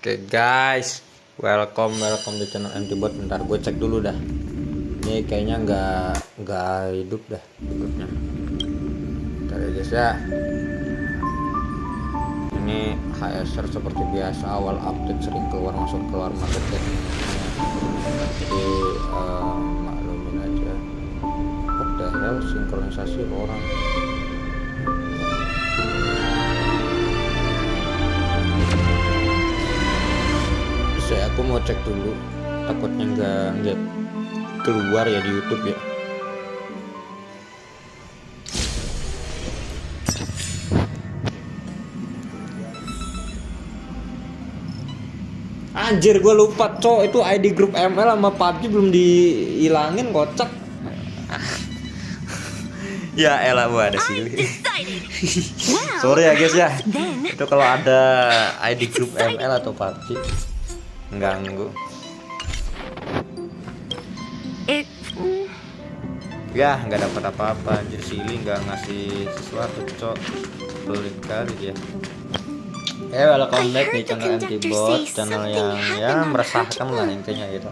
Oke guys, welcome di channel Antibot. Bentar gue cek dulu dah. Ini kayaknya nggak hidup dah hidupnya. Bentar ya guys ya. Ini HSR seperti biasa, awal update sering keluar masuk market ya. Jadi maklumin aja. What the hell, sinkronisasi orang. Aku mau cek dulu, takutnya nggak keluar ya di YouTube ya. Anjir, gue lupa cok, itu ID grup ML sama PUBG belum dihilangin, kocak. Ya elah, gua ada sih. Sorry ya guys ya, itu kalau ada ID grup ML atau PUBG ganggu. Ya nggak dapat apa-apa, anjir. Silly nggak ngasih sesuatu cok, pelit kali dia. Welcome back di channel Antibot, channel yang ya meresahkan lah intinya gitu.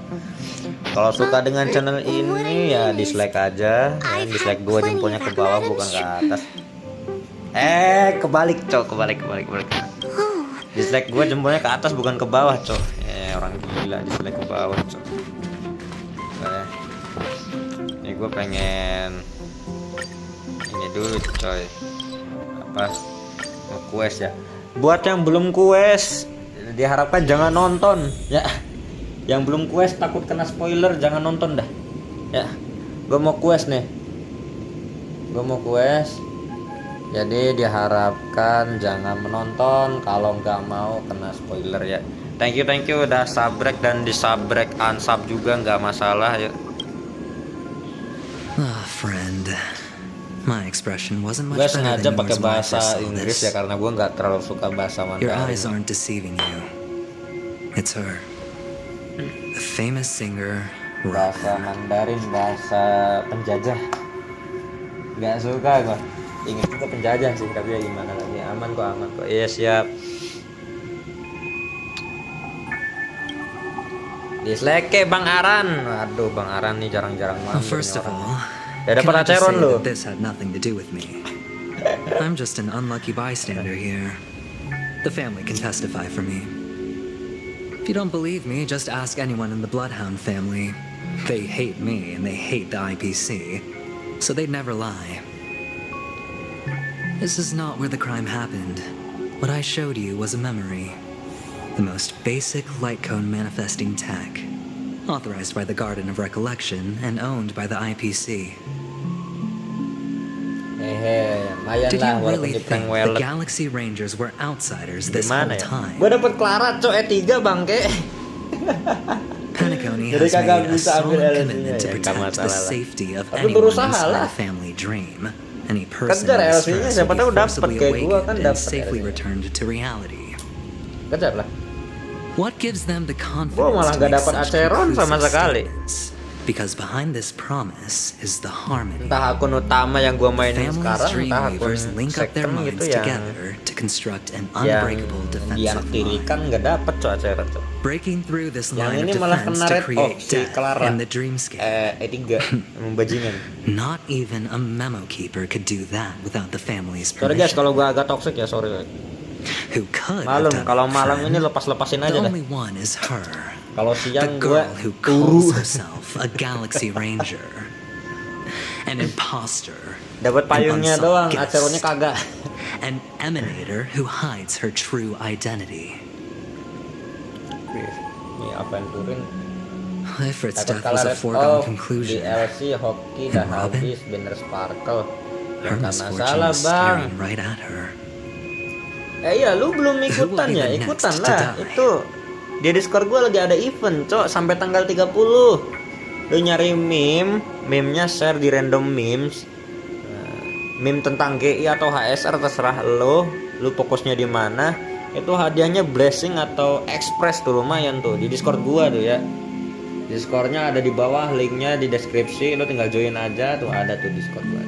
Kalau suka dengan channel ini ya dislike aja, ya, dislike dua jempolnya ke bawah bukan ke atas. Kebalik cok, kebalik. Dislike gue jempolnya ke atas bukan ke bawah cok. Orang gila dislike ke bawah cok. Ini gue pengen ini dulu coy, apa quest ya. Buat yang belum quest diharapkan jangan nonton ya. Yang belum quest takut kena spoiler jangan nonton dah ya. Gue mau quest nih, jadi diharapkan jangan menonton kalau nggak mau kena spoiler ya. Thank you udah subrek dan disubrek unsub juga nggak masalah ya. Friend, my expression wasn't much Gue better sengaja than pakai yours when I bahasa first saw Inggris this. ya karena gue nggak terlalu suka bahasa Your Mandarin. eyes aren't deceiving you. It's her, the famous singer. Bahasa Mandarin, bahasa penjajah. Nggak suka gue. Ingat juga penjajah sih, tapi ya gimana lagi. Aman kok. Iya siap. Dislike Bang Aran. Aduh Bang Aran nih jarang-jarang Well, mampir first nih of orang. all, Ya can dapat I just aceron say lo. that this had nothing to do with me. I'm just an unlucky bystander here. The family can testify for me. If you don't believe me, just ask anyone in the Bloodhound family. They hate me and they hate the IPC, so they'd never lie. This is not where the crime happened. What I showed you was a memory. The most basic light cone manifesting tech, authorized by the Garden of Recollection and owned by the IPC. Lumayan Did lah you walaupun really di prank think the wallet. Galaxy Rangers were outsiders this whole Gimana ya? time? Gue dapet Clara cok E3 bangke. Paniconi Jadi has kagak made a bisa ambil solid LSD-nya commitment to ya, protect nggak the masalah lah. safety of Tapi anyone berusaha inside lah. the family dream. Any person Kejar in LSD-nya, distress siapa will be tahu dapet forcibly kayak gua kan awakened and dapet safely LSD-nya. returned to reality. Kejar lah. What gives them the Gue confidence malah to gak make dapat such aceron sama conclusive sekali. statements? Because behind this promise is the harmony. Entah akun utama yang gue mainin Families' sekarang, entah akun dreamweavers link up their second minds gitu yang together to construct an unbreakable defensive diaktirikan line. gak dapet cok aceron cok. Breaking through this Yang line ini of malah defense kena to red create si death Clara in the dreamscape. E3 membajingan. Not even a memo keeper could do that without the family's Sorry guys permission. kalau gue agak toxic ya, sorry. Who could Malam, have done kalau it, malam friend? ini lepas-lepasin aja The deh. only one is her. Kalau The siang gue girl who calls herself a Galaxy Ranger. An imposter. dapat payungnya an doang, unsought aceronnya guest, kagak. An emanator who hides her true identity. Ini aventurin. Ifrit's Dapat death was a color foregone off, conclusion. DLC hoki dah And Robin? habis, banner sparkle. Her Bukan misfortune masalah was bang. staring right at her. Iya lu belum ikutan Who will ya, be the ikutan next to lah. die? Itu di Discord gue lagi ada event cok sampai tanggal 30. Lu nyari meme-nya share di random memes. Meme tentang GI atau HSR terserah lu fokusnya di mana. Itu hadiahnya blessing atau express tuh lumayan tuh di Discord gua tuh ya. Discordnya ada di bawah, linknya di deskripsi, lu tinggal join aja tuh, ada tuh Discord gua.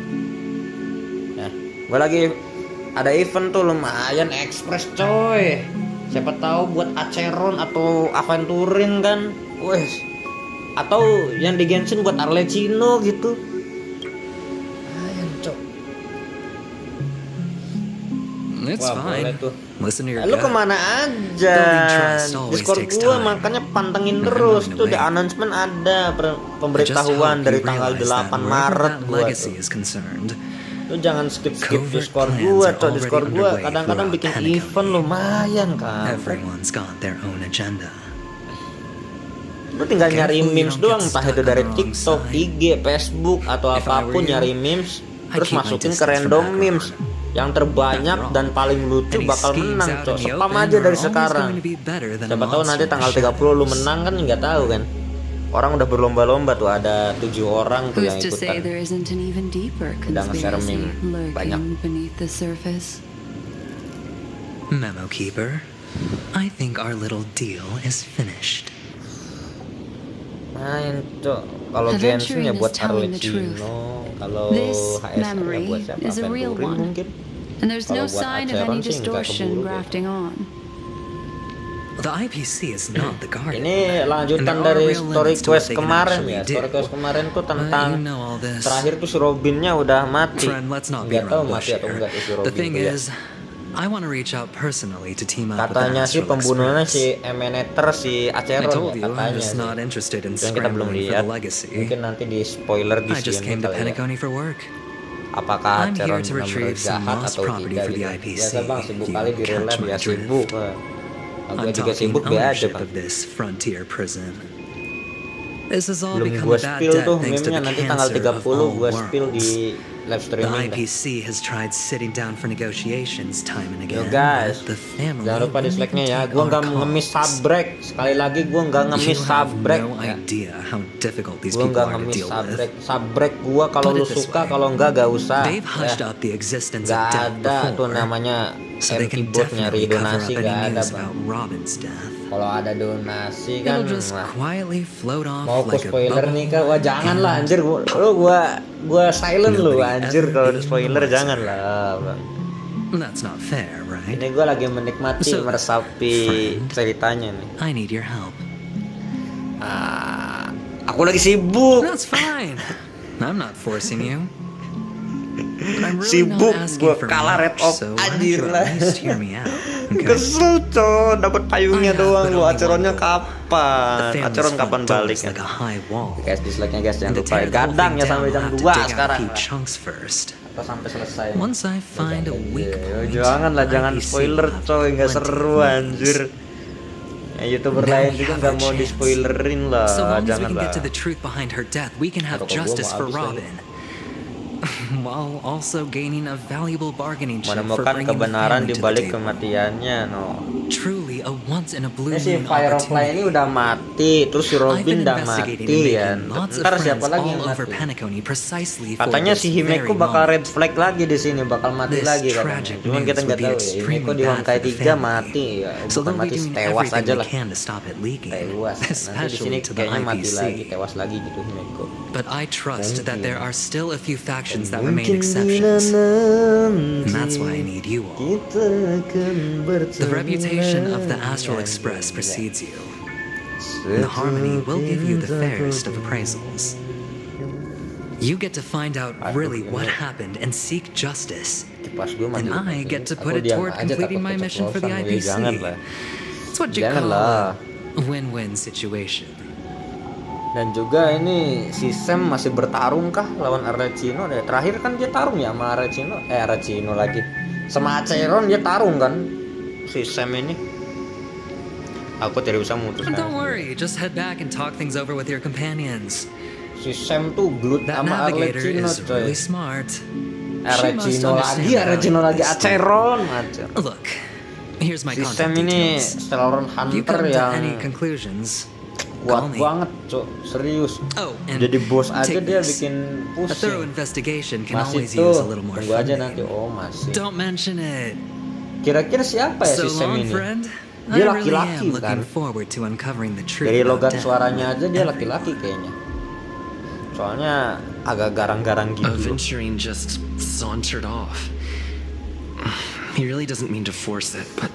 Nah, gua lagi ada event tuh lumayan express coy. Siapa tahu buat Aceron atau Aventurin kan. Wes. Atau yang di Genshin buat Arlecchino gitu. Ayo, Cok. It's Wah, boleh fine. tuh. Listen to your Lu gut. kemana aja? Building trust always Discord takes gua time. makanya pantengin And I'm terus willing to tuh di wait. announcement ada I just pemberitahuan hope dari you tanggal realize that 8 wherever Maret that gua legacy tuh. is concerned, Lu jangan skip Covert Discord plans gua, are Cok. Discord already gua underway kadang-kadang throughout bikin Panic event Alley. lumayan kan. everyone's got their own agenda. Lu tinggal nyari Careful you memes don't doang, get entah stuck itu on dari the wrong TikTok, side. IG, Facebook atau If I were apapun you, nyari memes, I'd terus keep my masukin ke distance from random that memes. crowd. Yang terbanyak After all, dan paling lucu any bakal schemes menang, out Cok. in the Spam open aja are dari always sekarang. going to be better than a Siapa tahu nanti monster in tanggal the 30 lu shadows. menang kan, nggak tahu kan. Orang udah berlomba-lomba tuh, ada 7 orang tuh Who's yang to say ikutan. there isn't an even deeper Udah nge-share conspiracy meme banyak. lurking beneath the surface? Memo keeper, I think our little deal is finished. Main, Cok. Kalau Genshin Adventuring ya is buat telling the truth. Arlecchino, kalau This HSR ya memory buat siapa? is a real Aventurin one. mungkin. And there's no Kalau buat sign of Aceron any sih nggak distortion keburu, grafting on. The IPC is not the guardian. Ini And lanjutan there are dari real story limits to what quest they can kemarin actually ya. do. Story quest kemarin tuh You tentang know all this. terakhir tuh si Robinnya udah mati. Friend, let's not beat Nggak tahu around the bush mati atau here. enggak tuh si The Robin thing tuh ya. is, I want to reach out personally to team up with the Katanya sih Astral pembunuhnya Express. si Emeneter, si I Aceron told ya you, I'm katanya. just sih. not interested in Itu yang kita belum scrambling for lihat. the legacy. Mungkin nanti di spoiler di I just sini came to kali ya. Panic for work. Apakah I'm Aceron here to benar-benar retrieve some jahat lost atau property tidak for the gitu. IPC. Biasa bang sibuk You kali di real catch life my ya drift. sibuk. Aku I'm juga talking sibuk be aja ownership bang. of this frontier prison. This has all Belum become gue a bad spill debt tuh thanks to meme-nya, the nanti tanggal cancer of 30 all gue spill di worlds. live The streaming dah. IPC has tried sitting down for negotiations time and Yo again. guys, but the family jangan lupa won't dislike-nya even ya. take Gue our nggak ngemis calls. subrek. Sekali lagi gue nggak ngemis You have subrek. no Ya. idea how difficult these Gue people nggak are to ngemis deal subrek. with. Subrek gue kalau Put lu it this suka, way. kalau enggak gak usah. They've hushed Ya. up the existence of Gak death ada tuh before, namanya so they can keyboard nyari definitely cover donasi, up gak any ada news bang. about Robin's death. Kalau ada donasi kan It'll just wah, quietly float off mau ke like a spoiler nih kak. Wah bubble. jangan lah anjir. Gua silent lu Nobody anjir ever kalau be spoiler wiser. jangan lah bang. That's not fair, right? Ini gue lagi menikmati So, meresapi friend. ceritanya nih. I need your help. Aku lagi sibuk. That's fine. I'm not forcing you. But I'm really Sibuk, not asking gua for kalah Red much, Off, so why don't anjir you lah. at least hear me out? Okay? Kesel coy, dapat payungnya I have doang but lu. only Aceronnya one goal. The kapan? family's Aceron kapan front door balik is ya? like a high wall. Guys, dislike-nya guys jangan And to lupa. tear the whole Gadang thing ya down, sampai we'll jam have to 2 dig out a sekarang. few chunks first. Atau sampai selesai. Once I find a weak point, Jangan lah, jangan IPC spoiler will have coy, nggak plenty seru of anjir. news. Ya, YouTuber Now lain we juga have nggak our mau chance. di spoilerin lah, So long as we jangan can lah. get to the truth behind her death, we can have Rokok gua justice mau for habis lagi. Robin. While also gaining a valuable bargaining chip for Menemukan bringing the kebenaran family di to the balik table. kematiannya, no. Truly a once in a blue Ini si moon Firefly ini opportunity. udah mati, terus si I've Robin been udah investigating mati and ya. making lots of Ntar friends siapa lagi yang all over mati? Panic precisely for Katanya this si Himeko very bakal moment. red flag lagi di sini, bakal mati This lagi katanya. tragic Cuman kita news nggak would be tahu ya. Himeko extremely di bad Honkai for the 3 family. mati ya. So Bukan they'll be mati, doing tewas everything aja they lah. can to stop it leaking, Tewas. Nanti di sini especially to the kayaknya mati lagi, IPC. tewas lagi gitu Himeko. But I trust that there are still a few factions that Mungkin remain bila exceptions. And that's why I nanti need you all. kita akan bertemu The reputation of the Astral lagi. Express precedes you. And the Harmony will give you the fairest of appraisals. You get to find out really what happened and seek justice. Kipas gue mati. And I get to Aku put it diam toward aja, completing takut my mission for the keceplosan. Ya, IPC. jangan lah. It's what you Jangan call lah. a win-win situation. Dan juga ini si Sam masih bertarung kah lawan Arlecchino deh. Terakhir kan dia tarung ya sama Arlecchino lagi. Sama Aceron dia tarung kan si Sam ini. Aku tidak bisa But memutuskan. don't worry, just head back and talk things over with your companions. Si Sam tuh glut That sama navigator Arlecchino is coy. really smart. Arlecchino lagi Aceron. Look, here's my Si contact Sam ini details. Stellar If you Hunter come to yang any conclusions, kuat call me. banget cok, serius. Oh, and Jadi bos aja take dia this. bikin A thorough pusing. investigation can Masih always use a tuh, little more tunggu aja funding. nanti. Oh masih. Don't mention it. Kira-kira siapa ya So si Sam long, ini? friend. Dia I really laki-laki, am looking kan? forward to uncovering the truth. Dari about logat death. suaranya aja dia laki-laki kayaknya. Soalnya agak garang-garang gitu. Aventuring just sauntered off. He really doesn't mean to force it, but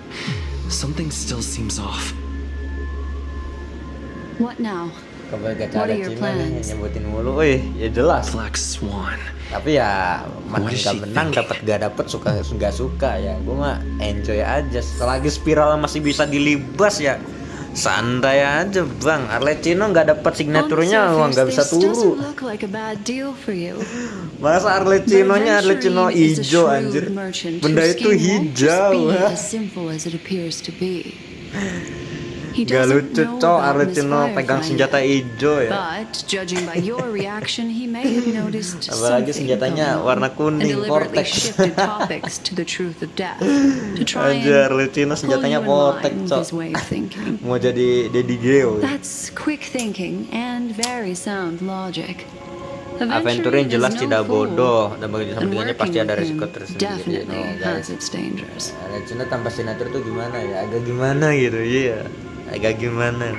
Something still seems off. What now? Kabar gacha What ada are your Cina nih plans? nyebutin mulu. Wih, ya jelas. Black Swan. Tapi ya menang What is gak she menang, thinking? dapat gak dapat, suka nggak suka ya. Gue mah enjoy aja. Selagi spiral masih bisa dilibas ya santai aja bang. Arlecchino nggak dapat signaturnya, wah nggak bisa turu. Masa Arlecchinonya Arlecchino hijau anjir. Benda itu hijau. Gak lucu cowok Arlecchino pegang senjata hijau ya. Apalagi senjatanya warna kuning vortex. Aja Arlecchino senjatanya vortex cowok. Mau jadi Daddy Geo. That's quick thinking and very sound logic. Aventure yang jelas tidak bodoh dan bagi and sampingannya working pasti ada with him risiko tersendiri. definitely Guys. has its dangers. Arlecchino tanpa signatur tuh gimana ya? Agak gimana gitu, iya. Agak gimana?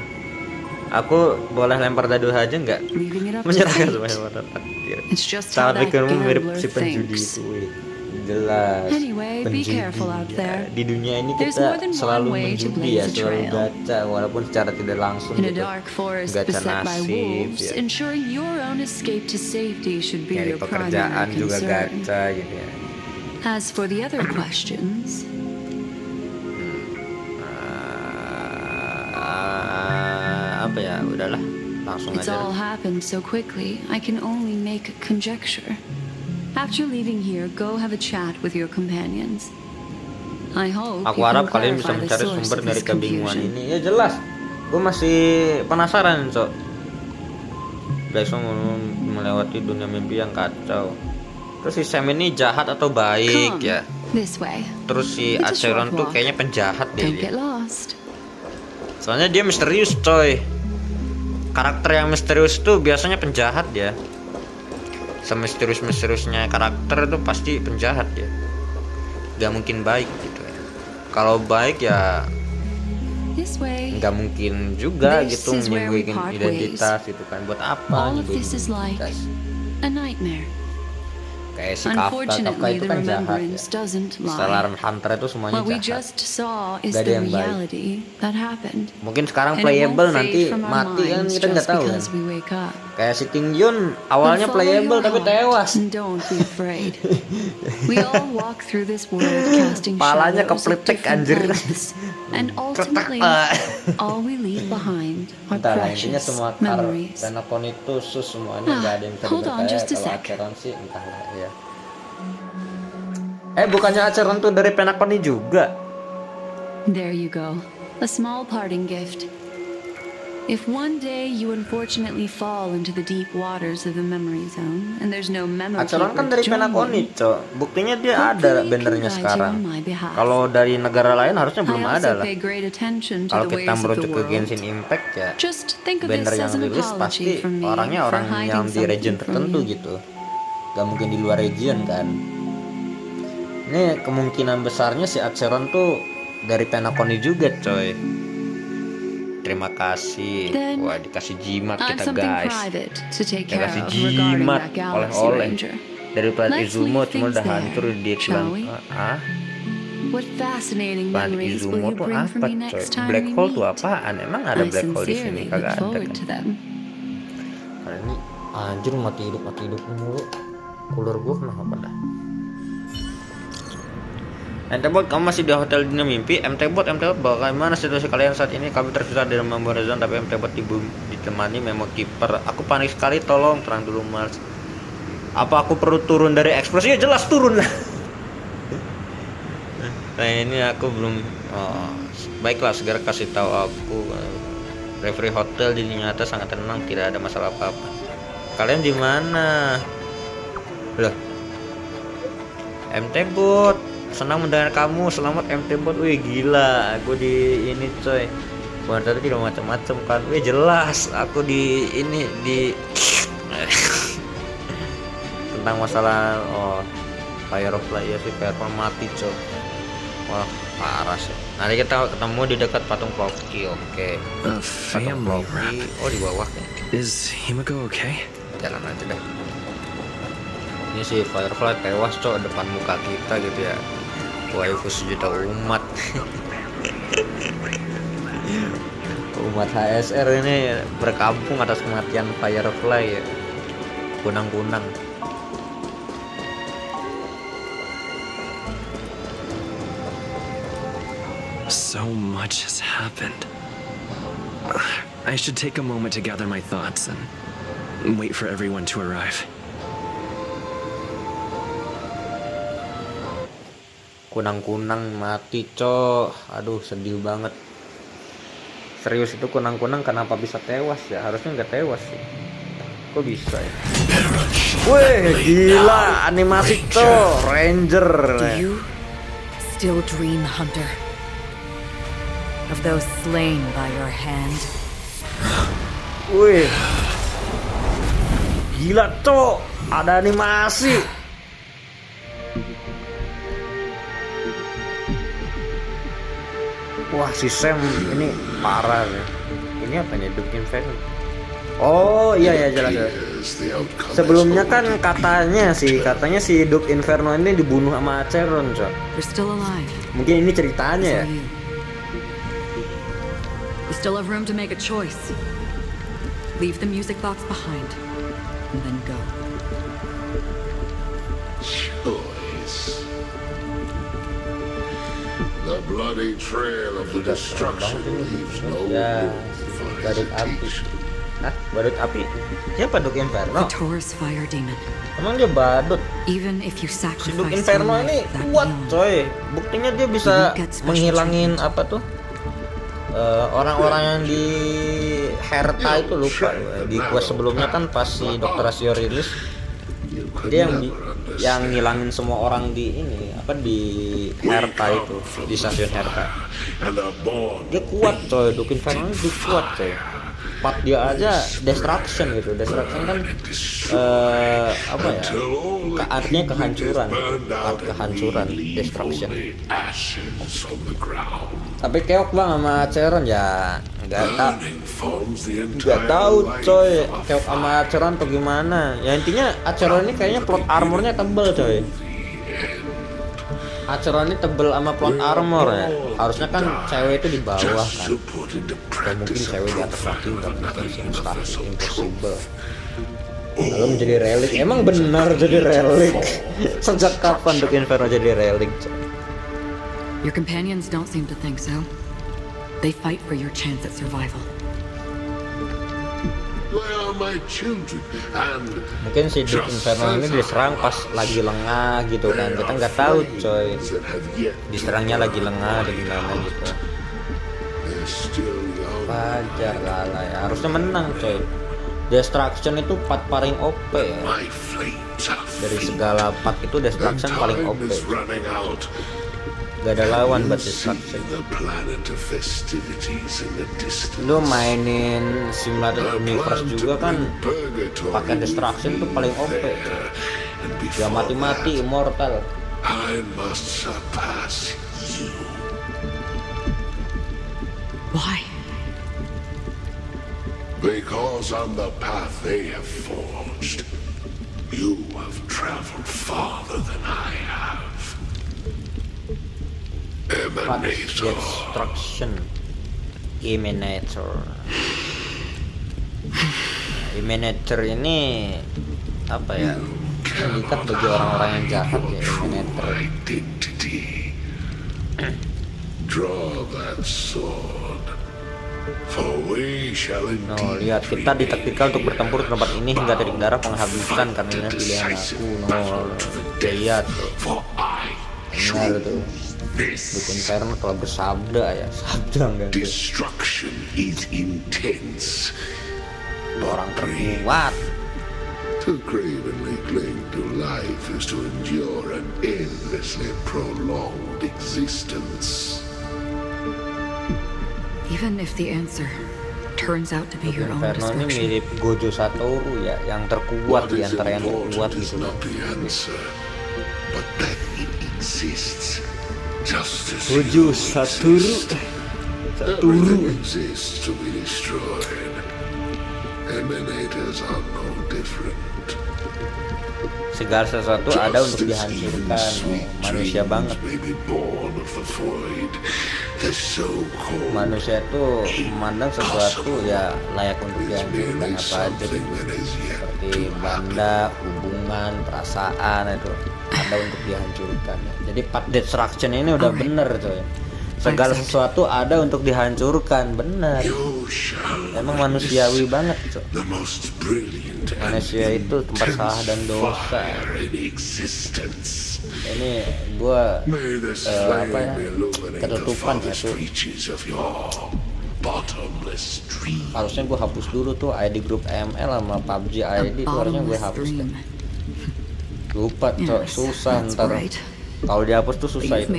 Aku boleh lempar dadu aja nggak? Leaving it up to Menyerahkan fate. semuanya pada takdir. It's just how Sangat that pikirmu mirip gambler si penjudi thinks. itu. Wih. Jelas. Anyway, be penjudi. careful out there. Di dunia ini There's kita more than one selalu way to menjudi ya, blaze a selalu trail. gacha walaupun secara tidak langsung In a gitu. dark forest Gacha beset by nasib wolves, ya. ensuring your own escape to safety should be Cari your pekerjaan primary juga concern. gacha gitu ya. As for the other questions, Apa ya, udahlah langsung it's aja. all happened so quickly, I can only make conjecture. After leaving here, go have a chat with your companions. I hope Aku you can harap kalian bisa clarify the mencari source sumber of dari this kebingungan confusion. ini. Ya jelas, gue masih penasaran cok. Guys, melewati dunia mimpi yang kacau. Terus si Sam ini jahat atau baik Come, ya? this way. Terus si It's a Acheron short tuh walk. kayaknya penjahat deh Don't dia. get lost. Soalnya dia misterius coy. Karakter yang misterius tuh biasanya penjahat ya. Semisterius-misteriusnya karakter itu pasti penjahat ya. Gak mungkin baik gitu ya. Kalau baik ya This way. nggak mungkin juga This gitu is where we nyembunyiin part identitas gitu kan. Buat apa All of nyembunyiin this is like identitas? a nightmare. Kayak si Kafka Unfortunately, itu the kan jahat ya. remembrance doesn't Stellar lie. Hunter itu semuanya What we jahat. just saw is Gak ada the yang baik. reality that happened. Mungkin sekarang And it playable won't nanti fade from our mati kan minds kita nggak just tahu kan. because we wake up. Kayak si Ting Yun awalnya But follow playable your tapi heart tewas. and don't be afraid. We all walk through this world casting Palanya shadows of kepletek, different anjir. lengths. And ultimately, all we leave behind are Entahlah intinya precious semua memories. Penakon itu semuanya nggak ada yang bisa Hold on dipercaya. just a Kalau sec. Acheron sih entahlah ya. Bukannya Acheron tuh dari Penakoni juga? There you go. A small parting gift. If one day you unfortunately fall into the deep waters of the memory zone and there's no memory Acheron kan keeper dari to join Penakoni, you, cok. Buktinya dia ada hopefully it bannernya can guide you sekarang. on my behalf. Kalau dari negara lain harusnya I belum ada also lah. pay great attention to Kalau the kita ways of the merujuk ke world. Genshin Impact ya, Just think of banner this yang as an rilis pasti apology from me orangnya for orang yang hiding di region something from tertentu you. gitu. Gak mungkin di luar region kan. Ini kemungkinan besarnya si Acheron tuh dari Penakoni juga coy. Terima kasih. Then, Wah dikasih jimat I've kita something guys. private to take care Dikasih of regarding jimat that galaxy oleh-oleh. ranger. Dari planet Let's Izumo leave cuma things udah hancur there, di shall we? What fascinating Planet memories will Izumo you tuh bring for apa me coy? next time Black we hole tuh meet? apaan? Emang ada I black hole di sini? sincerely look Kagak ada forward kan. to them. Karena ini anjir mati hidup mulu. Kulur gua kenapa dah? MT-Bot, kamu masih di hotel dunia mimpi? MT-Bot, bagaimana situasi kalian saat ini? Kami tersisa di rumah Horizon, tapi MT-Bot ditemani memo keeper. Aku panik sekali, tolong terang dulu Mars. Apa aku perlu turun dari Express? Ya jelas turun lah. Nah ini aku belum. Baiklah, segera kasih tahu aku. Referee hotel di nyata sangat tenang, tidak ada masalah apa-apa. Kalian di mana? Loh, MT-Bot. Senang mendengar kamu, selamat MT-Bot. Wih gila, aku di ini coy. Bukan tadi tidak macam-macam kan. Wih jelas, aku di ini di tentang masalah Firefly ya sih, Firefly mati coy. Wah parah sih. Nanti kita ketemu di dekat patung Floki, oke. A Patung family Floki, wrap. di bawah. Is Himiko okay? Jalan aja deh. Ini si Firefly tewas coy depan muka kita gitu ya. Waifu sejuta umat. Umat HSR ini berkabung atas kematian Firefly ya. Kunang-kunang. So much has happened. I should take a moment to gather my thoughts and wait for everyone to arrive. Kunang-kunang mati, cok. Aduh, sedih banget. Serius itu kunang-kunang kenapa bisa tewas ya? Harusnya nggak tewas sih. Kok bisa ya? Wih, gila animasi cok, Ranger. Do you still dream, Hunter, of those slain by your hand? Wih, gila cok, ada animasi. Wah, si Sam ini parah ya. Ini apa nih, Duke Inferno? Oh iya ya, jelas. Sebelumnya kan katanya si Duke Inferno ini dibunuh sama Acheron, cok. You're still alive. Mungkin ini ceritanya ya. So you still have room to make a choice. Leave the music box behind, and then go. Choice. The bloody trail of the destruction leaves no Ya, room for badut api. hesitation. Hah? Badut api? Siapa Duke Inferno? The Taurus fire demon. Emang dia badut? Even if you Si sacrifice Duke Inferno one ini life, that kuat beyond, coy. Buktinya dia bisa You get special menghilangin treatment. apa tuh? Orang-orang yang di Herta itu lupa. Di quest sebelumnya kan pas si Dr. Rasio rilis, dia yang ngilangin semua orang di ini apa di Herta itu, di stasiun Herta. And the born Dia kuat coy, Duke Inferno itu kuat coy. Part dia aja destruction gitu. Destruction kan apa ya? Artinya kehancuran. Part kehancuran, destruction. ashes on the ground. Tapi keok bang sama Acheron ya Burning forms the nggak entire tahu life coy, of keok sama Acheron atau gimana. Ya intinya Acheron ini kayaknya plot armornya tebel coy. Acheron ini tebel sama plot armor ya. Harusnya kan cewek itu di bawah just kan. to put into Atau mungkin practice a cewek di atas lagi, nggak mungkin sih, mustahil, universal impossible. truth. Lalu menjadi relik, emang benar jadi relik. Sejak kapan Duke Inferno jadi relik? Your companions don't seem to think so. They fight for your chance at survival. They are my children, and Mungkin si Duke Inferno ini diserang pas lagi lengah gitu kan. Kita nggak tahu coy. that have yet Diserangnya lagi lengah atau gimana gitu. they're still young. Wajar lah ya. Harusnya menang coy. Destruction itu part paling OP ya. My flames are Dari fleeting, segala part itu and Destruction paling time OP. is running out. Gak ada lawan buat See Destruction. the planet of festivities in the distance. Lu mainin simulator universe juga kan pakai Destruction tuh paling OP. Gak mati-mati, immortal. I must surpass you. Why? Because on the path they have forged, you have traveled farther than I have. What Emanator. Destruction Emanator. Emanator ini apa ya? Indikat bagi orang-orang yang jahat ya, Emanator. Identity. Draw that sword, for we shall No, indeed lihat kita ditaktikal untuk bertempur ke tempat ini hingga titik darah penghabisan karena ini pilihan aku. No, lihat. for I Benar tuh. Duke this. Inferno telah bersabda ya, sabda enggak tuh. Destruction is intense. Orang terkuat. To cravenly cling to life is to endure an endlessly prolonged existence. Even if the answer turns out to be Duke your own Inferno ini destruction, mirip Gojo Satoru ya, yang terkuat What di is antara yang terkuat important is gitu. not the answer, but that it exists. Just as Gojo you Satoru. exist. Satoru. Everything exists to be destroyed. Emanators are no different. Segala sesuatu ada untuk dihancurkan. Manusia banget. Manusia itu memandang sesuatu ya layak untuk dihancurkan apa aja gitu. Seperti benda, hubungan, perasaan itu ada untuk dihancurkan. Jadi part destruction ini udah bener coy. Segala sesuatu ada untuk dihancurkan, bener. Emang manusiawi banget coy. Manusia itu tempat salah dan dosa. Ini gua apa ya, ketutupan ya tuh. Harusnya gue hapus dulu tuh ID grup ML sama PUBG ID tuh, harusnya gue hapus deh. Lupa cok, susah ntar. Kalau dihapus tuh susah itu.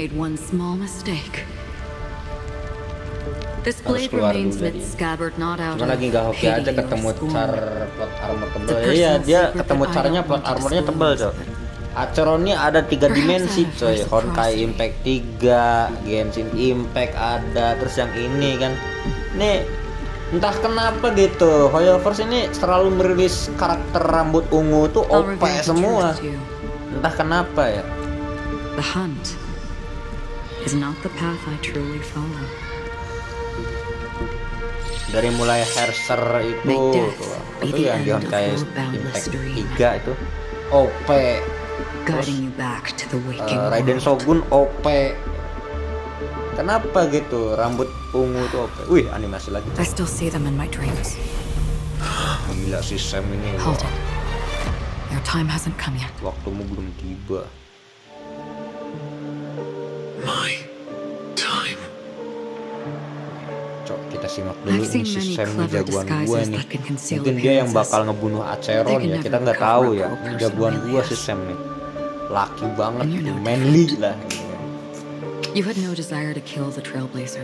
Harus keluar dulu jadi. Cuma lagi nggak hoki aja ketemu car plot armor tebel. Iya dia ketemu caranya plot armornya tebel cok. Acheronnya ada 3 dimensi coy. Honkai Impact 3, Genshin Impact ada, terus yang ini kan. Nih entah kenapa gitu, Hoyoverse ini selalu merilis karakter rambut ungu tuh OP semua. Entah kenapa ya. The hunt is not the path I truly follow. Dari mulai Herser itu yang di Honkai Impact 3 itu OP. Raiden Shogun OP. Kenapa gitu? Rambut ungu tuh OP. Wih, animasi lagi. I still see them in my dreams. Gila si Sam ini. Hold it. Your time hasn't come yet. Waktumu belum tiba. My time. Cok, kita simak dulu nih si Sam nih, jagoan gua nih. Mungkin dia yang bakal ngebunuh Acheron ya. Kita nggak tahu ya. Ini jagoan gua si Sam nih. Laki banget, manly lah. You had no desire to kill the Trailblazer.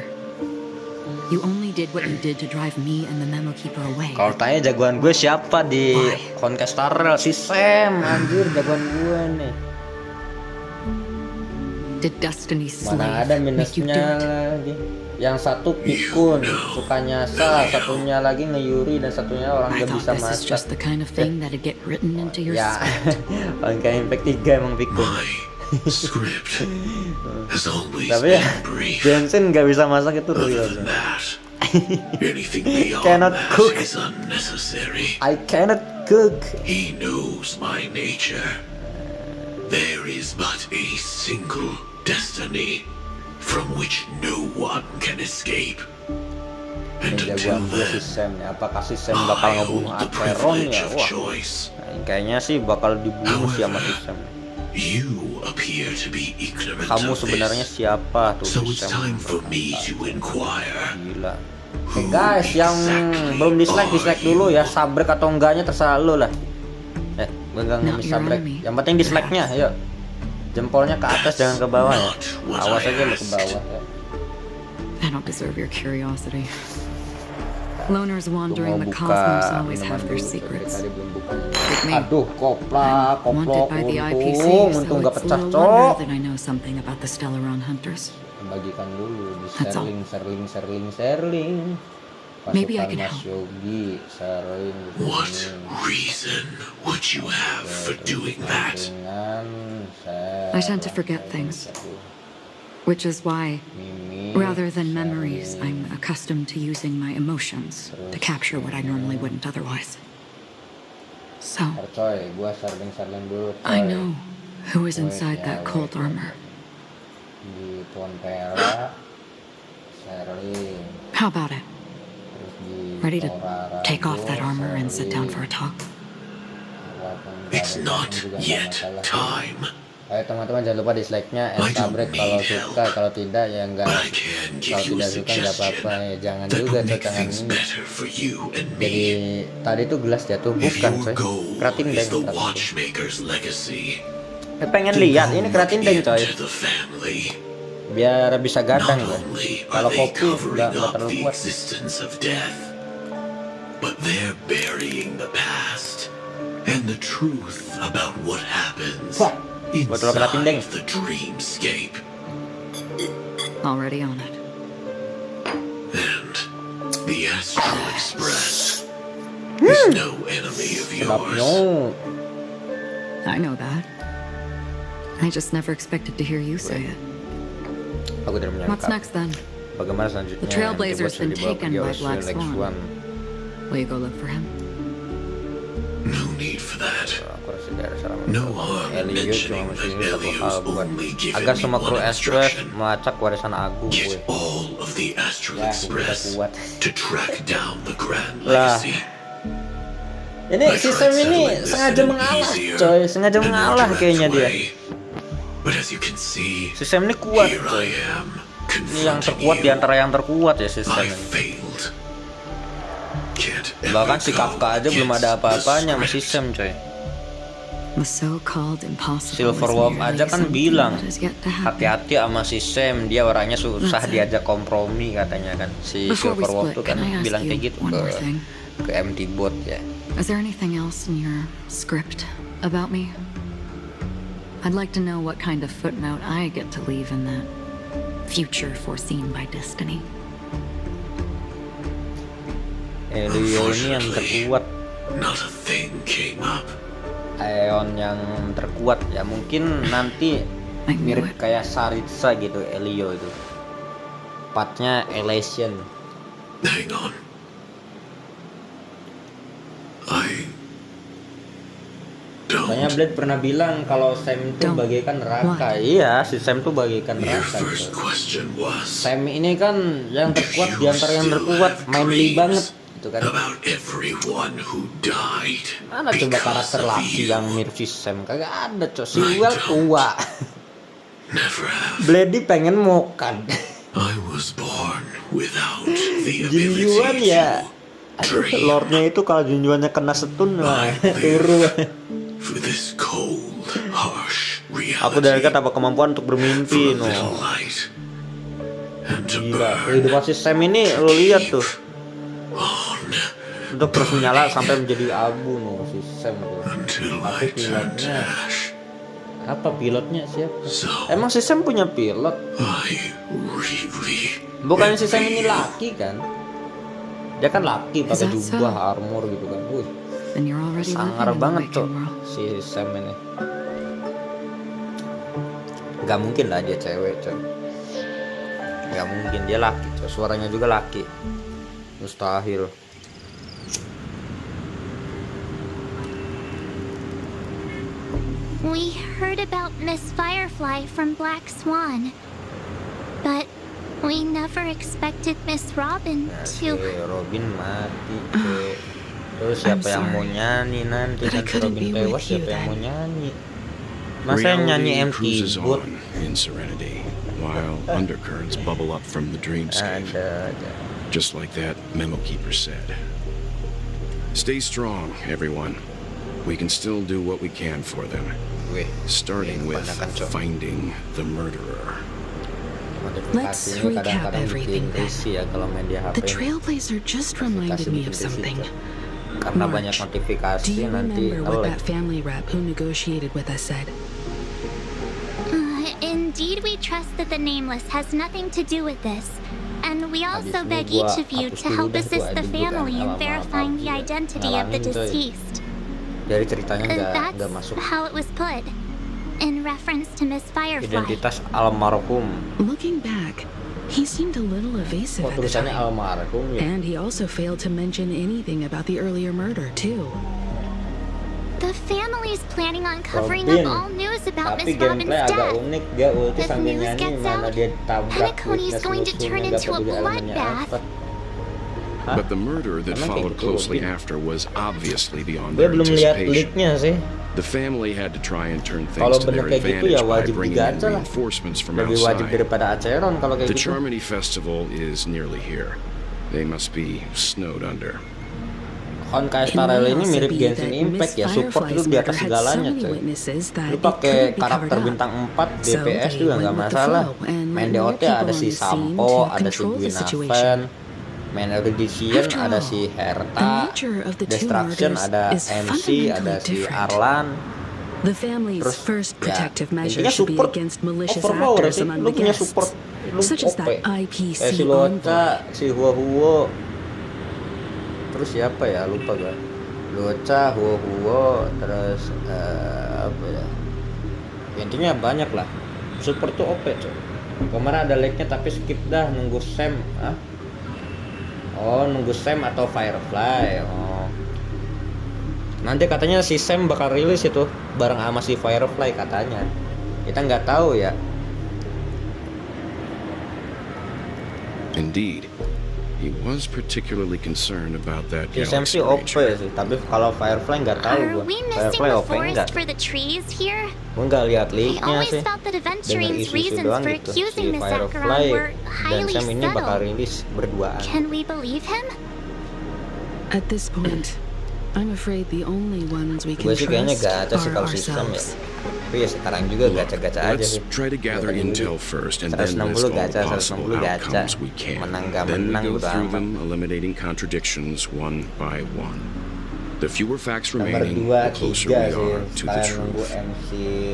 You only did what you did to drive me and the Memo Keeper away. Kalau tanya jagoan gue siapa di Honkai Star Rail, si Sam, anjir jagoan gue nih. Did Destiny mana ada minusnya lagi. Yang satu pikun, suka nyasar, satunya lagi ngeyuri, dan satunya orang gak bisa masak. Ya, Honkai Impact 3 emang pikun. Tapi ya, Jensen gak bisa masak itu real. Cannot cook. I cannot cook. He knows my nature. There is but a single destiny from which no one can escape. And until then, apakah si Sam bakal ngebunuh Acheron ya? Wah, kayaknya sih bakal dibunuh sih sama si Sam. You appear to be ignorant. Kamu sebenarnya siapa tuh? So it's time for me to inquire. Gila. Guys, yang belum dislike dulu ya. Sabrek atau enggaknya terserah lu lah. Pegang sabrek. Yang penting dislike-nya, ayo. Jempolnya ke atas, jangan ke bawah ya. Awas aja lu ke bawah ya. I don't deserve your curiosity. Loners wandering the cosmos always have their secrets. Aduh, koplak, koplok, untung gak pecah, cok. I know something about the Stellaron hunters. Bagikan dulu, di sharing. Maybe I can help. Yogi, what reason would you have for doing that? I tend to forget things, which is why, rather than memories, I'm accustomed to using my emotions to capture what I normally wouldn't otherwise. So, I know who is inside that cold armor. How about it? Ready to take off that armor and sit down for a talk? It's not yet time. Ayo teman-teman, jangan lupa dislike-nya, sabrek kalau suka, kalau tidak ya enggak. Kalau tidak suka enggak apa-apa ya, jangan juga jangan ini. Jadi tadi tuh gelas jatuh, bukan coy, keratin deng. Pengen lihat ini keratin deng coy, biar bisa gadang ya. Kalau kopi enggak terlalu kuat. But they're burying the past and the truth about what happens. Inside the dreamscape. Already on it. And the Astral Express is no enemy of yours. I know that. I just never expected to hear you say it. Aku tidak menyangka. What's next then? Bagaimana selanjutnya? The Trailblazer's been Dibawa taken pergi by oleh Black Black Swan. Will you go look for him? No need for that. Aku rasa dia ada saran. No harm in Elio mentioning cuma that masih satu Elio's hal buat only given agar me semua kru one Express instruction. melacak warisan agung gue. Get all of the Astral Ya, Express kuat. to track down the Grand Lah. Legacy. Ini si Sam ini sengaja mengalah, coy, sengaja mengalah kayaknya dia. But as you can see, Si Sam ini kuat, here coy. I am, Ini yang confronting terkuat you. di antara yang terkuat ya si Sam I ini. failed. Can't ever Bahkan si go Kafka aja belum ada against apa-apanya the sama si Sam, coy. The so-called impossible Silver is Wolf merely aja kan something bilang that has yet to happen. hati-hati sama si Sam, dia orangnya susah That's it. diajak kompromi katanya kan. Si Before we Silver Wolf split, tuh kan can I ask bilang you kayak gitu one more thing? ke MT Bot ya. Is there anything else in your script about me? I'd like to know what kind of footnote I get to leave in that future foreseen by destiny. Elio ini yang terkuat, Not a thing came up. Aeon yang terkuat ya, mungkin nanti I knew mirip it. kayak Saritsa gitu Elio itu. Partnya Elation. Hang on. Makanya Blade pernah bilang kalau Sam itu Don't. bagaikan neraka. What? Iya, si Sam itu bagaikan Your neraka. first Gitu. question was Sam ini kan yang terkuat di antara yang terkuat, manly banget gitu kan. about everyone who died. Mana coba because karakter of laki you. yang mirip si Sam? Kagak ada, cok. Si Will tua. Never have. Blade pengen mokan. I was born without the Jinjuan ability ya. to Aduh, dream. Lordnya itu kalau jinjuannya kena setun lah, turu. For this cold, harsh reality. Aku dari dekat apa kemampuan untuk For a bermimpi, no. little light. And to Gila, burn kehidupan si Sam ini lo lihat tuh. on Untuk terus menyala sampai menjadi abu, no, si Sam tuh. until Tapi I turn to pilotnya, ash. apa pilotnya siapa? So Emang si Sam punya pilot? I really Bukannya si Sam ini laki kan? Dia kan laki pakai Is that jubah so? armor gitu kan. Wih, Then you're already sangar living in the banget waking tuh world. si Sam ini. Gak mungkin lah dia cewek, coy. Gak mungkin, dia laki, coy. Suaranya juga laki. Mustahil. We heard about Miss Firefly from Black Swan, but we never expected Miss Robin Nah, to. Robin mati, coy. Terus siapa yang mau sorry, nyanyi nanti but I kan si couldn't Robin be tewas, with you siapa yang mau then. nyanyi? Masa yang nyanyi Reality MT cruises Bot? on in serenity, while undercurrents bubble up from the dreamscape. Ada. Just like that memo keeper said. Stay strong, everyone. We can still do what we can for them. Wih, Starting with kebanyakan, Cok. finding the murderer. Let's Modifikasinya recap kadang-kadang everything bikin then. risih ya kalau main di HP The ini. Trailblazer just Modifikasi reminded me bikin of risih, something. Cok. Karena March, banyak notifikasi Do you nanti remember what nge-lag. that family rep who negotiated with us said? Indeed, we trust that the Nameless has nothing to do with this. And we also Habis ini beg gua each of you hapus to dulu help dah, assist gua the edit family dulu in kan, verifying the lama-lama identity of the ngalangin, coy. deceased. Dari ceritanya nggak That's masuk how it was put, in reference to Miss Firefly. identitas almarhum. Looking back, he seemed a little evasive Oh, at the tulisannya time. almarhum ya. And he also failed to mention anything about the earlier murder, too. The family's planning on covering Robin. up all news about Tapi Miss Robin's gameplay agak death. unik, dia ulti If sambil news nyanyi gets mana out, dia tabrak Penacony's witness going to musuhnya, turn nggak into a peduli elemennya bloodbath. apa. Hah? But the murder that Emang kayak followed gitu, closely Robin? after was obviously beyond Gue their belum lihat anticipation. leaknya sih. The family had to try and turn Kalau things to bener their kayak gitu advantage ya by wajib bringing in digacha lah. reinforcements from Lebih wajib outside. daripada Aceron kalau kayak The gitu. Charmony Festival is nearly here. They must be snowed under. Honkai It Star may Rail ini also mirip be Genshin that Impact Miss ya, support itu Firefly's di atas murder had so segalanya many coy. witnesses that Lu it pakai couldn't be karakter covered up. bintang 4 So DPS they juga went nggak with the masalah. flow and Main let more DOT ada people si on the scene Sampo, to ada si control the Gwyn situation. Aven, Main Erudition After ada all, si the Herta, nature of the two Destruction murders ada is MC, fundamentally ada si different. Arlan. The family's Terus first ya, protective measure intinya should be support against malicious overpower actors sih. among Lu the punya guests, support lu such as that OP. IPC si Loca, envoy. si Huo. Terus siapa ya? Lupa gak. Loca, Huo, terus apa ya, intinya banyak lah. Super tuh OP coy. Kemarin ada like-nya tapi skip dah, nunggu Sam. Oh, nunggu Sam atau Firefly. Oh, nanti katanya si Sam bakal rilis itu bareng sama si Firefly katanya. Kita nggak tahu ya. Indeed. He was particularly concerned about that Si Sam galaxy sih OP region. sih, tapi kalau Firefly nggak tahu Are gua. we missing Firefly the OP forest enggak? for the trees here? Gua nggak lihat I leaknya always sih. thought that Dengar Aventurine's isu-isu reasons doang for gitu. accusing Si Miss Firefly Acheron were dan highly Sam ini bakal subtle. rilis berduaan. Can we believe him? At this point, I'm afraid the only ones we can Gue sih kayaknya trust gacha sih are kalau sistem ya. ourselves. Tapi ya sekarang juga gacha-gacha aja Let's sih. try to gather Dari intel dulu. first and then 160 list all the gacha, possible 160 gacha. outcomes we can. Menang gak Then we menang go udah through amat. them, eliminating contradictions one by one. The fewer facts Nomor remaining, 2, the closer 3 we sih. are to the Sekalian nunggu truth. MC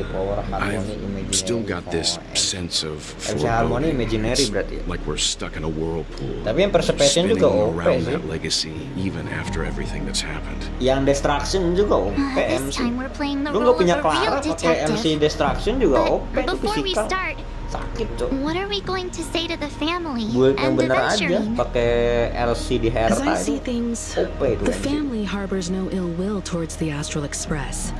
Power Harmony Imaginary. I've still got this Oh, sense of MC Harmony foreboding. Imaginary It's berarti ya? like we're stuck in a whirlpool. Tapi yang Persecution spinning juga OP around sih. that legacy even after everything that's happened. Yang Destruction juga OP This MC. time we're playing the Lu role nggak punya of a real Clara pakai MC detective. Destruction juga But OP tuh before we physical. start, Sakit tuh. what are we going to say to the family Build yang and bener aja Aventurine? pakai LC di As Herta I see itu things, OP itu the MC. family harbors no ill will towards the Astral Express.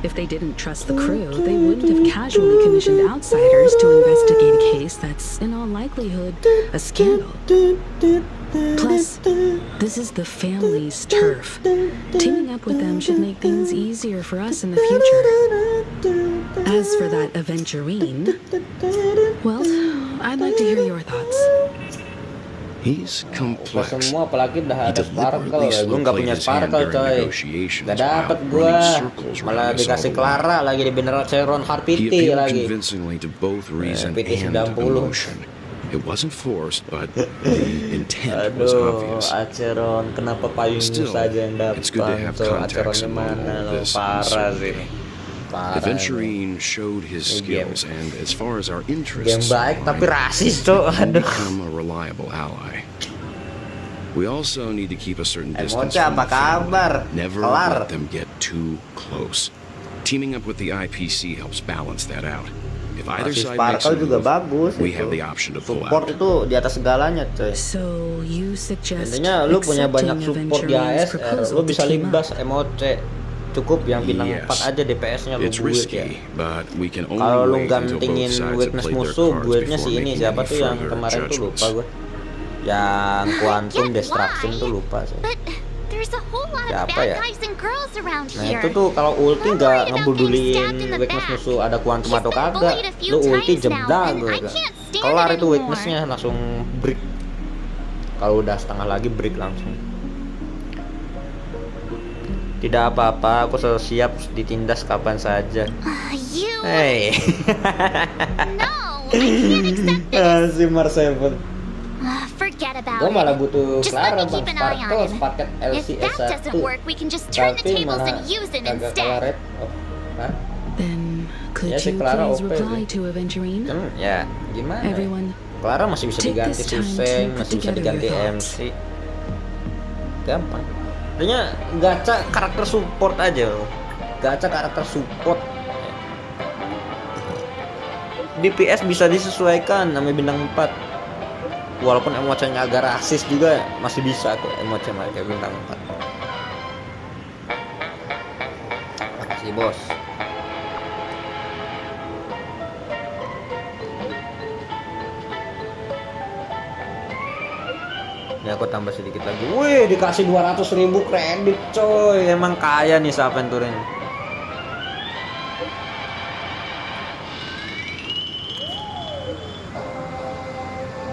If they didn't trust the crew, they wouldn't have casually commissioned outsiders to investigate a case that's, in all likelihood, a scandal. Plus, this is the family's turf. Teaming up with them should make things easier for us in the future. As for that Aventurine, well, I'd like to hear your thoughts. He's Pas complex. semua apalagi udah He ada sparkle deliberately ya. Gue nggak punya slow-played his hand sparkle during coy. negotiations Gak dapet while gue. running circles Malah around us all dikasih the Clara lagi di beneran Sharon He Harpiti appealed lagi. convincingly to both reason PT and 90. emotion. It wasn't forced, but the intent was Aduh, obvious. Aceron, kenapa payungmu Still, saja yang it's good to dapat? have Tuh, context Aceronnya among mana all lo? this Parah sih. uncertainty. Parah. Aventurine showed his Game. skills, and as far as our Game interests baik tapi align, rasis tuh. he can Aduh. become a reliable ally. We also need to keep a certain distance Emoce from apa the family. kabar? Never Kelar. let them get too close. Teaming up with the IPC helps balance that out. If either Masih side makes a Sparkle juga move, bagus we itu. have the option to pull Support out. itu di atas segalanya coy. So you suggest Intinya lu punya banyak accepting support di Aventurine's ASR, proposal lu to bisa team libas up? emote. Cukup yang bintang Yes. 4 aja DPS-nya lu It's build ya. risky, but we can Kalau lu only wait until both gantingin sides have weakness played their musuh, cards build-nya before si ini making siapa any tuh yang further kemarin tuh lupa judgments. gue. Yang Quantum Get Destruction why, tuh lupa sih. But there's a whole lot of Siapa bad ya? guys and girls around Nah here. itu tuh kalau ulti I'm nggak worried about ngebuduliin getting stabbed in the weakness back. musuh ada Quantum He's atau been kagak. bullied a few Lu ulti times now, jebdak and gue. I can't stand Kelar it itu anymore. weaknessnya langsung break. Kalau udah setengah lagi break langsung. Tidak apa-apa, aku selalu siap ditindas kapan saja. You... Hey. No, I can't accept this. Si Marseven. Forget about Gue malah it. butuh Just Clara let me bang keep an eye Sparkle on him. sepaket If LCS that 1. doesn't work, we can just turn the Tapi tables malah and use it kagak kelar instead. red. Oh, hah? Then could Ya si you Clara please OP reply sih. to Aventurine? Ya gimana? Everyone, Clara masih bisa take diganti this time Suseng, to put masih bisa together diganti your thoughts. MC. Gampang. Artinya gacha karakter support aja loh. Gacha karakter support. DPS bisa disesuaikan sama bintang 4. Walaupun emosinya agak rasis juga masih bisa kok emosi kayak bintang 4. Makasih bos. Ini aku tambah sedikit lagi. Wih, dikasih 200.000 kredit coy. Emang kaya nih si Aventurine.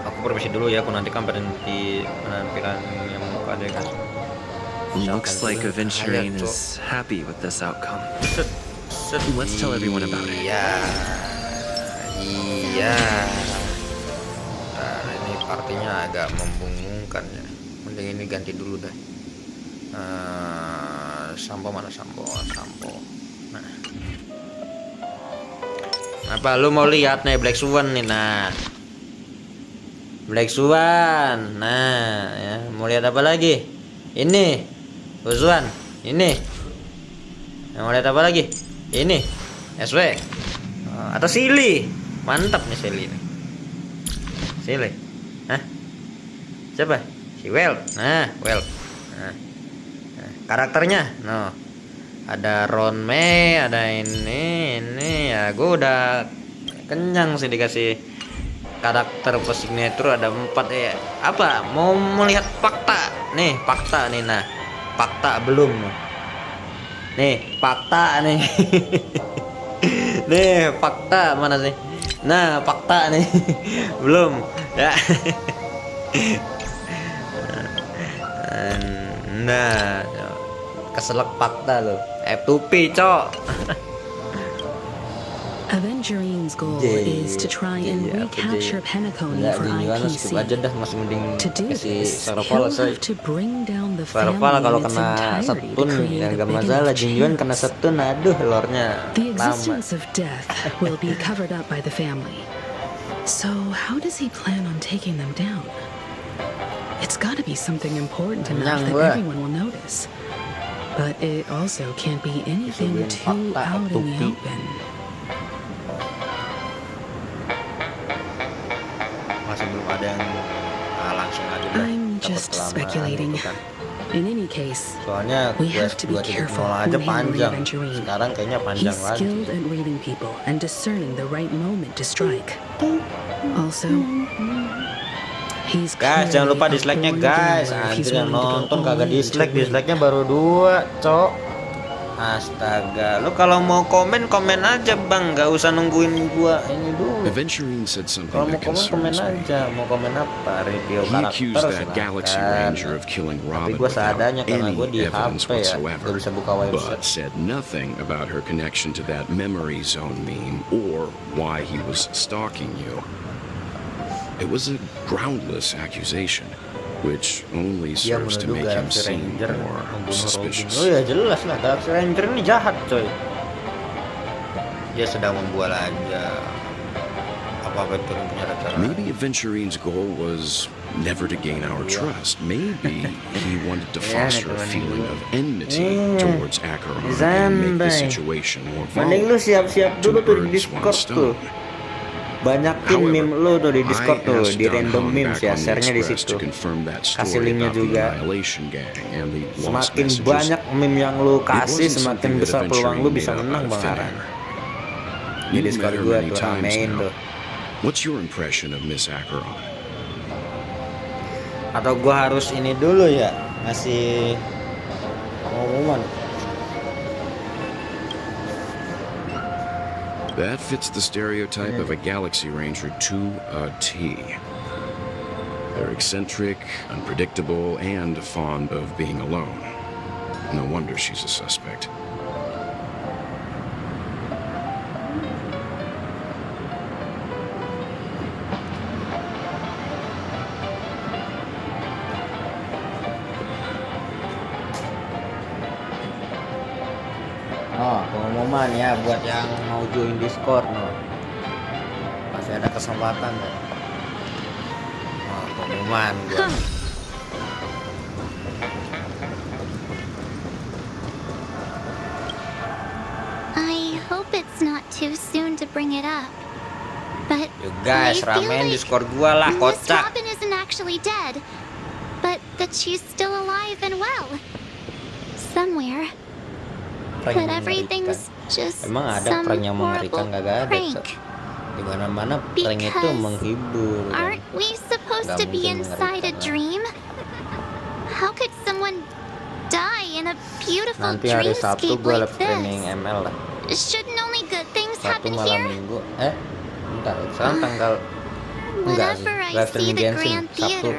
Aku permisi dulu ya, aku nantikan penampilan yang muka deh kan. Looks like Aventurine is happy with this outcome. Let's tell everyone about it. Iya. Nah, ini partinya agak membingungkan ya. Mending ini ganti dulu deh. Sampo mana sampo? Nah. Apa lu mau lihat nih Black Swan nih? Nah. Black Swan. Nah, ya, mau lihat apa lagi? Ini. Swan. Ini. Mau lihat apa lagi? Ini. SW atau Silly. Mantap nih Silly nih. Silly. Hah? Siapa? Si Well. Nah, Well. Nah, karakternya. No. Ada Ron May, ada ini ya. Gue udah kenyang sih dikasih karakter signature ada 4 ya. Apa? Mau melihat fakta. Nih, fakta nih nah. Fakta belum. Nih, fakta nih. Nih, fakta mana sih? Nah, fakta nih. Belum ya. Nah, keselak fakta loh. F2P, cok. Avengerine's goal is to try and recapture Penacony for IPC. To do this, he'll have to bring down the family kalau in its kena entirety to setun create ya a gak big masalah. enough Jinjuan chance. kena setun, aduh lornya The lama. existence of death will be covered up by the family. So how does he plan on taking them down? It's got to be something important enough that everyone will notice. But it also can't be anything too out in the open. Masih belum ada yang langsung aja deh. I'm just speculating. In any case, Soalnya we have quest to be 2.0 careful aja when handling panjang. Aventurine. Sekarang kayaknya panjang He's lagi. skilled at reading people and discerning the right moment to strike. Also, he's Guys, jangan lupa dislike-nya guys. Anjir yang nonton kagak dislike, dislike-nya baru 2, cok. Astaga, lu kalau mau komen aja bang, nggak usah nungguin gua ini dulu. Aventurine said something Kalau mau that komen concerns me. aja, mau komen apa? Review He karakter accused that Galaxy Ranger of killing Tapi Robin gua without seadanya karena any gua di evidence HP ya, whatsoever, gak bisa buka website. but said nothing about her connection to that memory zone meme or why he was stalking you. It was a groundless accusation, which only Dia serves to menuduh make him Galaxy seem Ranger more membunuh Robin. suspicious. Oh ya jelas lah, Galaxy Ranger ini jahat coy. Dia sedang membual aja. Apa betul punya cara? Maybe Aventurine's goal was never to gain our trust. Maybe he wanted to foster a feeling of enmity towards Acheron and make the situation more Mending lu volatile. siap-siap dulu tuh di Birds, one Discord tuh. stone. Banyakin However, meme lu tuh di Discord I tuh, asked di random Gadang memes back ya, on the share-nya di Express situ. to confirm that Kasih story linknya about the juga. Annihilation Gang and the lost Semakin messages. banyak meme yang lu kasih, wasn't semakin something that besar peluang lu Aventurine bisa made up menang out of Bang thin Aran. air. Di You've Discord met her gua many tuh times ramein now. tuh. What's your impression of Miss Acheron? Atau gua harus ini dulu ya, ngasih pengumuman. That fits the stereotype of a Galaxy Ranger to a T. They're eccentric, unpredictable, and fond of being alone. No wonder she's a suspect. Oh, pengumuman ya buat yang mau join Discord no. Masih ada kesempatan ya. Oh, pengumuman gua. I hope it's not too soon to bring it up. But Yuk guys, I feel ramein like Discord gua lah, Miss kocak. Robin isn't actually dead, but that she's still alive and well. Somewhere. Prank But yang everything's mengerikan. just Emang ada some prank yang mengerikan? horrible Kagak ada. prank. Di mana-mana prank itu Because menghibur. kan. Aren't we supposed Nggak to be mungkin inside a mengerikan lah. dream? How could someone die in a beautiful Nanti hari Sabtu dreamscape gua live like streaming this? ML lah. Shouldn't only good things Sabtu happen malam here? Minggu. Bentar, sekarang tanggal enggak sih. Whenever I Live see streaming the Genshin Grand Sabtu. Theater,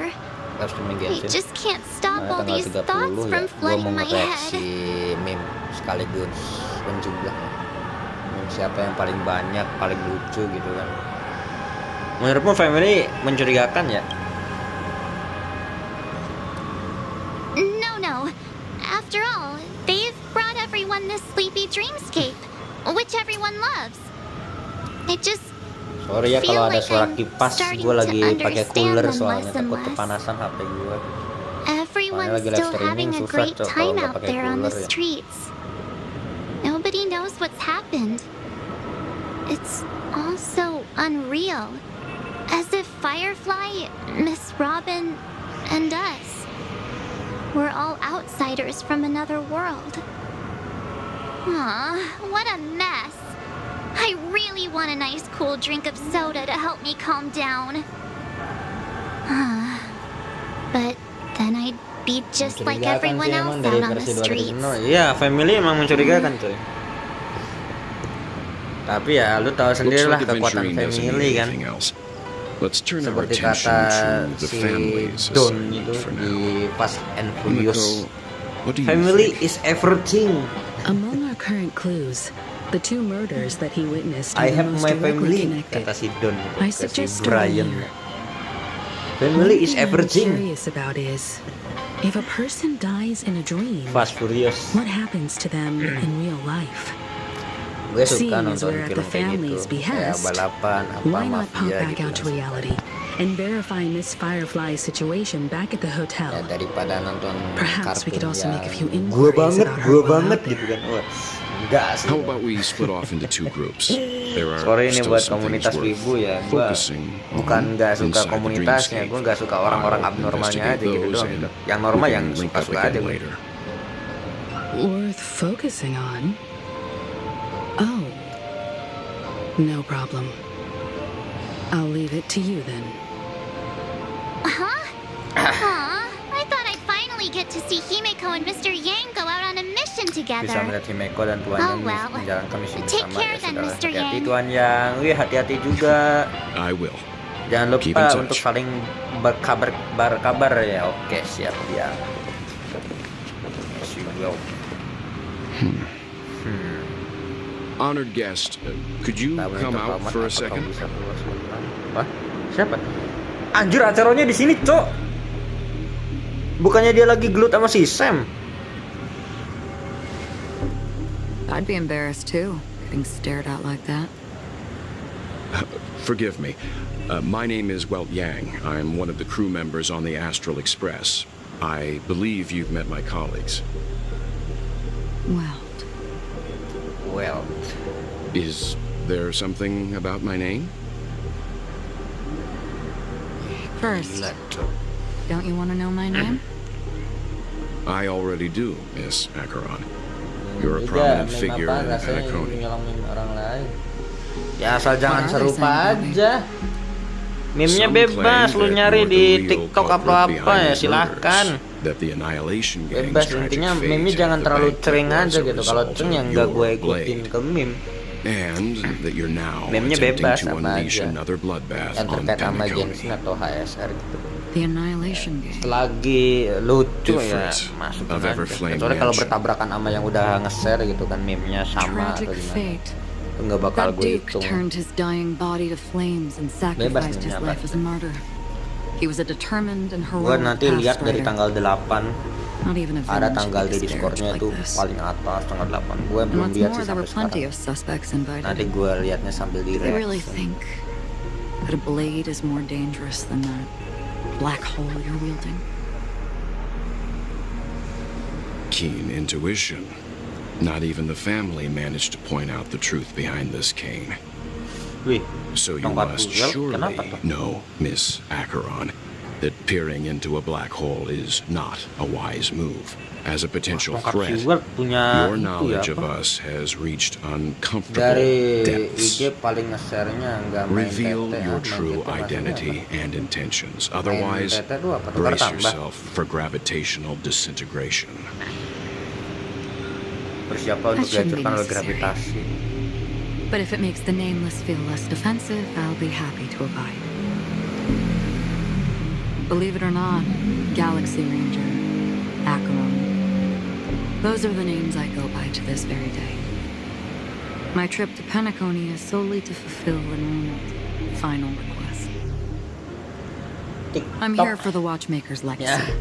Live streaming I Genshin. just can't stop all Tanggal these 30 thoughts ya. from Gua flooding mau my ngereaksi head. meme sekaligus menjumlah. Meme siapa yang paling banyak, paling lucu gitu kan. Menurutmu family mencurigakan ya? No. After all, they've brought everyone this sleepy dreamscape, which everyone loves. I just Sorry ya kalau ada like suara I'm kipas, starting gue to lagi pakai understand cooler them soalnya less and takut less. kepanasan HP gue. Everyone's lagi live still streaming, having a susah, great Cok, kalau time nggak out pakai there on the cooler ya. streets. Nobody knows what's happened. it's all so unreal. As if Firefly, Miss Robin, and us were all outsiders from another world. Aw, what a mess. I really want a nice cool drink of soda to help me calm down. But then I'd be just like everyone else out on the streets. Iya, family emang mencurigakan coy. Tapi ya lu tahu sendirilah kekuatan family kan. Seperti kata si Don itu di Fast and Furious. Family is everything. Among our current clues, the two murders that he witnessed I are have most my directly family, connected. kata si Don, I kata si suggest Brian. One Family is thing I'm everything. curious about is, if a person dies in a dream, Fast Furious. what happens to them in real life? Gue suka Seeing as nonton we're at film the kayak family's gitu, kayak behest, balapan, apa why not pop mafia back gitu. out to reality and verify Miss Firefly's situation back at the hotel? Ya daripada nonton Perhaps we could kartun also yang make a few gue inquiries about her gue while banget out there. gitu kan. Wah, enggak sih. How about we split off into two groups? There are Sorry ini still buat some things komunitas worth wibu ya. Gue focusing bukan on nggak suka inside the komunitasnya, dreamscape. gue nggak suka orang-orang I'll abnormalnya aja investigate gitu those doang. and Gitu. Yang normal we yang can link up suka-suka again aja. Gue. later. Worth focusing on? Oh, no problem. I'll leave it to you then. Huh? Aw, I thought I'd finally get to see Himeko and Mr. Yang go out on a mission Bisa together. melihat Himeko dan Tuan Oh, Yang well. menjalankan misi Take bersama. care Ya then, sudah, Mr. hati-hati Yang. Tuan Yang. Wih, hati-hati juga. I will. Jangan Keep in lupa touch. untuk saling berkabar ya. Oke, siap ya. Yes, you will. Honored guest, could you Tahu come itu out Paman, for a apa kau second? bisa keluar sebentar? Wah, siapa? Anjir, acaranya di sini, Cok. Bukannya dia lagi gelut sama si Sam. I'd be embarrassed too, getting stared at like that. Forgive me. My name is Welt Yang. I'm one of the crew members on the Astral Express. I believe you've met my colleagues. Well, Is there something about my name? First, gila, Cok. don't you want to know my name? I already do, Miss Acheron. You're a Beda, prominent meme figure apa in rasanya Anachrony. nyolongin orang lain. Ya asal jangan What are serupa they saying, aja. Meme-nya Some bebas, claim lu that nyari you're di the real TikTok culprit apa apa behind ya these silahkan. murders, that the Annihilation Gang's Bebas, tragic intinya fate meme at jangan the terlalu banquet cering was aja a gitu. Kalau result ceng of yang gak gue your ikutin blade. ke meme. And that you're now Meme-nya attempting bebas to sama unleash aja. another bloodbath Yang on terkait sama Penacony. Genshin atau HSR gitu. The Annihilation Game. Selagi lucu ya Different masukin of aja. Everflame Kecuali kalau Mansion. bertabrakan sama yang udah nge-share gitu kan meme-nya sama Tragic atau gimana. fate. Itu nggak bakal That gue Duke hitung. turned his dying body to flames and sacrificed his meme-nya, life as a martyr. He was a determined and Gue heroic nanti lihat past dari writer. tanggal 8. Not even a Ada villain should tanggal be di Discord-nya disparaged itu like this. paling atas tanggal 8. Gue And belum what's lihat more, sih there were sampai plenty sekarang. of suspects Nanti invited. gue liatnya sambil di They really reaction. think that a blade is more dangerous than that black hole you're wielding. Keen intuition. Not even the family managed to point out the truth behind this cane. Wih, So you tongkat must tunggal, surely kenapa tuh? know, Miss Acheron, that peering into a black hole is not a wise move. As a potential Tongkat threat, tunggal punya your itu ya knowledge of apa? us has reached uncomfortable Dari depths. IG paling nge-share-nya nggak main Reveal TT, your main true TT maksudnya identity apa? and intentions. Otherwise, TT itu apa? Tukar brace tambah. yourself for gravitational disintegration. Bersiaplah untuk That shouldn't be dihancurkan oleh necessary. gravitasi. But if it makes the nameless feel less defensive, I'll be happy to abide. Believe it or not, Galaxy Ranger, Acheron. Those are the names I go by to this very day. My trip to Penacony is solely to fulfill an final request. I'm here for the Watchmaker's Ya, legacy.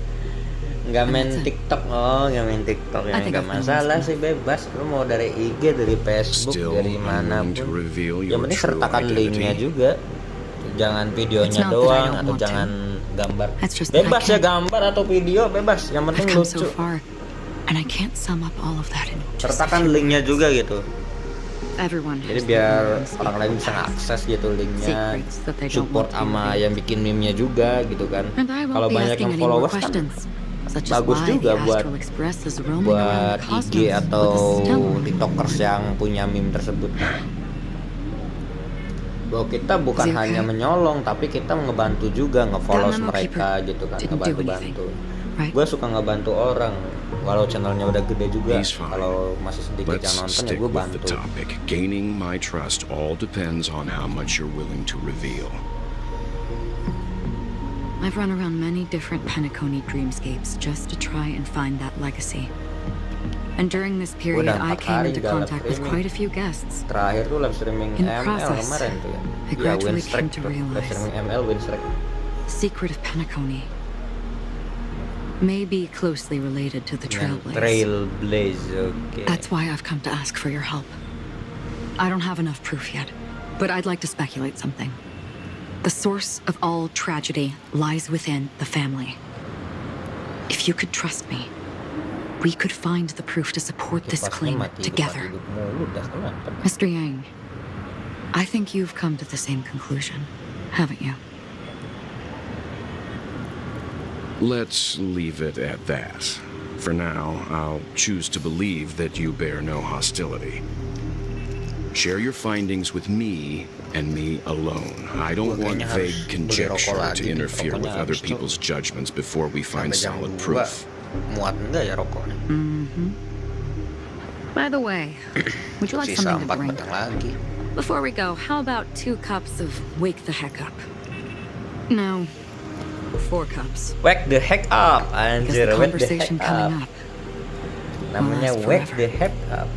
nggak main That's it. TikTok, nggak main TikTok ya, I think nggak I've been masalah listening. sih, bebas. Lu mau dari IG, dari Facebook, Still dari mana unwilling to pun. reveal Yang your penting true sertakan linknya identity. juga. Jangan It's videonya not that I doang don't atau want to. jangan gambar. That's just that I Bebas ya can't. gambar atau video, bebas. Yang I've penting come lucu. so far, and I can't sum up all of that in just a Sertakan few linknya words. juga gitu. Everyone Jadi has biar their own orang lain bisa akses gitu linknya, secrets that they don't support want to sama reveal. yang bikin meme-nya juga gitu kan. And I Kalau won't be banyak asking yang any more followers kan questions, such as bagus why juga the buat Astral Express is roaming around the IG cosmos atau with a stellar. tiktokers yang punya meme tersebut. Bahwa kita bukan Is he hanya okay? menyolong, tapi kita ngebantu juga, nge-follow That memo mereka keeper gitu kan, didn't do ngebantu-bantu. right? Gue suka ngebantu orang, walau channelnya udah gede juga. He's fine. Kalau masih sedikit Let's yang nonton ya stick gue with bantu. the topic. Gaining my trust all depends on how much you're willing to reveal. I've run around many different Penacony dreamscapes just to try and find that legacy. And during this period, Udah I 4 came hari into gak live contact with streaming. quite a few guests. Terakhir tuh live streaming In ML process, kemarin tuh ya. I Iya, gradually Winstrike came to tuh. Live realize streaming ML Winstrike. the secret of Penacony may be closely related to the Trailblaze. Trailblaze, oke. That's why I've come to ask for your help. I don't have enough proof yet, but I'd like to speculate something. The source of all tragedy lies within the family. If you could trust me, we could find the proof to support this claim together. Mr. Yang, I think you've come to the same conclusion, haven't you? Let's leave it at that. For now, I'll choose to believe that you bear no hostility. Share your findings with me and me alone. I don't want vague conjecture to interfere with other people's judgments before we find solid proof. Muat enggak ya rokoknya? By the way, would you like Sisa something to 4 drink? batang lagi. Before we go, how about 2 cups of Wake the Heck Up? No, 4 cups. Wake the heck up, Because anjir. the Wake the conversation heck coming up. up. Namanya will last wake forever. the heck up.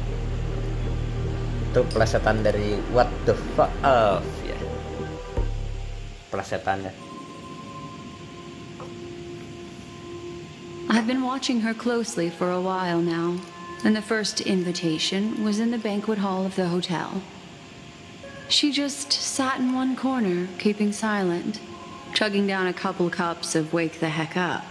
Itu plesetan dari what the fuck up ya. Plesetannya. I've been watching her closely for a while now, and the first invitation was in the banquet hall of the hotel. She just sat in one corner, keeping silent, chugging down a couple cups of Wake the Heck Up.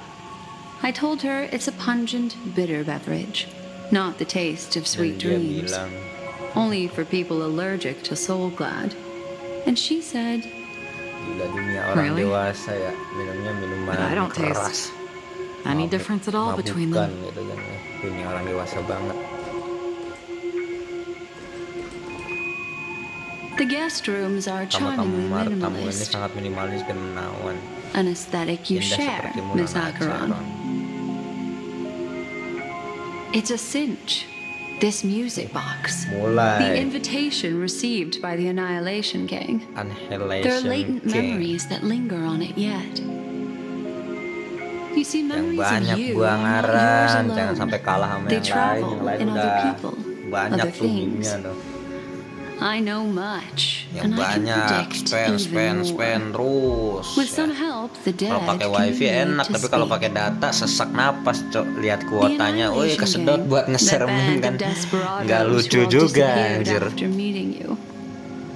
I told her it's a pungent, bitter beverage, not the taste of sweet Dan dia dreams, bilang, only for people allergic to Soul Glad. And she said, gila dunia orang Really? dewasa ya, minumnya minuman But I don't keras. taste any Mabuk- difference at all between mabukan them. gitu kan ya. Dunia orang dewasa banget. the guest rooms are charmingly Kamar-kamar tamu ini minimalist, sangat minimalis dan menawan. an aesthetic you Indah share, seperti Miss Mona Acheron. Acheron. It's a cinch. This music box. The Mulai invitation received by the Annihilation Gang. There are Annihilation latent King memories that linger on it yet. You see, yang memories of banyak you buang are not yours aran, alone. jangan sampai kalah sama They yang lain. travel Yang lain in other udah people, banyak other tuh things. meme-nya tuh. I know much, Yang and I can banyak predict even spend more. terus. With ya. some help, the dead Kalau pakai can wifi be made enak, to tapi kalau speak. pakai data sesak napas, cok. Lihat The kuotanya, wih Annihilation kesedot Gang, buat nge-share that meme band kan. of desperados Nggak who lucu all juga, disappeared anjir. after meeting you.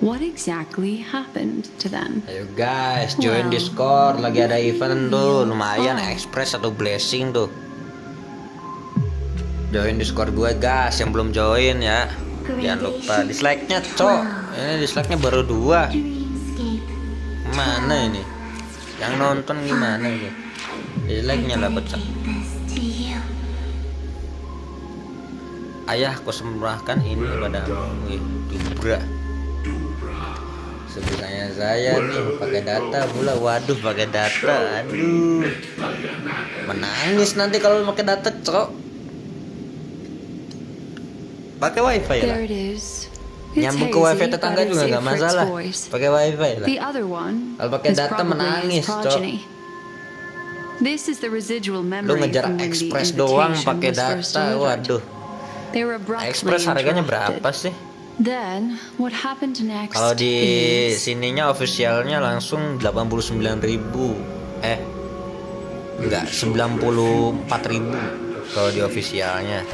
What exactly happened to them? Ayo guys, join Well, Discord, lagi ada event tuh, you'll lumayan fall. express atau blessing tuh. Join Discord gue guys, yang belum join ya. Jangan lupa dislike-nya, cok. Ini dislike-nya baru 2. Mana ini? Yang nonton gimana ini? Dislike-nya lah pecah. Ayah, kau sembahkan ini padamu. Wih, dubra. Sebisanya saya nih pakai data pula. Waduh, pakai data. Aduh. Menangis nanti kalau pakai data, cok. Pakai wifi lah. There it is. It's Nyambung ke wifi hazy, tetangga but juga it's nggak Ifrit's masalah. voice. Pakai wifi lah. The other one Kalau pakai is data probably menangis, his Cok. progeny. This is the residual Lu memory ngejar from when the express doang invitation pakai was first data. delivered. Waduh. They were abruptly Express harganya interrupted. berapa sih? Then what happened next Kalau di is sininya officialnya langsung 89.000. Enggak, 94.000 kalau di officialnya.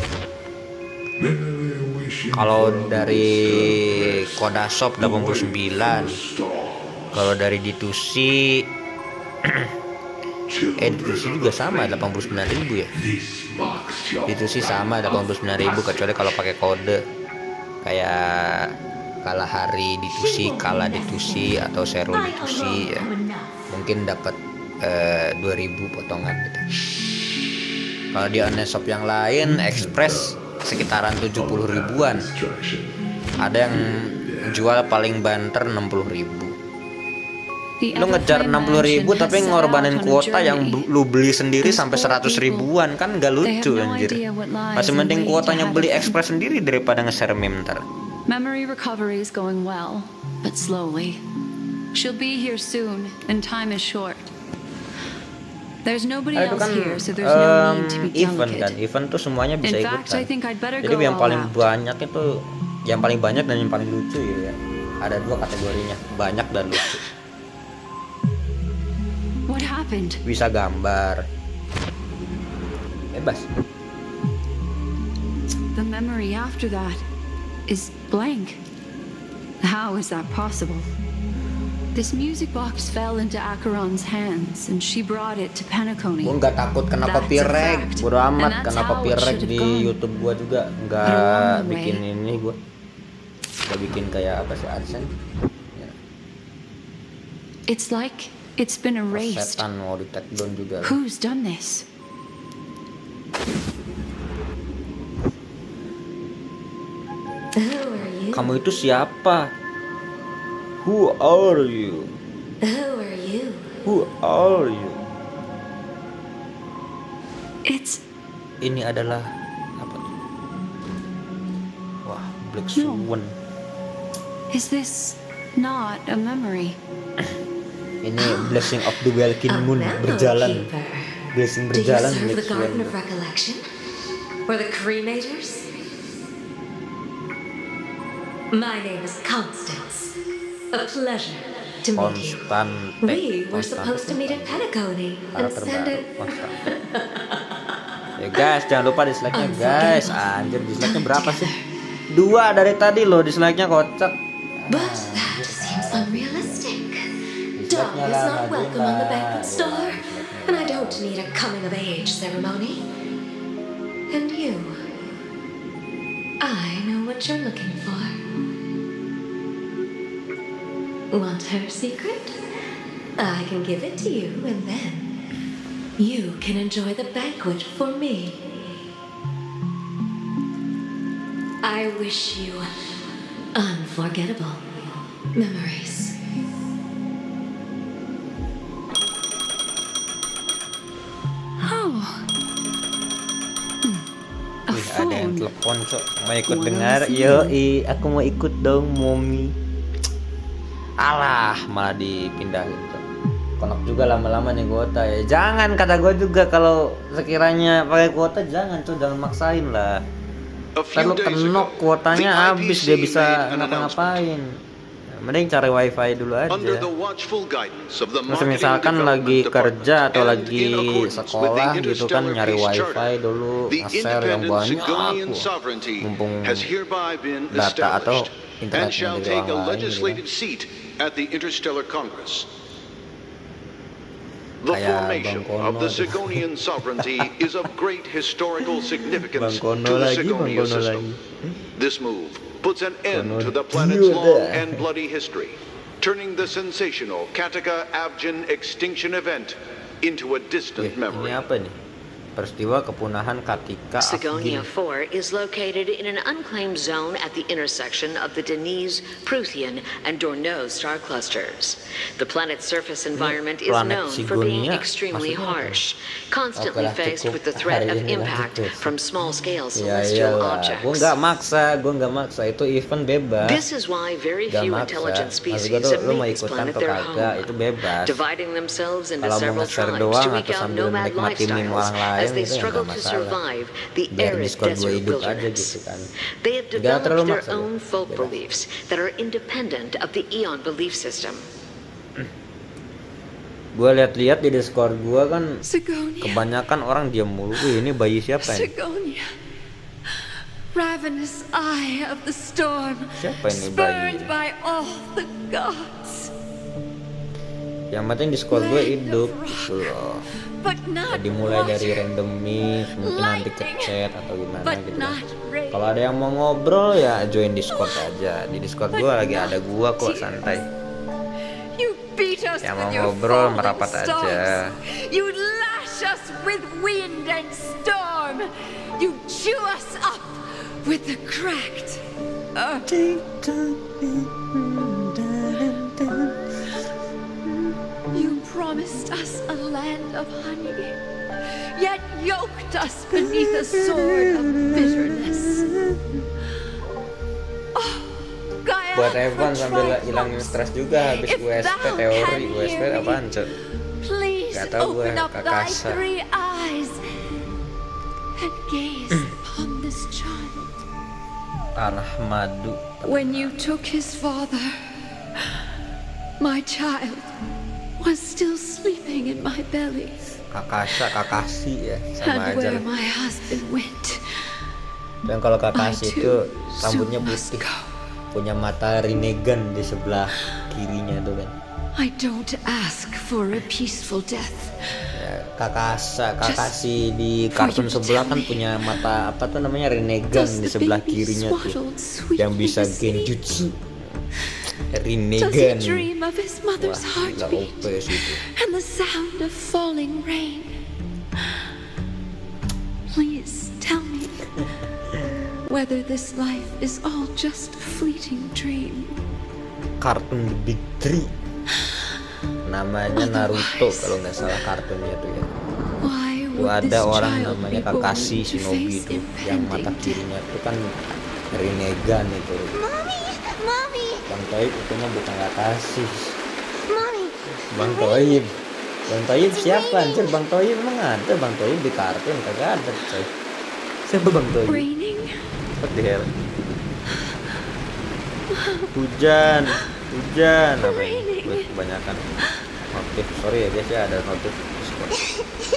Kalau dari Koda Shop 89. Kalau dari D2C D2C juga sama 89.000 ya. D2C sama 89.000 kecuali kalau pakai kode. kayak kalah hari ditusi, kalah ditusi atau sero ditusi ya. Mungkin dapat 2000 potongan gitu. Kalau di online shop yang lain express sekitaran 70 ribuan. Ada yang jual paling banter 60.000. Lu ngejar 60.000 tapi ngorbanin kuota yang lu beli sendiri sampai 100 ribuan, kan gak lucu anjir. Masih mending kuotanya beli express sendiri daripada nge-share meme ntar. Memory recovery is going well, but slowly. She'll be here soon, and time is short. There's nobody else here, so there's no need to be event kan, delicate. event tuh semuanya bisa In ikutan. fact, I think I'd better Jadi go yang all paling out. banyak itu, yang paling banyak dan yang paling lucu ya. Ada 2 kategorinya, banyak dan lucu. What happened? Bisa gambar, bebas. The memory after that is blank. How is that possible? This music box fell into Acheron's hands, and she brought it to Penacony. Gue nggak takut kena That's a copyright, fact. bodo And amat that's kena how it copyright should have di gone. YouTube gue juga, But nggak along the bikin way- ini gue, nggak bikin kayak apa sih AdSense, ya. It's like it's been erased. Setan mau di take down juga. Who's done this? Who are you? Kamu itu siapa? Who are you? Who are you? Who are you? It's Ini adalah apa tuh? Wah, Black No. Swan. is this not a memory? Ini Blessing of the Welkin A Moon memo berjalan. keeper. Blessing Do you berjalan serve Black the Garden Swan. of Recollection? Or the Cremators? My name is Constance. A pleasure to meet you. Konstante. We were supposed to meet at Penacony and Karakter spend baru, it. Konstante. Ya guys, jangan lupa dislike-nya guys. Anjir, dislike-nya berapa sih? 2 dari tadi loh, dislike-nya kocak. But that seems unrealistic. Dog Dislike-nya is lah, not welcome on the banquet Iya, store, dislike-nya. and I don't need a coming of age ceremony. And you, I know what you're looking for. Want her secret? I can give it to you, and then you can enjoy the banquet for me. I wish you unforgettable memories. Oh. A Wih, ada yang phone. telepon, Cok. Mau ikut Wanna dengar? listen? Yoi, aku mau ikut dong, Momi. Alah, malah dipindahin, Cok. Konok juga lama-lama nih kuota ya. Jangan, kata gue juga, kalau sekiranya pakai kuota jangan, Cok, jangan maksain lah. Ntar lu kenok kuotanya habis, dia bisa ngapa-ngapain. Mending cari wifi dulu aja. Terus misalkan lagi kerja atau lagi sekolah gitu kan, nyari wifi dulu, nge-share yang banyak, mumpung data atau internetnya dari orang lain gitu kan. The Kayak formation Bang of the Kono. Sigonian sovereignty is of great historical significance Bang Kono to the lagi, Bang Sigonia Kono system. lagi. This move puts an end Kono to the planet's dia long dah. and bloody history, turning the sensational Kataka-Abjan extinction event into a Wih, distant ini memory. apa nih? Peristiwa kepunahan Katika Sigonia Afgin. 4 is located in an unclaimed zone at the intersection of the Denise, Prothean, and Dorneau star clusters. The planet's surface environment is planet known for being Sigonia, extremely maksudnya apa? harsh, constantly Oke lah, faced cukup with the threat hari of ini impact lanjut. from small-scale Ya celestial iyalah, gue objects. nggak maksa, itu event bebas. This is why very Gak few maksa. intelligent Maksud species gue tuh, have lu mau made this ikutan planet atau their kagak, home, itu bebas. dividing themselves into Kalau mau several nge-share tribes doang to atau eke out sambil nomad menikmati meme lifestyles orang lain as they itu ya struggle nggak to masalah. survive the Biar arid Discord gue desert hidup aja wilderness. gitu kan. They have Jangan terlalu developed their maksa, own bebas. folk beliefs that are independent of the Eon belief system. Gue lihat-lihat di Discord gue kan Sigonia. kebanyakan orang diam mulu. Wih, ini bayi siapa ini? Sigonia. Ravenous eye of the storm. Siapa ini bayi? Spurned by all the gods. Yang penting Discord gue hidup gitu loh. But not Jadi mulai dari water. random meme, mungkin nanti ke chat atau gimana But gitu kan. not Kalau ada yang mau ngobrol ya join Discord aja. Di Discord gua lagi ada gua kok, santai. Yang mau ngobrol merapat aja. You lash us with wind and storm. You chew us up with the cracked. You promised us a land of honey, yet yoked us beneath a sword of bitterness. Buat Evan sambil hilangin stres juga habis USP teori. USP apaan, Cok? Gak tau gue, kakasa. Tanah madu. When you took his father, my child was still sleeping in my belly. Kakasa, kakasi ya, sama And aja. where my husband went, Dan kalau kakasi itu rambutnya putih, punya mata Rinnegan di sebelah kirinya tuh kan. I don't ask for a peaceful death. Ya, kakasi di kartun sebelah kan punya mata apa tuh namanya Rinnegan di sebelah kirinya tuh, yang bisa genjutsu. Rinnegan. Does he dream of his mother's heartbeat and the sound of falling rain? Please tell me whether this life is all just a fleeting dream. Kartun The Big Three. Namanya Naruto kalau nggak salah kartunnya tuh ya. Tuh ada orang namanya Kakashi Shinobi itu, yang mata kirinya itu kan Rinnegan itu. Mommy. Bang Toib itu mah bukan Kakashi. Mommy. Bang Toib. Bang Toib siapa anjir? Bang Toib emang ada? Bang Toib di kartun kagak ada, coy. Siapa Bang Toib? What the hell? Hujan apa ini? Kebanyakan notif, sorry ya guys ya, ada notif Discord.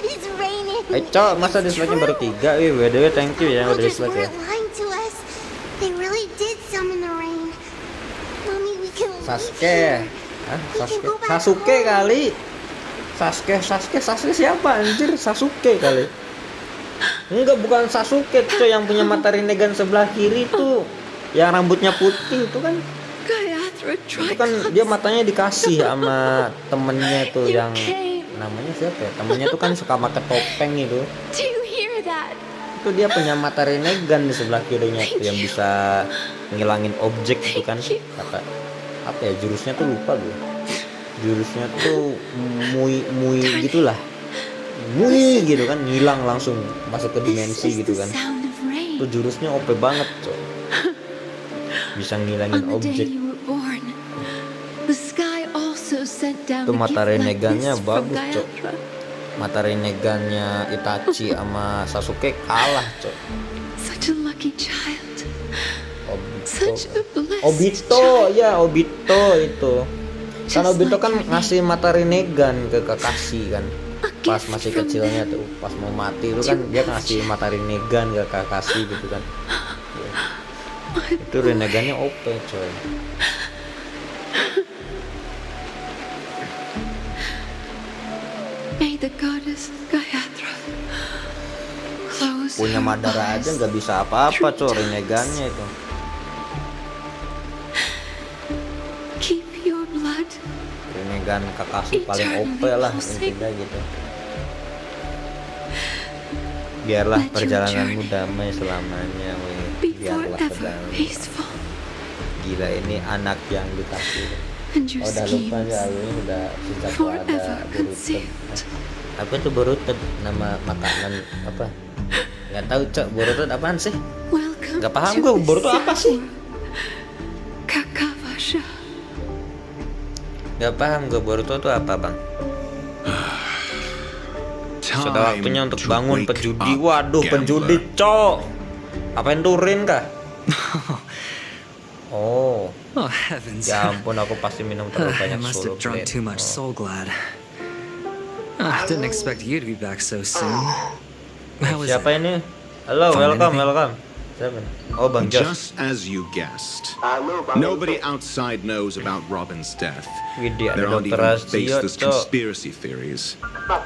It's raining. Cok, masa dislike-nya baru 3? Wih, by the way thank you ya udah dislike ya. They really did summon the rain. Mommy, we can Sasuke. Hah? Sasuke kali. Sasuke siapa anjir? Sasuke kali. Enggak, bukan Sasuke tuh yang punya mata Rinnegan sebelah kiri tuh, yang rambutnya putih itu kan. Itu kan dia matanya dikasih sama temennya tuh yang namanya siapa ya? Temennya tuh kan suka pakai topeng itu. Itu dia punya mata Rinnegan di sebelah kirinya tuh, yang bisa ngilangin objek itu kan. Kata apa ya jurusnya tuh, lupa gue. Jurusnya tuh mui gitulah. Mui gitu kan, ngilang langsung masuk ke dimensi gitu kan. Tuh jurusnya OP banget, Cok. Bisa ngilangin objek. Itu mata Rinnegannya bagus, Cok. Mata Rinnegannya Itachi sama Sasuke kalah, Cok. Obito itu. Kan Obito kan ngasih mata Rinnegan ke Kakashi kan. Pas masih kecilnya tuh, pas mau mati itu kan dia ngasih mata Rinnegan ke Kakashi gitu kan. Itu Rinnegannya OP, coy. Punya Madara aja nggak bisa apa-apa, coy, Rinnegannya itu. Rinnegan Kakashi paling OP lah intinya gitu. Biarlah perjalananmu damai selamanya, weh. Biarlah damai. Gila, ini anak yang dikasih. Oh, udah lupa ya, ini udah sejak ada Boruto. Apa itu Boruto? Nama makanan apa? Nggak tahu, Cok. Boruto apaan sih? Nggak paham gue, Boruto apa sih? Nggak paham gue, Boruto itu apa, Bang? Sudah waktunya untuk bangun penjudi. Waduh, penjudi, Cok. Apain turin kah? Oh heavens. Ya ampun, aku pasti minum terlalu banyak I must solo have drunk blade. too much soul glad. Didn't expect you to be back so soon. How is Siapa it? ini? Halo, welcome. Oh, Bang Jos. Just as you guessed, nobody outside knows about Robin's death. There aren't even baseless conspiracy theories.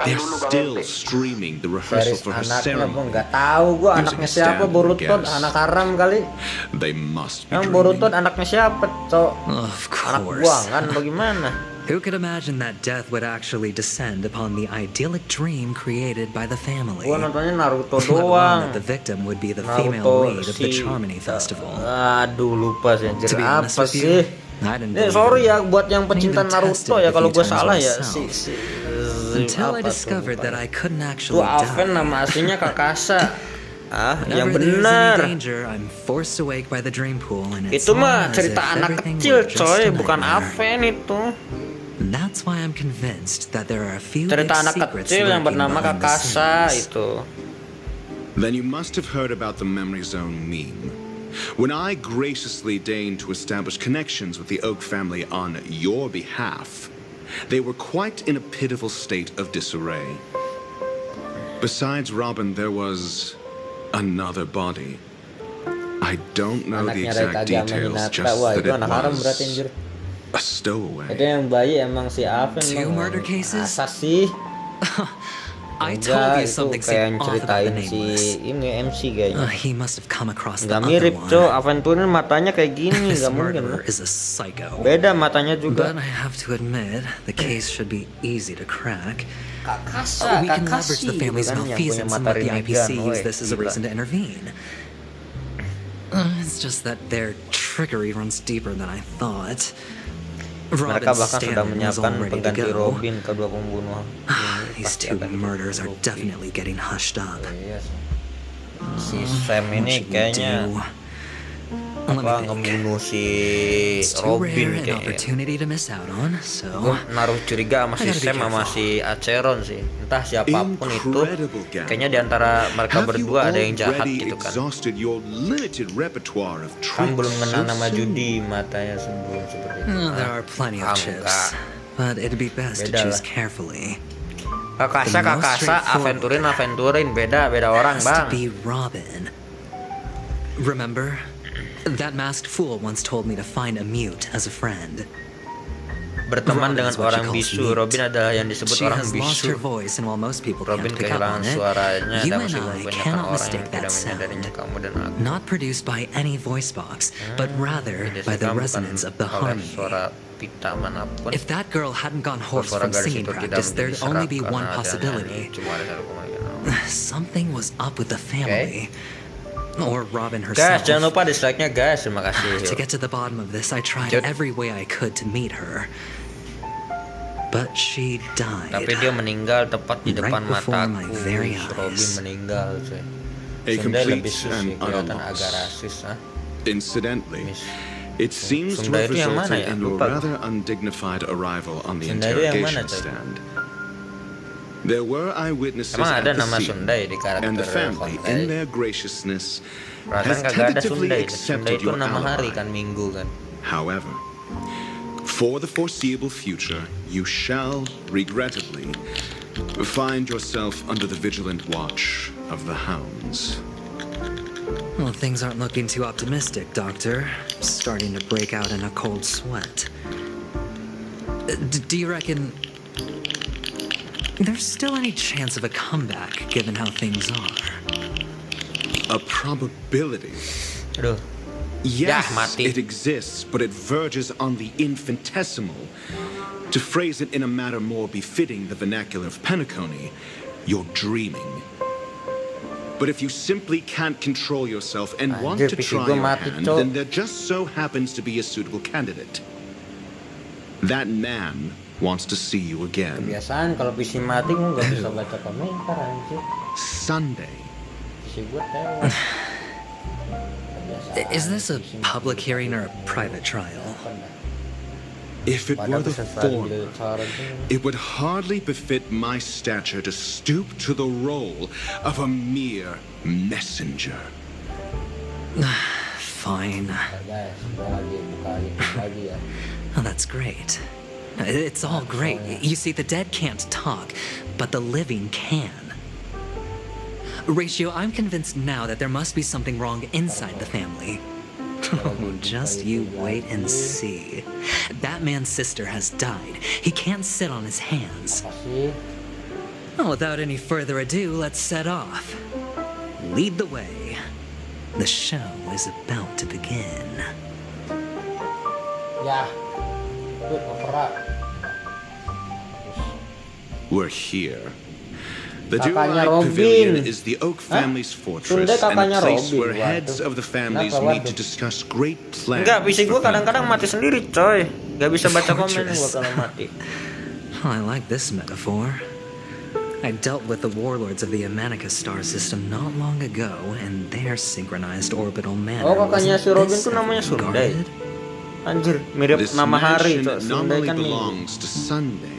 They're still streaming the rehearsal for her ceremony. Nggak tahu gua anaknya siapa, Boruto, anak haram kali. They must be Yang Boruto anaknya siapa, Cok? Of Anak course. buangan bagaimana? Who could imagine that death would actually descend upon the idyllic dream created by the family? Gua nontonnya Naruto Let alone doang. that the victim would be the Naruto female lead of the si- Charmony Festival. Aduh, lupa sih anjir. To be honest Apa with you, sih? I didn't Nih, believe sorry it. ya buat yang pecinta Even Naruto tested ya a kalau few gue times salah ya myself. apa Until I tuh, discovered lupa. that I couldn't Tuh actually Aven die. nama aslinya Kakasa. Yang Whenever there's benar. any danger, I'm forced awake by the dream pool, and it's Itu mah as cerita if anak everything kecil, were just coy, a bukan nightmare. Aven itu. That's why I'm convinced that there are a few Cerita big anak secrets kecil yang lurking bernama behind the Kakasa scenes. itu. Then you must have heard about the Memory Zone meme. When I graciously deigned to establish connections with the Oak family on your behalf, they were quite in a pitiful state of disarray. Besides Robin, there was another body. I don't know the Anaknya exact Reka details, Hinata. just Wah, that itu it anak haram berarti was anjir. a stowaway. Itu yang bayi emang si Aven. Two murder cases? Masa sih? I Enggak, told you itu something kayak yang seemed off about the ceritain si nameless. ini MC kayaknya. He must have come across the Nggak other mirip, one. Cok. Aventurin matanya kayak gini, This nggak mungkin. murderer is a psycho. Beda matanya juga. But I have to admit, the case should be easy to crack. Kakasa, We can leverage the family's kan, yang punya malfeasance and mata let the Rinnegan, IPC use woi, this as a gila. reason to intervene. It's just that their trickery runs deeper than I thought. Mereka Robin's bahkan sudah stand was menyiapkan all ready to pengganti go. Robin, kedua pembunuh. Ini These pasti two akan murders are dibukti. definitely getting hushed up. Iya sih. Si Sam What ini should we kayaknya do? Let apa me think. ngebunuh si It's too Robin rare an kayaknya. opportunity to miss out on, so Gue naruh curiga sama si I gotta be Sam sama careful. si Aceron sih. Entah siapapun itu. Incredible, Gadang. Kayaknya di antara mereka Have you berdua ada yang jahat already gitu kan. exhausted your limited repertoire of Kan tricks belum kenal so nama soon? Judy matanya sebelum seperti itu. There are plenty of chips, Enggak. but it'd be best to Beda choose lah. carefully. Kakasa, The most straightforward Aventurin, beda orang has to bang. be Robin. Remember? That masked fool once told me to find a mute as a friend. Berteman Robin dengan is what she orang calls bisu. mute. Robin adalah yang disebut She orang has lost her bisu. voice, and while most people Robin can't pick up kehilangan on it, suaranya you dan and masih I kebanyakan cannot orang yang mistake tidak that menyadarinya sound. kamu dan aku. Not produced by any voice box, but rather Tidak by the bukan resonance of the oleh harmony. suara pita manapun. If that girl hadn't gone hoarse Suara from garis singing itu tidak practice, menjadi there'd only serak be karena one ada possibility. nyanyi, cuma ada satu kemungkinan. Something was up with the family. Or Robin Guys, herself. jangan lupa dislike-nya guys. Terima kasih. To get to the bottom of this, I tried Jod. every way I could to meet her. But she died. Tapi dia meninggal tepat di Right depan before mataku. my very Robin eyes. meninggal cuy. A Sunda complete lebih sus and sih, kelihatan utter agak loss. rasis. Incidentally, it seems to Sunda have itu yang mana resulted ya? in your Lupa. rather undignified arrival on the Sunda itu yang mana, interrogation coy? stand. There were eyewitnesses Emang ada at the nama scene, Sunda ya di karakter and the family, Honkai? in their graciousness, Perasaan has kagak ada tentatively Sunda itu. Sunda accepted itu your nama hari alibi. kan, minggu kan. However, for the foreseeable future, you shall, regrettably, find yourself under the vigilant watch of the hounds. Well, things aren't looking too optimistic, Doctor. Starting to break out in a cold sweat. Do you reckon there's still any chance of a comeback, given how things are? A probability. Aduh. Yes, mati. it exists, but it verges on the infinitesimal. To phrase it in a manner more befitting the vernacular of Penacony, you're dreaming. But if you simply can't control yourself and want Anjir, to PC try gua your mati, hand, Cok. then there just so happens to be a suitable candidate. That man wants to see you again. Kebiasaan kalau PC mati gue nggak bisa baca komentar anjir. Sunday. PC gue tewas. Is this a public hearing or a private trial? If it were the Padahal bisa former, cara tuh. it would hardly befit my stature to stoop to the role of a mere messenger. Fine. Guys, gue lagi buka YouTube lagi ya. Oh, that's great. It's all great. You see, the dead can't talk, but the living can. Ratio, I'm convinced now that there must be something wrong inside the family. Oh, just you wait and see. That man's sister has died. He can't sit on his hands. Well, without any further ado, let's set off. Lead the way. The show is about to begin. Ya, itu opera. We're here. The Kakaknya Duelite Robin. Pavilion is the Oak family's fortress Sudah and kakaknya a place Robin, where waduh. heads of the families Kenapa, meet to waduh? discuss great plans. Enggak, PC gue for kadang-kadang mati sendiri, coy. Gak bisa baca komen gue Fortress. kalau mati. I like this metaphor. I dealt with the warlords of the Amanica star system not long ago, and their synchronized orbital manner Oh, kakaknya si wasn't Robin this tuh namanya Sunday. guarded. Anjir, mirip This nama hari, mansion coy. Sunday nominally kan minggu. belongs to Sunday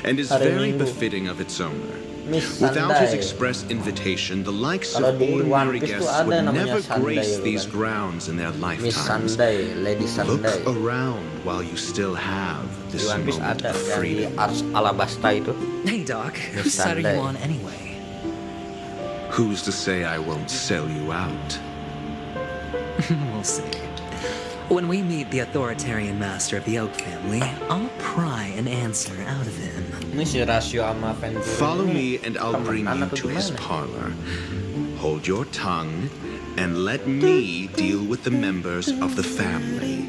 and is Hari very Minggu. befitting of its owner. Miss Without his Sunday. express invitation, the likes Kalau of di One ordinary Piece tuh guests ada would namanya never Sunday, grace bukan? these grounds in their Miss lifetimes. Sunday, Lady Look Sunday. around while you still have Di this One Piece moment ada of yang di freedom. Ars Alabasta itu. Hey, Doc, Miss whose side are Sunday. you on anyway? Who's to say I won't sell you out? We'll see. When we meet the authoritarian master of the Oak family, I'll pry an answer out of him. Ini si Rasio sama Ventura Follow ini me and I'll bring temenan you atau to his gimana? parlor. Hold your tongue and let me deal with the members of the family.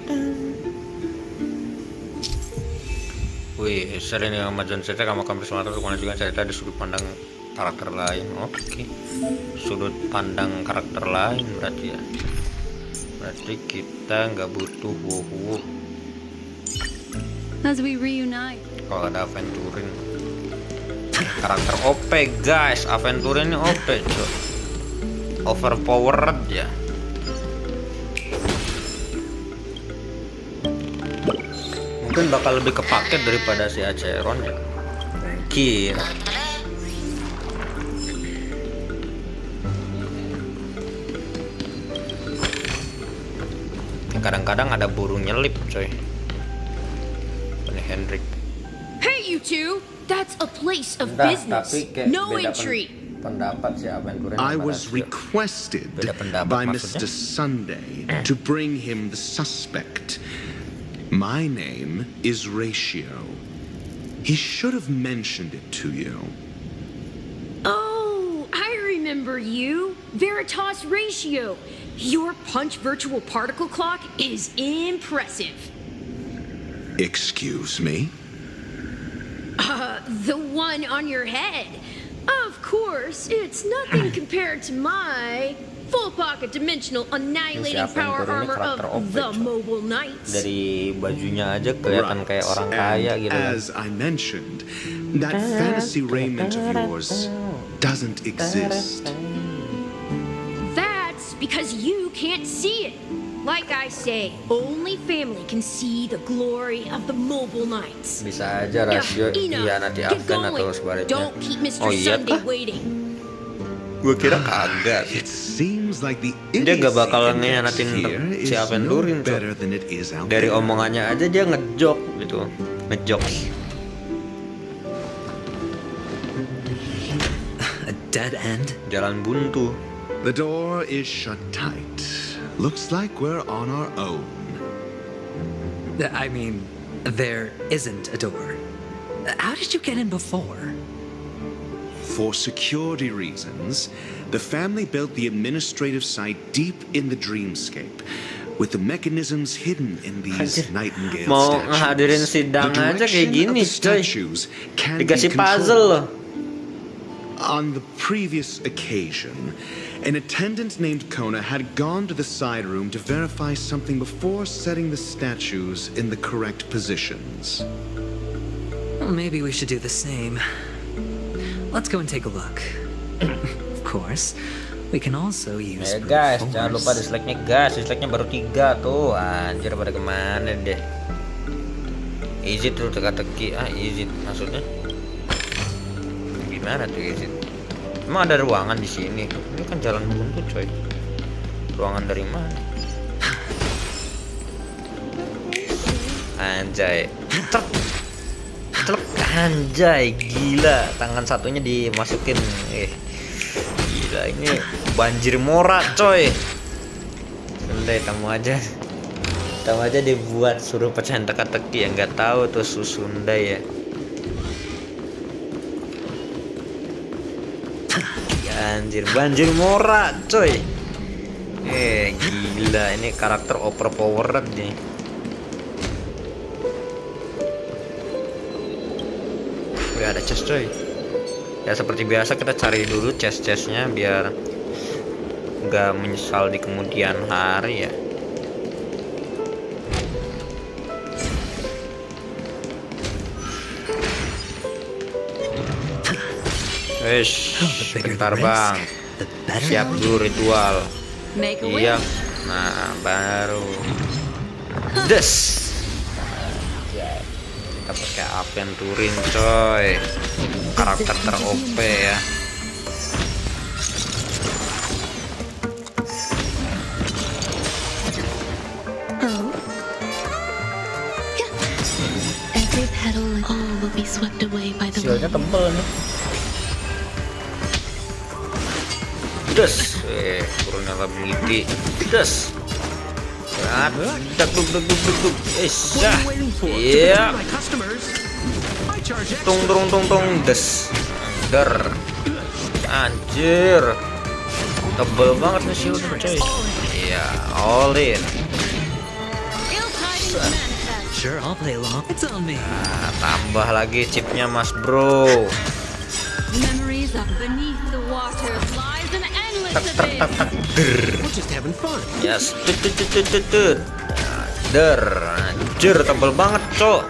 Wih, sering nih sama John cerita kamu kampus Sumatera untuk juga cerita di sudut pandang karakter lain. Oke. Sudut pandang karakter lain berarti ya. Berarti kita nggak butuh wuh. As we reunite. Kalau ada Aventurin. Karakter OP guys, Aventurin ini OP cuy. Overpowered ya. Mungkin bakal lebih kepaket daripada si Aceron ya. Mungkin. Kadang-kadang ada burung nyelip coy. Ini Hendrik. Hey, you two! That's a place of Entah, business. tapi kayak No beda entry. pendapat si Aventurin. I sama was Rasio. requested Beda pendapat by maksudnya? Mr. Sunday to bring him the suspect. My name is Ratio. He should have mentioned it to you. Oh, I remember you. Veritas Ratio. Your punch virtual particle clock is impressive. Excuse me? The one on your head. Of course, it's nothing compared to my full pocket dimensional annihilating Siapa yang power turun ini armor karakter of OP, the coy. Mobile Knights. Dari bajunya aja kelihatan kayak orang kaya And gitu kan. as I mentioned, that fantasy raiment of yours doesn't exist. That's because you can't see it. Like I say, only family can see the glory of the Mobile Knights. Bisa aja Rasio nanti Get Afgan atau going. sebaliknya. Don't keep Mr. Oh iya Sunday kah? waiting. Gue kira kagak. It seems like the Dia gak bakal idiocy ngehianatin here si is no Aventurin tuh. better than it is out Dari there. omongannya aja dia ngejok gitu. Ngejok. A dead end? Jalan buntu. The door is shut tight. Looks like we're on our own. I mean, there isn't a door. How did you get in before? For security reasons, the family built the administrative site deep in the dreamscape, with the mechanisms hidden in these Nightingale Mau statues. ngehadirin sidang The aja kayak direction of gini the coy. statues can Dikasih be puzzle loh. controlled. On the previous occasion, an attendant named Kona had gone to the side room to verify something before setting the statues in the correct positions. Well, maybe we should do the same. Let's go and take a look. Of course, we can also use Guys, brute jangan lupa force. dislike-nya guys. Dislike-nya baru 3 tuh. Anjir pada kemana deh. Easy tuh teka-teki. Easy maksudnya. Gimana tuh easy? Emang ada ruangan di sini? Ini kan jalan buntu coy. Ruangan dari mana? Anjay. Truk. Truk anjay, gila. Tangan satunya dimasukin. Gila. Gila, ini banjir mora coy. Udah tamu aja dibuat suruh pecahin teka-teki, yang nggak tahu tuh Sunda ya. Anjir, banjir mora coy. Gila, ini karakter overpowered nih. Udah ada chest coy. Ya seperti biasa kita cari dulu chest-chestnya biar nggak menyesal di kemudian hari ya. Bentar bang, siap dulu ritual. Iya, nah baru des. Kita pakai aventurin coy, karakter ter-OP ya. Every petal and all will be swept away by the Sialnya tebel nih. Des, kurangnya lebih des. Duk. Iya. Tung des. Der. Anjir. Tebel banget nih shield coy. Iya, all in. Sure, I'll play along. It's on me. Tambah lagi chipnya mas bro. Memories of beneath the water lies an endless abyss. We're just having fun. Yes, der, anjir tebel banget cok.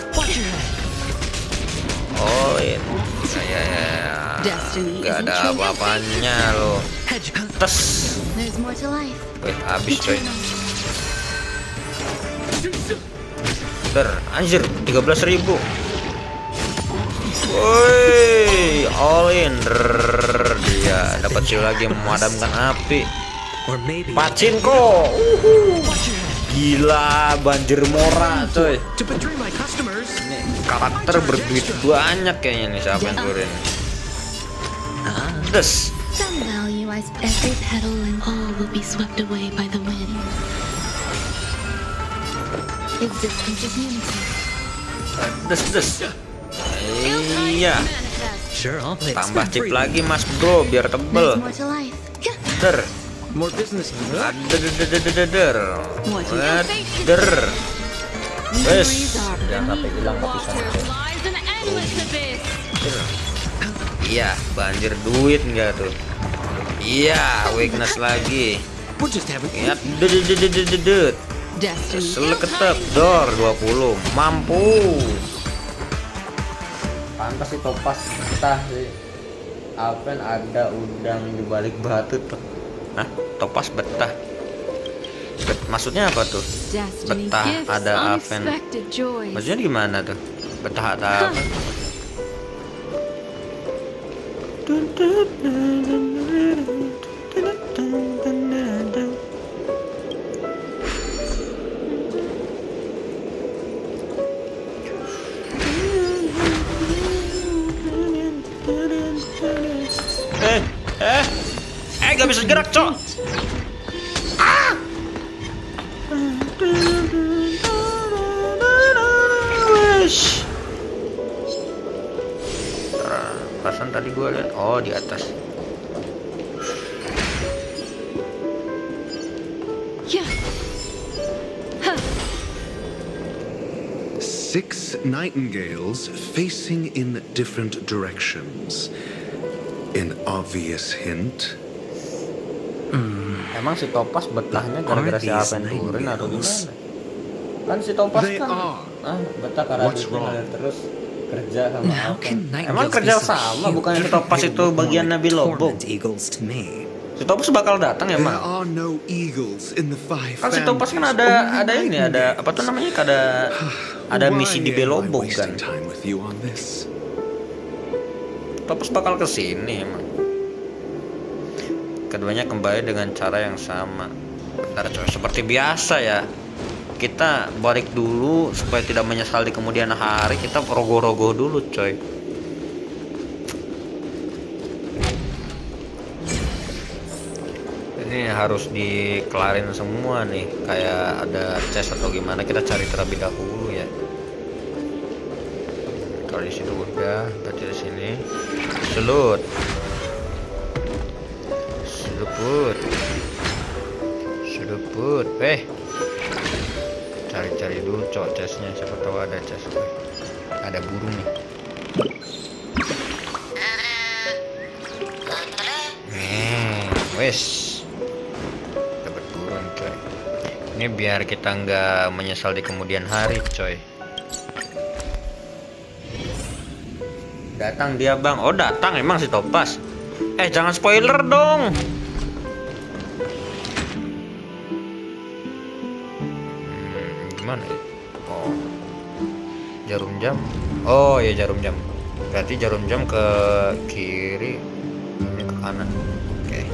Oh ini, gak ada apa-apanya loh. Tes, There's more to life. habis coy. Der, anjir 13.000. Woi, all in. Dia dapat shield lagi memadamkan api. Pachinko. Gila, banjir mora coy. Ini karakter berduit banyak kayaknya nih siapa yang turun. Des. Some value as every petal and all will be swept away by the wind. Existence is unity. Des. Iya. Tambah chip lagi mas bro biar tebel. Der. More business. Der. Wes. Jangan sampai hilang kepisannya. Iya, banjir duit enggak tuh? Iya, weakness lagi. Ingat, seleketep door 20, mampu. Pantas sih topas betah sih. Apen ada udang di balik batu tuh. Hah? Topas betah. Maksudnya apa tuh? Betah ada Aven. Maksudnya gimana tuh? Betah ada Aven. Gak bisa gerak, cok. Perasaan tadi gue lihat, oh di atas. Six nightingales facing in different directions. An obvious hint. Emang si Topas betahnya gara-gara si Aven turun atau gimana? Kan si Topas kan betah karena dia terus kerja sama Aven. Emang kerja sama, bukannya si Topas itu bagian Nabi Lobo? Si Topas bakal datang emang? Kan si Topas kan ada ini, ada apa tuh namanya? Ada misi di Belobo kan? Topas bakal kesini emang. Keduanya kembali dengan cara yang sama. Bentar coy, seperti biasa ya. Kita balik dulu supaya tidak menyesal di kemudian hari. Kita rogoh-rogoh dulu coy. Ini harus dikelarin semua nih, kayak ada chest atau gimana, kita cari terlebih dahulu ya. Kalau di situ udah, berarti di sini selut, seduput, cari dulu cok chestnya, siapa tahu ada chest. Ada burung nih. Wes, dapat burung coy. Ini biar kita nggak menyesal di kemudian hari coy. Datang dia bang. Oh datang emang si Topas. Jangan spoiler dong. Gimana ya? Oh, jarum jam. Oh ya jarum jam. Berarti jarum jam ke kiri, ini ke kanan. Oke.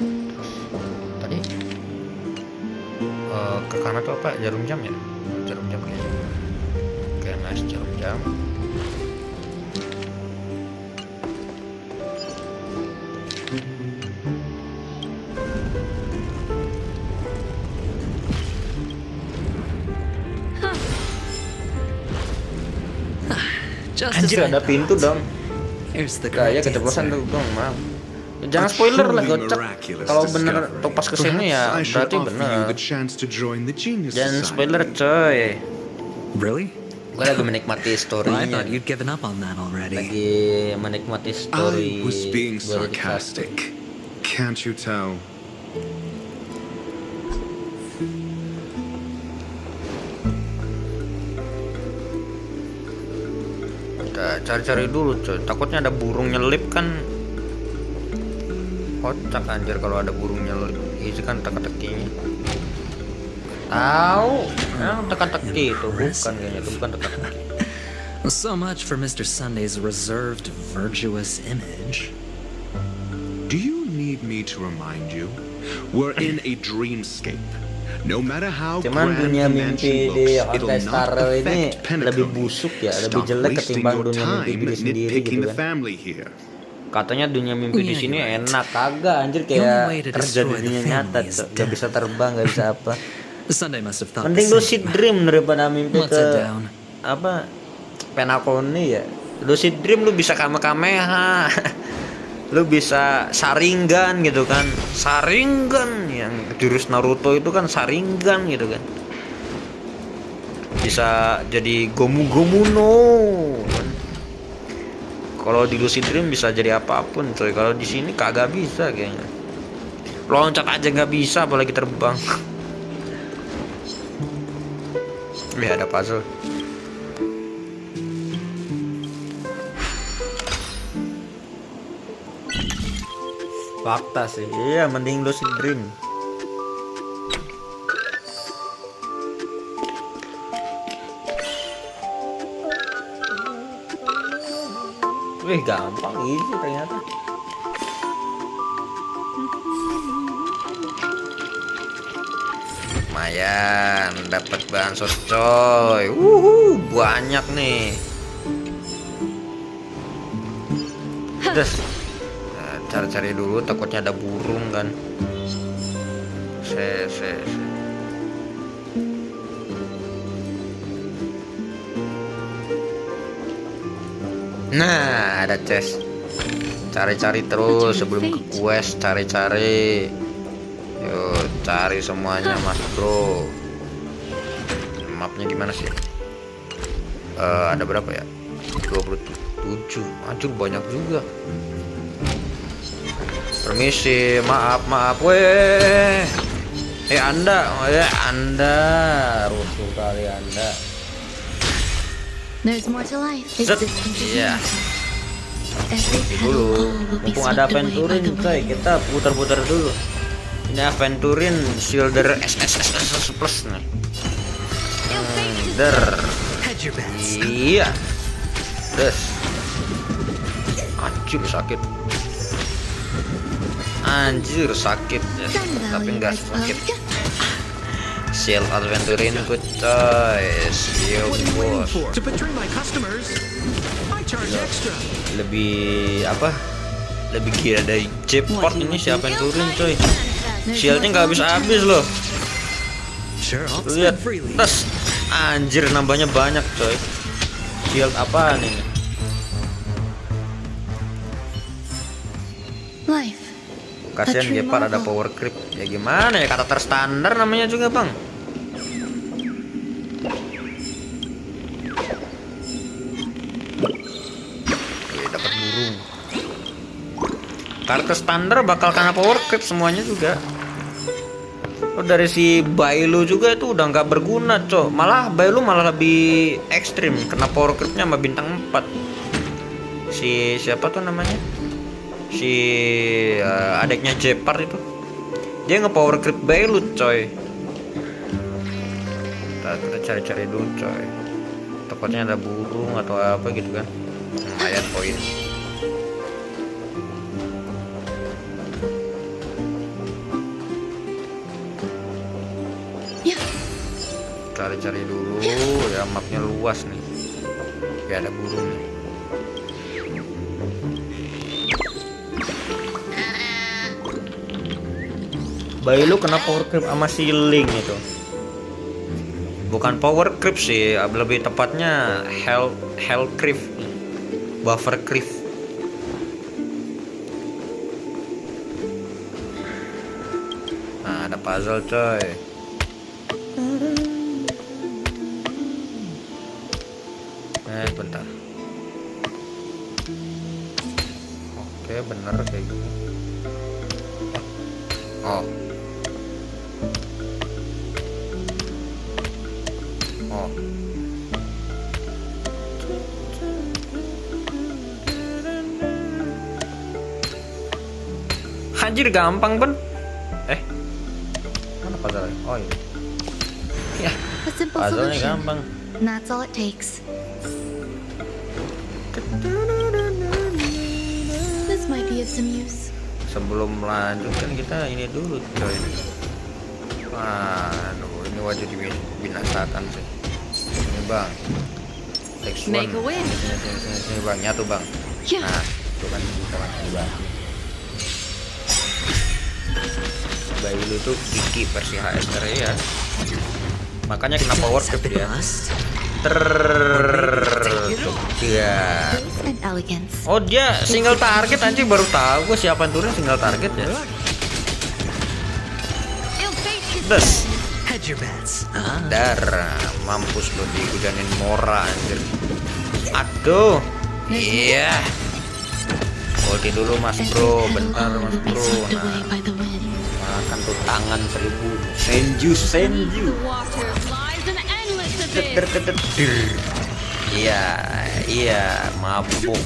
Terus tadi ke kanan tuh apa? Jarum jam ya? Jarum jam kayaknya. Oke, nice jarum jam. Anjir ada pintu dong. Kayak keceplosan tuh dong, maaf. Jangan spoiler lah gocek. Kalau bener Topas kesini ya berarti bener. Jangan spoiler coy. Really? Gue lagi menikmati story-nya. I thought you'd given up on that already. Lagi menikmati story. I was being sarcastic. Can't you tell? Cari-cari dulu coy, takutnya ada burung nyelip kan. Kocak anjir kalau ada burung nyelip. Ini kan teka-tekinya. Tahu? Teka-teki itu bukan kayaknya, itu bukan teka-teki. So much for Mr. Sunday's reserved, virtuous image. Do you need me to remind you? We're in a dreamscape. No matter how cuman dunia mimpi di Honkai Star ini lebih busuk ya, lebih jelek ketimbang dunia mimpi diri sendiri gitu kan. Katanya dunia mimpi di sini enak, kagak anjir, kayak kerja di dunia nyata, gak bisa terbang, gak bisa apa. Mending lucid dream daripada mimpi ke apa penakoni ya. Lucid dream lu bisa kamehameha. Lu bisa saringan gitu kan, saringan yang jurus Naruto itu kan saringan gitu kan, bisa jadi gomu no kan. Kalau di Lucid Dream bisa jadi apapun coy, kalau di sini kagak bisa kayaknya, loncat aja nggak bisa apalagi terbang. Ada puzzle. Fakta sih, iya mending lucid dream. Wih gampang ini ternyata. Lumayan dapat bansos coy. Banyak nih. Cari-cari dulu, takutnya ada burung kan. Nah, ada chest. Cari-cari terus sebelum ke quest, cari-cari. Yuk, cari semuanya mas bro. Mapnya gimana sih? Ada berapa ya? 27. Anjir banyak juga. Permisi, maaf, weh. Anda, rusuh kali Anda. There's more to life. Iya. Dulu, mumpung ada Aventurin, coy, kita putar-putar dulu. Ini Aventurin Shielder SSSS Plus nih. Iya. Terus. Anjir sakit ya, tapi enggak sakit. Shield Aventurin good choice. Bos. Lebih apa? Lebih gila dari J-port ini, siapa yang turun coy? Shieldnya nggak habis-habis loh. Lihat, tes, anjir nambahnya banyak coy. Shield apaan ini? Life. Kasihan Gepard ada power creep. Ya gimana ya, kata terstandar namanya juga bang. Dapat burung. Karakter standar bakal kena power creep semuanya juga. Oh, dari si Bailu juga itu udah nggak berguna cok. Malah Bailu malah lebih ekstrim, kena power creepnya sama bintang 4. Si siapa tuh namanya? Si adiknya Gepard itu. Dia nge-power creep Bailu coy. Kita cari-cari dulu coy. Takutnya ada burung atau apa gitu kan. Lumayan poin. Cari-cari dulu ya, mapnya luas nih. Ya ada burung nih. Bailu kena power creep sama si Link itu. Bukan power creep sih, lebih tepatnya hell creep, buffer creep. Nah, ada puzzle coy. Bentar. Oke, bener kayak gini. Oh. Anjir gampang Ben. Mana puzzle? Oh ini. Ya. Puzzle-nya gampang. And that's all it takes. This might be of some use. Sebelum lanjut kan kita ini dulu coy. Aduh, ini wajib dibinasakan sih. Ini bang. Next one. Sini bang, nyatu bang. Nah, itu kan ini bang. Bailu itu Kiki versi HSR ya. Makanya kena power creep ya. Ya. Oh dia single target anjir, baru tahu gue siapa yang turun single target ya. Des. Dar, mampus lo dihujanin Mora anjir. Aduh. Iya. Ulti dulu mas bro, bentar mas bro. Nah, makan tuh tangan 1000. Senju. Iya, mabuk.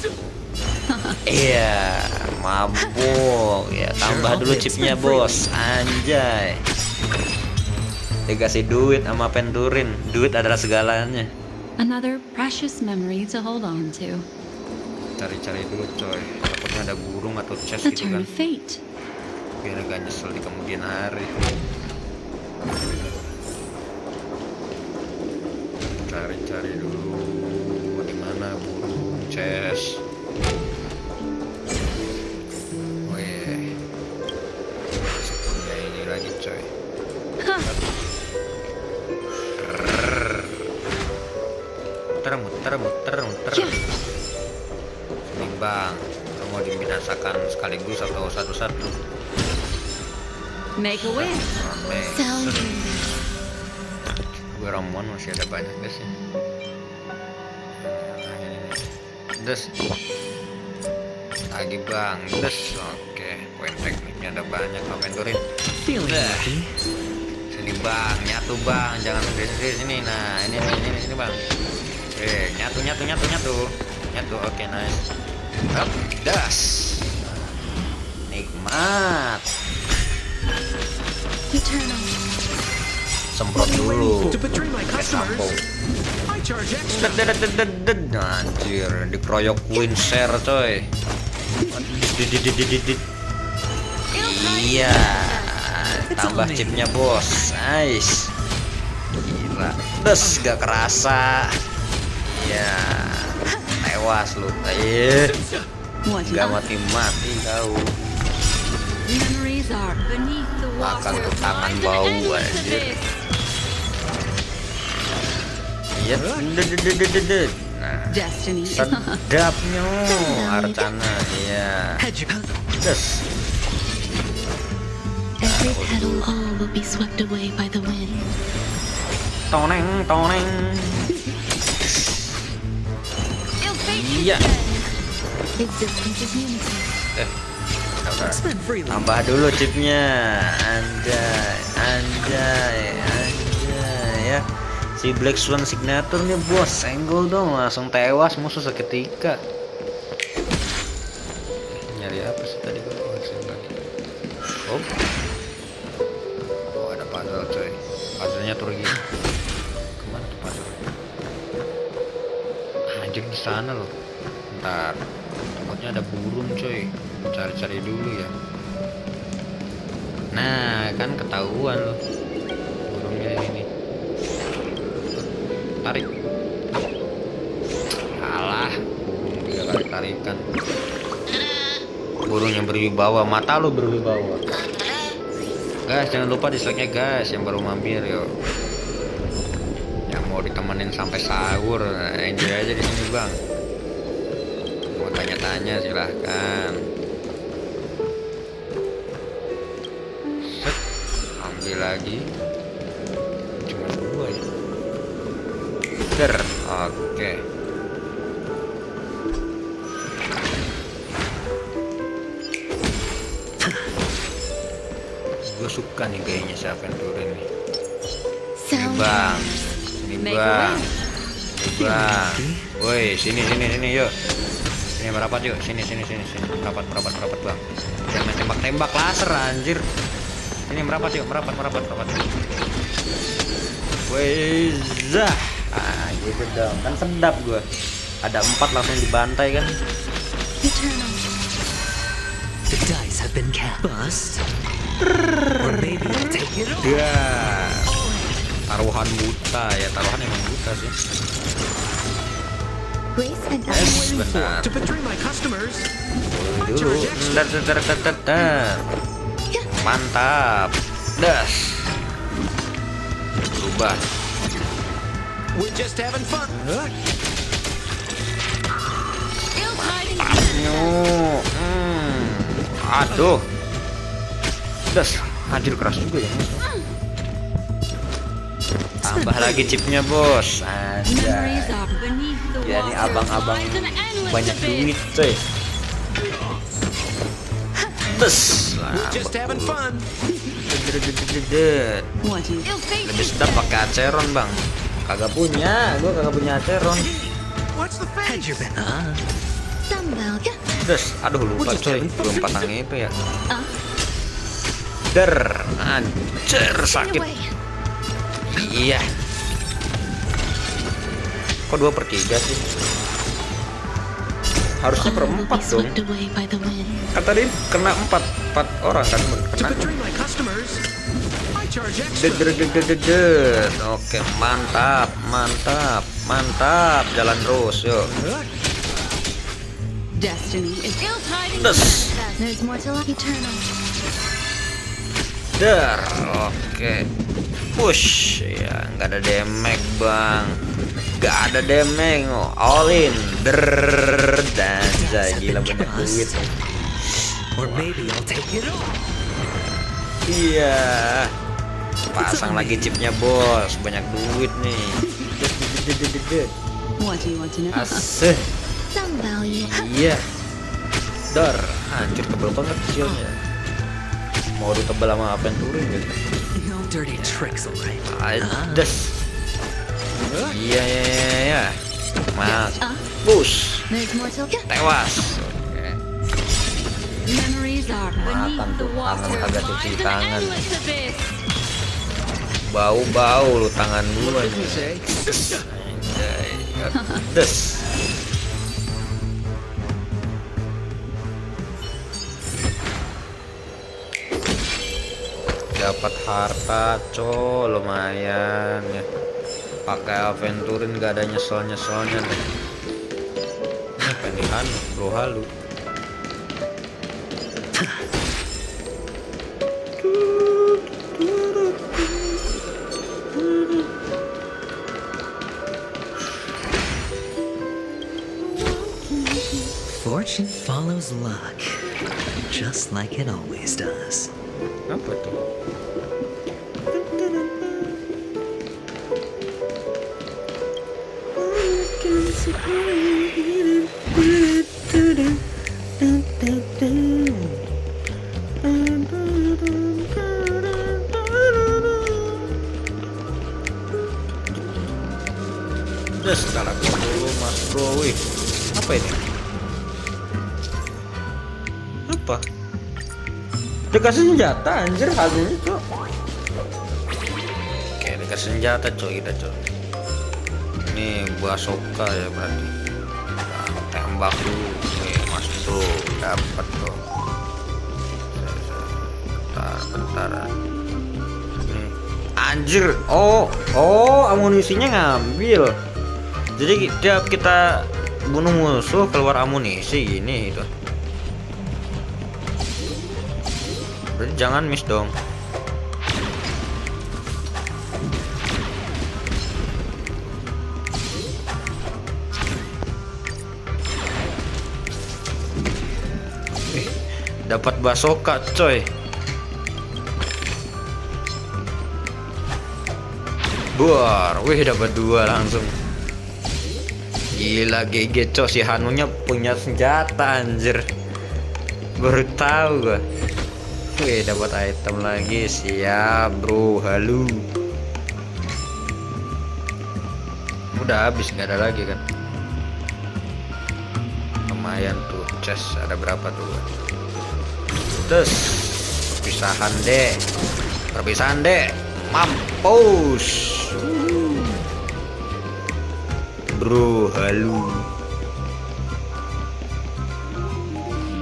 Iya, mabuk. Ya, tambah dulu chipnya bos, anjay. Dikasih duit sama penturin. Duit adalah segalanya. Another precious memory to hold on to. Cari-cari dulu coy. Takutnya ada burung atau chest The gitu turn kan. of fate. Biar gak nyesel di kemudian hari. Cari-cari dulu di mana burung chest. Oh iya. Sepunya ini lagi coy. Muter. Ini bang, lo mau dibinasakan sekaligus atau satu-satu? Make a wish. Gue ramuan masih ada banyak guys ya. Des. Lagi bang, des. Oke, poin tekniknya ada banyak. Apa yang turin? Sini bang, nyatu bang, jangan sendiri sini. Nah, ini bang. Oke, nyatu. Oke, nice. Up, das. Nikmat. Semprot dulu. Sampo. Anjir, dikeroyok win share coy. Iya. Tambah chipnya bos. Nice. Gila. Des, gak kerasa. Ya. Tewas lu. Gak mati-mati kau. Memories are beneath the Makan water. tuh tangan bau anjir. Iya, dedet. Nah, Destiny. sedapnya Arcana, iya. Des. Every petal all will be swept away by the wind. Toneng. Iya. Existence is unity. Tambah dulu chipnya. Anjay ya. Si Black Swan Signature nih bos, senggol dong, langsung tewas musuh seketika. Nyari apa sih tadi gua? Oh, ada puzzle coy. Puzzle-nya turun gini. Kemana tuh puzzle? Anjir di sana loh. Ntar, tempatnya ada burung coy. Cari-cari dulu ya. Nah, kan ketahuan loh. Burungnya ini. Tarik. Alah, burung 3 kali tarikan. Burung yang berwibawa, mata lu berwibawa. Guys, jangan lupa dislike-nya guys yang baru mampir yuk. Yang mau ditemenin sampai sahur, enjoy aja di sini bang. Mau tanya-tanya silahkan. Set, ambil lagi. Cuma 2 ya. Oke. Gue suka nih kayaknya si Adventure ini. Ini bang. Woi, sini yuk. Sini merapat yuk. Sini. Merapat bang. Jangan tembak laser anjir. Ini merapat yuk. Woi, zah. Ah, gitu dong. Kan sedap gue. Ada 4 langsung dibantai kan. The dice have been cast. Bust. Or maybe I'll take it all. Ya. Taruhan buta ya, taruhan emang buta sih. Grace and Benar. To betray my customers. Dulu. Mantap. Das. Berubah. We're just having fun. Aduh. Das, anjir keras juga ya. Tambah lagi chipnya bos. Anjay. Ya ini abang-abang banyak duit coy. Des. Just having fun. Lebih sedap pakai aceron bang. Kagak punya, gua kagak punya aceron. What's the face? Des, aduh lupa coy, belum pasang itu ya. Der, anjir sakit. Iya. Kok 2/3 sih? Harusnya per 4 dong. Kan tadi kena 4 orang kan. Oke, mantap. Jalan terus, yuk. Destiny is There's more to life eternal. Der, oke. Push, ya nggak ada damage bang. Nggak ada damage, all in. Der, dan gila banyak duit. Or maybe I'll take it all. Iya. Pasang lagi chipnya bos, banyak duit nih. what do you want to know? Asih. Some value. Iya. Dar, anjir tebel banget sialnya. Mau ditebel sama Aventurin gitu. No dirty tricks, alright. Des. Iya. Mas. Push. There's more to Tewas. Oke. Memories are beneath Makan the tuh, tangan water. kagak cuci tangan. Endless abyss. Bau lu tangan lu aja. Anjay. Des. Dapat harta lumayan ya. Pakai Aventurin gak ada nyesel-nyeselnya deh. Penihan bro halu. Fortune follows luck, just like it always does. Apa tuh? Udah sekarang dulu mas bro. Wih, apa ini? Apa? Dikasih senjata anjir hasilnya cok. Oke, dikasih senjata cok kita cok. Ini basoka ya berarti. Nah, tembak dulu. Nih mas bro, dapat tuh. Bentar. Nih. Anjir. Oh, amunisinya ngambil. Jadi tiap kita bunuh musuh keluar amunisi gini itu. Berarti jangan miss dong. Dapat basoka coy. Buar, wih dapat 2 langsung. Gila GG coy, si Hanunya punya senjata anjir. Baru tahu gua. Wih dapat item lagi, siap bro, halo. Udah habis nggak ada lagi kan? Lumayan tuh, chest ada berapa tuh? Terus perpisahan deh, mampus. Bro, halo.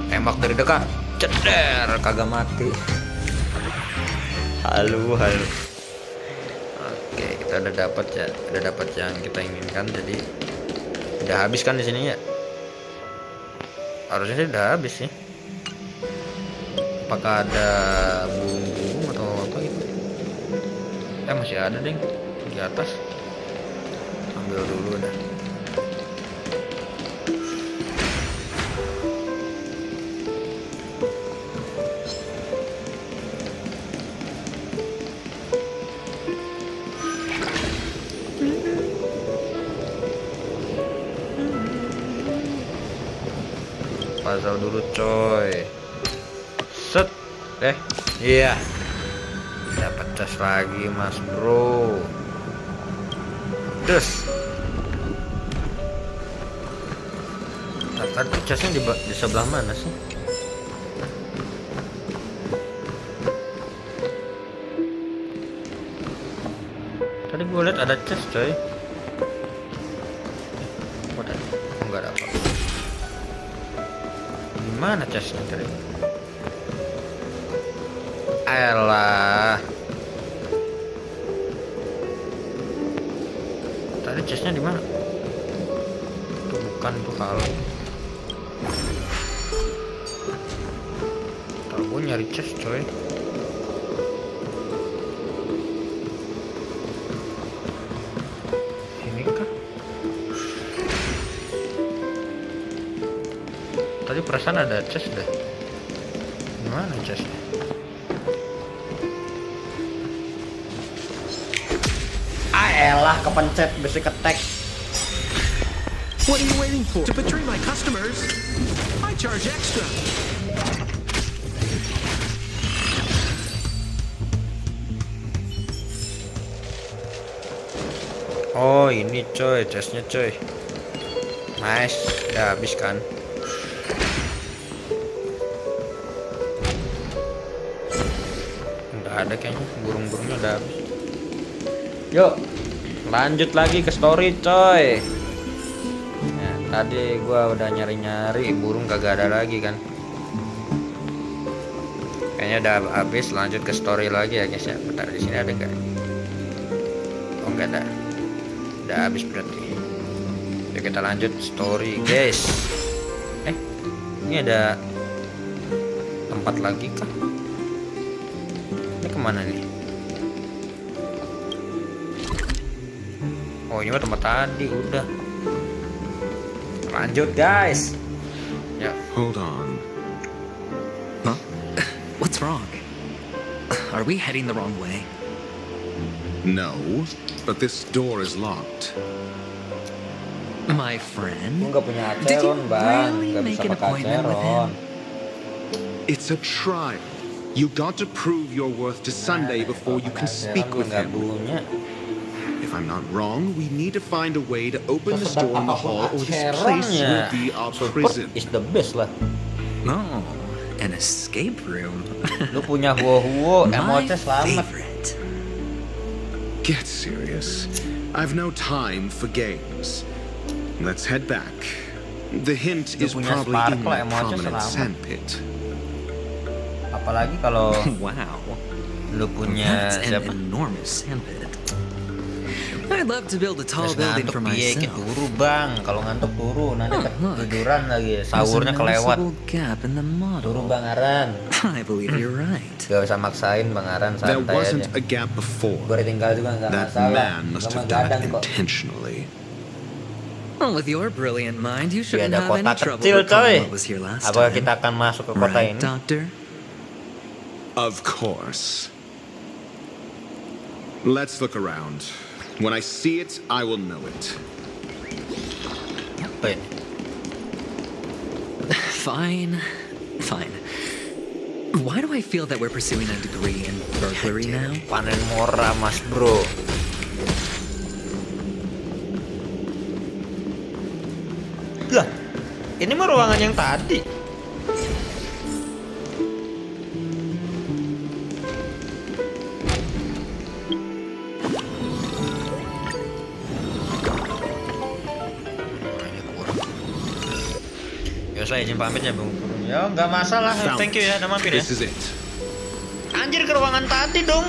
Tembak dari dekat, ceder, kagak mati. Halo. Oke, kita udah dapat yang kita inginkan. Jadi udah habis kan di sini ya? Harusnya sih udah habis sih. Apakah ada bumbu atau apa gitu? Masih ada ding di atas. Ambil dulu dah. Puzzle dulu coy. Set. Iya. Dapat cas lagi mas bro. Terus tadi casnya di sebelah mana sih? Tadi gue lihat ada cas coy. Enggak ada apa. Gimana casnya tadi? Ayolah. Tadi chestnya di mana? Itu bukan tuh kalau. Tahu gue nyari chest coy. Ini kah? Tadi perasaan ada chest deh. Gimana chestnya? Elah kepencet besi ketek. What are you waiting for? To betray my customers? I charge extra. Oh ini coy, chestnya coy. Nice, udah habis kan? Nggak ada kayaknya, burung-burungnya udah habis. Yuk lanjut lagi ke story coy. Nah, tadi gua udah nyari-nyari burung kagak ada lagi kan. Kayaknya udah habis, lanjut ke story lagi ya guys ya. Bentar, di sini ada enggak? Oh enggak ada. Udah habis berarti. Yuk kita lanjut story guys. Ini ada tempat lagi kah? Ini kemana nih? Oh, ini mah tempat tadi, udah. Lanjut guys. Ya. Hold on. Huh? What's wrong? Are we heading the wrong way? No, but this door is locked. My friend? Gue nggak punya Did you aceron, Bang. really Nggak make bisa an pakai appointment with aceron. him? It's a trial. You got to prove your worth to Sunday before you can speak with Nggak him. punya. If I'm not wrong, we need to find a way to open this Sesedap door in the hall, or this place will be our prison. Is the best lah. No, an escape room. Lu punya huo-huo, My emotnya selamat. favorite. Get serious. I've no time for games. Let's head back. The hint Lu is punya probably in sparkle, that emotnya prominent selamat. sandpit. Apalagi kalau Wow. lu punya That's an siapa? enormous sandpit. I'd love to build a tall Terus building ngantuk for piye, myself. turu bang. Kalau ngantuk turu, nanti look. ketiduran lagi. There's a Sahurnya kelewat. noticeable gap in the model. Turu Bang Aran. I believe you're right. Gak usah maksain Bang Aran, There santai wasn't aja. a gap before. Gue ditinggal juga nggak That masalah. man must Sama have done Gadang it kok. intentionally. Well, with your brilliant mind, you Dia shouldn't ada have any kota trouble kecil coy. recalling what was here last Apakah time. kita akan masuk ke kota Right, ini? Doctor? Of course. Let's look around. When I see it, I will know it. Apa ini? Fine. Fine. Why do I feel that we're pursuing a degree in burglary now? Panen mora mas bro. Lah, ini mah ruangan yang tadi. Ya saya izin pamit ya Bang. Ya nggak masalah. Thank you ya, udah mampir ya. This is it. Anjir, ke ruangan tadi dong.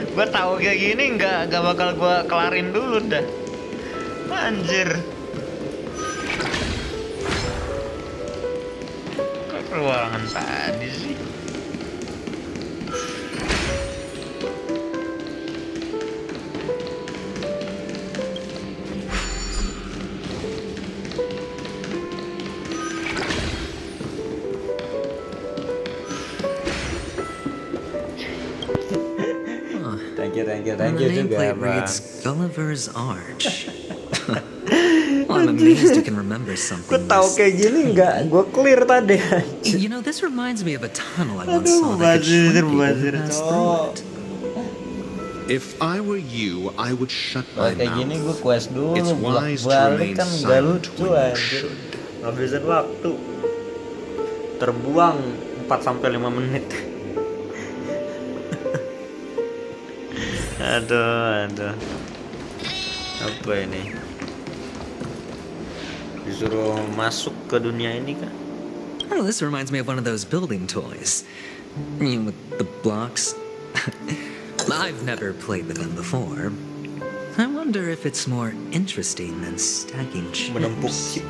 Gue tahu kayak gini nggak bakal gue kelarin dulu dah. Anjir. Kok ke ruangan tadi sih? Thank you The juga, nameplate Bang. reads Gulliver's Arch. Well, I'm amazed you can remember something. Gue tahu kayak gini nggak, gue clear tadi. You know, this reminds me of a tunnel I once Aduh, saw that could shrink people bazir, who passed cok. through it. If I were you, I would shut my Kayak gini gue mouth. quest dulu, It's wise to balik remain kan nggak silent lucu when you anjir. should. Ngabisin waktu. Terbuang 4-5 menit. Aduh. Apa ini? Disuruh masuk ke dunia ini kan? Oh, this reminds me of one of those building toys. You know, with the blocks. I've never played with them before. I wonder if it's more interesting than stacking Menempuk chips. chip.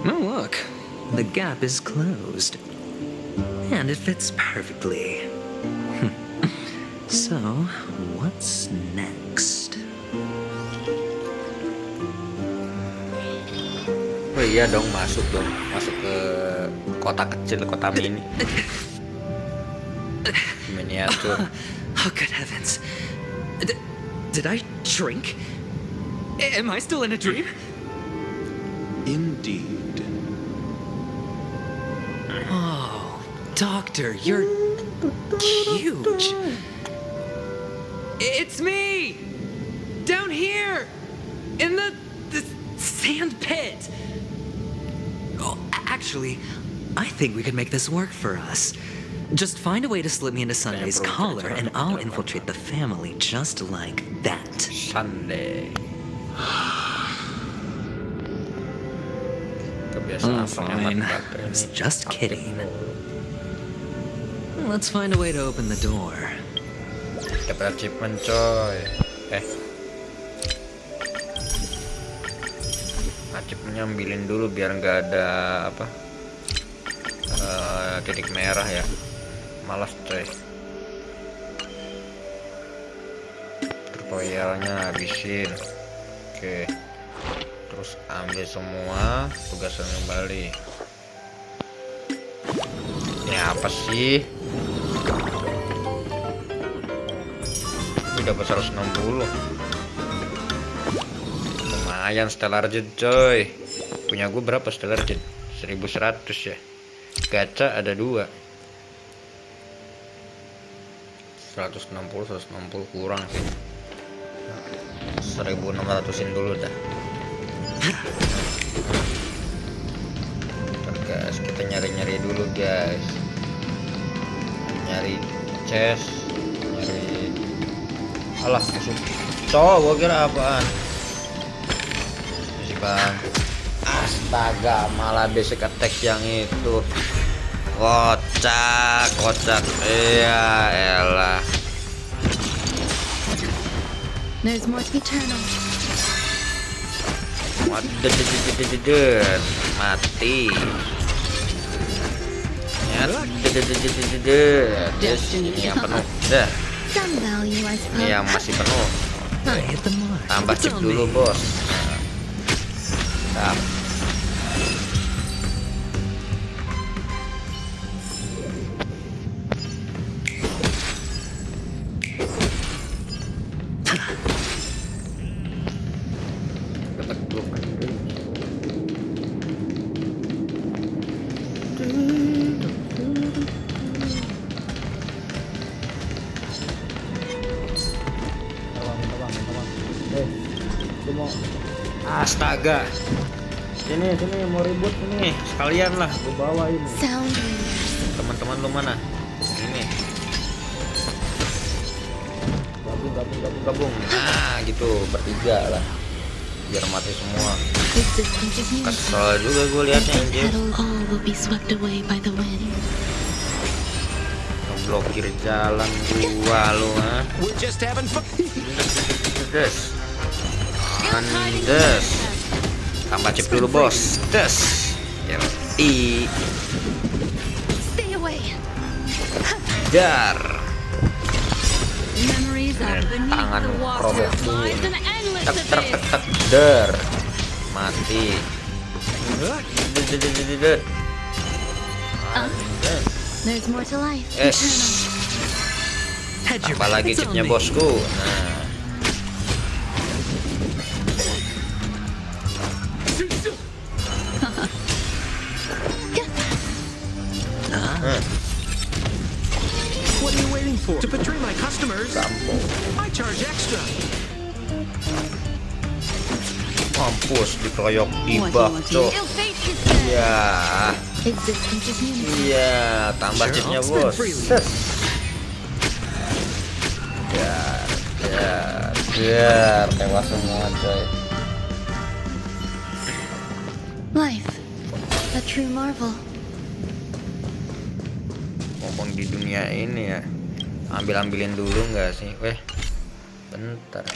Oh, look. The gap is closed. And it fits perfectly. So, what's next? Oh iya dong, masuk ke kota kecil, kota mini. Miniatur. Oh, good heavens. Did I drink? Am I still in a dream? Indeed. Oh, Doctor, you're huge. It's me! Down here! In the sand pit! Oh, actually, I think we could make this work for us. Just find a way to slip me into Sunday's collar, and I'll infiltrate the family just like that. Sunday. Oh, fine. I was just kidding. Let's find a way to open the door. Dapat achievement coy. chipnya ambilin dulu biar nggak ada apa titik merah ya, malas coy. Tutorialnya habisin. Oke, terus ambil semua, tugasan kembali. Ini apa sih? Ini dapat 160. Lumayan stellar jet coy. Punya gue berapa stellar jet? 1100 ya. Gacha ada 2. 160 kurang sih. 1600-in dulu dah. Bentar guys, kita nyari-nyari dulu guys. Nyari chest, nyari. Alah, musuh. Cowok, gua kira apaan? Sih bang. Astaga, malah basic attack yang itu. Kocak. Iya, elah. There's more to be turned on. Mati. Ini yang penuh. Dah. Some value, I suppose. Ini yang masih penuh. Tambah chip dulu, bos. Nah. Astaga, sini mau ribut nih, sekalian lah gue bawa ini. Teman-teman lu mana? Ini gabung. Nah gitu, bertiga lah, biar mati semua. Kesel juga gue liatnya anjir. Blokir jalan gua lu, ha? Andes. Tambah chip dulu bos. Des. Dar. Tangan robek dulu. Tak. Der. Mati. There's more to life. Tambah lagi chipnya bosku. What are you waiting for? To betray my customers? I charge extra. Mampus dikeroyok di buff cok. Iya, tambah chipnya bos. Biar tewas semua coy. Life, a true marvel. Ngomong di dunia ini ya, ambilin dulu nggak sih? Bentar.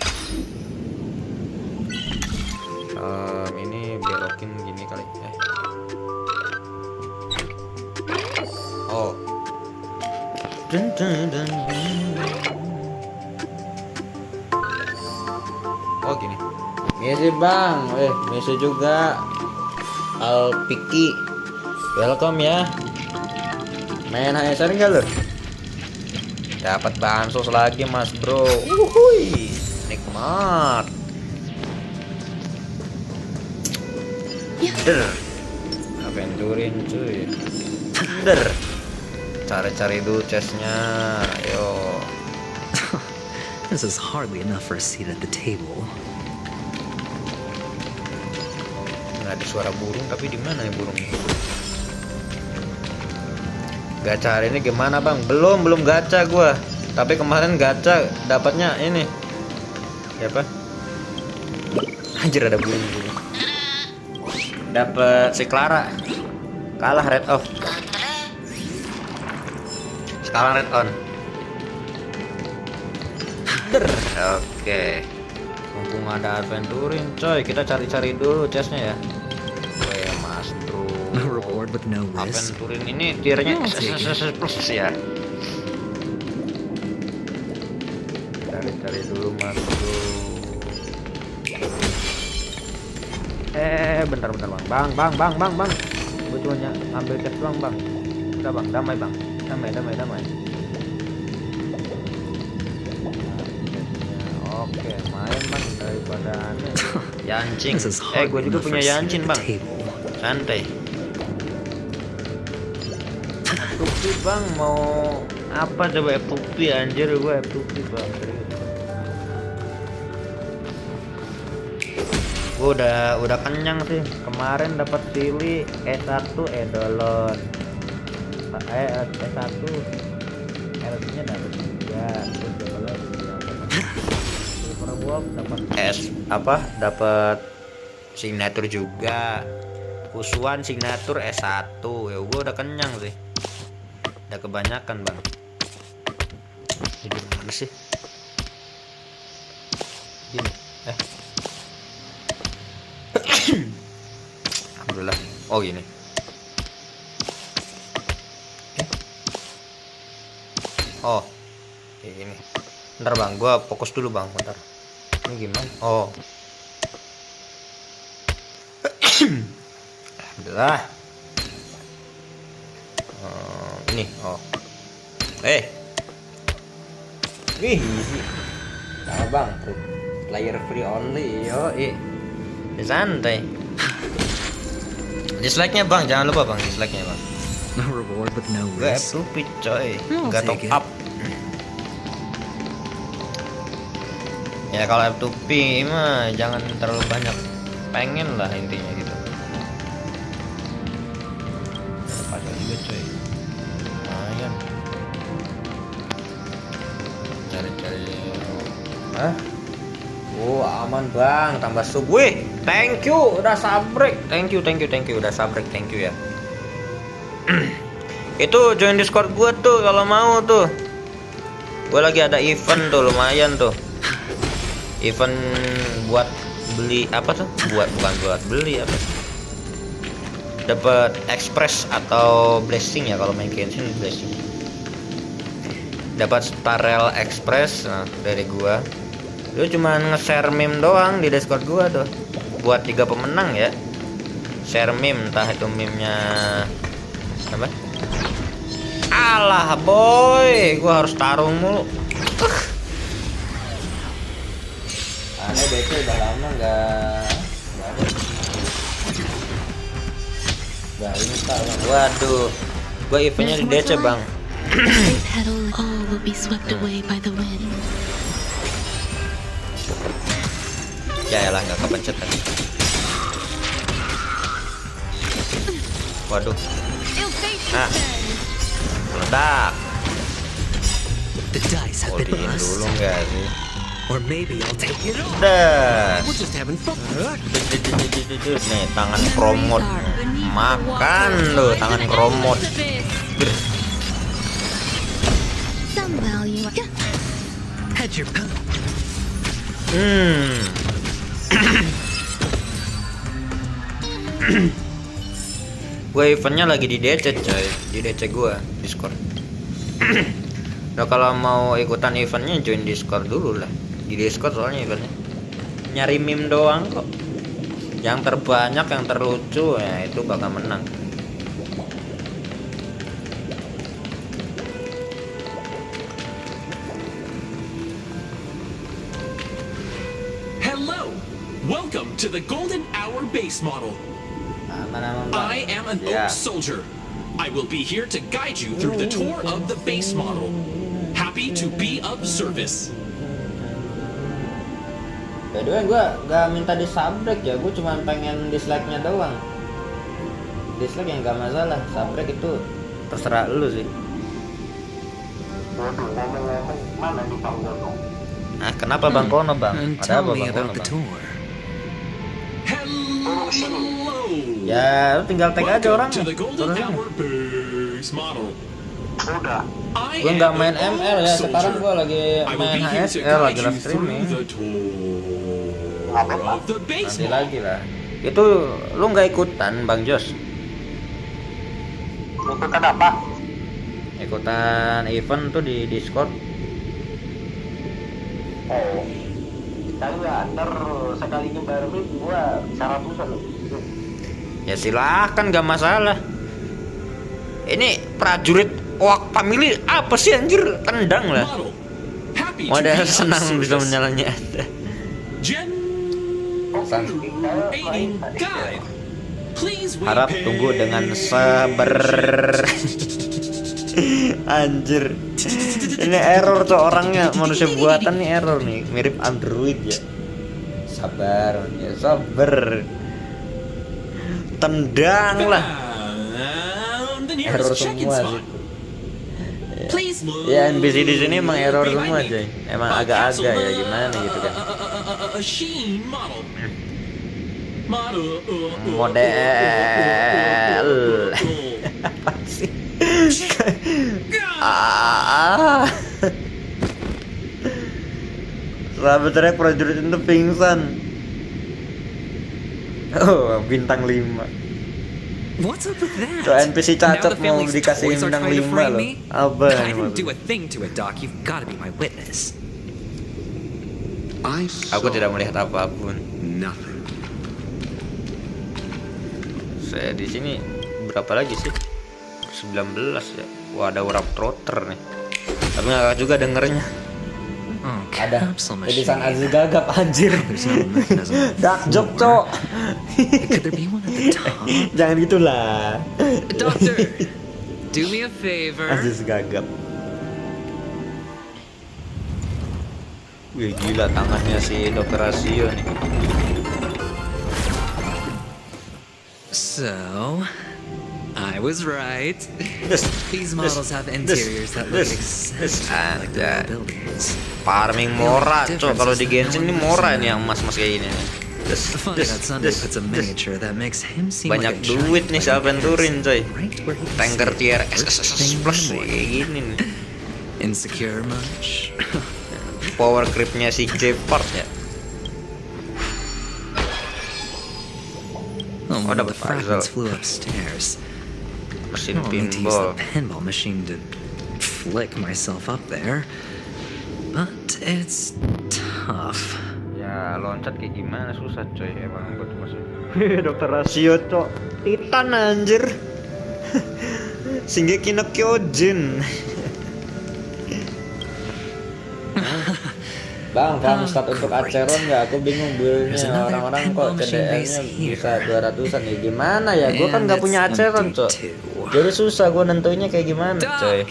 Ini belokin gini kali. Oh. Oh gini. Misi bang, misi juga. Alpiki, welcome ya. Main HSR enggak lo? Dapat bansos lagi mas bro. Uhuy, nikmat. Der, aventurin cuy. Der, cari-cari dulu chestnya. Ayo. This is hardly enough for a seat at the table. Nggak ada suara burung, tapi di mana ya burungnya? Gacha hari ini gimana bang? Belum gacha gua. Tapi kemarin gacha dapatnya ini. Siapa? Anjir ada burung. Dapat si Clara. Kalah red off. Sekarang red on. Oke. Mumpung ada aventurin coy, kita cari-cari dulu chestnya ya. A reward with no risk. Aventurin ini tiernya SS plus ya. Cari dulu masuk dulu. Bentar bang. Gue cuma ambil tes doang bang. Udah bang, damai bang. Damai. Oke, main bang daripada aneh. Yancing. Gue juga punya yancin bang. Santai. F2P bang, mau apa coba F2P anjir, gue F2P bang. Gue udah kenyang sih. Kemarin dapat silly E1 edolon. E1 LC-nya dapat 3. Terus dapat lagi Silver Wolf dapat dapat signature juga. Usuan signature S1. Ya gue udah kenyang sih. Udah kebanyakan bang. Jadi mana sih? Gini. Alhamdulillah. Oh gini. Oh. Kayak gini. Bentar bang, gua fokus dulu bang, bentar. Ini gimana? Oh. Alhamdulillah. Ini, oh. Wih, easy. Nah, bang, player free only, yo, santai. Dislike-nya bang, jangan lupa bang, dislike-nya bang. A reward with no Gue risk. F2P coy, gak top up. Ya kalau F2P mah jangan terlalu banyak, pengen lah intinya gitu. Pakai juga coy. Lumayan. Cari. Oh aman bang, tambah sub. Wih, thank you udah sabrek. Thank you udah sabrek, thank you ya. Itu join Discord gua tuh kalau mau tuh. Gua lagi ada event tuh lumayan tuh. Event buat beli apa tuh? Bukan buat beli apa? Dapat express atau blessing ya kalau main Genshin blessing. Dapat Starrel Express dari gua. Lu cuma nge-share meme doang di Discord gua tuh. Buat 3 pemenang ya. Share meme, entah itu meme-nya apa? Alah boy, gua harus tarung mulu. Aneh DC udah lama enggak install. Waduh. Gua eventnya di DC, Bang. All will be swept away by the wind. Ya elah nggak kepencet tadi. Waduh. Meledak. Ultiin dulu nggak sih? Or maybe I'll take it off. We're just having fun. Nih tangan kromot. Makan lo tangan kromot. Some value. Had your Gue eventnya lagi di DC coy, di DC gue Discord. Nah kalau mau ikutan eventnya join Discord dulu lah. Di Discord soalnya eventnya nyari meme doang kok. Yang terbanyak, yang terlucu ya itu bakal menang. Welcome to the Golden Hour base model. I am an Oak soldier. I will be here to guide you through the tour of the base model. Happy to be of service. By the way, gue gak minta disabrek ya, gue cuma pengen dislike-nya doang. Dislike yang gak masalah, sabrek itu terserah lu sih. Nah, kenapa Bang Kono Bang? Ada apa Bang Kono Bang? Ya, lu tinggal tag aja orangnya. Gue nggak main ML ya, sekarang gue lagi main HSL, lagi live streaming. Nanti lagi lah. Itu lu nggak ikutan Bang Jos? Ikutan apa? Ikutan event tuh di Discord. Oh, tahu ya, ntar sekali nyebar meme gua bisa ratusan loh. Ya silakan, gak masalah. Ini prajurit Owak Family apa sih anjir? Tendang lah. Wadah senang bisa menyalanya. Harap tunggu dengan sabar. Anjir. Ini error tuh orangnya, manusia buatan nih error nih, mirip Android ya. Sabar, ya sabar. Tendang lah. Error semua sih. Ya NPC di sini emang error semua coy. Emang agak-agak ya gimana gitu kan. Model apa sih? Sahabatnya prajurit itu pingsan. Oh, bintang 5. What's up with that? Tuh NPC cacat mau dikasih bintang 5 loh. Apa I didn't do a thing to it, Doc. You've got to be my witness. Aku tidak melihat apapun. Saya di sini berapa lagi sih? 19 ya. Wah, ada urap trotter nih. Tapi nggak juga dengernya. Ada tulisan Aziz Gagap anjir. Dark joke cok. Jangan gitulah. Doctor, do me a favor. Aziz Gagap. Wih gila tangannya si Dokter Rasio nih. So, I was right. These models have interiors that look exactly like their buildings. Farming murah, cok. Kalau di Genshin ini murah nih yang emas-emas kayak gini. Funny that Sunday puts a miniature that makes him seem banyak like a duit nih siapa yang turin, coy. Tanker tier S plus kayak gini nih. Insecure much? Power creepnya si J-Part ya. Oh, the fragments flew upstairs. Mesin Need to use the pinball. pinball machine to flick myself up there, but it's tough. Ya loncat kayak gimana susah coy emang buat masuk. Dokter Rasio cok. Titan anjir. Shingeki no Kyojin. Bang, Farmstad untuk Acheron nggak? Aku bingung buildnya orang-orang kok CDM-nya bisa 200-an ya gimana ya? Gue kan nggak punya Acheron cok. Jadi susah gue nentuinnya kayak gimana coy.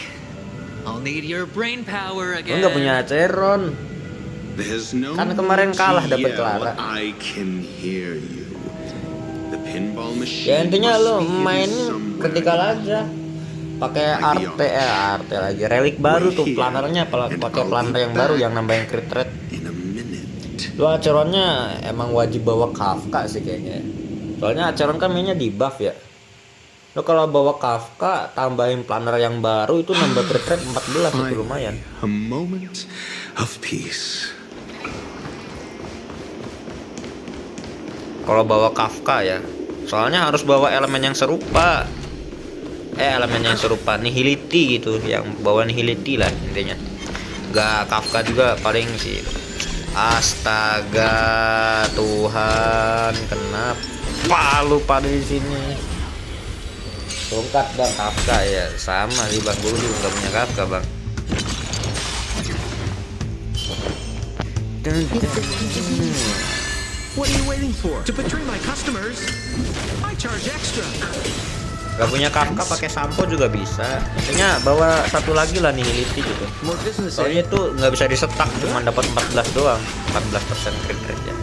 Gue nggak punya Acheron. Kan kemarin kalah dapet Clara. Ya intinya lo main vertikal aja. Pakai arte lagi relik baru tuh planernya, pakai planer yang baru yang nambahin crit rate. Lu Acheronnya emang wajib bawa Kafka sih kayaknya. Soalnya Acheron kan mainnya di buff ya. Lu kalau bawa Kafka tambahin planer yang baru itu nambah crit rate 14 itu lumayan. A moment of peace. Kalau bawa Kafka ya. Soalnya harus bawa elemen yang serupa. Elemen yang serupa nihility gitu, yang bawa nihility lah intinya. Gak Kafka juga paling sih. Astaga Tuhan, kenapa lu pada di sini? Tongkat bang Kafka ya, sama sih bang, gue juga nggak punya Kafka bang. What are you waiting for? To betray my customers? I charge extra. Gak punya Kafka pakai sampo juga bisa. Intinya bawa satu lagi lah nihility gitu. Soalnya itu nggak bisa disetak, cuma dapat 14 doang, 14% crit rate ya.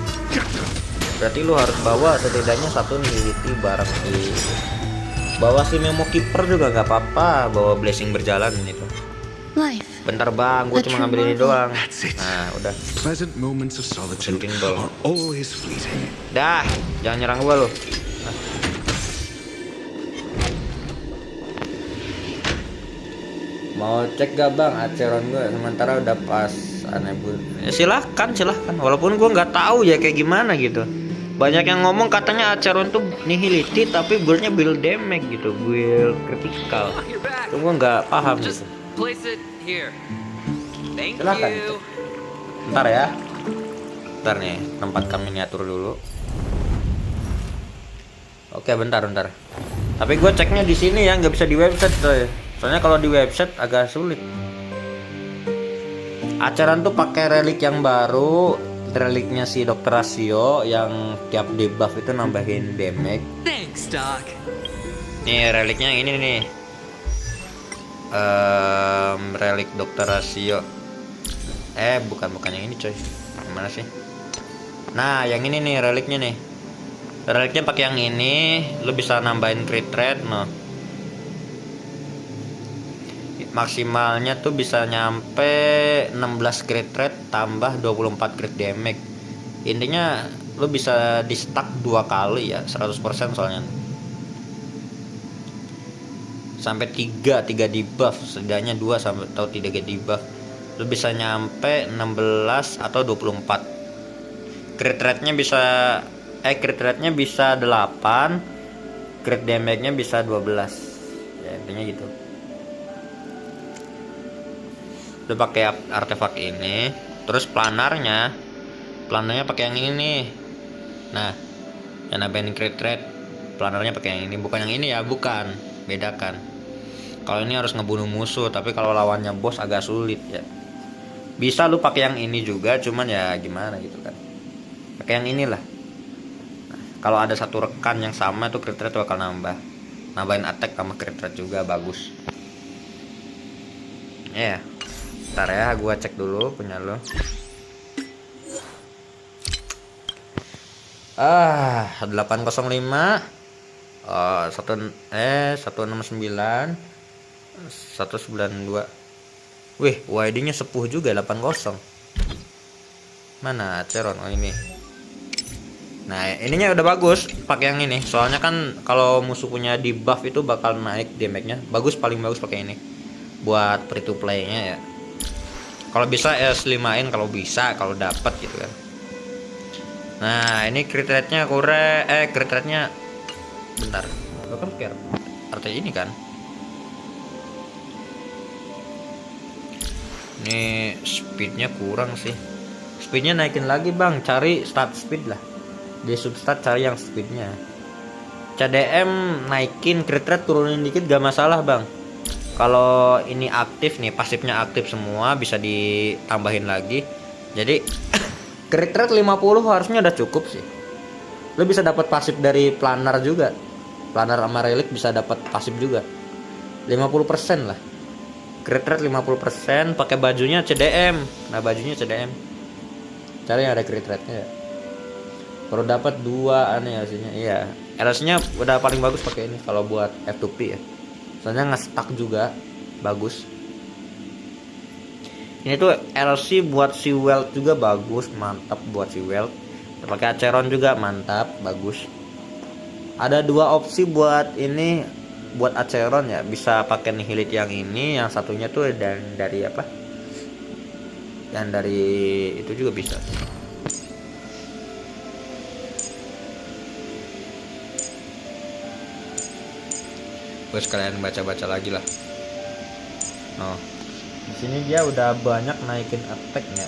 Berarti lu harus bawa setidaknya satu nihility bareng di. Bawa si Memo Keeper juga nggak apa-apa, bawa blessing berjalan itu. Bentar bang, gue cuma ngambil ini doang. Nah udah. Pleasant moments of solitude are always fleeting. Dah, jangan nyerang gue lo. Mau cek gak bang Acheron gue sementara udah pas aneh bun. Ya, silahkan walaupun gue nggak tahu ya kayak gimana gitu. Banyak yang ngomong katanya Acheron tuh nihility tapi build-nya build damage gitu, build critical. Tuh gua nggak paham gitu. Silakan. Bentar ya. Bentar nih, tempatkan miniatur dulu. Oke, bentar. Tapi gue ceknya di sini ya, nggak bisa di website coy. Soalnya kalau di website agak sulit. Acheron tuh pakai relik yang baru, reliknya si Dr. Rasio yang tiap debuff itu nambahin damage. Thanks, Doc. Nih reliknya yang ini nih. Relik Dr. Rasio. Bukan yang ini coy. Gimana sih? Nah, yang ini nih reliknya nih. Reliknya pakai yang ini, lu bisa nambahin crit rate, no. Maksimalnya tuh bisa nyampe 16 crit rate tambah 24 crit damage. Intinya lu bisa di stack 2 kali ya, 100% soalnya. Sampai 3 debuff, setidaknya 2 sampai atau 3 debuff. Lu bisa nyampe 16 atau 24. Crit rate-nya bisa crit rate-nya bisa 8, crit damage-nya bisa 12. Ya, intinya gitu. Lu pakai artefak ini, terus planarnya pakai yang ini nih. Nah, yang nambahin crit rate, planarnya pakai yang ini, bukan yang ini ya, bukan. Bedakan. Kalau ini harus ngebunuh musuh, tapi kalau lawannya bos agak sulit ya. Bisa lu pakai yang ini juga, cuman ya gimana gitu kan. Pakai yang inilah. Kalau ada satu rekan yang sama tuh crit rate bakal nambahin attack sama crit rate juga bagus. Ya, ntar ya, gua cek dulu punya lo. 805 169 192. Wih, WD-nya sepuh juga 80. Mana Acheron? Oh ini. Nah, ininya udah bagus pakai yang ini. Soalnya kan kalau musuh punya debuff itu bakal naik damage-nya. Paling bagus pakai ini. Buat free to play-nya ya. Kalau bisa S5-in kalau bisa, kalau dapat gitu kan. Nah, ini crit rate-nya crit rate-nya bentar. Lo kan pakai arti ini kan. Ini speed-nya kurang sih. Speed-nya naikin lagi, Bang. Cari start speed lah. Di substat cari yang speednya. CDM naikin, crit rate turunin dikit gak masalah, Bang. Kalau ini aktif nih, pasifnya aktif semua, bisa ditambahin lagi. Jadi crit rate 50 harusnya udah cukup sih. Lo bisa dapat pasif dari planar juga. Planar sama relik bisa dapat pasif juga. 50% lah. Crit rate 50%, pakai bajunya CDM. Nah, bajunya CDM. Cari yang ada crit rate-nya ya. Baru dapat 2 aneh hasilnya. Iya, LS-nya udah paling bagus pakai ini kalau buat F2P ya. Soalnya nge-stack juga bagus. Ini tuh LC buat si Weld juga bagus, mantap buat si Weld. Pakai Acheron juga mantap, bagus. Ada 2 opsi buat ini, buat Acheron ya. Bisa pakai nihility yang ini, yang satunya tuh dari apa? Yang dari itu juga bisa. Gue sekalian baca-baca lagi lah. Oh, di sini dia udah banyak naikin attack-nya.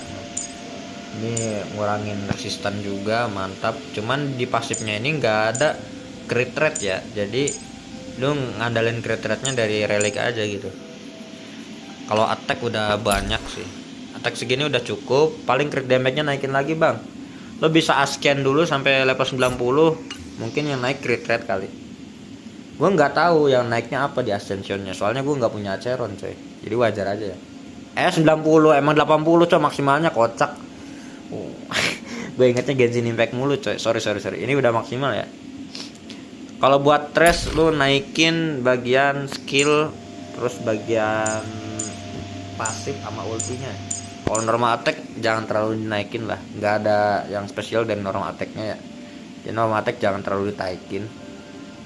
Ini ngurangin resistan juga, mantap. Cuman di pasifnya ini nggak ada crit rate ya. Jadi lu ngandalin crit rate-nya dari relic aja gitu. Kalau attack udah banyak sih. Attack segini udah cukup. Paling crit damage-nya naikin lagi, Bang. Lo bisa asken dulu sampai level 90. Mungkin yang naik crit rate kali. Gue nggak tahu yang naiknya apa di ascensionnya, soalnya gue nggak punya Acheron coy, jadi wajar aja ya. 90 emang 80 coy maksimalnya, kocak. Gue ingetnya Genshin Impact mulu coy, sorry. Ini udah maksimal ya. Kalau buat trash lu naikin bagian skill, terus bagian pasif sama ultinya. Kalau normal attack jangan terlalu dinaikin lah, nggak ada yang spesial dan normal attacknya ya. Jadi normal attack jangan terlalu ditaikin.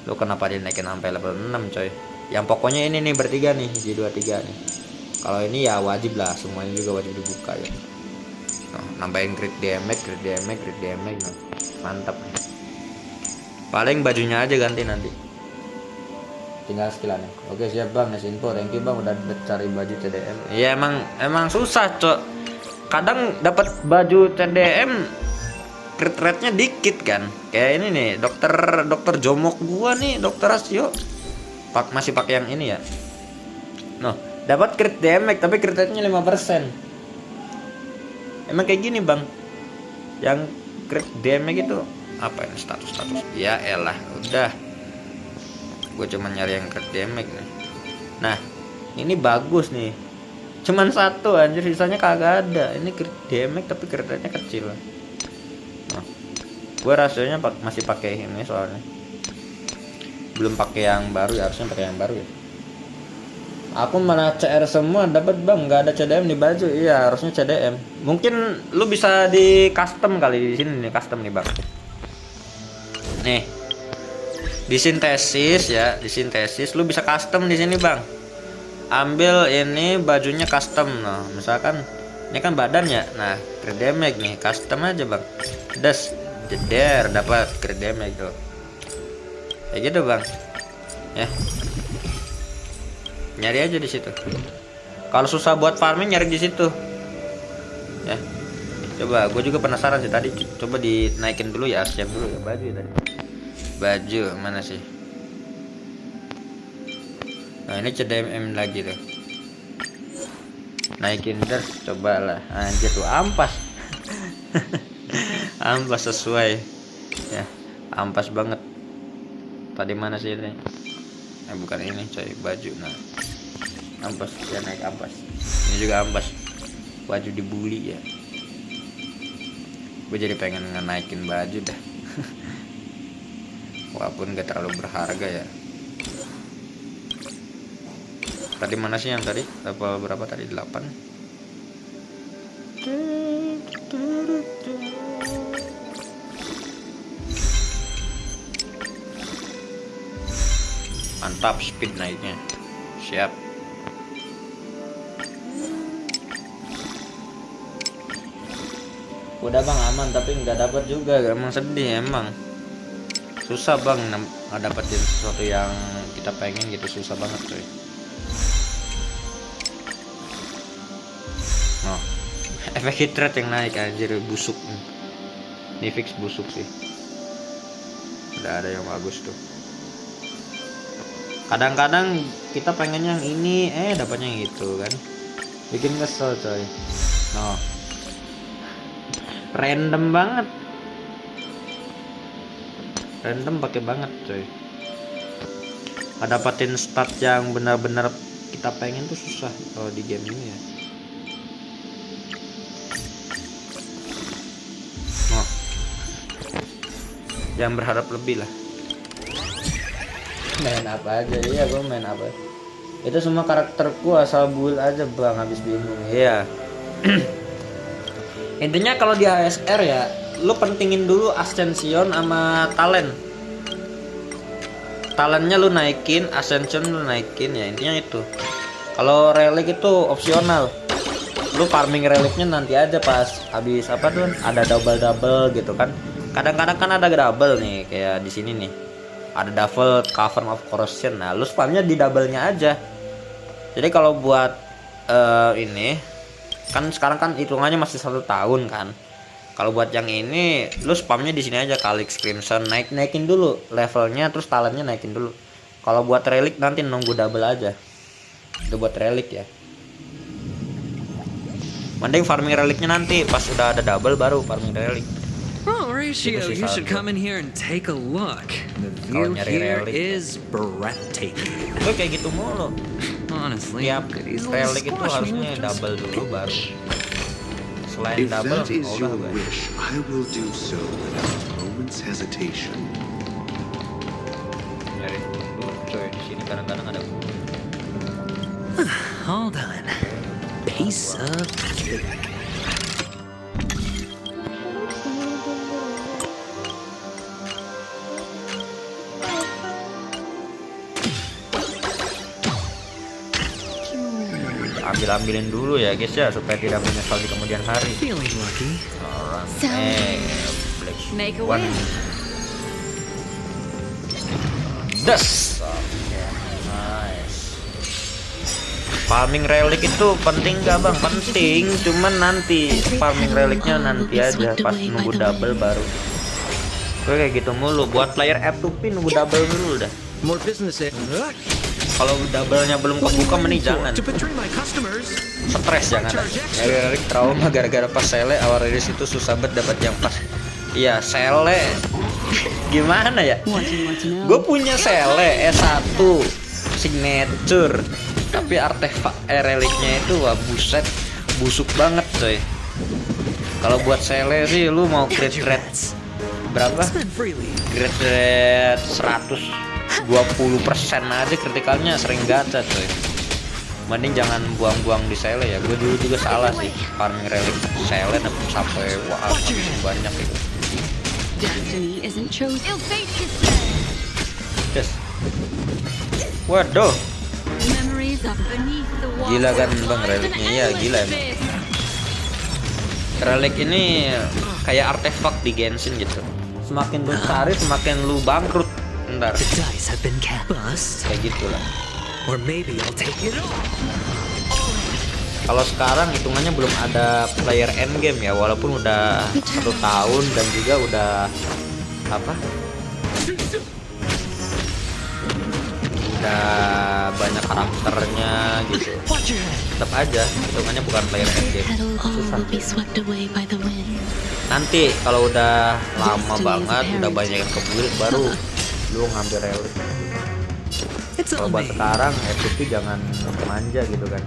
Lu kenapa dinaikin sampai level 6 coy? Yang pokoknya ini nih bertiga nih, J23 nih. Kalau ini ya wajib lah, semuanya juga wajib dibuka ya. Nah, nambahin crit damage, nah. Mantap. Paling bajunya aja ganti nanti. Tinggal skillannya. Oke siap bang, ngasih info. Thank you bang udah cari baju CDM. Iya emang susah cok. Kadang dapat baju CDM crit rate-nya dikit kan. Kayak ini nih, dokter jomok gua nih, dokter Rasio. Masih pakai yang ini ya. Noh, dapat crit damage tapi crit rate-nya 5%. Emang kayak gini bang. Yang crit damage itu apa ini status? Ya elah, udah. Gue cuma nyari yang crit damage nih. Nah, ini bagus nih. Cuman satu anjir, sisanya kagak ada. Ini crit damage tapi crit rate-nya kecil. Nah, gue rasionya masih pakai ini soalnya. Belum pakai yang baru ya, harusnya pakai yang baru ya. Aku malah CR semua dapat bang, nggak ada CDM di baju. Iya, harusnya CDM. Mungkin lu bisa di custom kali di sini nih, custom nih bang. Nih. Di sintesis ya, di sintesis lu bisa custom di sini bang. Ambil ini bajunya custom. Nah, misalkan ini kan badannya. Nah, crit damage nih, custom aja bang. Jeder dapat crit damage tuh. Kayak gitu bang. Ya. Nyari aja di situ. Kalau susah buat farming nyari di situ. Ya. Coba, gue juga penasaran sih tadi. Coba dinaikin dulu ya, siap dulu ya baju ya tadi. Baju mana sih? Nah ini CDM lagi tuh. Naikin ders, cobalah. Anjir tuh ampas. Ampas sesuai. Ya, ampas banget. Tadi mana sih ini? Bukan ini coy, baju. Nah, ampas ya, naik ampas. Ini juga ampas. Baju dibully ya. Gue jadi pengen naikin baju dah. Walaupun gak terlalu berharga ya. Tadi mana sih yang tadi? Level berapa tadi? 8. Mantap speed naiknya. Siap. Udah bang aman tapi nggak dapat juga. Emang sedih emang. Susah bang dapetin sesuatu yang kita pengen gitu, susah banget coy. Oh, efek hit rate yang naik anjir, busuk. Ini fix busuk sih. Udah ada yang bagus tuh. Kadang-kadang kita pengen yang ini, dapatnya yang itu kan. Bikin kesel coy. No. Random banget. Random pakai banget coy. Dapatin stat yang benar-benar kita pengen tuh susah kalau di game ini ya. Oh. Jangan berharap lebih lah. Main apa aja, iya gue main apa. Itu semua karakterku asal build aja bang, habis bingung. Iya. Intinya kalau di ASR ya, lu pentingin dulu ascension sama talent. Talentnya lu naikin, ascension lu naikin ya, intinya itu. Kalau relic itu opsional. Lu farming relicnya nanti aja pas habis apa tuh, ada double gitu kan. Kadang-kadang kan ada double nih, kayak di sini nih. Ada double cover of corrosion. Nah, lu spamnya di double-nya aja. Jadi kalau buat ini kan sekarang kan hitungannya masih 1 tahun kan. Kalau buat yang ini, lu spamnya di sini aja, Calyx Crimson, naikin dulu levelnya, terus talentnya naikin dulu. Kalau buat relic nanti nunggu double aja. Itu buat relic ya. Mending farming relicnya nanti pas udah ada double baru farming relic. Oh, Ratio, you should come in here and take a look. The view here is breathtaking. Lu kayak gitu mulu. Honestly, tiap relic itu harusnya double dulu baru. If that is your wish, I will do so without a moment's hesitation. Nyari dulu coy, di sini kadang-kadang ada. All done. Piece of cake. Ambilin dulu ya guys ya, supaya tidak menyesal di kemudian hari. Feeling lucky. Black Make a one. wish. Das. Oke, nice. Farming relic itu penting gak bang? Penting, cuman nanti farming relicnya nanti aja pas nunggu double baru. Gue kayak gitu mulu. Buat player F2P nunggu double dulu dah. More business. Kalau double-nya belum kebuka mending jangan. Stres jangan. Nyari trauma gara-gara pas sele awal rilis itu susah banget dapat yang pas. Iya, sele. Gimana ya? Gue punya sele S1 signature. Tapi artefak reliknya itu wah buset, busuk banget coy. Kalau buat sele sih lu mau grade berapa? Grade 120% aja kritikalnya sering gacha coy. Mending jangan buang-buang di sele ya. Gue dulu juga salah sih farming relik sele sampai wah banyak itu. Yes. Waduh. Gila kan bang reliknya, ya gila emang. Relik ini kayak artefak di Genshin gitu. Semakin lu cari semakin lu bangkrut ntar. Kayak gitulah. Kalau sekarang hitungannya belum ada player endgame ya, walaupun udah 1 tahun dan juga udah apa? Udah banyak karakternya gitu. Tetap aja hitungannya bukan player endgame. Susah. Nanti kalau udah lama banget, udah banyak yang keburu baru lu ngambil relik. Kalau buat sekarang FTP jangan manja gitu kan.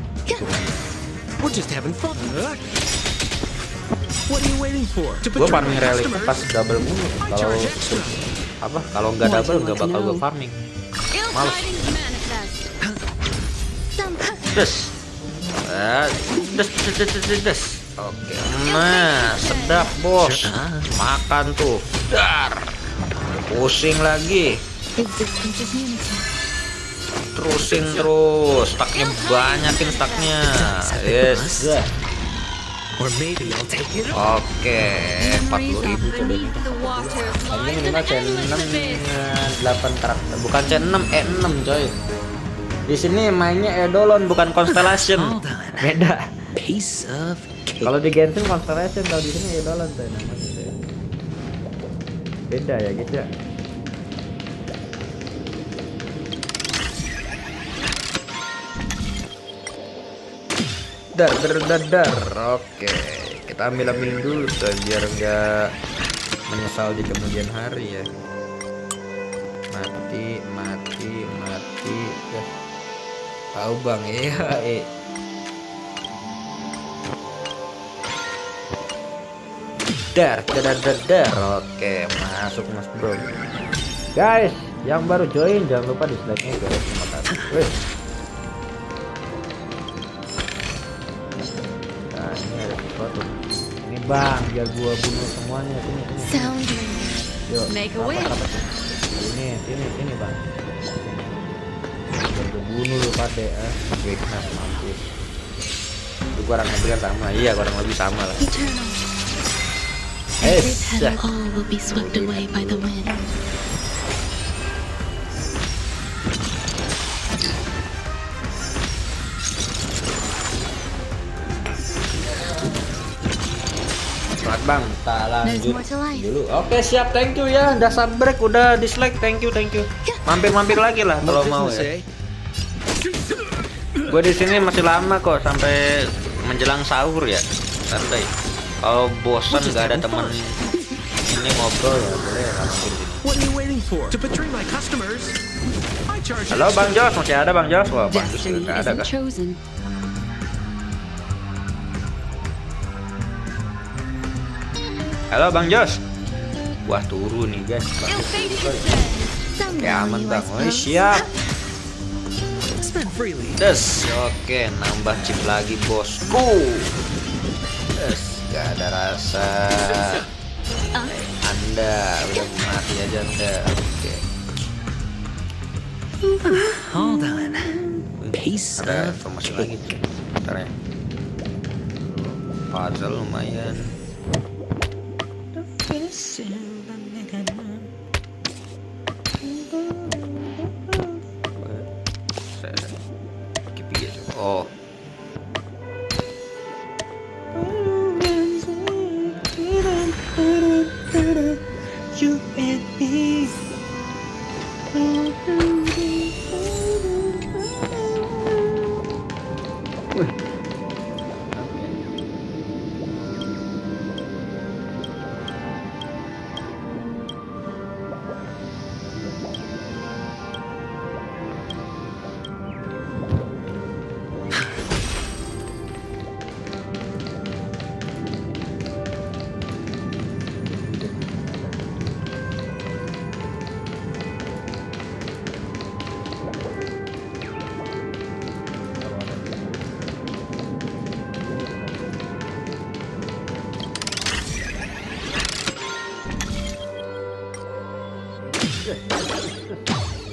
Gue farming relik pas double mulu. Kalau apa? Kalau nggak double nggak bakal gue farming. Males. Des. Oke, nah sedap bos. Makan tuh. Dar. Pusing lagi. Terusin terus. Staknya banyakin staknya. Yes. Oke, 40.000 coba ini. Harganya minimal C6 8 karakter. Bukan C6, E6 coy. Di sini mainnya Eidolon bukan Constellation. Beda. Kalau di Genshin Constellation, kalau di sini Eidolon coy namanya coy. Beda ya guys ya. Dar. Oke, kita ambil dulu coy biar nggak menyesal di kemudian hari ya. Mati ya. Tahu bang ya. Dar. Oke, masuk mas bro. Guys, yang baru join jangan lupa dislike-nya guys. Terima kasih. Ini bang, biar gua bunuh semuanya sini. Yuk, make a wish. Sini bang. Biar gua bunuh lu pada weakness mampir. Itu kurang lebih sama. Iya, kurang lebih sama lah. Bang, tak lanjut dulu. Oke siap, thank you ya. Udah sabrek, udah dislike, thank you. Mampir lagi lah kalau mau ya. Gue di sini masih lama kok sampai menjelang sahur ya. Santai. Kalau bosan nggak ada teman ini ngobrol ya boleh mampir sini. Halo Bang Jos, masih ada Bang Jos? Wah, Bang Jos nggak ada kah? Halo Bang Jos. Wah turun nih guys. Ya aman bang. Oh siap. Des. Oke nambah chip lagi bosku. Des. Gak ada rasa. Anda udah mati aja Anda. Oke. Hold on. Piece ada informasi lagi. Bentar ya. Puzzle lumayan. you and me.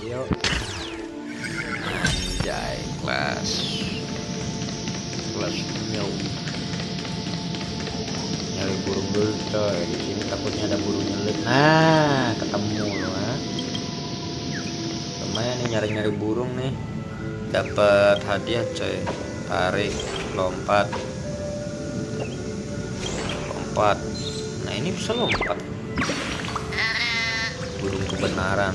Yuk. Anjay, kelas mil. Nyari burung dulu coy. Di sini takutnya ada burung nyelit. Nah, ketemu loh. Lumayan nih nyari burung nih. Dapat hadiah coy. Tarik, lompat. Nah, ini bisa lompat. Burung kebenaran.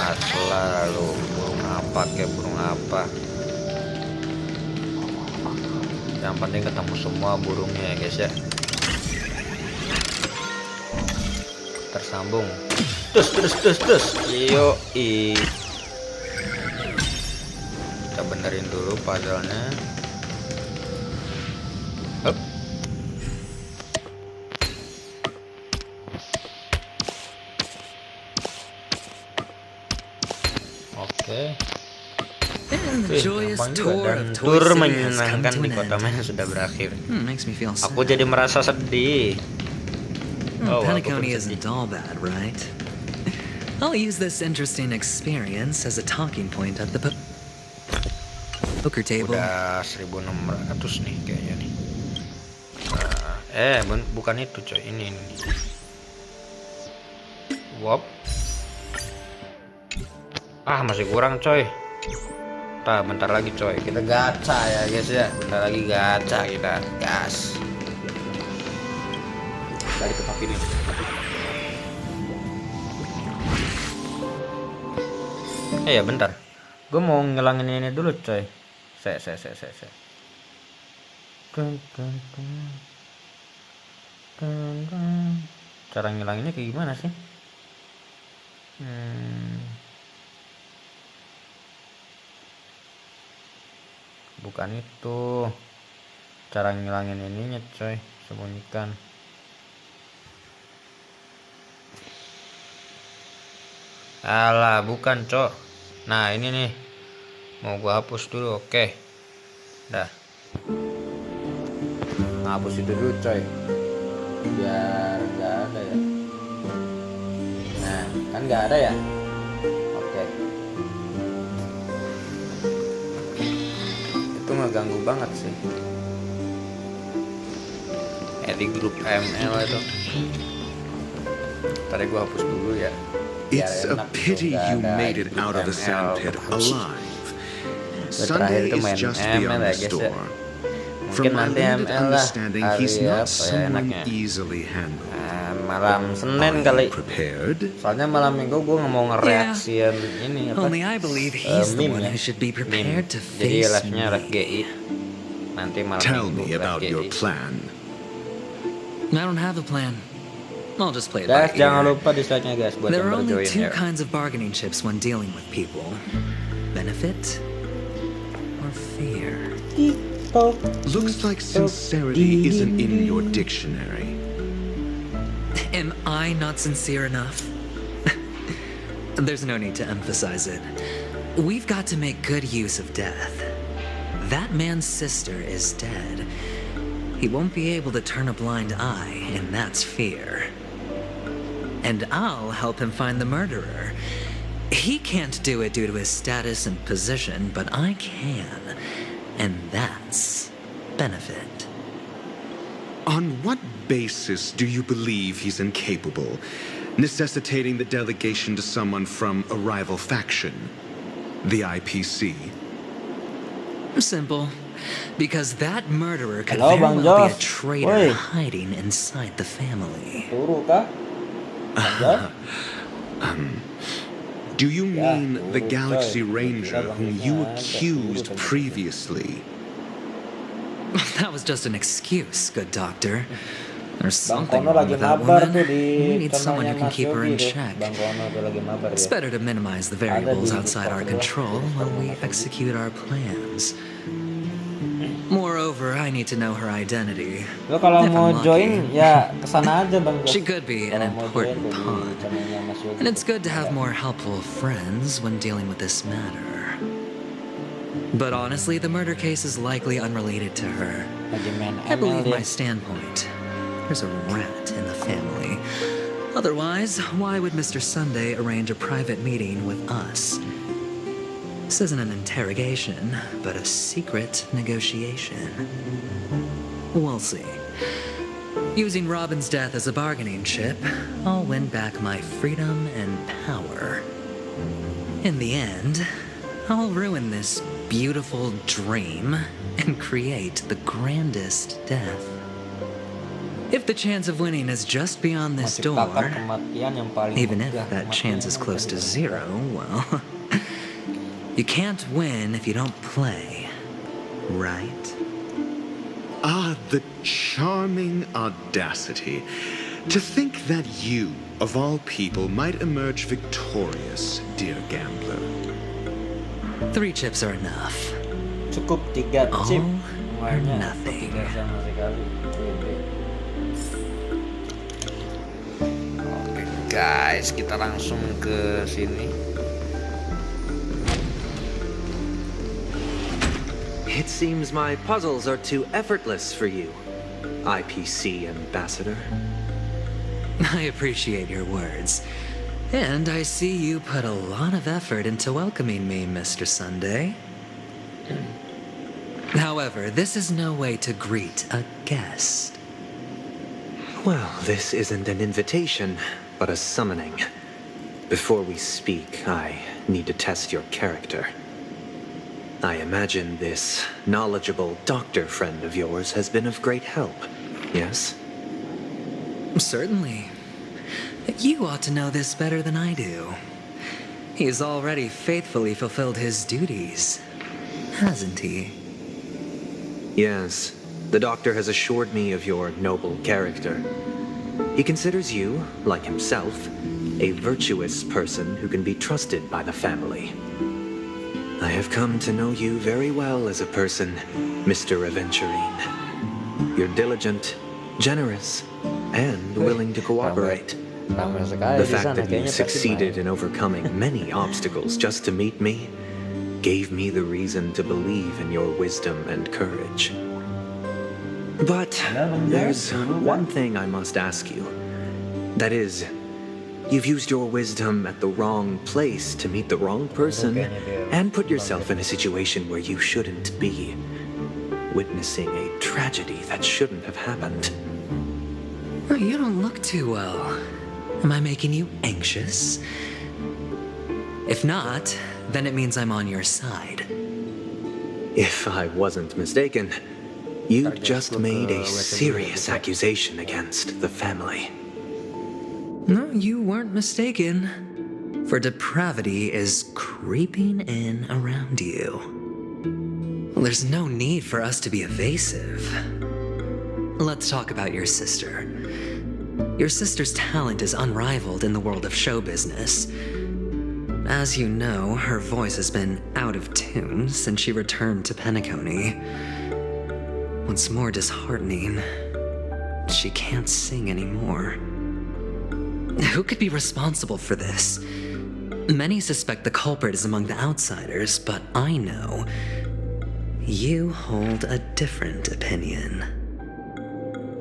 Selalu burung apa kayak burung apa. Yang penting ketemu semua burungnya ya guys ya. Tersambung. Terus. Yoi. Kita benerin dulu puzzle-nya. Hup. Oke. Dan tur menyenangkan di kota mainan sudah berakhir. Aku jadi merasa sedih. Paniconi isn't all bad, right? I'll use this interesting experience as a talking point at the poker table. Udah 1600 nih kayaknya nih. Bukan itu coy, ini. Wop. Masih kurang coy. Bentar lagi coy, kita gacha ya guys ya. Bentar lagi gacha kita, gas. Balik ke papi nih. Ya bentar, gue mau ngilangin ini dulu coy. Cara ngilanginnya kayak gimana sih? Bukan itu. Cara ngilangin ininya coy, sembunyikan. Alah, bukan cok. Nah ini nih, mau gua hapus dulu. Oke, dah. Hapus itu dulu coy, biar nggak ada ya. Nah kan nggak ada ya. Oke, itu ngeganggu banget sih. Di grup ML itu. Tadi gua hapus dulu ya. It's a pity you made it out of the sandpit alive. Sunday is just beyond the store. From my limited understanding, he's not someone easily handled. Malam Senin kali. Soalnya malam Minggu gue nggak mau ngereaksiin ini apa? Meme ya. Jadi live-nya live GI. Nanti malam Tell Minggu me about your plan. I don't have a plan. I'll just play it guys, by jangan ear. lupa dislike-nya guys buat There yang are baru only join two ya. kinds of bargaining chips when dealing with people. Benefit or fear. Looks like sincerity isn't in your dictionary. Am I not sincere enough? There's no need to emphasize it. We've got to make good use of death. That man's sister is dead. He won't be able to turn a blind eye, and that's fear. And I'll help him find the murderer. He can't do it due to his status and position, but I can. And that's benefit. On what basis do you believe he's incapable, necessitating the delegation to someone from a rival faction, the IPC? Simple. Because that murderer could very well be a traitor hiding inside the family. Do you mean the Galaxy Ranger whom you accused previously? That was just an excuse, good doctor. There's something Kono wrong lagi with that mabar woman. tuh di We need someone who channelnya can Mas keep her Yogi in deh. check. Bang Kono tuh lagi mabar It's ya. better to minimize the variables outside our control while we execute our plans. Moreover, I need to know her identity. Lo kalau If mau I'm join lucky, ya kesana aja Bang Jos. she could be an Kalau mau join important tuh di pawn. channelnya Mas Yogi. And it's good to have more helpful friends when dealing with this matter. But honestly, the murder case is likely unrelated to her. Lagi main I believe ML my dia. standpoint. There's a rat in the family. Otherwise, why would Mr. Sunday arrange a private meeting with us? This isn't an interrogation, but a secret negotiation. We'll see. Using Robin's death as a bargaining chip, I'll win back my freedom and power. In the end, I'll ruin this beautiful dream and create the grandest death. If the chance of winning is just beyond this door, even if that chance is close to zero, well, you can't win if you don't play, right? Ah, the charming audacity. To think that you, of all people, might emerge victorious, dear gambler. 3 chips are enough. Cukup 3 chip. Or nothing. Tidak sama sekali. Oke guys, kita langsung ke sini. It seems my puzzles are too effortless for you, IPC ambassador. I appreciate your words. And I see you put a lot of effort into welcoming me, Mr. Sunday. However, this is no way to greet a guest. Well, this isn't an invitation, but a summoning. Before we speak, I need to test your character. I imagine this knowledgeable doctor friend of yours has been of great help, yes? Certainly. You ought to know this better than I do. He's already faithfully fulfilled his duties, hasn't he? Yes, the doctor has assured me of your noble character. He considers you, like himself, a virtuous person who can be trusted by the family. I have come to know you very well as a person, Mr. Aventurine. You're diligent, generous, and willing to cooperate. The fact that you succeeded in overcoming many obstacles just to meet me gave me the reason to believe in your wisdom and courage. But there's one thing I must ask you. That is, you've used your wisdom at the wrong place to meet the wrong person and put yourself in a situation where you shouldn't be, witnessing a tragedy that shouldn't have happened. You don't look too well. Am I making you anxious? If not, then it means I'm on your side. If I wasn't mistaken, you just made a serious accusation against the family. No, you weren't mistaken. For depravity is creeping in around you. There's no need for us to be evasive. Let's talk about your sister. Your sister's talent is unrivaled in the world of show business. As you know, her voice has been out of tune since she returned to Penacony. What's more disheartening, she can't sing anymore. Who could be responsible for this? Many suspect the culprit is among the outsiders, but I know you hold a different opinion.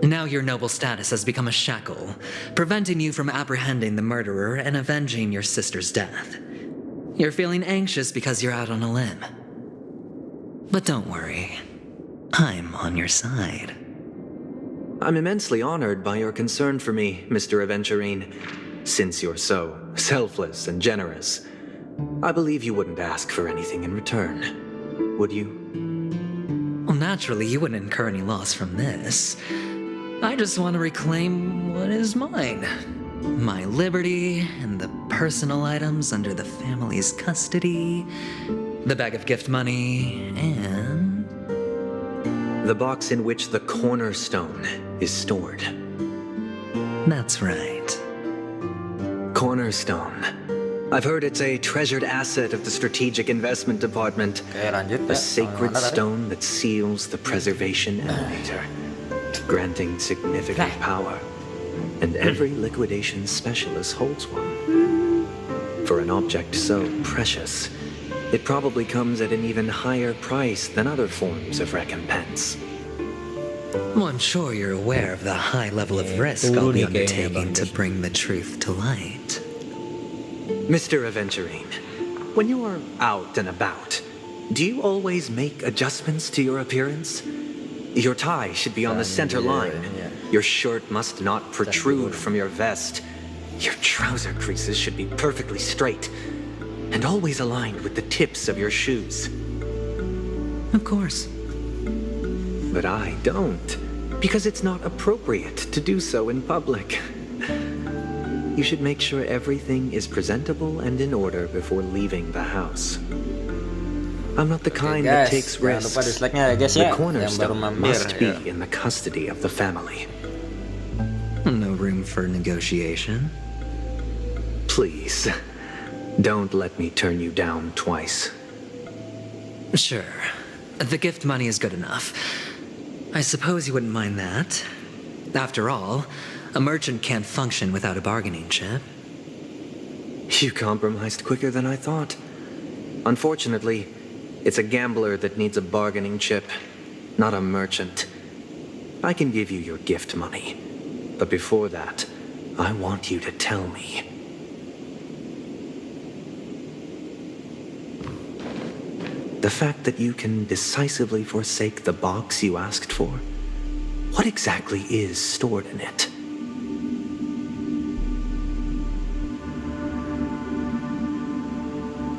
Now your noble status has become a shackle, preventing you from apprehending the murderer and avenging your sister's death. You're feeling anxious because you're out on a limb. But don't worry, I'm on your side. I'm immensely honored by your concern for me, Mr. Aventurine. Since you're so selfless and generous, I believe you wouldn't ask for anything in return, would you? Well, naturally, you wouldn't incur any loss from this. I just want to reclaim what is mine. my liberty, and the personal items under the family's custody, the bag of gift money, and the box in which the cornerstone is stored. That's right. Cornerstone. I've heard it's a treasured asset of the Strategic Investment Department. A sacred stone that seals the preservation elevator, granting significant power. And every liquidation specialist holds one. For an object so precious, it probably comes at an even higher price than other forms of recompense. Well, I'm sure you're aware of the high level of risk I'll be undertaking to bring the truth to light. Mr. Aventurine, when you are out and about, do you always make adjustments to your appearance? Your tie should be on the center line. Your shirt must not protrude from your vest. Your trouser creases should be perfectly straight and always aligned with the tips of your shoes. Of course. But I don't, because it's not appropriate to do so in public. You should make sure everything is presentable and in order before leaving the house. I'm not the kind that takes risks. The cornerstone must be in the custody of the family. No room for negotiation. Please, don't let me turn you down twice. Sure. The gift money is good enough. I suppose you wouldn't mind that. After all, a merchant can't function without a bargaining chip. You compromised quicker than I thought. Unfortunately, it's a gambler that needs a bargaining chip, not a merchant. I can give you your gift money, but before that, I want you to tell me. The fact that you can decisively forsake the box you asked for, what exactly is stored in it?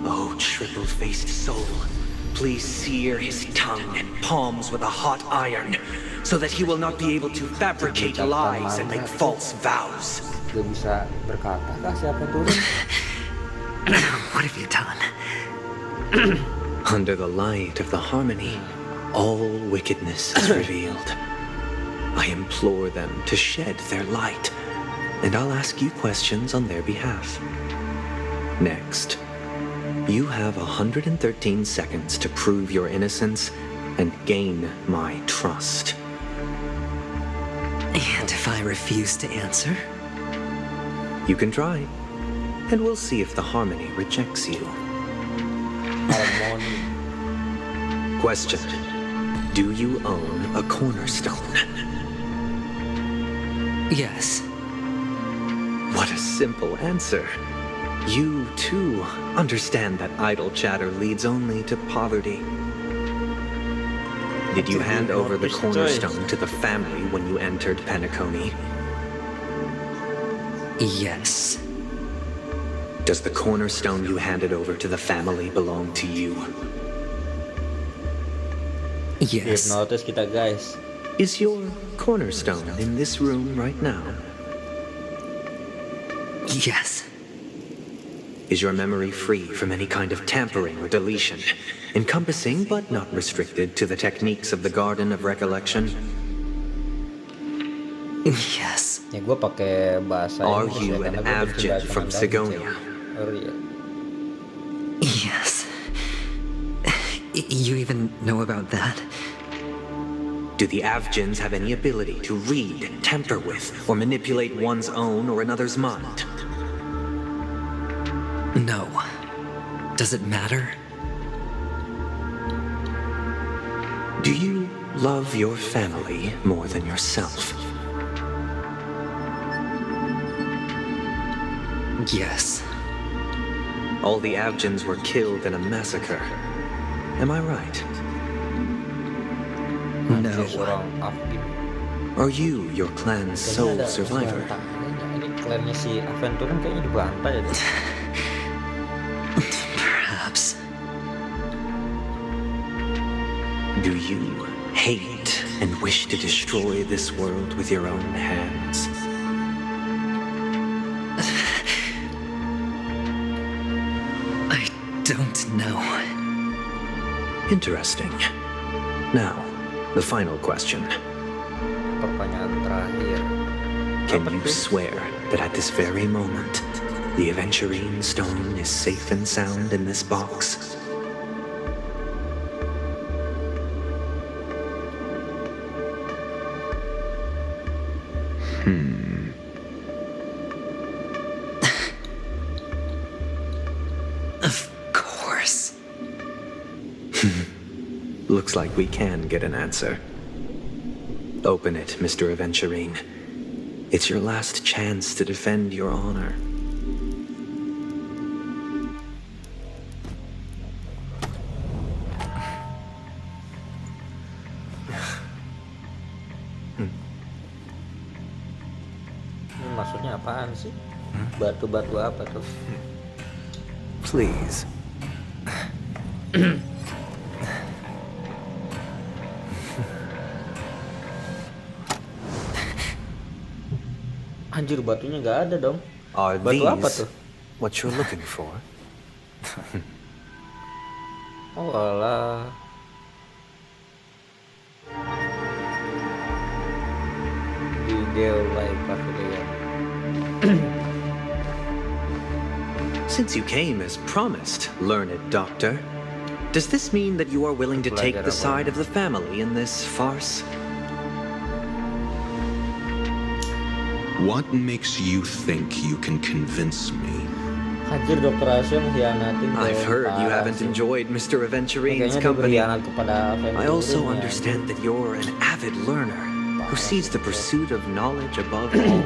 Oh, triple-faced soul. Please sear his tongue and palms with a hot iron, so that he will not be able to fabricate lies and make false vows. What have you done? Under the light of the harmony, all wickedness is revealed. I implore them to shed their light, and I'll ask you questions on their behalf. Next, you have 113 seconds to prove your innocence and gain my trust. And if I refuse to answer? You can try, and we'll see if the harmony rejects you. Question. Do you own a cornerstone? Yes. What a simple answer. You, too, understand that idle chatter leads only to poverty. Did you hand over the cornerstone to the family when you entered Penacony? Yes. Does the cornerstone you handed over to the family belong to you? Yes. Notice kita, guys. Is your cornerstone in this room right now? Yes. Is your memory free from any kind of tampering or deletion, encompassing but not restricted to the techniques of the Garden of Recollection? Yes. Are you an Avgin from Sigonia? Yes. You even know about that? Do the Avgins have any ability to read, tamper with, or manipulate one's own or another's mind? No. Does it matter? Do you love your family more than yourself? Yes. All the Avgins were killed in a massacre. Am I right? No. Are you your clan's sole survivor? Perhaps. Do you hate and wish to destroy this world with your own hands? no. Interesting. Now, the final question. Pertanyaan terakhir. Can you swear that at this very moment, the aventurine stone is safe and sound in this box? Of course. Looks like we can get an answer. Open it, Mr. Aventurine. It's your last chance to defend your honor. Ini maksudnya apaan sih? Batu-batu apa tuh? Please. Anjir, batunya nggak ada dong. Are Batu apa these tuh? what you're looking for? Oh alah. Video live pavilion. Since you came as promised, learned doctor, does this mean that you are willing to take the side of the family in this farce? What makes you think you can convince me? Anjir, Dr. Asia mengkhianatin. I've heard you haven't enjoyed Mr. Aventurine's Kayaknya dia company. berkhianat kepada I also Aventurine, understand that you're an avid learner who sees the pursuit of knowledge above all.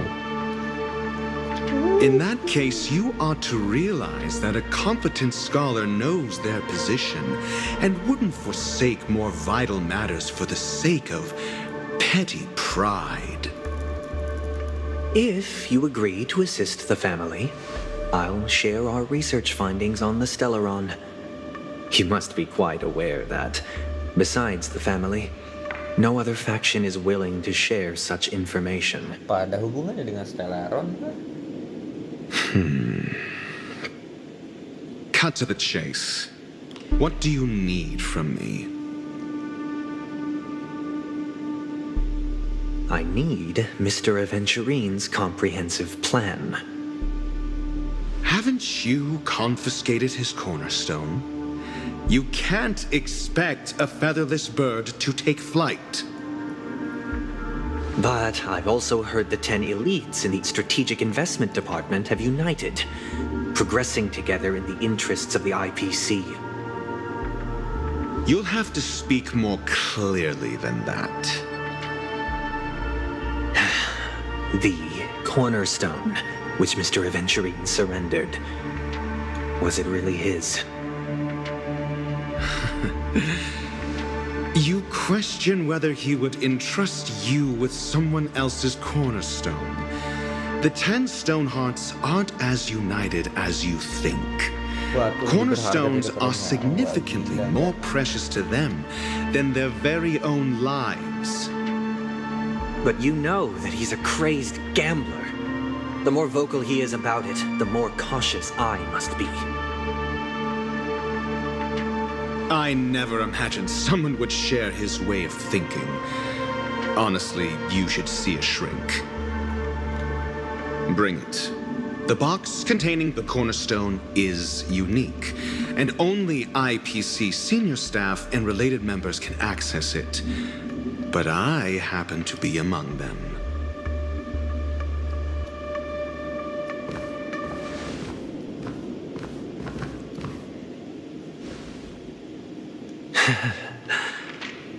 In that case, you ought to realize that a competent scholar knows their position and wouldn't forsake more vital matters for the sake of petty pride. If you agree to assist the family, I'll share our research findings on the Stellaron. You must be quite aware that, besides the family, no other faction is willing to share such information. Apa ada hubungannya dengan Stellaron? Cut to the chase. What do you need from me? I need Mr. Aventurine's comprehensive plan. Haven't you confiscated his cornerstone? You can't expect a featherless bird to take flight. But I've also heard the 10 elites in the Strategic Investment Department have united, progressing together in the interests of the IPC. You'll have to speak more clearly than that. The cornerstone, which Mr. Aventurine surrendered, was it really his? You question whether he would entrust you with someone else's cornerstone. The 10 Stonehearts aren't as united as you think. Cornerstones are significantly more precious to them than their very own lives. But you know that he's a crazed gambler. The more vocal he is about it, the more cautious I must be. I never imagined someone would share his way of thinking. Honestly, you should see a shrink. Bring it. The box containing the cornerstone is unique, and only IPC senior staff and related members can access it. But I happen to be among them.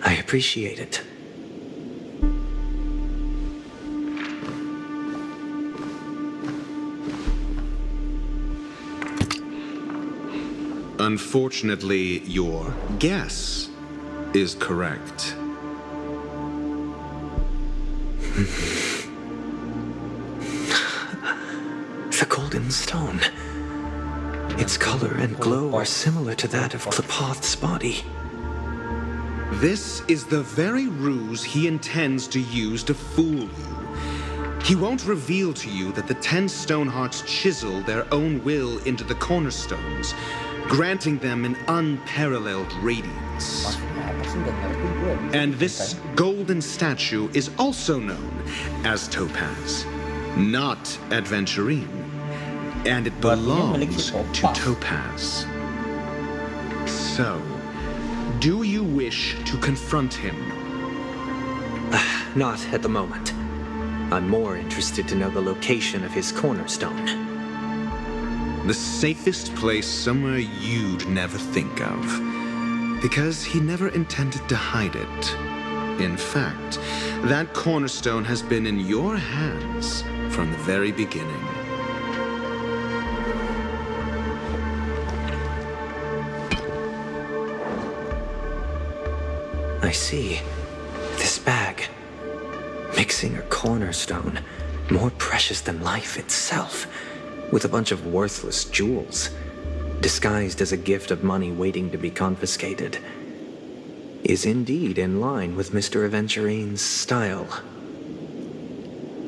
I appreciate it. Unfortunately, your guess is correct. The golden stone. Its color and glow are similar to that of Klepoth's body. This is the very ruse he intends to use to fool you. He won't reveal to you that the 10 Stonehearts chisel their own will into the cornerstones, granting them an unparalleled radiance. And this golden statue is also known as Topaz, not Adventurine. And it belongs to Topaz. So, do you wish to confront him? Not at the moment. I'm more interested to know the location of his cornerstone. The safest place somewhere you'd never think of. Because he never intended to hide it. In fact, that cornerstone has been in your hands from the very beginning. I see. This bag. Mixing a cornerstone, more precious than life itself, with a bunch of worthless jewels, disguised as a gift of money waiting to be confiscated, is indeed in line with Mr. Aventurine's style.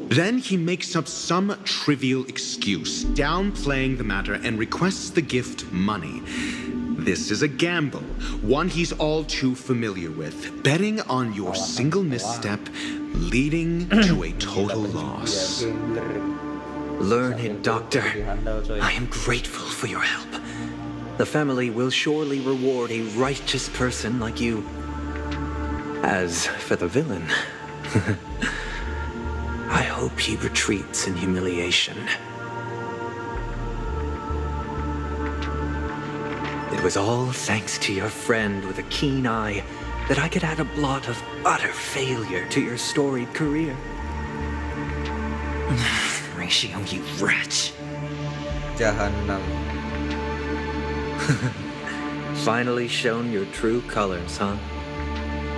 Then he makes up some trivial excuse, downplaying the matter, and requests the gift money. This is a gamble, one he's all too familiar with, betting on your single misstep, leading to a total loss. Learn it, Doctor. I am grateful for your help. The family will surely reward a righteous person like you. As for the villain, I hope he retreats in humiliation. It was all thanks to your friend with a keen eye that I could add a blot of utter failure to your storied career. Ratio, you wretch. Jahannam. Finally shown your true colors, huh?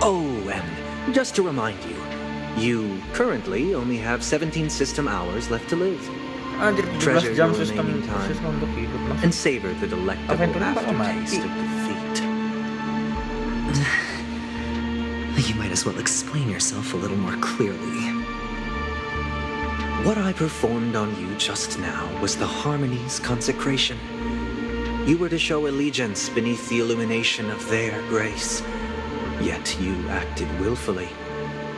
Oh, and just to remind you, you currently only have 17 system hours left to live. Treasure your remaining time and savor the delectable aftertaste of defeat. You might as well explain yourself a little more clearly. What I performed on you just now was the Harmony's consecration. You were to show allegiance beneath the illumination of their grace. Yet you acted willfully,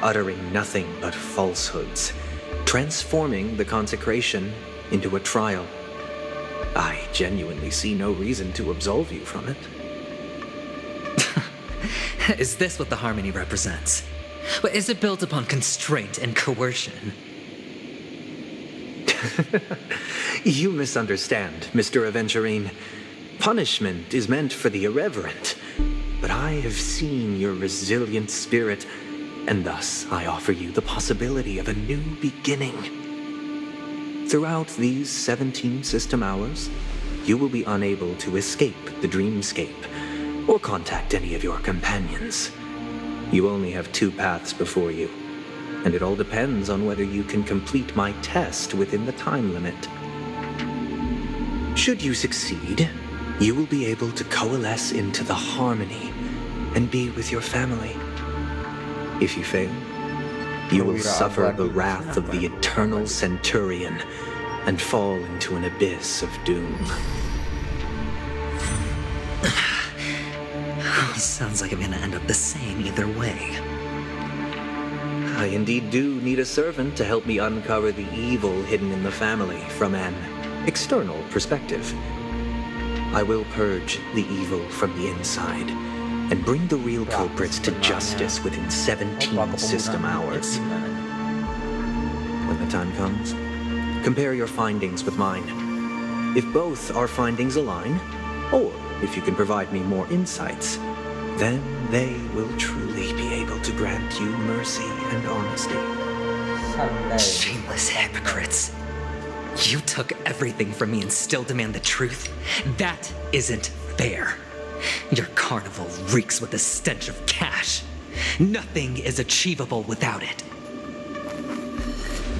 uttering nothing but falsehoods, transforming the consecration into a trial. I genuinely see no reason to absolve you from it. Is this what the Harmony represents? Is it built upon constraint and coercion? You misunderstand, Mr. Aventurine. Punishment is meant for the irreverent, but I have seen your resilient spirit, and thus I offer you the possibility of a new beginning. Throughout these 17 system hours, you will be unable to escape the dreamscape or contact any of your companions. You only have 2 paths before you, and it all depends on whether you can complete my test within the time limit. Should you succeed, you will be able to coalesce into the Harmony and be with your family. If you fail, you will suffer the wrath of the eternal Centurion and fall into an abyss of doom. Sounds like I'm gonna end up the same either way. I indeed do need a servant to help me uncover the evil hidden in the family from an external perspective. I will purge the evil from the inside and bring the real culprits to justice within 17 system hours. When the time comes, compare your findings with mine. If both our findings align, or if you can provide me more insights, then they will truly be able to grant you mercy and honesty. Shameless hypocrites. You took everything from me and still demand the truth? That isn't fair. Your carnival reeks with the stench of cash. Nothing is achievable without it.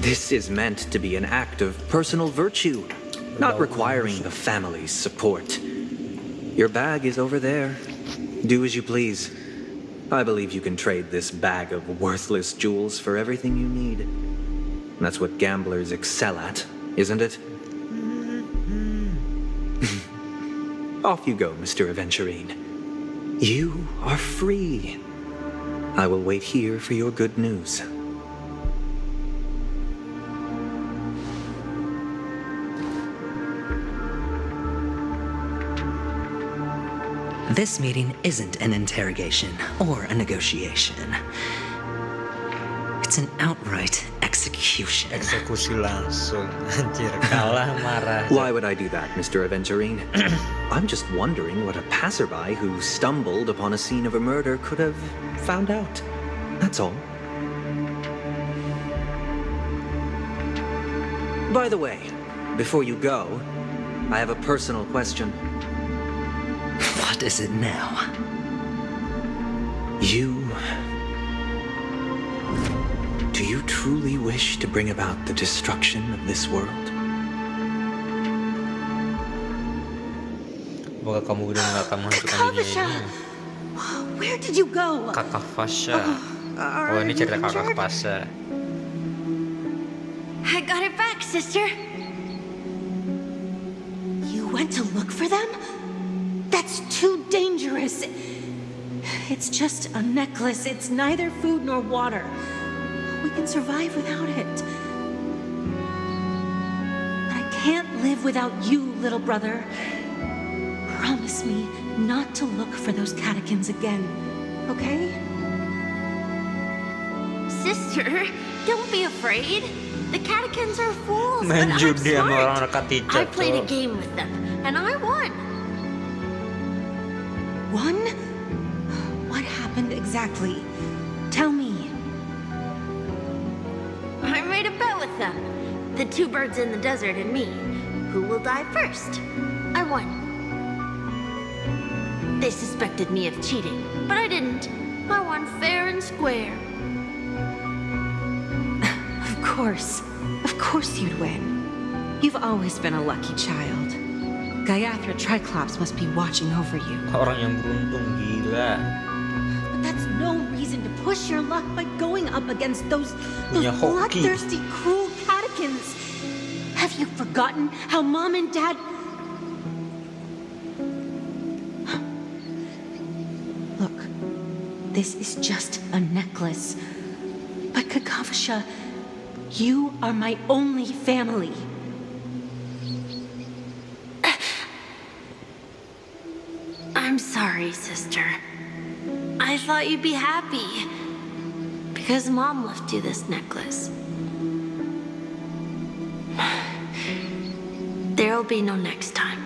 This is meant to be an act of personal virtue, not requiring the family's support. Your bag is over there. Do as you please. I believe you can trade this bag of worthless jewels for everything you need. That's what gamblers excel at, isn't it? Off you go, Mr. Aventurine. You are free. I will wait here for your good news. This meeting isn't an interrogation or a negotiation. It's an outright execution. Eksekusi langsung. Anjir, kalah marah. Why would I do that, Mr. Aventurine? I'm just wondering what a passerby who stumbled upon a scene of a murder could have found out. That's all. By the way, before you go, I have a personal question. What is it now? Do you truly wish to bring about the destruction of this world? Apakah kamu udah nggak akan menghancurkan dunia ini? Where did you go? Kakak Fasha. Oh, ini cerita kakak Fasha. I got it back, sister. You went to look for them? That's too dangerous. It's just a necklace. It's neither food nor water. We can survive without it. But I can't live without you, little brother. Promise me not to look for those catechins again, okay? Sister, don't be afraid. The catechins are fools, but Main I'm judi sama smart. orang dekat I Tica, played a Cok. game with them, and I won. One? What happened exactly? Tell me. I made a bet with them. The two birds in the desert and me. Who will die first? I won. They suspected me of cheating, but I didn't. I won fair and square. Of course you'd win. You've always been a lucky child. Gayatri Triclops must be watching over you. Orang yang beruntung, gila. But that's no reason to push your luck by going up against those Punya hoki. bloodthirsty, cruel catechins. Have you forgotten how Mom and Dad... Look, this is just a necklace. But Kakavasha, you are my only family. I'm sorry, sister. I thought you'd be happy. Because Mom left you this necklace. There'll be no next time.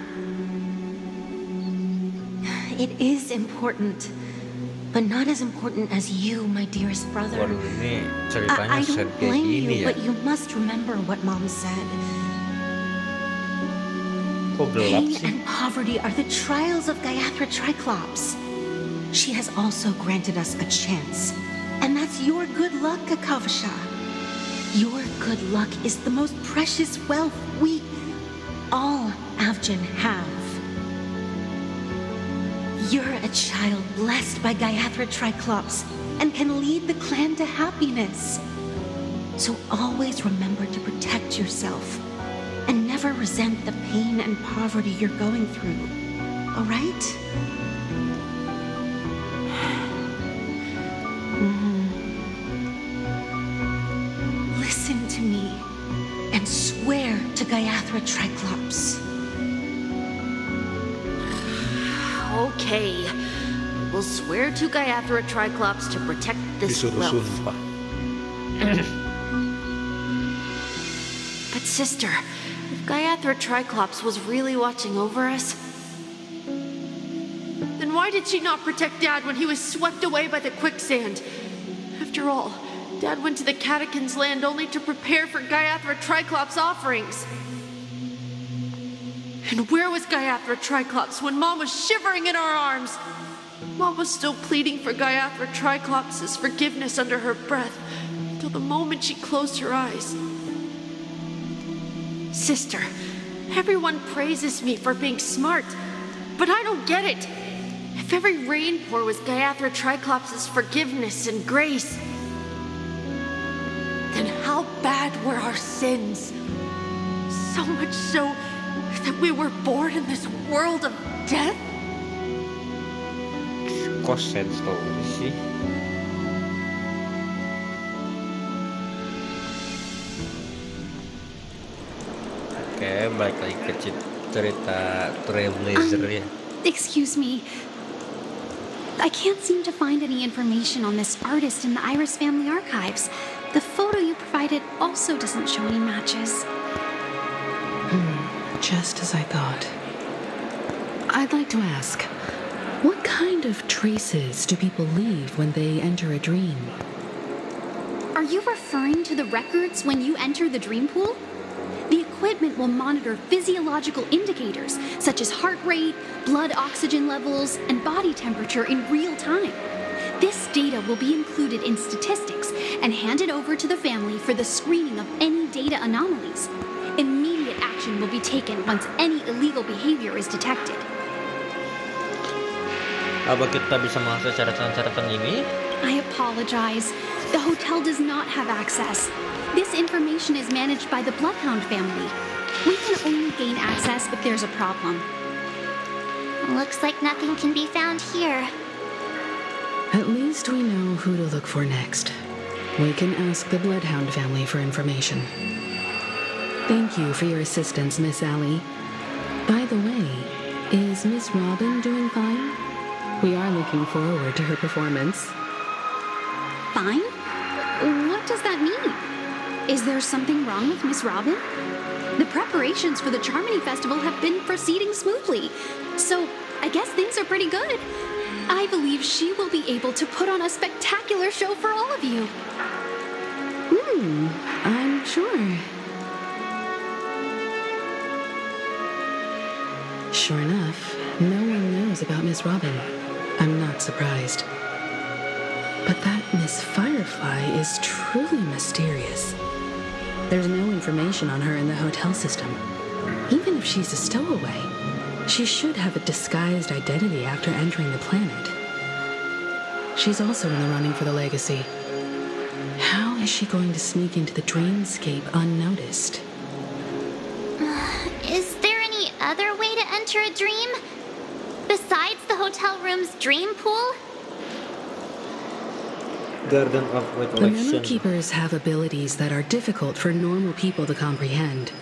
It is important, but not as important as you, my dearest brother. Waduh, ini ceritanya I sad don't kayak blame gini you, ya. but you must remember what Mom said. Kok gelap Pain sih? and poverty are the trials of Gayatri Triclops. She has also granted us a chance, and that's your good luck, Kakavasha. Your good luck is the most precious wealth we, all Avjin, have. You're a child blessed by Gayatri Triclops and can lead the clan to happiness. So always remember to protect yourself and never resent the pain and poverty you're going through. All right? Listen to me and swear to Gayatri Triclops. Okay. We'll swear to Gayatri Triclops to protect this Disuruh wealth. sumpah. But sister, if Gayatri Triclops was really watching over us, then why did she not protect Dad when he was swept away by the quicksand? After all, Dad went to the Catechins' land only to prepare for Gayatri Triclops' offerings. And where was Gayatri Triclops when Mom was shivering in our arms? Mom was still pleading for Gayatri Triclops' forgiveness under her breath until the moment she closed her eyes. Sister, everyone praises me for being smart, but I don't get it. If every rainpour was Gayatri Triclops' forgiveness and grace, then how bad were our sins? So much so that we were born in this world of death? Kok sad story sih? Oke, balik lagi ke cerita Trailblazer ya. Excuse me. I can't seem to find any information on this artist in the Iris family archives. The photo you provided also doesn't show any matches. Just as I thought. I'd like to ask, what kind of traces do people leave when they enter a dream? Are you referring to the records when you enter the dream pool? The equipment will monitor physiological indicators such as heart rate, blood oxygen levels, and body temperature in real time. This data will be included in statistics and handed over to the family for the screening of any data anomalies. Immediate action will be taken once any illegal behavior is detected. Apa kita bisa mengakses catatan-catatan ini? I apologize. The hotel does not have access. This information is managed by the Bloodhound family. We can only gain access if there's a problem. Looks like nothing can be found here. At least we know who to look for next. We can ask the Bloodhound family for information. Thank you for your assistance, Miss Allie. By the way, is Miss Robin doing fine? We are looking forward to her performance. Fine? What does that mean? Is there something wrong with Miss Robin? The preparations for the Charmony Festival have been proceeding smoothly, so I guess things are pretty good. I believe she will be able to put on a spectacular show for all of you. I'm sure. Sure enough, no one knows about Miss Robin. I'm not surprised. But that Miss Firefly is truly mysterious. There's no information on her in the hotel system. Even if she's a stowaway, she should have a disguised identity after entering the planet. She's also in the running for the legacy. How is she going to sneak into the dreamscape unnoticed? Is there any other way to enter a dream? Besides the hotel room's dream pool? Garden of The Recollection. Memory Keepers have abilities that are difficult for normal people to comprehend.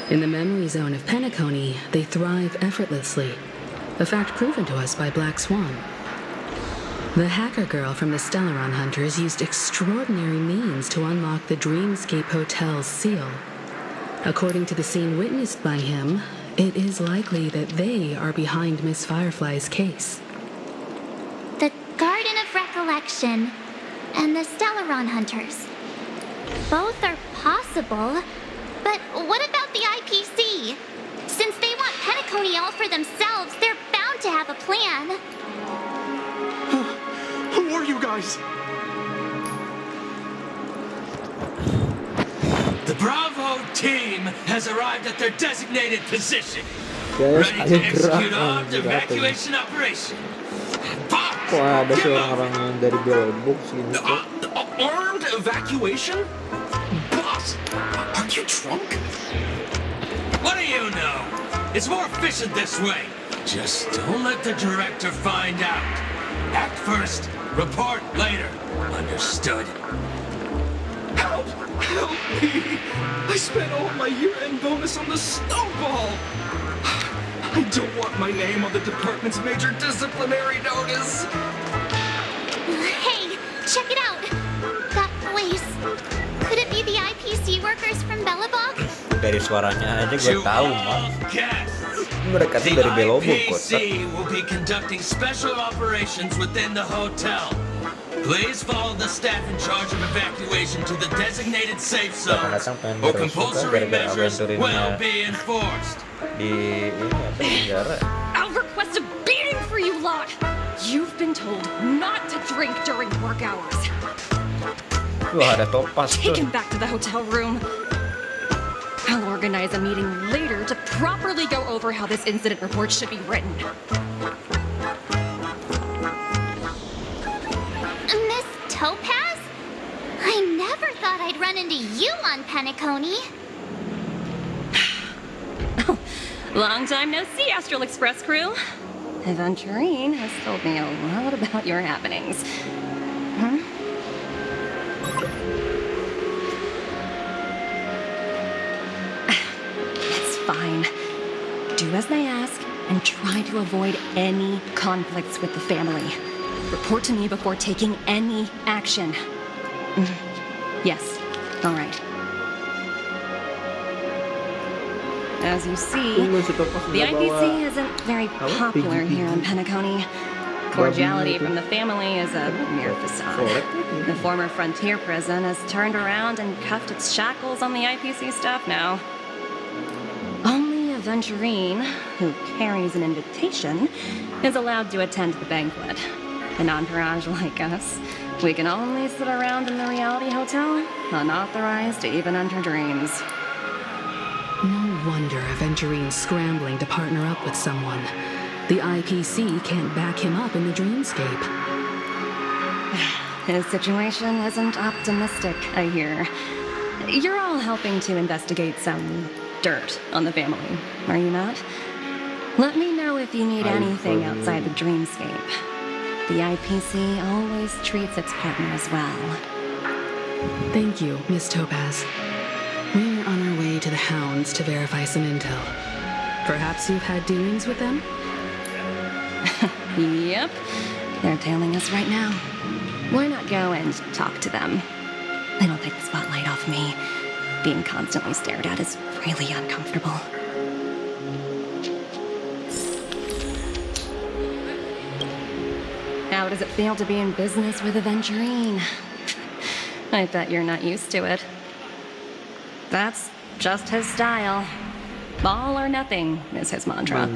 In the memory zone of Penacony, they thrive effortlessly, a fact proven to us by Black Swan. The hacker girl from the Stellaron Hunters used extraordinary means to unlock the Dreamscape Hotel's seal. According to the scene witnessed by him, it is likely that they are behind Miss Firefly's case. The Garden of Recollection and the Stellaron Hunters. Both are possible, but what about the IPC? Since they want Penacony all for themselves, they're bound to have a plan. Who are you guys? The Bravo team has arrived at their designated position. Guys, Ready to ayo execute gerak armed evacuation operation. Kok ada sih orang-orang yang dari Bellbox gini kok? Armed evacuation? Boss, are you drunk? What do you know? It's more efficient this way. Just don't let the director find out. Act first, report later. Understood? Help! Help me! I spent all my year-end bonus on the snowball! I don't want my name on the department's major disciplinary notice! Hey, check it out! That voice. Could it be the IPC workers from Bellabog? Dari suaranya aja gue tahu, Mas. Mereka tuh dari Bellbox kok. IPC will be conducting special operations within the hotel. Please follow the staff in charge of evacuation to the designated safe zone, or compulsory measures will be enforced. I'll request a beating for you lot. You've been told not to drink during work hours. Wah, ada topas tuh. Take him back to the hotel room. I'll organize a meeting later to properly go over how this incident report should be written. Miss Topaz? I never thought I'd run into you on Penacony. Long time no see, Astral Express crew. Aventurine has told me a lot about your happenings. It's fine. Do as they ask and try to avoid any conflicts with the family. Report to me before taking any action. Yes, all right. As you see, the IPC isn't very popular here on Penacony. Cordiality from the family is a mere facade. The former frontier prison has turned around and cuffed its shackles on the IPC staff now. Only Aventurine, who carries an invitation, is allowed to attend the banquet. An entourage like us, we can only sit around in the reality hotel, unauthorized to even enter dreams. No wonder Aventurine's scrambling to partner up with someone. The IPC can't back him up in the dreamscape. His situation isn't optimistic, I hear. You're all helping to investigate some dirt on the family, are you not? Let me know if you need anything outside the dreamscape. The IPC always treats its partners well. Thank you, Miss Topaz. We're on our way to the Hounds to verify some intel. Perhaps you've had dealings with them? Yep. They're tailing us right now. Why not go and talk to them? They don't take the spotlight off me. Being constantly stared at is really uncomfortable. How does it feel to be in business with Aventurine? I bet you're not used to it. That's just his style. All or nothing is his mantra.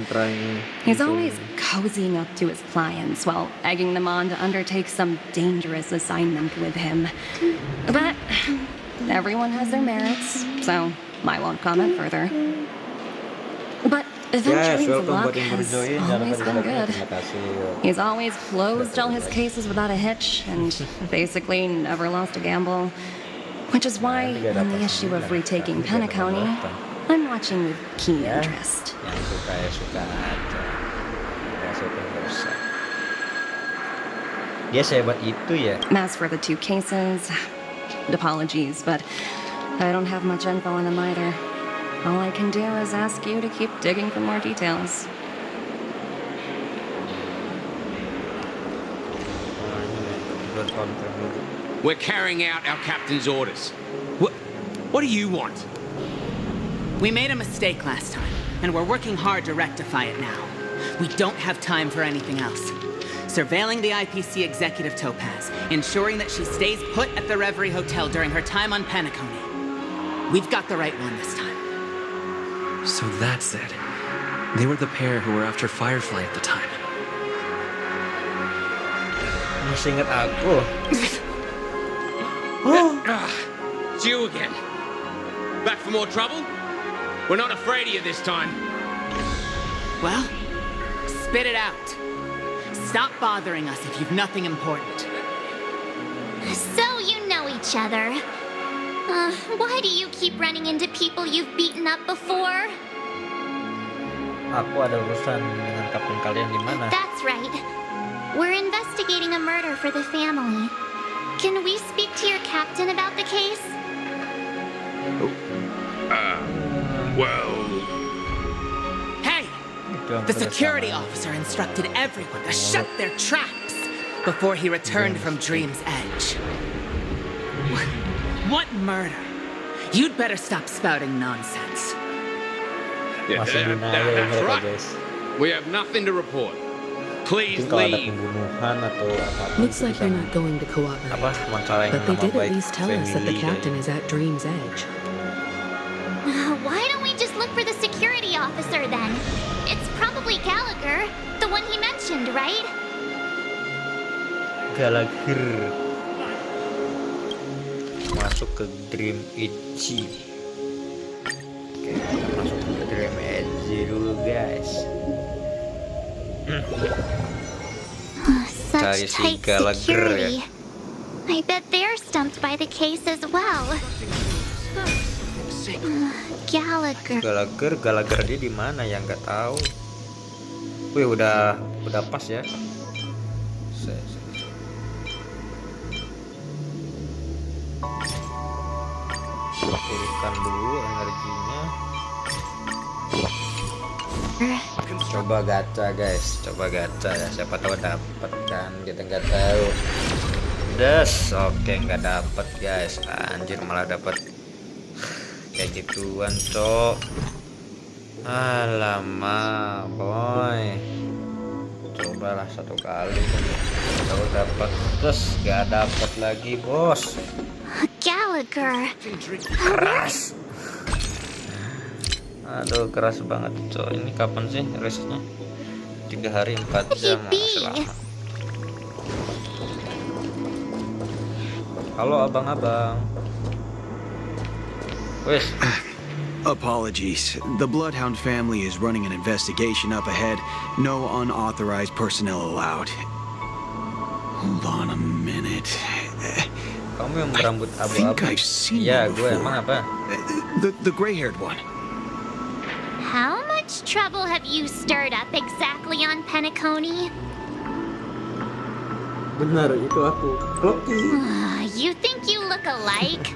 He's always cozying up to his clients while egging them on to undertake some dangerous assignment with him. But everyone has their merits, so I won't comment further. But Aventurine's luck has always been good. He's always closed all his cases without a hitch and basically never lost a gamble. Which is why, on the issue of retaking Penacony, I'm watching with keen interest. As for the two cases, apologies, but I don't have much info on them either. All I can do is ask you to keep digging for more details. We're carrying out our captain's orders. What do you want? We made a mistake last time, and we're working hard to rectify it now. We don't have time for anything else. Surveilling the IPC executive Topaz, ensuring that she stays put at the Reverie Hotel during her time on Penacony. We've got the right one this time. So that's it. They were the pair who were after Firefly at the time. Masih ingat aku. It's you again. Back for more trouble? We're not afraid of you this time. Well, spit it out. Stop bothering us if you've nothing important. So you know each other. Why do you keep running into people you've beaten up before? Aku ada urusan dengan kapten kalian di mana? That's right. We're investigating a murder for the family. Can we speak to your captain about the case? Well... Hey! The security officer instructed everyone to shut their traps before he returned from Dream's Edge. What murder? You'd better stop spouting nonsense. Yeah, that's right. We have nothing to report. Please leave. Looks like they're not going to cooperate. But they did at least tell us that the captain is at Dream's Edge. Why don't we just look for the security officer then? It's probably Gallagher, the one he mentioned, right? Gallagher masuk ke Dream Edge. Oke, kita masuk ke Dream Edge dulu, guys. Such tight security. I bet they're stumped by the case as well. Gallagher dia di mana ya, nggak tahu. Wih, udah pas ya. Pulihkan dulu energinya. Coba gacha guys, coba gacha ya, siapa tahu dapat kan, kita nggak tahu. Oke, nggak dapat guys, anjir malah dapat kayak gituan cok. Alamak boy, cobalah satu kali tahu dapat, terus nggak dapat lagi bos. Gallagher, keras. Aduh, keras banget cok. Ini kapan sih rilisnya? 3 hari 4 jam, masih lama. Halo abang-abang. Wes. Apologies. The Bloodhound family is running an investigation up ahead. No unauthorized personnel allowed. Hold on a minute. Kamu yang berambut abu-abu. Ya, gue emang apa? The gray-haired one. how much trouble have you stirred up exactly on Penacony? Benar, itu aku. Kloki. You think you look alike?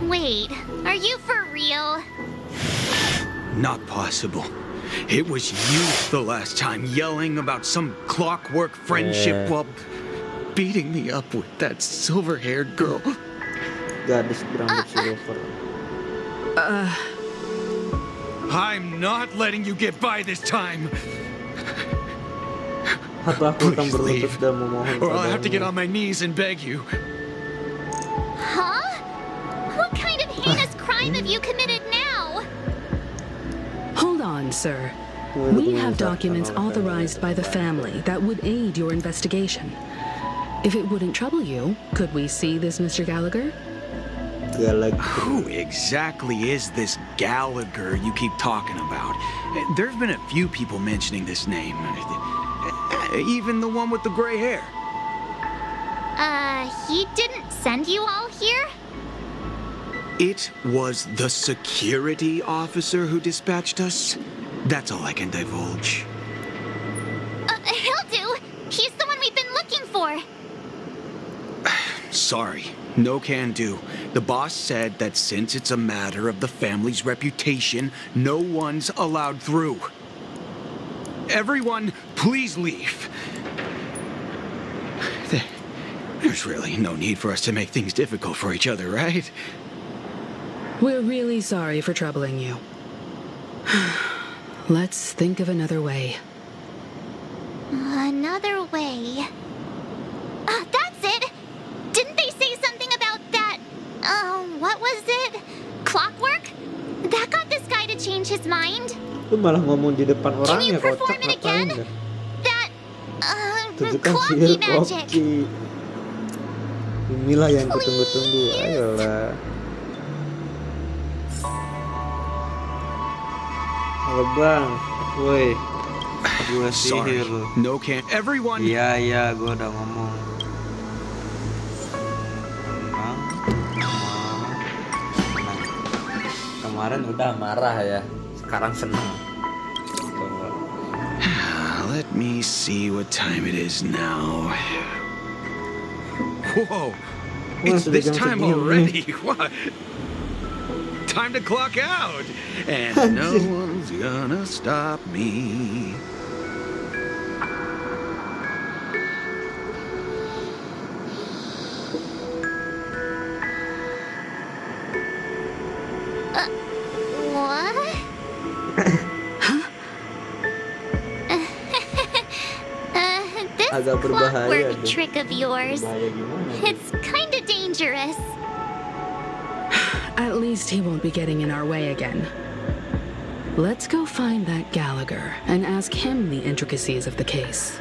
Wait, are you for real? Not possible. It was you the last time yelling about some clockwork friendship while beating me up with that silver-haired girl. Gadis berambut silver. I'm not letting you get by this time. Please leave, or I'll have to get on my knees and beg you. Huh? What kind of heinous crime have you committed now? Hold on, sir. We have documents authorized by the family that would aid your investigation. If it wouldn't trouble you, could we see this Mr. Gallagher? Who exactly is this Gallagher you keep talking about? There's been a few people mentioning this name. Even the one with the gray hair. He didn't send you all here? It was the security officer who dispatched us. That's all I can divulge. He'll do. He's the one we've been looking for. Sorry, no can do. The boss said that since it's a matter of the family's reputation, no one's allowed through. Everyone, please leave. There's really no need for us to make things difficult for each other, right? We're really sorry for troubling you. Let's think of another way. Another way. That's it! Didn't they say something about that? What was it? Clockwork? That got this guy to change his mind? Lu malah ngomong di depan Can you orangnya, perform kocak, it again? ngapain ya? That, Tunjukkan clocky sihir magic. Kloki. Inilah yang kutunggu-tunggu, ayolah. Halo bang, woi, gue sihir lu. No can. Everyone. Iya, gue udah ngomong. Kemarin udah marah ya, sekarang seneng. Let me see what time it is now. Whoa, it's this time already. What? Time to clock out, and no one's gonna stop me. What? This Agak berbahaya clockwork deh. trick of yours, Bahaya gimana? it's kinda dangerous. At least he won't be getting in our way again. Let's go find that Gallagher and ask him the intricacies of the case.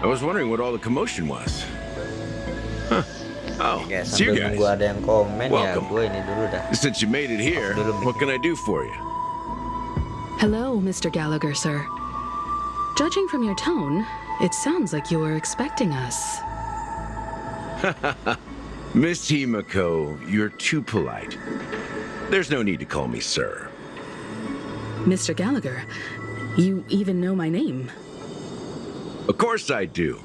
I was wondering what all the commotion was. Huh. Oh, Guys, it's you sambil guys. nunggu ada yang komen ya, Welcome. gue ini dulu dah. Since you made it here, what can I do for you? Hello, Mr. Gallagher, sir. Judging from your tone, it sounds like you were expecting us. Miss Himiko, you're too polite. There's no need to call me sir. Mr. Gallagher, you even know my name. Of course I do.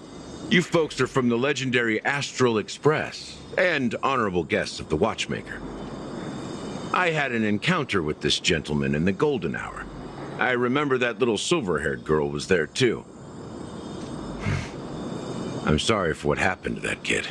You folks are from the legendary Astral Express and honorable guests of the Watchmaker. I had an encounter with this gentleman in the golden hour. I remember that little silver-haired girl was there too. I'm sorry for what happened to that kid.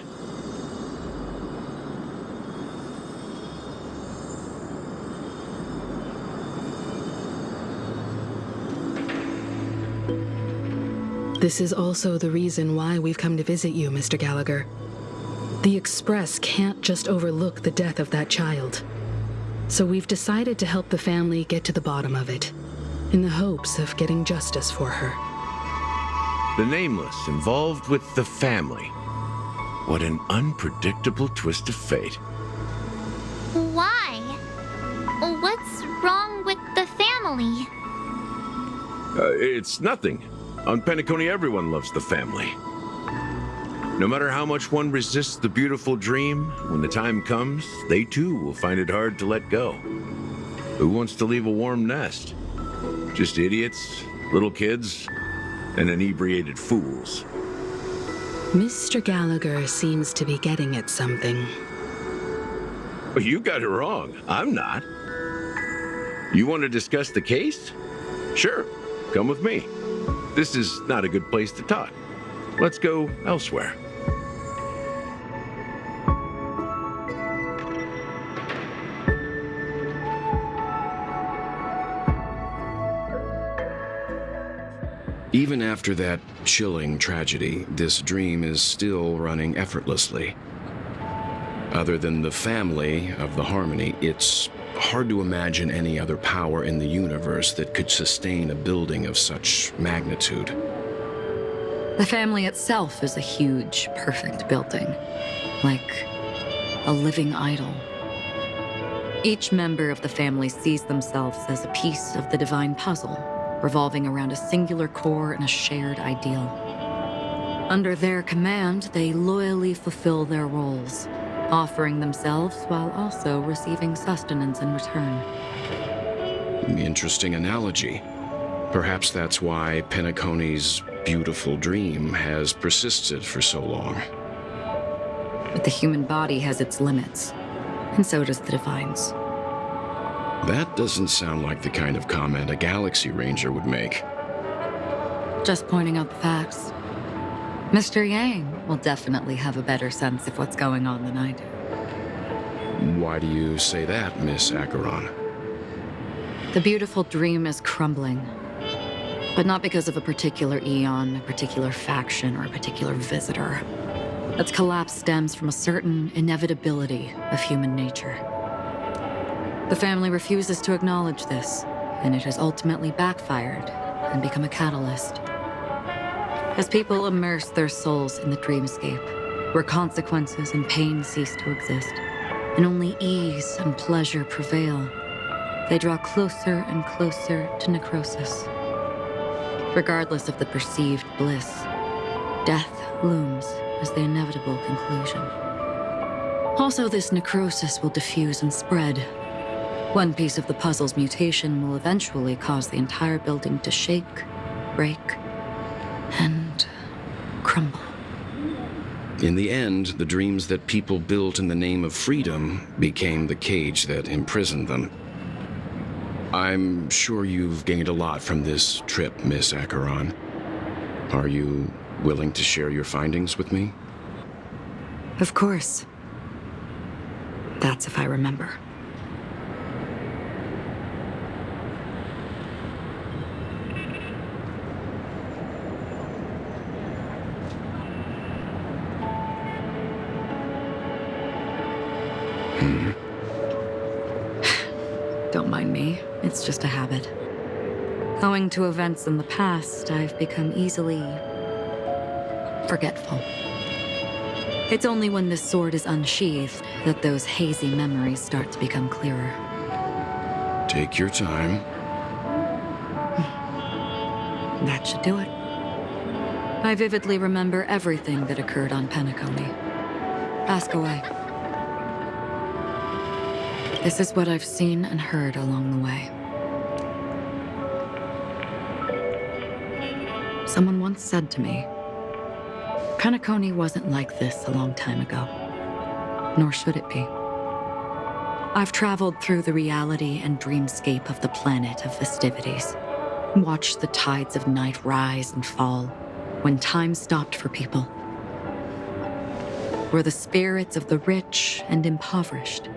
This is also the reason why we've come to visit you, Mr. Gallagher. The Express can't just overlook the death of that child. So we've decided to help the family get to the bottom of it, in the hopes of getting justice for her. The Nameless involved with the family. What an unpredictable twist of fate. Why? What's wrong with the family? It's nothing. On Penacony, everyone loves the family. No matter how much one resists the beautiful dream, when the time comes, they too will find it hard to let go. Who wants to leave a warm nest? Just idiots, little kids, and inebriated fools. Mr. Gallagher seems to be getting at something. You got it wrong. I'm not. You want to discuss the case? Sure, come with me. This is not a good place to talk. Let's go elsewhere. Even after that chilling tragedy, this dream is still running effortlessly. Other than the family of the Harmony, it's hard to imagine any other power in the universe that could sustain a building of such magnitude. The family itself is a huge, perfect building, like a living idol. Each member of the family sees themselves as a piece of the divine puzzle, revolving around a singular core and a shared ideal. Under their command, they loyally fulfill their roles, offering themselves while also receiving sustenance in return. Interesting analogy. Perhaps that's why Penacony's beautiful dream has persisted for so long. But the human body has its limits, and so does the divine's. That doesn't sound like the kind of comment a Galaxy Ranger would make. Just pointing out the facts. Mr. Yang will definitely have a better sense of what's going on than I do. Why do you say that, Miss Acheron? The beautiful dream is crumbling. But not because of a particular eon, a particular faction, or a particular visitor. Its collapse stems from a certain inevitability of human nature. The family refuses to acknowledge this, and it has ultimately backfired and become a catalyst. As people immerse their souls in the dreamscape, where consequences and pain cease to exist, and only ease and pleasure prevail, they draw closer and closer to necrosis. Regardless of the perceived bliss, death looms as the inevitable conclusion. Also, this necrosis will diffuse and spread. One piece of the puzzle's mutation will eventually cause the entire building to shake, break, and crumble. In the end, the dreams that people built in the name of freedom became the cage that imprisoned them. I'm sure you've gained a lot from this trip, Miss Acheron. Are you willing to share your findings with me? Of course. That's if I remember. Don't mind me. It's just a habit. Owing to events in the past, I've become easily forgetful. It's only when this sword is unsheathed that those hazy memories start to become clearer. Take your time. That should do it. I vividly remember everything that occurred on Penacony. Ask away. This is what I've seen and heard along the way. Someone once said to me, Penacony wasn't like this a long time ago, nor should it be. I've traveled through the reality and dreamscape of the planet of festivities, watched the tides of night rise and fall when time stopped for people, where the spirits of the rich and impoverished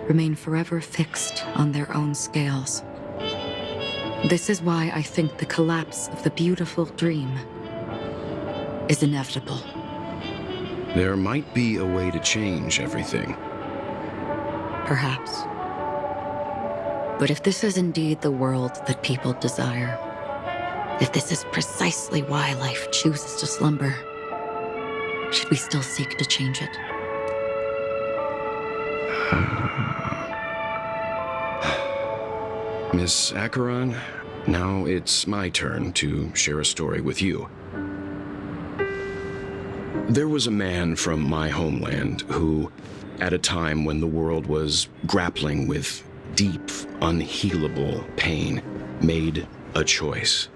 remain forever fixed on their own scales. This is why I think the collapse of the beautiful dream is inevitable. There might be a way to change everything. Perhaps. But if this is indeed the world that people desire, if this is precisely why life chooses to slumber, should we still seek to change it? Miss Acheron, now it's my turn to share a story with you. There was a man from my homeland who, at a time when the world was grappling with deep, unhealable pain, made a choice.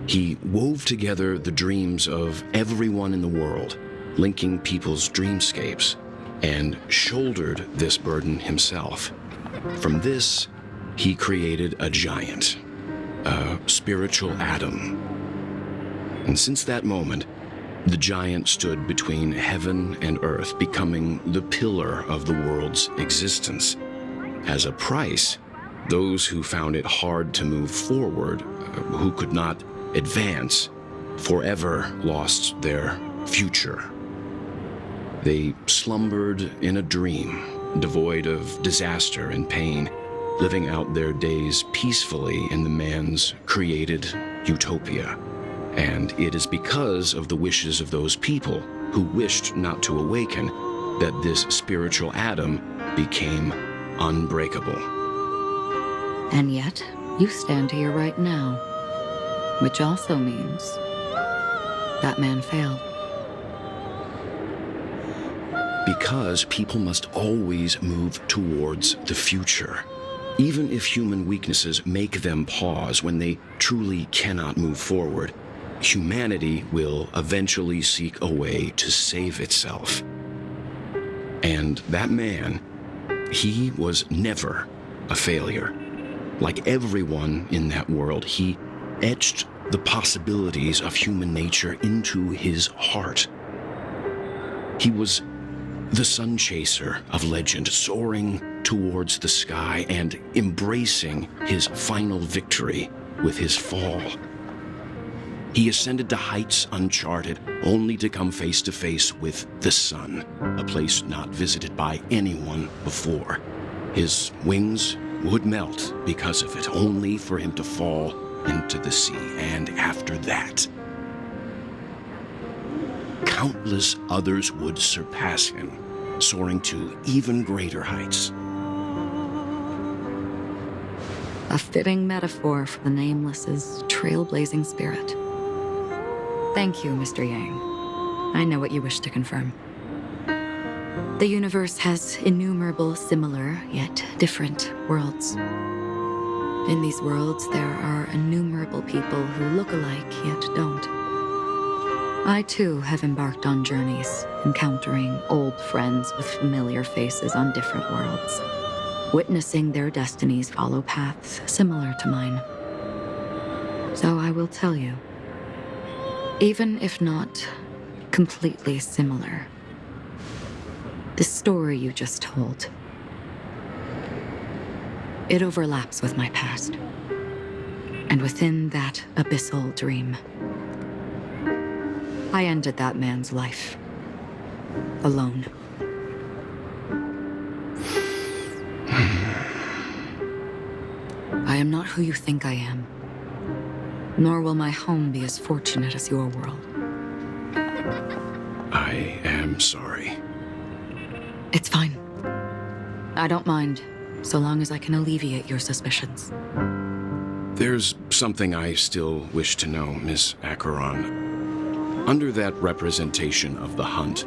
He wove together the dreams of everyone in the world, linking people's dreamscapes, and shouldered this burden himself. From this, he created a giant, a spiritual atom. And since that moment, the giant stood between heaven and earth, becoming the pillar of the world's existence. As a price, those who found it hard to move forward, who could not advance, forever lost their future. They slumbered in a dream, devoid of disaster and pain, living out their days peacefully in the man's created utopia. And it is because of the wishes of those people who wished not to awaken that this spiritual atom became unbreakable. And yet, you stand here right now, which also means that man failed. Because people must always move towards the future. Even if human weaknesses make them pause when they truly cannot move forward, humanity will eventually seek a way to save itself. And that man, he was never a failure. Like everyone in that world, he etched the possibilities of human nature into his heart. He was the sun chaser of legend, soaring towards the sky and embracing his final victory with his fall. He ascended to heights uncharted, only to come face to face with the sun, a place not visited by anyone before. His wings would melt because of it, only for him to fall into the sea. And after that, countless others would surpass him, soaring to even greater heights. A fitting metaphor for the Nameless's trailblazing spirit. Thank you, Mr. Yang. I know what you wish to confirm. The universe has innumerable similar, yet different worlds. In these worlds, there are innumerable people who look alike, yet don't. I, too, have embarked on journeys, encountering old friends with familiar faces on different worlds, witnessing their destinies follow paths similar to mine. So I will tell you, even if not completely similar, the story you just told, it overlaps with my past. And within that abyssal dream, I ended that man's life. Alone. I am not who you think I am. Nor will my home be as fortunate as your world. I am sorry. It's fine. I don't mind, so long as I can alleviate your suspicions. There's something I still wish to know, Miss Acheron. Under that representation of the hunt,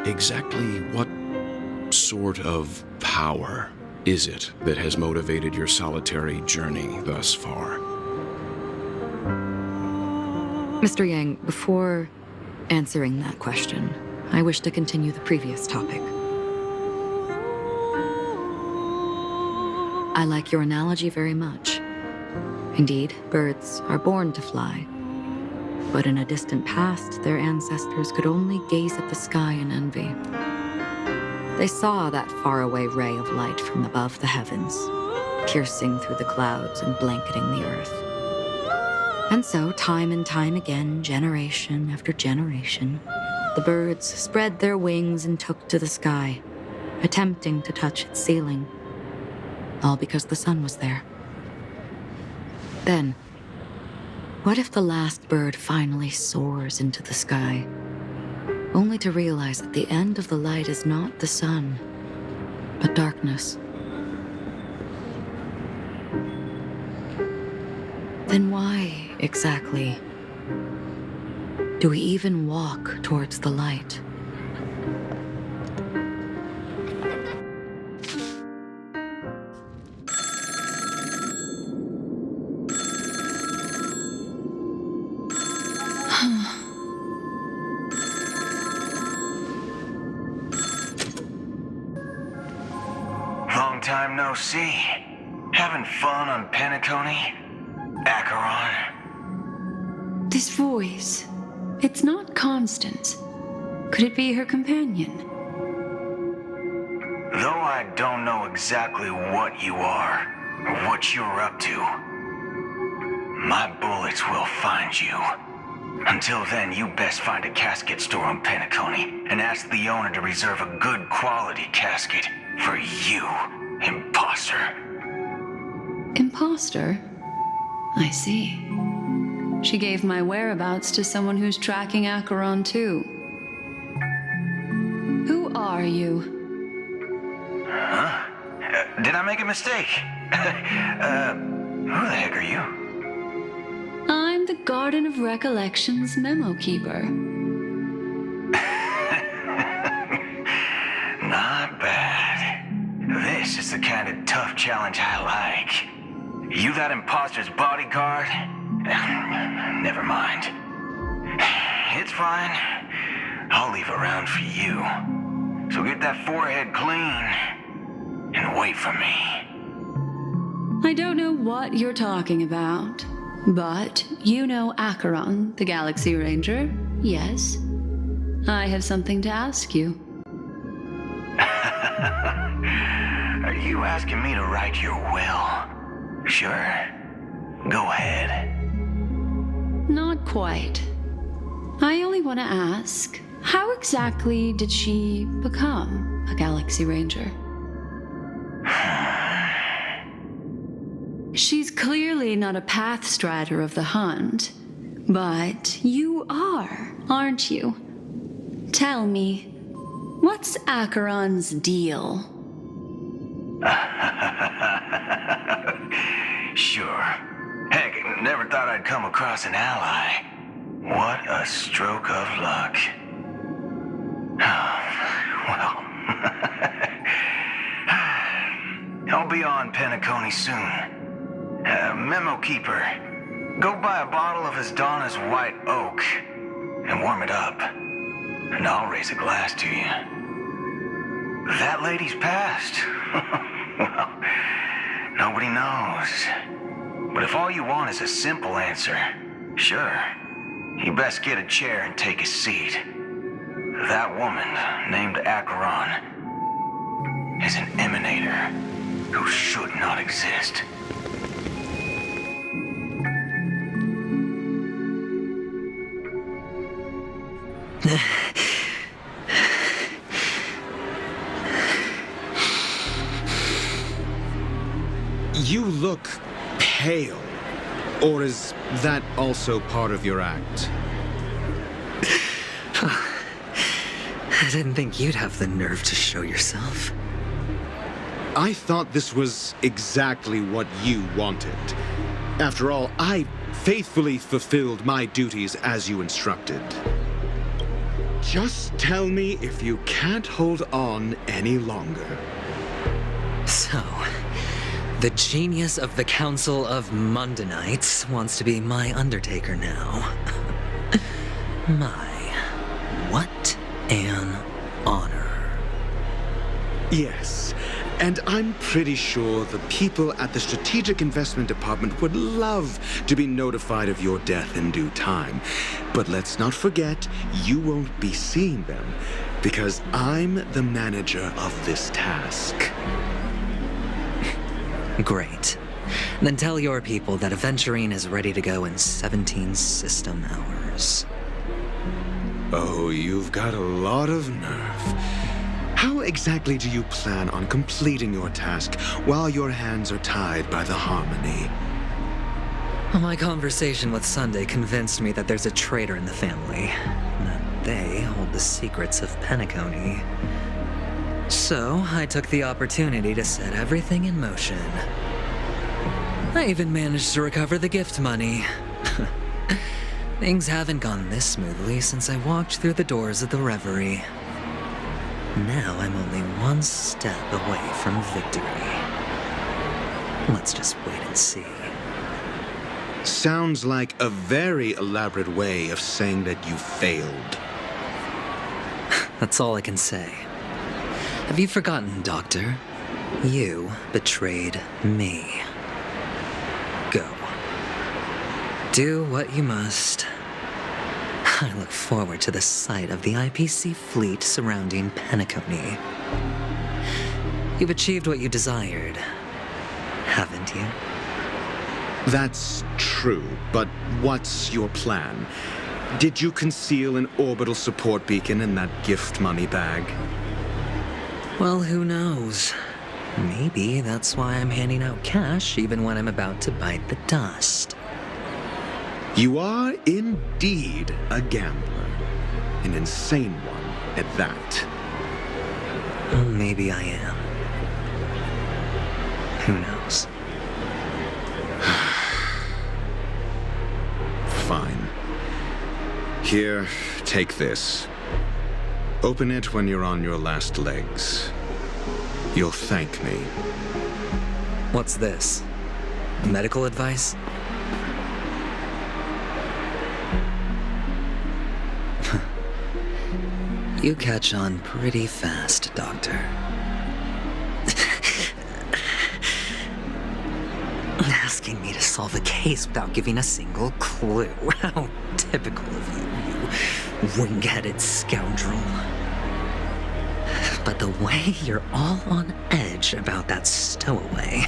exactly what sort of power is it that has motivated your solitary journey thus far? Mr. Yang, before answering that question, I wish to continue the previous topic. I like your analogy very much. Indeed, birds are born to fly. But in a distant past, their ancestors could only gaze at the sky in envy. They saw that faraway ray of light from above the heavens, piercing through the clouds and blanketing the earth. And so, time and time again, generation after generation, the birds spread their wings and took to the sky, attempting to touch its ceiling, all because the sun was there. Then, what if the last bird finally soars into the sky, only to realize that the end of the light is not the sun, but darkness? Then why, exactly, do we even walk towards the light? Long time no see. Having fun on Penacony? Acheron? This voice, it's not Constance. Could it be her companion? Though I don't know exactly what you are, or what you're up to, my bullets will find you. Until then, you best find a casket store on Penacony and ask the owner to reserve a good quality casket for you, imposter. Imposter? I see. She gave my whereabouts to someone who's tracking Acheron too. Who are you? Huh? Did I make a mistake? Who the heck are you? I'm the Garden of Recollections memo keeper. Not bad. This is the kind of tough challenge I like. You that imposter's bodyguard? Never mind. It's fine. I'll leave a round for you. So get that forehead clean and wait for me. I don't know what you're talking about, but you know Acheron, the Galaxy Ranger, yes? I have something to ask you. Are you asking me to write your will? Sure. Go ahead. Not quite. I only want to ask, how exactly did she become a Galaxy Ranger? She's clearly not a path strider of the hunt, but you are, aren't you? Tell me, what's Acheron's deal? Sure. Heck, never thought I'd come across an ally. What a stroke of luck. Well, I'll be on Penacony soon. Memo keeper, go buy a bottle of his Donna's White Oak and warm it up, and I'll raise a glass to you. That lady's passed. Well, nobody knows. But if all you want is a simple answer, sure, you best get a chair and take a seat. That woman, named Acheron, is an emanator who should not exist. You look pale. Or is that also part of your act? I didn't think you'd have the nerve to show yourself. I thought this was exactly what you wanted. After all, I faithfully fulfilled my duties as you instructed. Just tell me if you can't hold on any longer. So, the genius of the Council of Mundanites wants to be my Undertaker now. What an honor. Yes, and I'm pretty sure the people at the Strategic Investment Department would love to be notified of your death in due time. But let's not forget, you won't be seeing them, because I'm the manager of this task. Great. Then tell your people that Aventurine is ready to go in 17 system hours. Oh, you've got a lot of nerve. How exactly do you plan on completing your task while your hands are tied by the Harmony? My conversation with Sunday convinced me that there's a traitor in the family, that they hold the secrets of Penacony. So, I took the opportunity to set everything in motion. I even managed to recover the gift money. Things haven't gone this smoothly since I walked through the doors of the Reverie. Now I'm only one step away from victory. Let's just wait and see. Sounds like a very elaborate way of saying that you failed. That's all I can say. Have you forgotten, Doctor? You betrayed me. Go. Do what you must. I look forward to the sight of the IPC fleet surrounding Penacony. You've achieved what you desired, haven't you? That's true, but what's your plan? Did you conceal an orbital support beacon in that gift money bag? Well, who knows? Maybe that's why I'm handing out cash even when I'm about to bite the dust. You are indeed a gambler. An insane one at that. Maybe I am. Who knows? Fine. Here, take this. Open it when you're on your last legs. You'll thank me. What's this? Medical advice? You catch on pretty fast, Doctor. Asking me to solve a case without giving a single clue. How typical of you, you wing-headed scoundrel. But the way you're all on edge about that stowaway,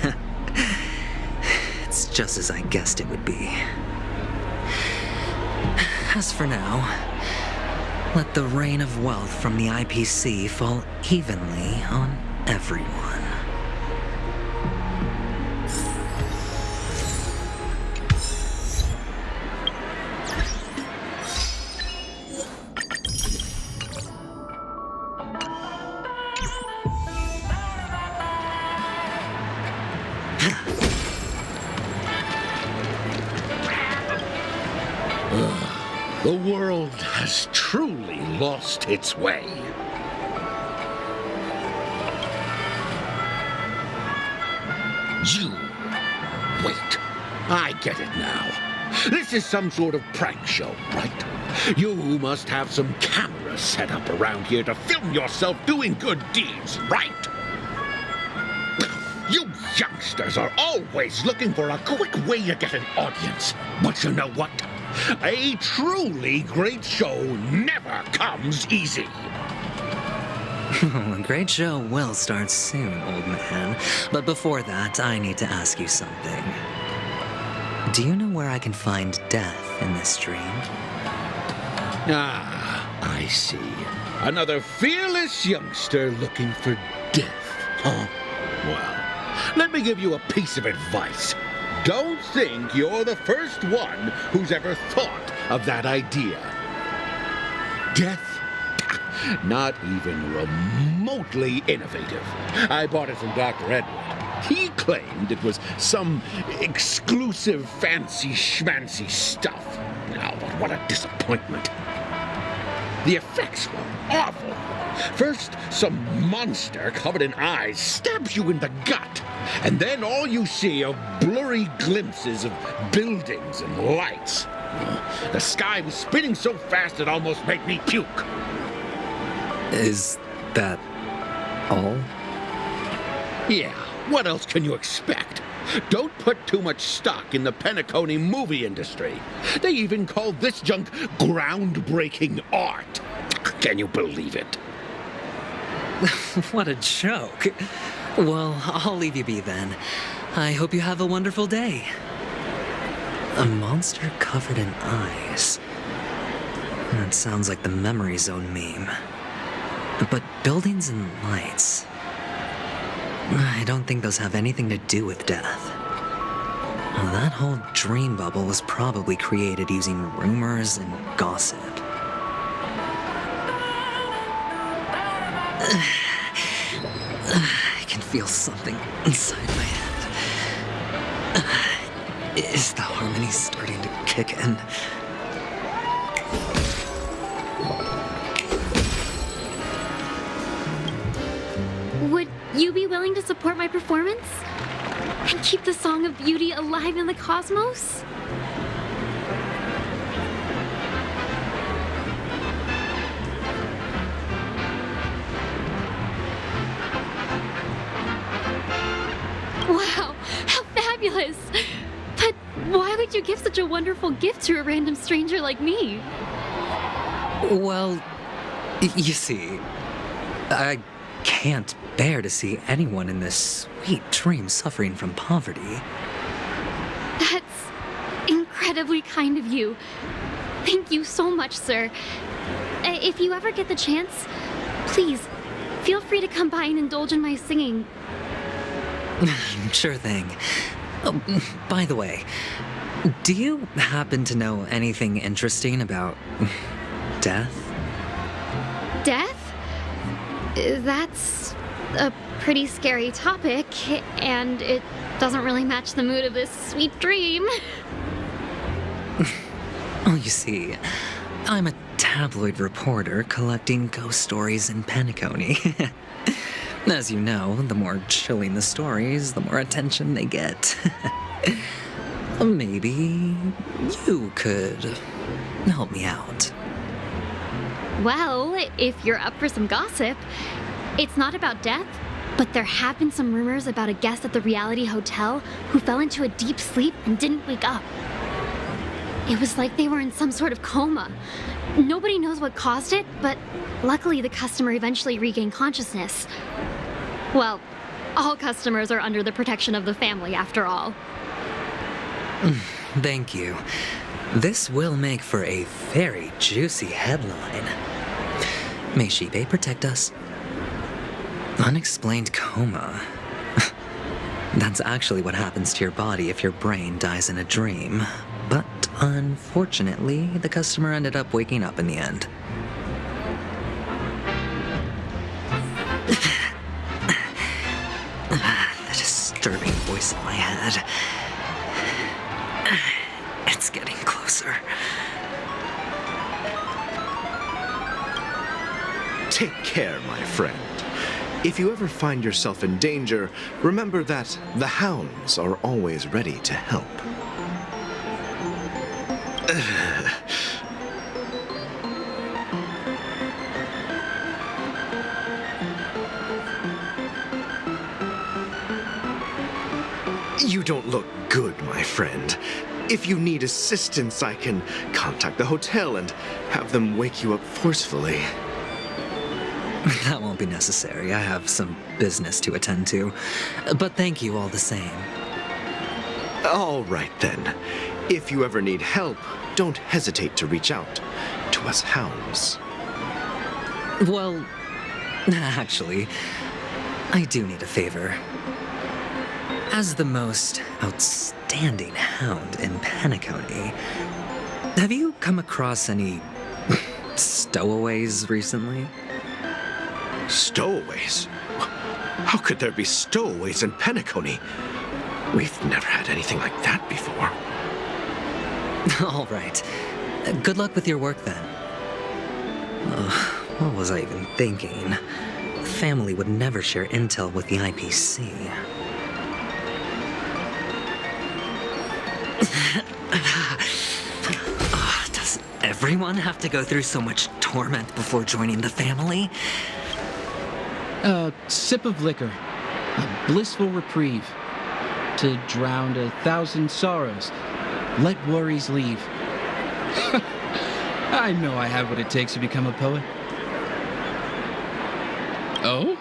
it's just as I guessed it would be. As for now, let the rain of wealth from the IPC fall evenly on everyone. The world has truly lost its way. You... Wait. I get it now. This is some sort of prank show, right? You must have some cameras set up around here to film yourself doing good deeds, right? You youngsters are always looking for a quick way to get an audience. But you know what? A truly great show never comes easy. A great show will start soon, old man. But before that, I need to ask you something. Do you know where I can find death in this dream? Ah, I see. Another fearless youngster looking for death, huh? Well, let me give you a piece of advice. Don't think you're the first one who's ever thought of that idea. Death? Not even remotely innovative. I bought it from Dr. Edward. He claimed it was some exclusive fancy schmancy stuff. Now, but what a disappointment. The effects were awful. First, some monster covered in eyes stabs you in the gut, and then all you see are blurry glimpses of buildings and lights. The sky was spinning so fast it almost made me puke. Is that all? Yeah, what else can you expect? Don't put too much stock in the Penacony movie industry. They even call this junk groundbreaking art. Can you believe it? What a joke. Well, I'll leave you be then. I hope you have a wonderful day. A monster covered in eyes. That sounds like the Memory Zone meme. But buildings and lights... I don't think those have anything to do with death. Well, that whole dream bubble was probably created using rumors and gossip. I can feel something inside my head. Is the harmony starting to kick in? Would you be willing to support my performance? And keep the Song of Beauty alive in the cosmos? Wow, how fabulous! But why would you give such a wonderful gift to a random stranger like me? Well, you see, I can't bear to see anyone in this sweet dream suffering from poverty. That's incredibly kind of you. Thank you so much, sir. If you ever get the chance, please, feel free to come by and indulge in my singing. Sure thing. Oh, by the way, do you happen to know anything interesting about death? Death? That's a pretty scary topic, and it doesn't really match the mood of this sweet dream. Oh, you see, I'm a tabloid reporter collecting ghost stories in Penacony. As you know, the more chilling the stories, the more attention they get. Maybe you could help me out. Well, if you're up for some gossip, it's not about death, but there have been some rumors about a guest at the reality hotel who fell into a deep sleep and didn't wake up. It was like they were in some sort of coma. Nobody knows what caused it, but luckily the customer eventually regained consciousness. Well, all customers are under the protection of the family, after all. Thank you. This will make for a very juicy headline. May Shibe protect us. Unexplained coma. That's actually what happens to your body if your brain dies in a dream. But unfortunately, the customer ended up waking up in the end. The disturbing voice in my head. It's getting closer. Take care, my friend. If you ever find yourself in danger, remember that the hounds are always ready to help. You don't look good, my friend. If you need assistance, I can contact the hotel and have them wake you up forcefully. That won't be necessary. I have some business to attend to. But thank you all the same. All right, then. If you ever need help, don't hesitate to reach out to us hounds. Well, actually, I do need a favor. As the most outstanding hound in Penacony, have you come across any stowaways recently? Stowaways? How could there be stowaways in Penacony? We've never had anything like that before. All right. Good luck with your work, then. What was I even thinking? Family would never share intel with the IPC. Does everyone have to go through so much torment before joining the family? A sip of liquor. A blissful reprieve. To drown 1,000 sorrows. Let worries leave. I know I have what it takes to become a poet. Oh?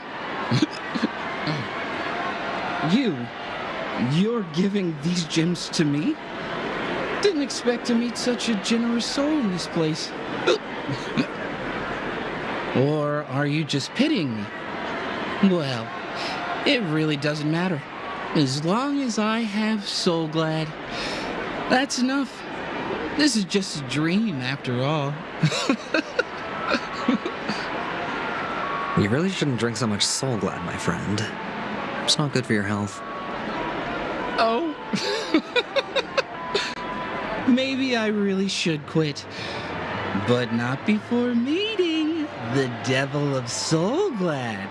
You're giving these gems to me? Didn't expect to meet such a generous soul in this place. Or are you just pitying me? Well, it really doesn't matter. As long as I have Soul Glad, that's enough. This is just a dream, after all. You really shouldn't drink so much Soul Glad, my friend. It's not good for your health. Oh? Maybe I really should quit. But not before meeting the Devil of Soul Glad.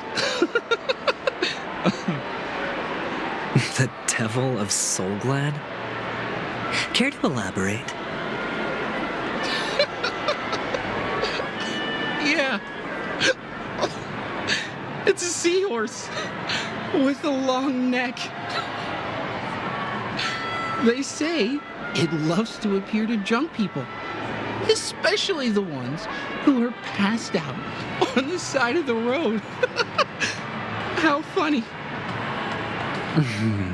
The Devil of Soul Glad? Care to elaborate? Yeah. It's a seahorse with a long neck. They say it loves to appear to drunk people, especially the ones who are passed out on the side of the road. How funny.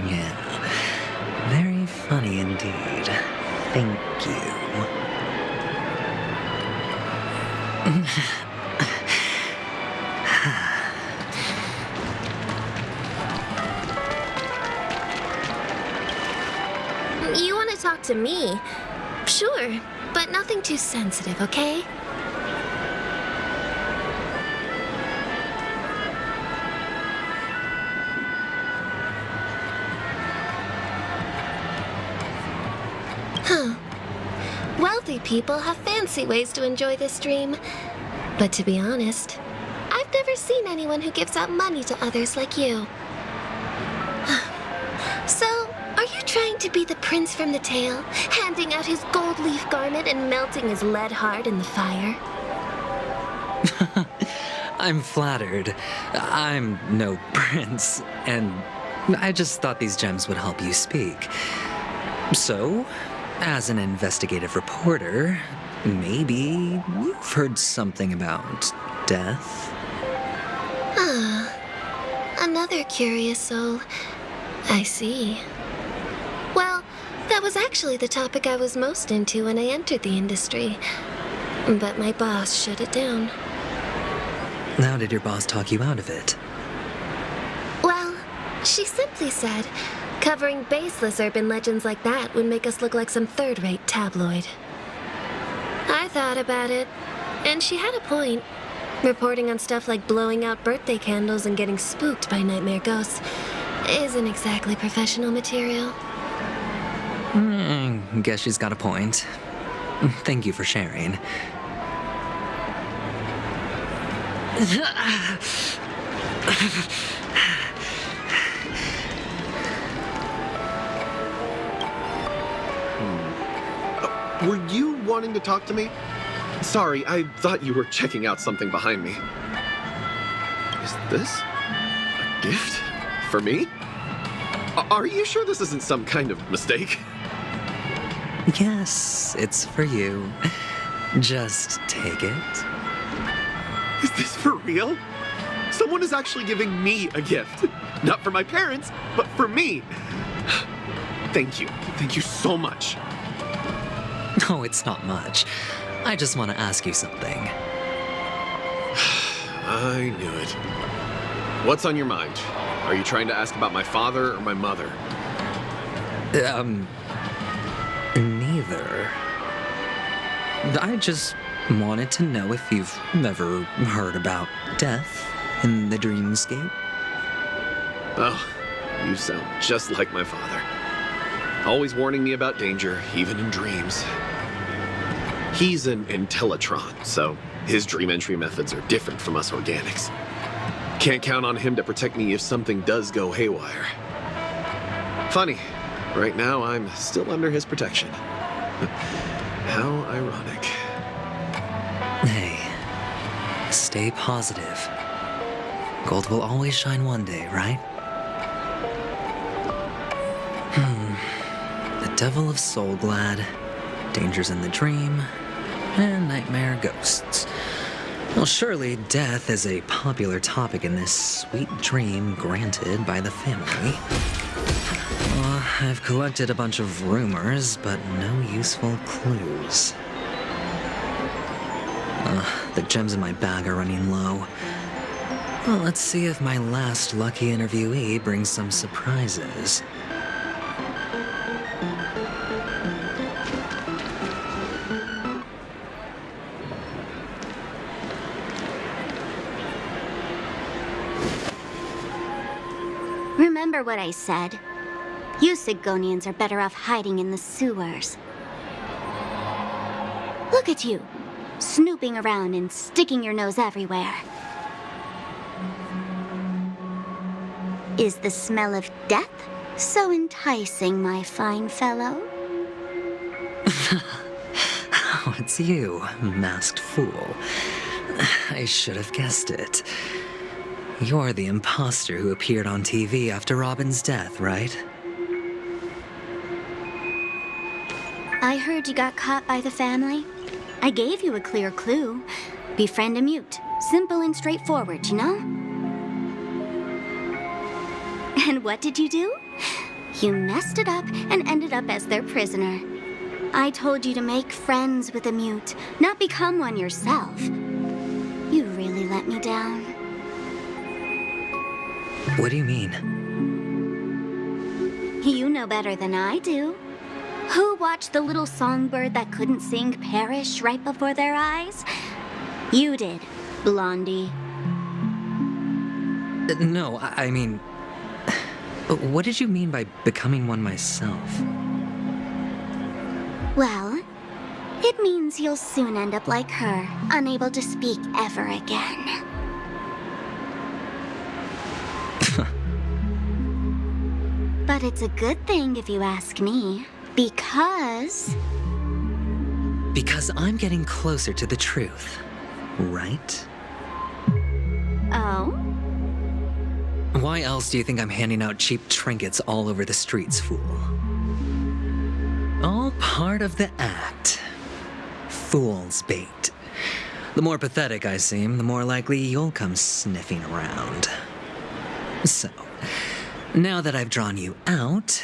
Yeah. Very funny indeed. Thank you. You want to talk to me? Sure, but nothing too sensitive, okay? Wealthy people have fancy ways to enjoy this dream. But to be honest, I've never seen anyone who gives out money to others like you. So, are you trying to be the prince from the tale, handing out his gold leaf garment and melting his lead heart in the fire? I'm flattered. I'm no prince, and I just thought these gems would help you speak. So, as an investigative reporter, maybe you've heard something about death? Ah, another curious soul. I see. Well, that was actually the topic I was most into when I entered the industry. But my boss shut it down. How did your boss talk you out of it? Well, she simply said, covering baseless urban legends like that would make us look like some third-rate tabloid. I thought about it, and she had a point. Reporting on stuff like blowing out birthday candles and getting spooked by nightmare ghosts isn't exactly professional material. Guess she's got a point. Thank you for sharing. Were you wanting to talk to me? Sorry, I thought you were checking out something behind me. Is this a gift for me? Are you sure this isn't some kind of mistake? Yes, it's for you. Just take it. Is this for real? Someone is actually giving me a gift. Not for my parents, but for me. Thank you. Thank you so much. Oh, it's not much. I just want to ask you something. I knew it. What's on your mind? Are you trying to ask about my father or my mother? Neither. I just wanted to know if you've ever heard about death in the dreamscape. Oh, you sound just like my father. Always warning me about danger, even in dreams. He's an Intellitron, so His dream entry methods are different from us organics. Can't count on him to protect me if something does go haywire. Funny, right now I'm still under his protection. How ironic. Hey, stay positive. Gold will always shine one day, right? The Devil of Soulglad, Dangers in the Dream, and Nightmare Ghosts. Well, surely death is a popular topic in this sweet dream granted by the family. I've collected a bunch of rumors, but no useful clues. The gems in my bag are running low. Well, let's see if my last lucky interviewee brings some surprises. Remember what I said. You Sigonians are better off hiding in the sewers. Look at you, snooping around and sticking your nose everywhere. Is the smell of death so enticing, my fine fellow? Oh, it's you, masked fool. I should have guessed it. You're the imposter who appeared on TV after Robin's death, right? I heard you got caught by the family. I gave you a clear clue. Befriend a mute. Simple and straightforward, you know? And what did you do? You messed it up and ended up as their prisoner. I told you to make friends with a mute, not become one yourself. You really let me down. What do you mean? You know better than I do. Who watched the little songbird that couldn't sing perish right before their eyes? You did, Blondie. No, I mean... What did you mean by becoming one myself? Well, it means you'll soon end up like her, unable to speak ever again. But it's a good thing if you ask me, because... Because I'm getting closer to the truth, right? Oh? Why else do you think I'm handing out cheap trinkets all over the streets, fool? All part of the act. Fool's bait. The more pathetic I seem, the more likely you'll come sniffing around. So, now that I've drawn you out,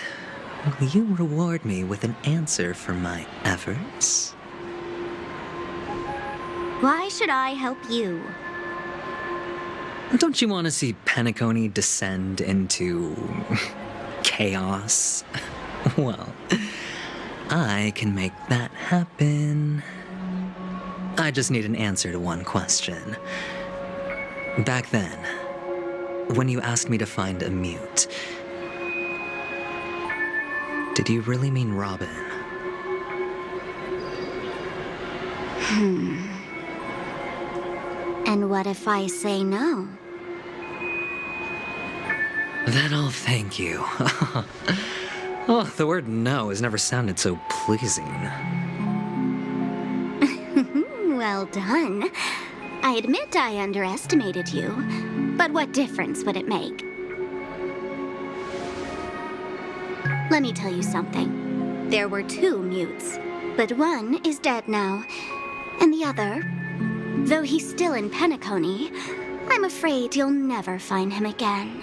will you reward me with an answer for my efforts? Why should I help you? Don't you want to see Penacony descend into... chaos? Well, I can make that happen. I just need an answer to one question. Back then, when you asked me to find a mute, did you really mean Robin? And what if I say no? Then I'll thank you. Oh, the word no has never sounded so pleasing. Well done. I admit I underestimated you, but what difference would it make? Let me tell you something. There were two mutes, but one is dead now, and the other, though he's still in Penacony, I'm afraid you'll never find him again.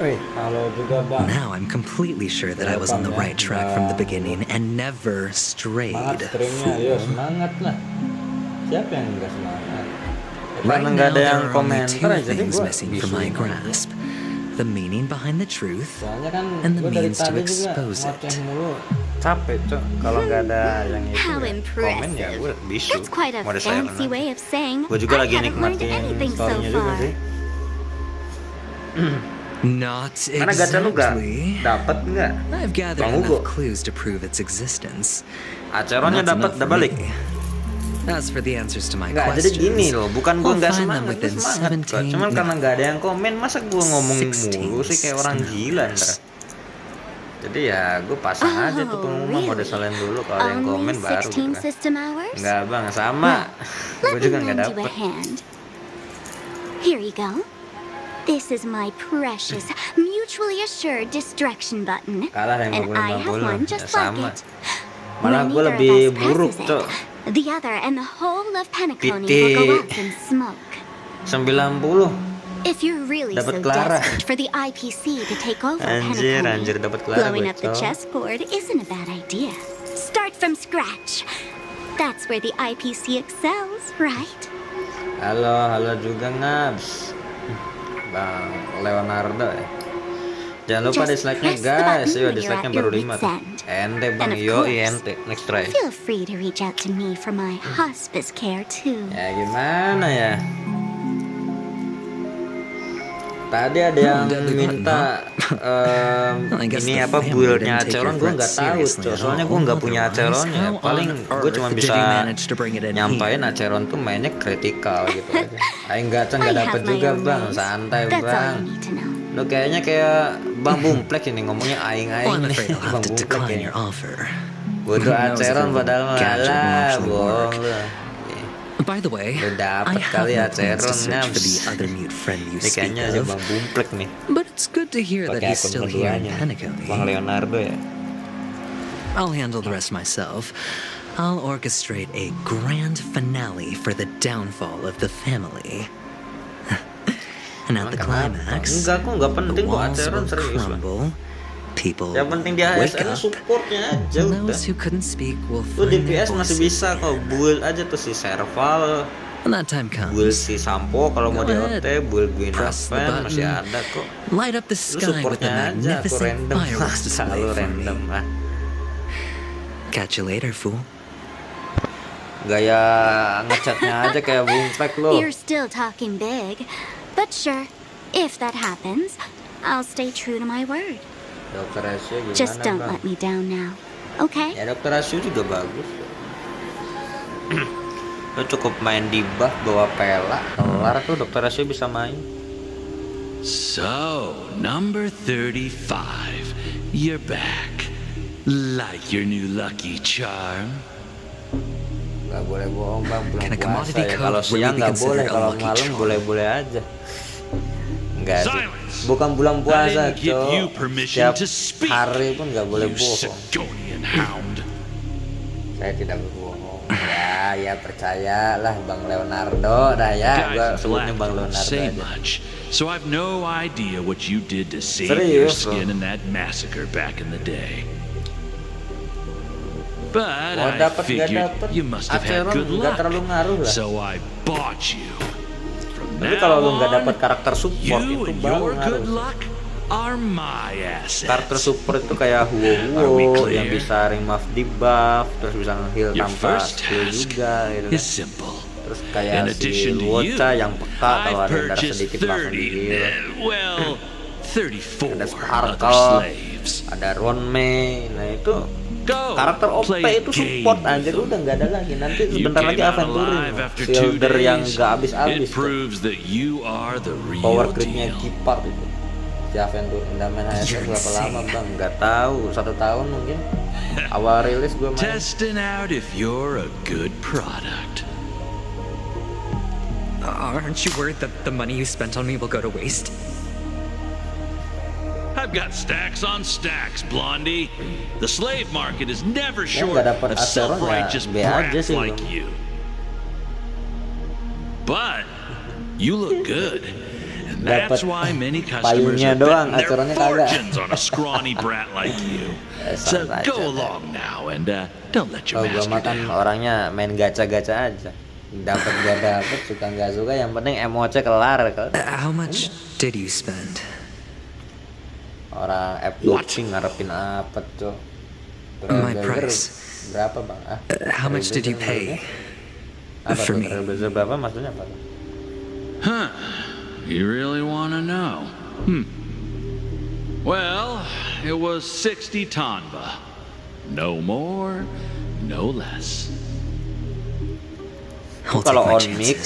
Now I'm completely sure that I was on the right track from the beginning and never strayed. Right now, there are only two things missing from my grasp. The meaning behind the truth, and the means to expose it. Capek, Cok. Kalau nggak ada yang itu How ya, komen ya gue impressive. bisu. That's quite a Mau ada silent fancy aja. way of saying Gue juga I lagi haven't learned nikmatin anything so story-nya juga far. sih. Not Karena gacha lu gak exactly. dapet nggak? I've gathered Bang Hugo. enough clues to prove its existence. Aceronnya That's dapat enough udah for balik. me. As for the answers to my Nggak, jadi questions, gini loh, bukan gue I'll nggak find them semangat, gue within semangat kok. 17, Cuman karena no, nggak ada yang komen, masa gue ngomong 16 mulu sih kayak orang gila ntar. Jadi ya gue pasang aja tuh pengumuman mode silent dulu, kalau ada yang komen baru gitu kan. system hours? Nggak bang, sama. Gue juga nggak lend you a dapet. hand. Here you go. This is my precious, mutually assured distraction button. Kalah yang And I have 50-50, one ya just like sama. it. Malah When gue neither lebih of us buruk passes cok. it, the other and the whole of Penacony will Titik. go up in smoke. 90. If you're really Dapat so Clara. desperate for the IPC to take over Anjir, Penacony, anjir dapat Clara blowing gue up the cok. chessboard isn't a bad idea. Start from scratch. That's where the IPC excels, right? Halo juga Ngabs. Bang Leonardo ya. Jangan lupa Just dislike-nya press the guys. button Yo, when you're dislike-nya at baru your 5 wit's tuh. end. Ente bang, And of yo course, ente. Next try. Feel free to reach out to me for my hospice care too. Ya gimana ya? Tadi ada yang minta ini apa build-nya Aceron, gue nggak tahu cok. Soalnya gue nggak punya Aceronnya. Paling gue cuma bisa nyampain Aceron tuh mainnya kritikal gitu aja. Aing gacha nggak dapet juga bang, santai bang. Lo kayaknya kayak Bang Bumplek ini ngomongnya aing-aing nih. Bang Bumplek kayaknya. Butuh Aceron padahal malah bohong lu. By the way, Lu I dapet have kali no plans to Aceron search for the Ngabs. other mute friend you Ini speak kayaknya aja of, Bang Bumplek nih. but it's good to hear that Pakai he's akun still here in keduanya. Penacony. Bang Leonardo ya. I'll handle the rest myself. I'll orchestrate a grand finale for the downfall of the family. And at the climax, Enggak, kok nggak the penting kok walls Aceron will serius lah. crumble, people Yang penting di wake ASN up, supportnya aja and udah. those who couldn't speak will Lu di find their PS masih voices. bisa kok build aja tuh si Serval, When that time comes, build si Sampo kalau mau Go di ahead. OT, build Gwyn Press the Aven masih button. ada kok. light up the Lu sky with a supportnya aja, aku magnificent random. fireworks display Selalu for me. random lah. Catch you later, fool. Gaya ngechatnya aja kayak Bumplek lo. You're still talking big, but sure, if that happens, I'll stay true to my word. Dokter Asia gimana Just don't bang? let me down now, okay? Ya Dokter Asia juga bagus. Lo cukup main di buff bawa pela, kelar tuh Dokter Asia bisa main. So, number 35. You're back. Like your new lucky charm. Gak boleh bohong bang, belum Can a puasa commodity ya. code Kalau really siang be nggak considered boleh, a kalau lucky malam charm? boleh-boleh aja. Enggak sih, bukan bulan puasa I didn't give cok. you permission Setiap to speak, hari pun nggak boleh you bohong. Sidonian hound. Saya tidak berbohong. Ya percayalah Bang Leonardo dah ya. Gua Guys sebutnya laugh Bang don't Leonardo say aja. much, so I've no idea what you did to save your Serius, skin bro. in that massacre back in the day. But Mau I dapet nggak figured dapet, you must have had Aceron good nggak luck, terlalu ngaruh lah. so I bought you. From Tapi now kalau lu nggak on, dapet karakter support you itu and baru your good ngaruh. luck are my assets. Karakter support itu kayak Huo yang bisa remove debuff, terus bisa nge-heal Your tanpa first skill task juga gitu is kan. simple. Terus In kayak si addition to you, Wocha yang peka kalau ada I've darah purchased sedikit langsung 30, di-heal. well, 34 Ada other Sparkle, slaves. ada Ronmei, nah itu Go, karakter OP play itu game support with anjir, udah nggak ada lagi. Nanti You sebentar lagi came out aventurin alive after 2 shielder yang days. nggak habis-habis It tuh. proves that you are the real Power creepnya deal. Kipar itu si aventurin. Udah main HSR berapa lama bang? Nggak tahu, 1 tahun mungkin. Awal rilis gue main. Testing out if you're a good product. Aren't you worried that the money you spent on me will go to waste? I've got stacks on stacks, Blondie. The slave market is never Ya, short nggak dapet of Aceron ya, self-righteous B aja brats sih like lu. you. But you look good. And that's Dapet why many customers payungnya are doang, betting their Aceronnya kagak. fortunes on a scrawny brat like you. So Sama go aja, along now and don't let your Kalau gue master makan down. orangnya main gacha-gacha aja. Dapat gak dapet, suka nggak suka, yang penting emoce kelar kan. How much did you spend? Orang app doping ngarepin apa tuh? My Trailblazer price. berapa bang? How much did you pay Apa for tuh me? Trailblazer berapa maksudnya apa? Huh. You really want to know? Well, it was 60 tanba. No more, no less. Kalau on mic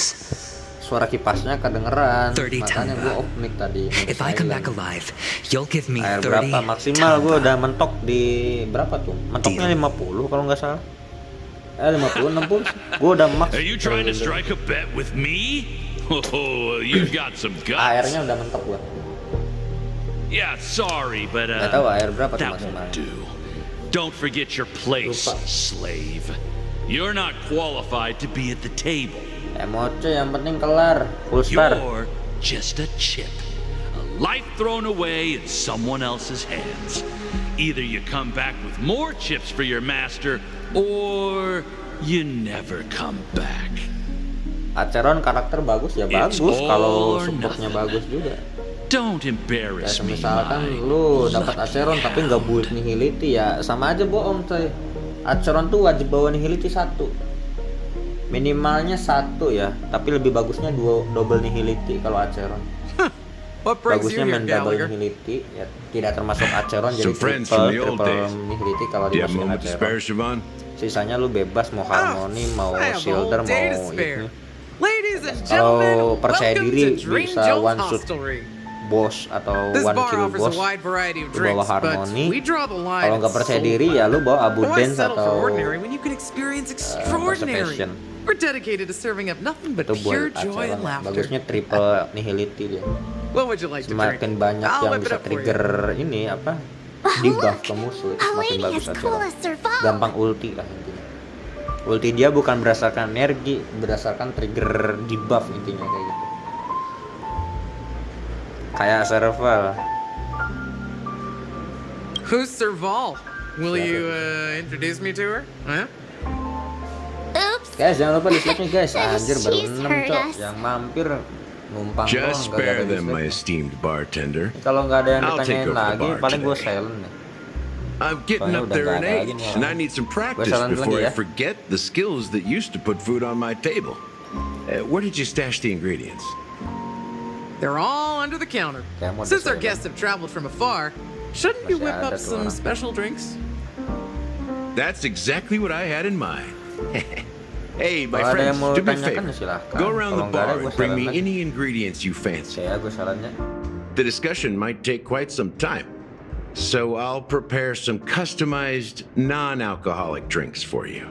suara kipasnya kedengeran, makanya gue off mic tadi. If I come back alive, you'll give me air 30 berapa maksimal gue udah mentok di berapa tuh? Mentoknya 50 kalau nggak salah. 50, 60. Gue udah max. Are you trying to strike a bet with me? Oh, you've got some guts. Airnya udah mentok gue. Yeah, sorry, but Gak tahu air berapa tuh that maksimal. won't do. Don't forget your place, slave. You're not qualified to be at the table. Emoce yang penting kelar. Full star. You're just a chip. A life thrown away in someone else's hands. Either you come back with more chips for your master, or you never come back. Aceron karakter bagus ya bagus, kalau supportnya bagus juga. Don't embarrass me, misalkan lu dapat Aceron tapi nggak build nihility ya sama aja bohong coy. Aceron tuh wajib bawa nihility 1. Minimalnya 1 ya, tapi lebih bagusnya double nihility kalau Aceron. Bagusnya main double nihility ya, tidak termasuk Aceron jadi triple nihility kalau dimasukin Aceron. Sisanya lu bebas mau harmoni, mau shielder, mau itu. Kalau percaya diri bisa one shoot boss atau one kill boss lu bawa harmoni. Kalau nggak percaya diri ya lu bawa abu dance atau perception. We're dedicated to serving up nothing but Itu pure buat joy and Aceron. laughter. Bagusnya triple nihility dia. What would you like to drink? Semakin banyak yang bisa trigger ini apa? Debuff ke musuh itu semakin bagus Aceron. Gampang ulti lah intinya. Ulti dia bukan berdasarkan energi, berdasarkan trigger debuff intinya kayak gitu. Kayak Serval. Who's Serval? Will you introduce me to her? Huh? Guys, jangan lupa dislike-nya guys. Anjir baru 6 cok. Yang mampir numpang doang. Just spare them, my esteemed bartender. Kalau nggak ada yang I'll take ditanyain over the lagi, bar paling gue today. silent nih. I'm getting up there in age, and I need some practice before I forget the skills that used to put food on my table. Where did you stash the ingredients? They're all under the counter. Since our guests have traveled from afar, shouldn't you whip up some special drinks? That's exactly what I had in mind. Hey, my Kalau ada friends, yang mau do me a tanyakan favor. silahkan. Go around Kalau the nggak ada, bar gue and bring me silent lagi. any ingredients you fancy. Ya, gue sarannya. The discussion might take quite some time, so I'll prepare some customized non-alcoholic drinks for you.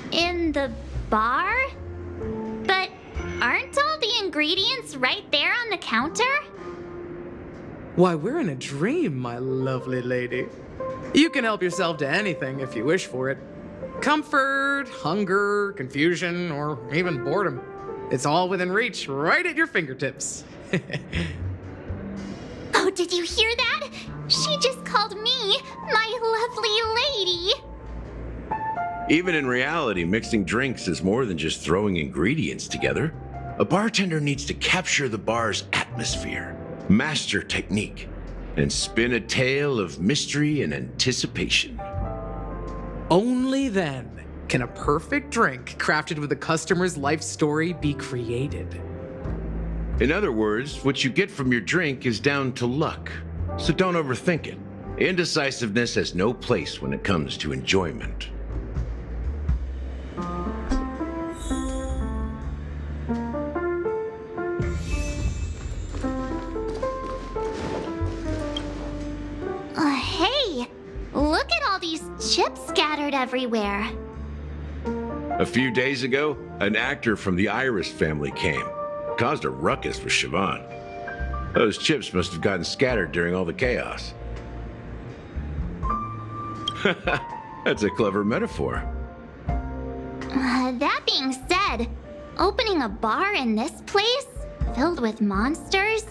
In the bar? But aren't all the ingredients right there on the counter? Why, we're in a dream, my lovely lady. You can help yourself to anything if you wish for it. Comfort, hunger, confusion, or even boredom. It's all within reach, right at your fingertips. Oh, did you hear that? She just called me my lovely lady. Even in reality, mixing drinks is more than just throwing ingredients together. A bartender needs to capture the bar's atmosphere, master technique, and spin a tale of mystery and anticipation. Only then can a perfect drink crafted with a customer's life story be created. In other words, what you get from your drink is down to luck, so don't overthink it. Indecisiveness has no place when it comes to enjoyment. Hey, look at all these chips scattered everywhere. A few days ago, an actor from the Iris family came. Caused a ruckus with Siobhan. Those chips must have gotten scattered during all the chaos. That's a clever metaphor. That being said, opening a bar in this place, filled with monsters,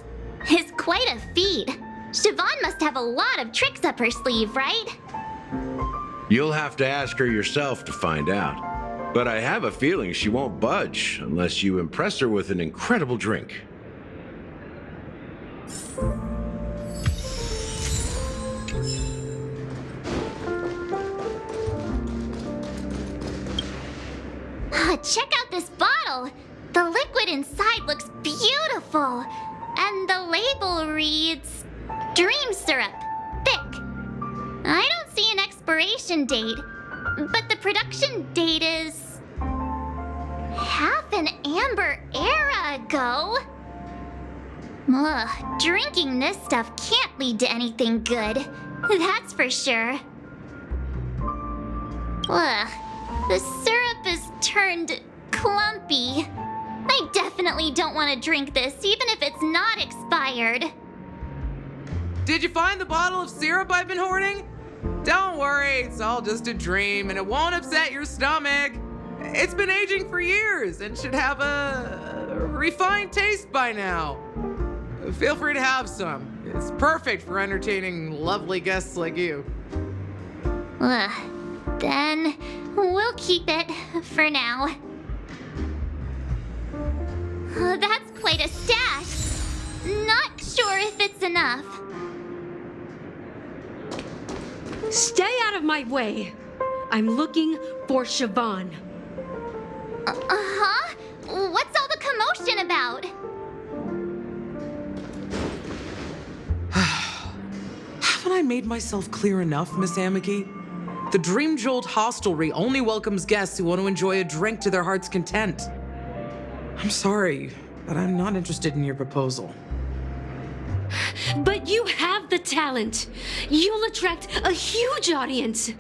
is quite a feat. Siobhan must have a lot of tricks up her sleeve, right? You'll have to ask her yourself to find out. But I have a feeling she won't budge unless you impress her with an incredible drink. Check out this bottle. The liquid inside looks beautiful. And the label reads, Dream syrup. Thick. I don't see an expiration date, but the production date is half an amber era ago. Ugh, drinking this stuff can't lead to anything good. That's for sure. Ugh, the syrup is turned clumpy. I definitely don't want to drink this, even if it's not expired. Did you find the bottle of syrup I've been hoarding? Don't worry, it's all just a dream and it won't upset your stomach. It's been aging for years and should have a refined taste by now. Feel free to have some. It's perfect for entertaining lovely guests like you. Ugh, then we'll keep it for now. That's quite a stash. Not sure if it's enough. Stay out of my way. I'm looking for Siobhan. Huh? What's all the commotion about? Haven't I made myself clear enough, Miss Amiki? The Dream Jolt Hostelry only welcomes guests who want to enjoy a drink to their heart's content. I'm sorry, but I'm not interested in your proposal. But you have the talent. You'll attract a huge audience.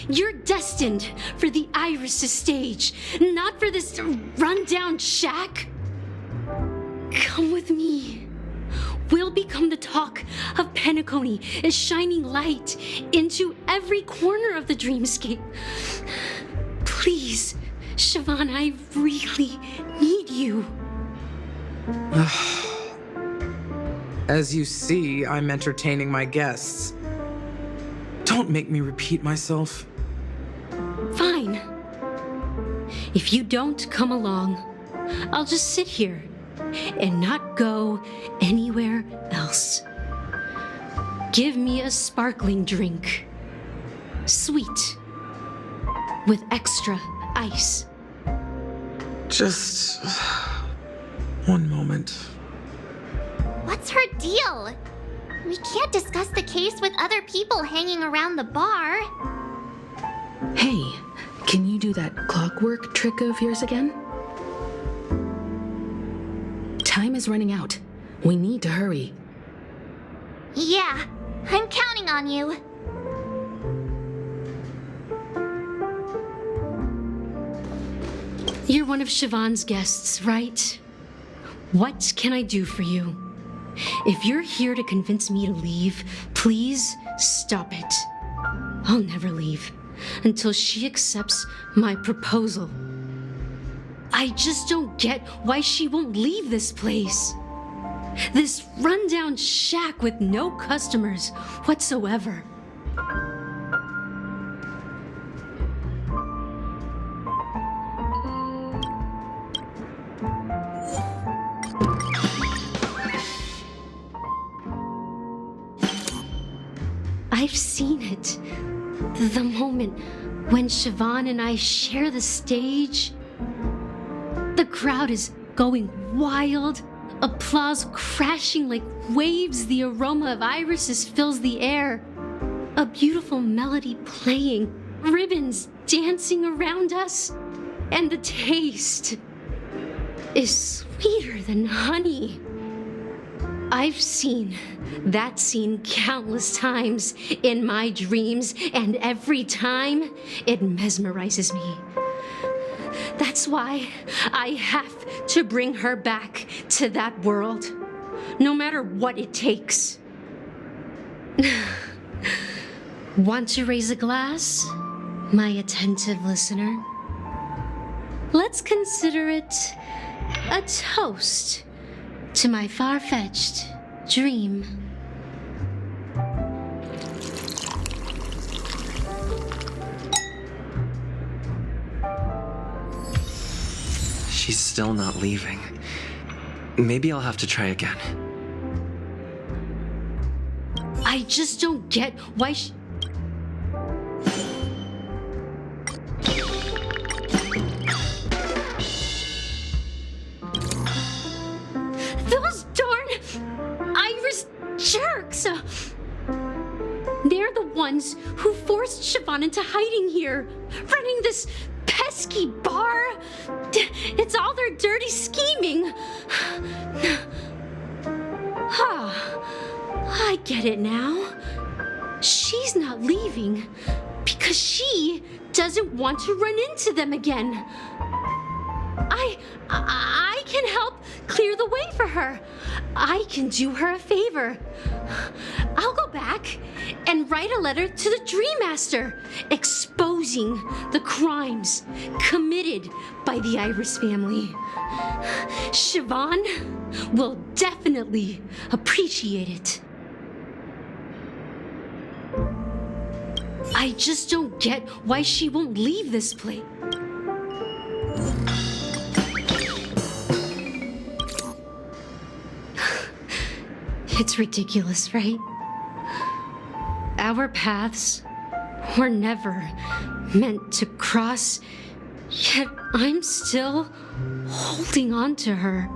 You're destined for the Iris' stage, not for this rundown shack. Come with me. We'll become the talk of Penacony, a shining light into every corner of the dreamscape. Please, Siobhan, I really need you. As you see, I'm entertaining my guests. Don't make me repeat myself. Fine. If you don't come along, I'll just sit here and not go anywhere else. Give me a sparkling drink. Sweet. With extra ice. Just one moment. What's her deal? We can't discuss the case with other people hanging around the bar. Hey, can you do that clockwork trick of yours again? Time is running out. We need to hurry. Yeah, I'm counting on you. You're one of Siobhan's guests, right? What can I do for you? If you're here to convince me to leave, please stop it. I'll never leave until she accepts my proposal. I just don't get why she won't leave this place. This rundown shack with no customers whatsoever. I've seen it. The moment when Siobhan and I share the stage. The crowd is going wild. Applause crashing like waves. The aroma of irises fills the air. A beautiful melody playing. Ribbons dancing around us. And the taste is sweeter than honey. I've seen that scene countless times in my dreams, and every time it mesmerizes me. That's why I have to bring her back to that world, no matter what it takes. Want to raise a glass, my attentive listener? Let's consider it a toast to my far-fetched dream. She's still not leaving. Maybe I'll have to try again. I just don't get why Those darn Iris jerks! ones who forced Siobhan into hiding here, running this pesky bar. It's all their dirty scheming. I get it now. She's not leaving because she doesn't want to run into them again. I can help clear the way for her. I can do her a favor. I'll go back and write a letter to the Dream Master exposing the crimes committed by the Iris family. Siobhan will definitely appreciate it. I just don't get why she won't leave this place. It's ridiculous, right? Our paths were never meant to cross, yet I'm still holding on to her.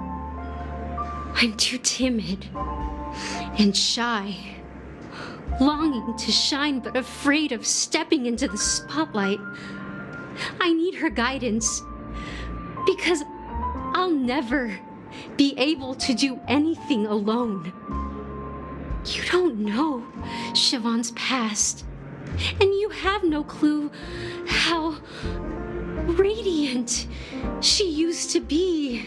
I'm too timid and shy, longing to shine but afraid of stepping into the spotlight. I need her guidance because I'll never be able to do anything alone. You don't know Siobhan's past, and you have no clue how radiant she used to be.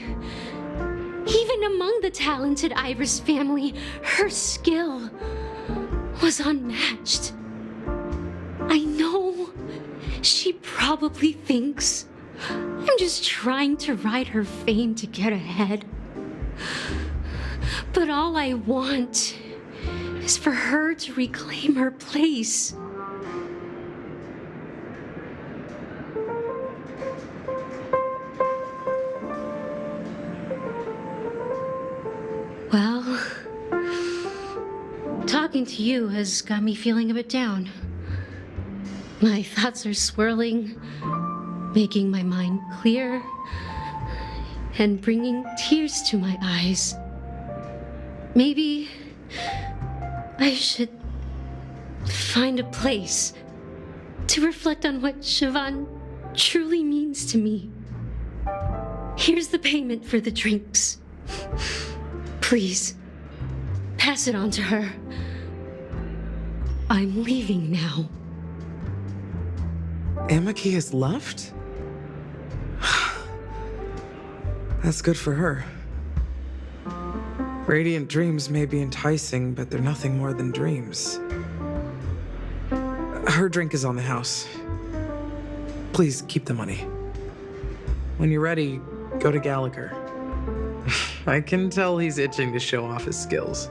Even among the talented Iris family, her skill was unmatched. I know she probably thinks I'm just trying to ride her fame to get ahead. But all I want is for her to reclaim her place. Well, talking to you has got me feeling a bit down. My thoughts are swirling, making my mind clear, and bringing tears to my eyes. Maybe I should find a place to reflect on what Siobhan truly means to me. Here's the payment for the drinks. Please, pass it on to her. I'm leaving now. Amaki has left? That's good for her. Radiant dreams may be enticing, but they're nothing more than dreams. Her drink is on the house. Please keep the money. When you're ready, go to Gallagher. I can tell he's itching to show off his skills.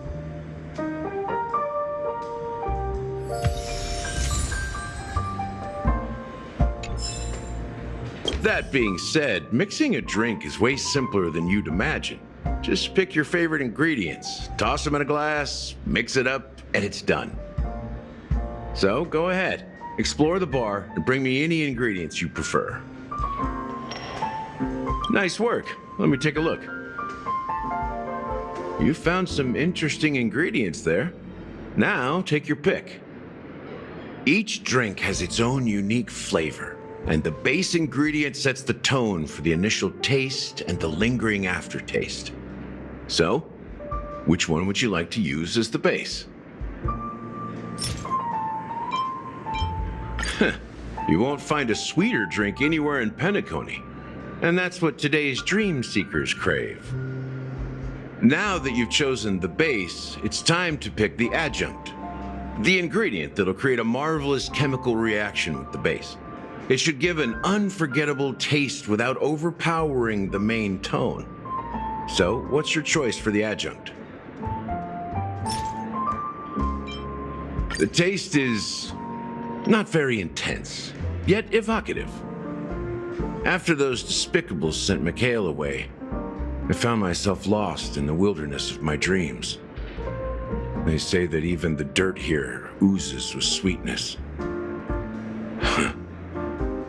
That being said, mixing a drink is way simpler than you'd imagine. Just pick your favorite ingredients, toss them in a glass, mix it up, and it's done. So go ahead, explore the bar, and bring me any ingredients you prefer. Nice work. Let me take a look. You found some interesting ingredients there. Now take your pick. Each drink has its own unique flavor, and the base ingredient sets the tone for the initial taste and the lingering aftertaste. So, which one would you like to use as the base? You won't find a sweeter drink anywhere in Penacony, and that's what today's dream seekers crave. Now that you've chosen the base, it's time to pick the adjunct, the ingredient that'll create a marvelous chemical reaction with the base. It should give an unforgettable taste without overpowering the main tone. So, what's your choice for the adjunct? The taste is not very intense, yet evocative. After those despicables sent Mikhail away, I found myself lost in the wilderness of my dreams. They say that even the dirt here oozes with sweetness.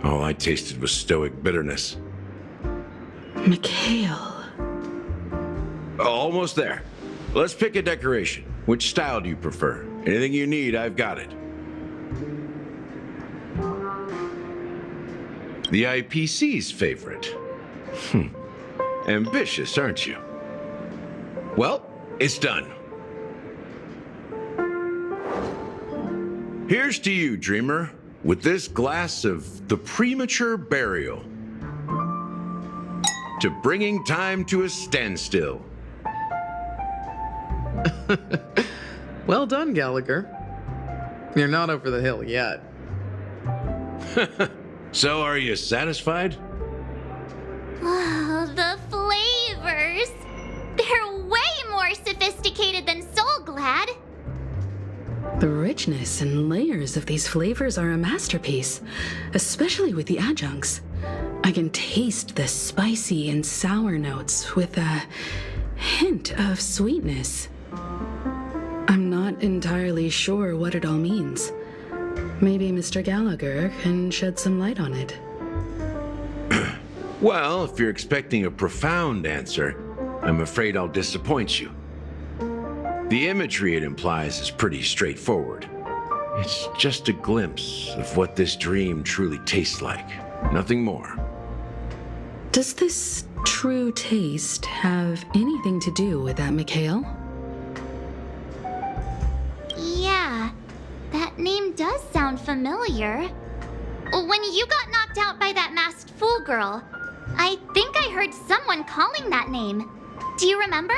All I tasted was stoic bitterness. Mikhail. Almost there. Let's pick a decoration. Which style do you prefer? Anything you need, I've got it. The IPC's favorite. Ambitious, aren't you? Well, it's done. Here's to you, dreamer, with this glass of the premature burial. To bringing time to a standstill. Well done, Gallagher. You're not over the hill yet. So, are you satisfied? Oh, the flavors! They're way more sophisticated than Soul Glad. The richness and layers of these flavors are a masterpiece, especially with the adjuncts. I can taste the spicy and sour notes with a hint of sweetness. I'm not entirely sure what it all means. Maybe Mr. Gallagher can shed some light on it. Well, if you're expecting a profound answer, I'm afraid I'll disappoint you. The imagery it implies is pretty straightforward. It's just a glimpse of what this dream truly tastes like. Nothing more. Does this true taste have anything to do with that Mikhail? Yeah, that name does sound familiar. When you got knocked out by that masked fool girl, I think I heard someone calling that name. Do you remember?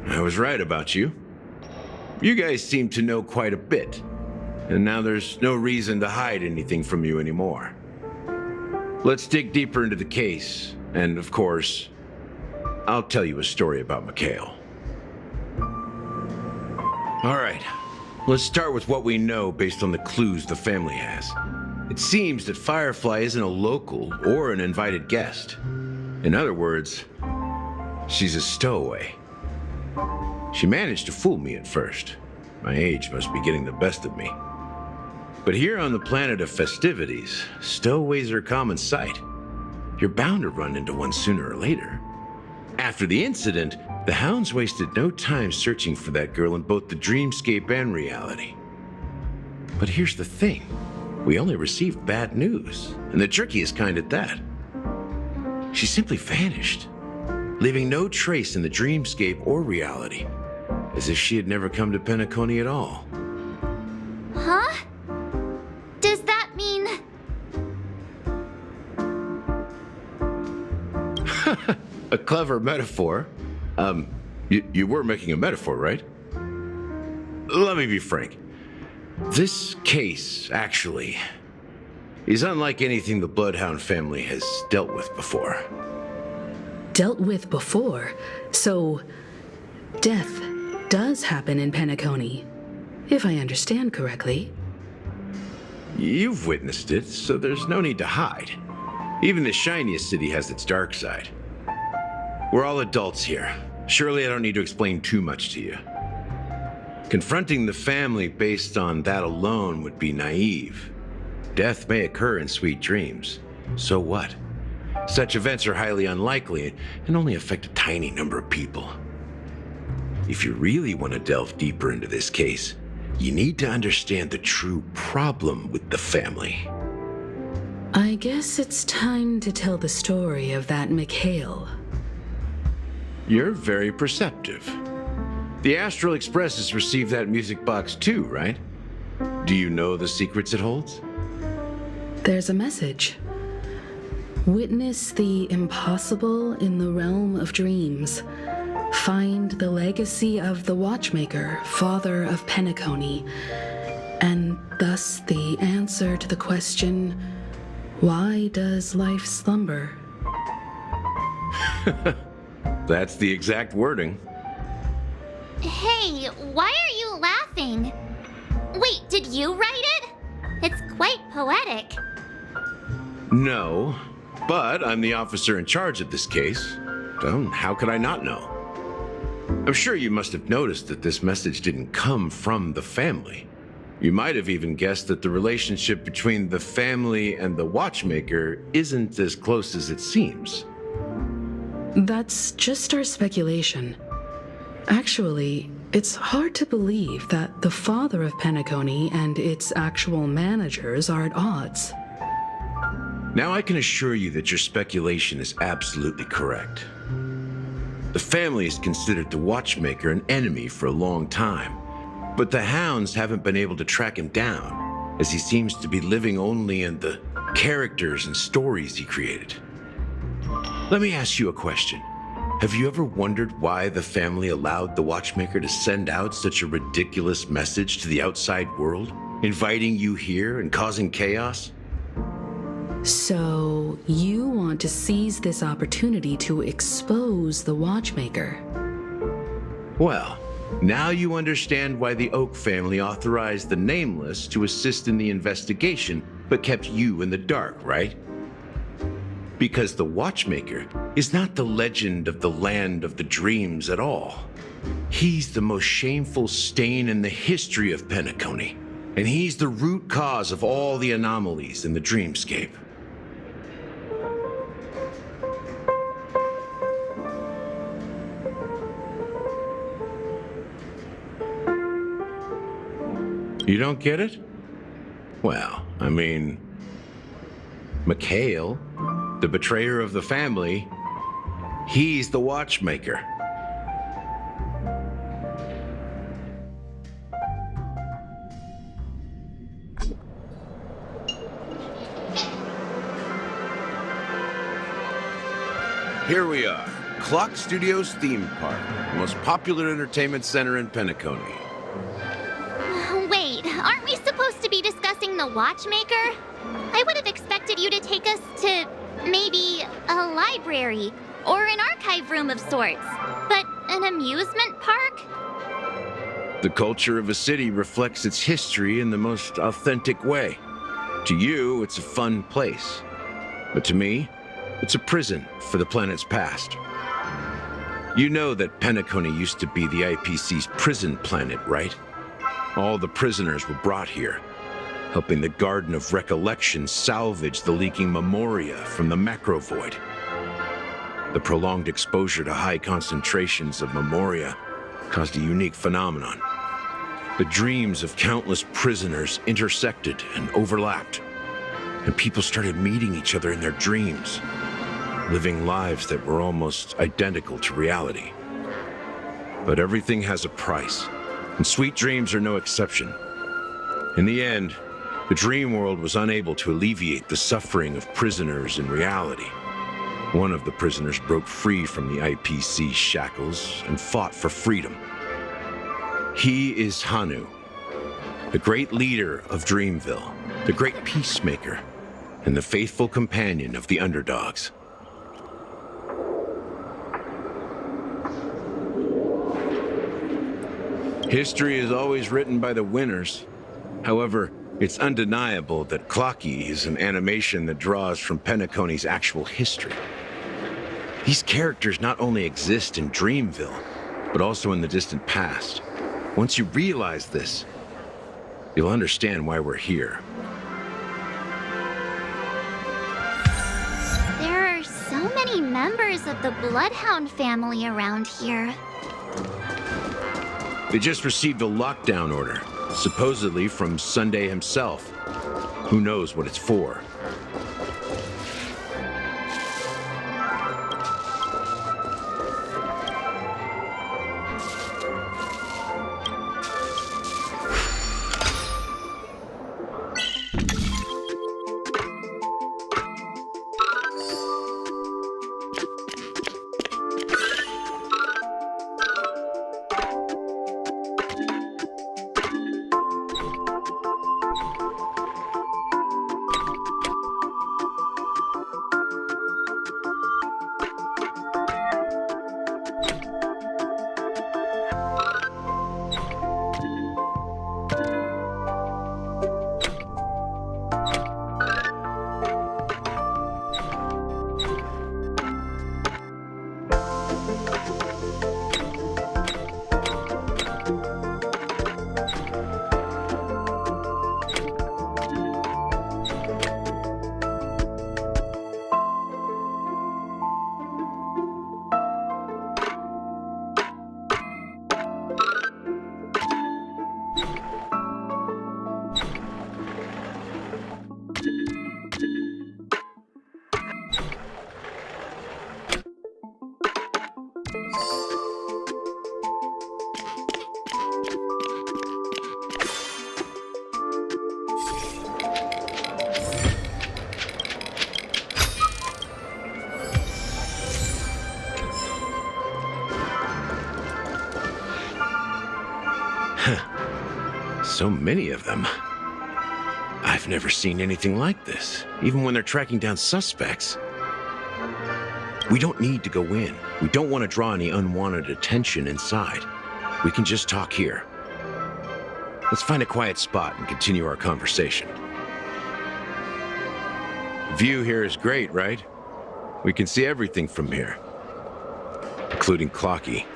I was right about you. You guys seem to know quite a bit, and now there's no reason to hide anything from you anymore. Let's dig deeper into the case, and of course, I'll tell you a story about Mikhail. All right, let's start with what we know based on the clues the family has. It seems that Firefly isn't a local or an invited guest. In other words, she's a stowaway. She managed to fool me at first. My age must be getting the best of me. But here on the planet of festivities, stowaways are a common sight. You're bound to run into one sooner or later. After the incident, the hounds wasted no time searching for that girl in both the dreamscape and reality. But here's the thing. We only received bad news, and the trickiest kind at that. She simply vanished, leaving no trace in the dreamscape or reality, as if she had never come to Penacony at all. Huh? Does that mean... A clever metaphor. You were making a metaphor, right? Let me be frank. This case, actually, is unlike anything the Bloodhound family has dealt with before. Dealt with before? So, death does happen in Penacony, if I understand correctly. You've witnessed it, so there's no need to hide. Even the shiniest city has its dark side. We're all adults here. Surely I don't need to explain too much to you. Confronting the family based on that alone would be naive. Death may occur in sweet dreams. So what? Such events are highly unlikely and only affect a tiny number of people. If you really want to delve deeper into this case, you need to understand the true problem with the family. I guess it's time to tell the story of that Mikhail. You're very perceptive. The Astral Express has received that music box too, right? Do you know the secrets it holds? There's a message. Witness the impossible in the realm of dreams. Find the legacy of the Watchmaker, father of Penacony, and thus the answer to the question, why does life slumber? That's the exact wording. Hey, why are you laughing? Wait, did you write it? It's quite poetic. No, but I'm the officer in charge of this case. So how could I not know? I'm sure you must have noticed that this message didn't come from the family. You might have even guessed that the relationship between the family and the Watchmaker isn't as close as it seems. That's just our speculation. Actually, It's hard to believe that the father of Penacony and its actual managers are at odds. Now I can assure you that your speculation is absolutely correct. The family has considered the watchmaker an enemy for a long time, but the hounds haven't been able to track him down, as he seems to be living only in the characters and stories he created. Let me ask you a question. Have you ever wondered why the family allowed the watchmaker to send out such a ridiculous message to the outside world, inviting you here and causing chaos? So, you want to seize this opportunity to expose the watchmaker? Well, now you understand why the Oak family authorized the Nameless to assist in the investigation, but kept you in the dark, right? Because the Watchmaker is not the legend of the land of the dreams at all. He's the most shameful stain in the history of Penacony, and he's the root cause of all the anomalies in the dreamscape. You don't get it? Well, I mean, Mikhail, the betrayer of the family, he's the watchmaker. Here we are, Clock Studios theme park, the most popular entertainment center in Penacony. Wait, aren't we supposed to be discussing the watchmaker? I would have expected you to take us to maybe a library or an archive room of sorts. But an amusement park? The culture of a city reflects its history in the most authentic way. To you, it's a fun place. But to me, it's a prison for the planet's past. You know that Penacony used to be the IPC's prison planet, right? All the prisoners were brought here, helping the Garden of Recollection salvage the leaking memoria from the macro void. The prolonged exposure to high concentrations of memoria caused a unique phenomenon. The dreams of countless prisoners intersected and overlapped, and people started meeting each other in their dreams, living lives that were almost identical to reality. But everything has a price, and sweet dreams are no exception. In the end, the dream world was unable to alleviate the suffering of prisoners in reality. One of the prisoners broke free from the IPC shackles and fought for freedom. He is Hanu, the great leader of Dreamville, the great peacemaker, and the faithful companion of the underdogs. History is always written by the winners. However, it's undeniable that Clocky is an animation that draws from Penacony's actual history. These characters not only exist in Dreamville, but also in the distant past. Once you realize this, you'll understand why we're here. There are so many members of the Bloodhound family around here. They just received a lockdown order, supposedly from Sunday himself. Who knows what it's for? So many of them. I've never seen anything like this, even when they're tracking down suspects. We don't need to go in. We don't want to draw any unwanted attention inside. We can just talk here. Let's find a quiet spot and continue our conversation. View here is great, right? We can see everything from here, including Clocky.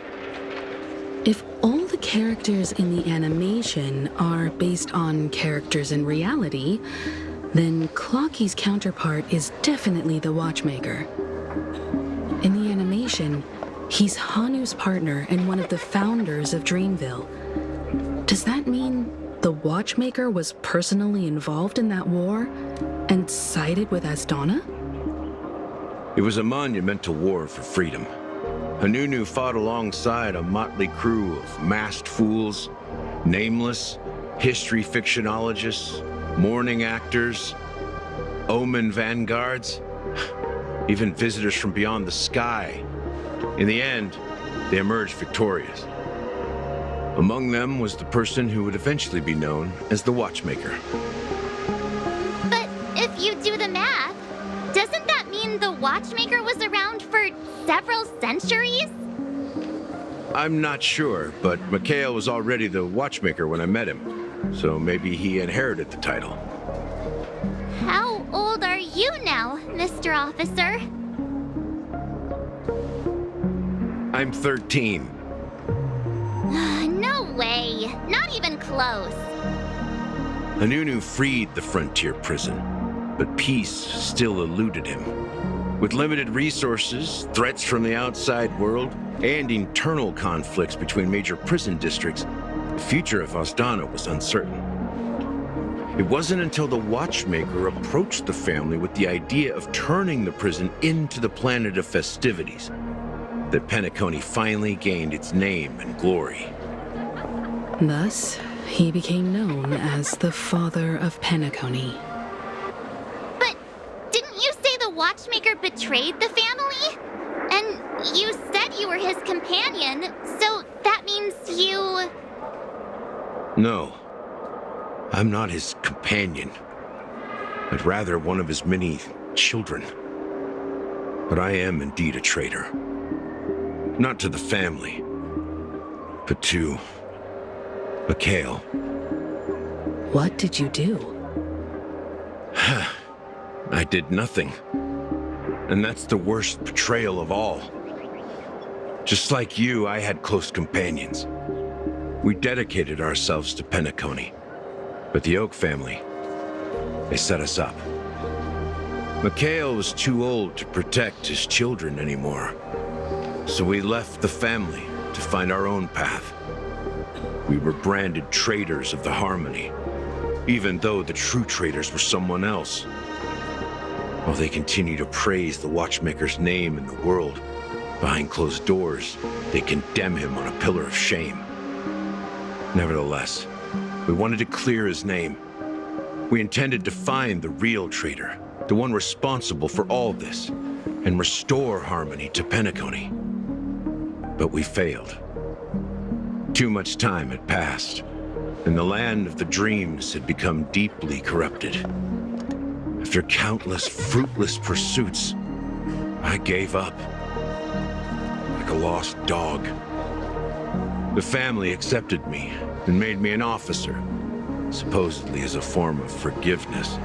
If all the characters in the animation are based on characters in reality, then Clocky's counterpart is definitely the Watchmaker. In the animation, he's Hanu's partner and one of the founders of Dreamville. Does that mean the Watchmaker was personally involved in that war and sided with Asdana? It was a monumental war for freedom. Hanunu fought alongside a motley crew of masked fools, nameless, history fictionologists, mourning actors, omen vanguards, even visitors from beyond the sky. In the end, they emerged victorious. Among them was the person who would eventually be known as the Watchmaker. But if you do the math, doesn't that mean the Watchmaker was around for several centuries? I'm not sure, but Mikhail was already the Watchmaker when I met him, so maybe he inherited the title. How old are you now, Mr. Officer? I'm 13. No way. Not even close. Hanunu freed the frontier prison, but peace still eluded him. With limited resources, threats from the outside world, and internal conflicts between major prison districts, the future of Asdana was uncertain. It wasn't until the Watchmaker approached the family with the idea of turning the prison into the planet of festivities that Penacony finally gained its name and glory. Thus, he became known as the Father of Penacony. But didn't you say the Watchmaker betrayed the family? And you said you were his companion, so that means you... No, I'm not his companion, but rather one of his many children. But I am indeed a traitor. Not to the family, but to Mikhail. What did you do? I did nothing. And that's the worst betrayal of all. Just like you, I had close companions. We dedicated ourselves to Penacony. But the Oak family, they set us up. Mikhail was too old to protect his children anymore. So we left the family to find our own path. We were branded traitors of the Harmony, even though the true traitors were someone else. While they continue to praise the Watchmaker's name in the world, behind closed doors, they condemn him on a pillar of shame. Nevertheless, we wanted to clear his name. We intended to find the real traitor, the one responsible for all this, and restore harmony to Penacony. But we failed. Too much time had passed, and the land of the dreams had become deeply corrupted. After countless fruitless pursuits, I gave up. Like a lost dog. The family accepted me and made me an officer, supposedly as a form of forgiveness.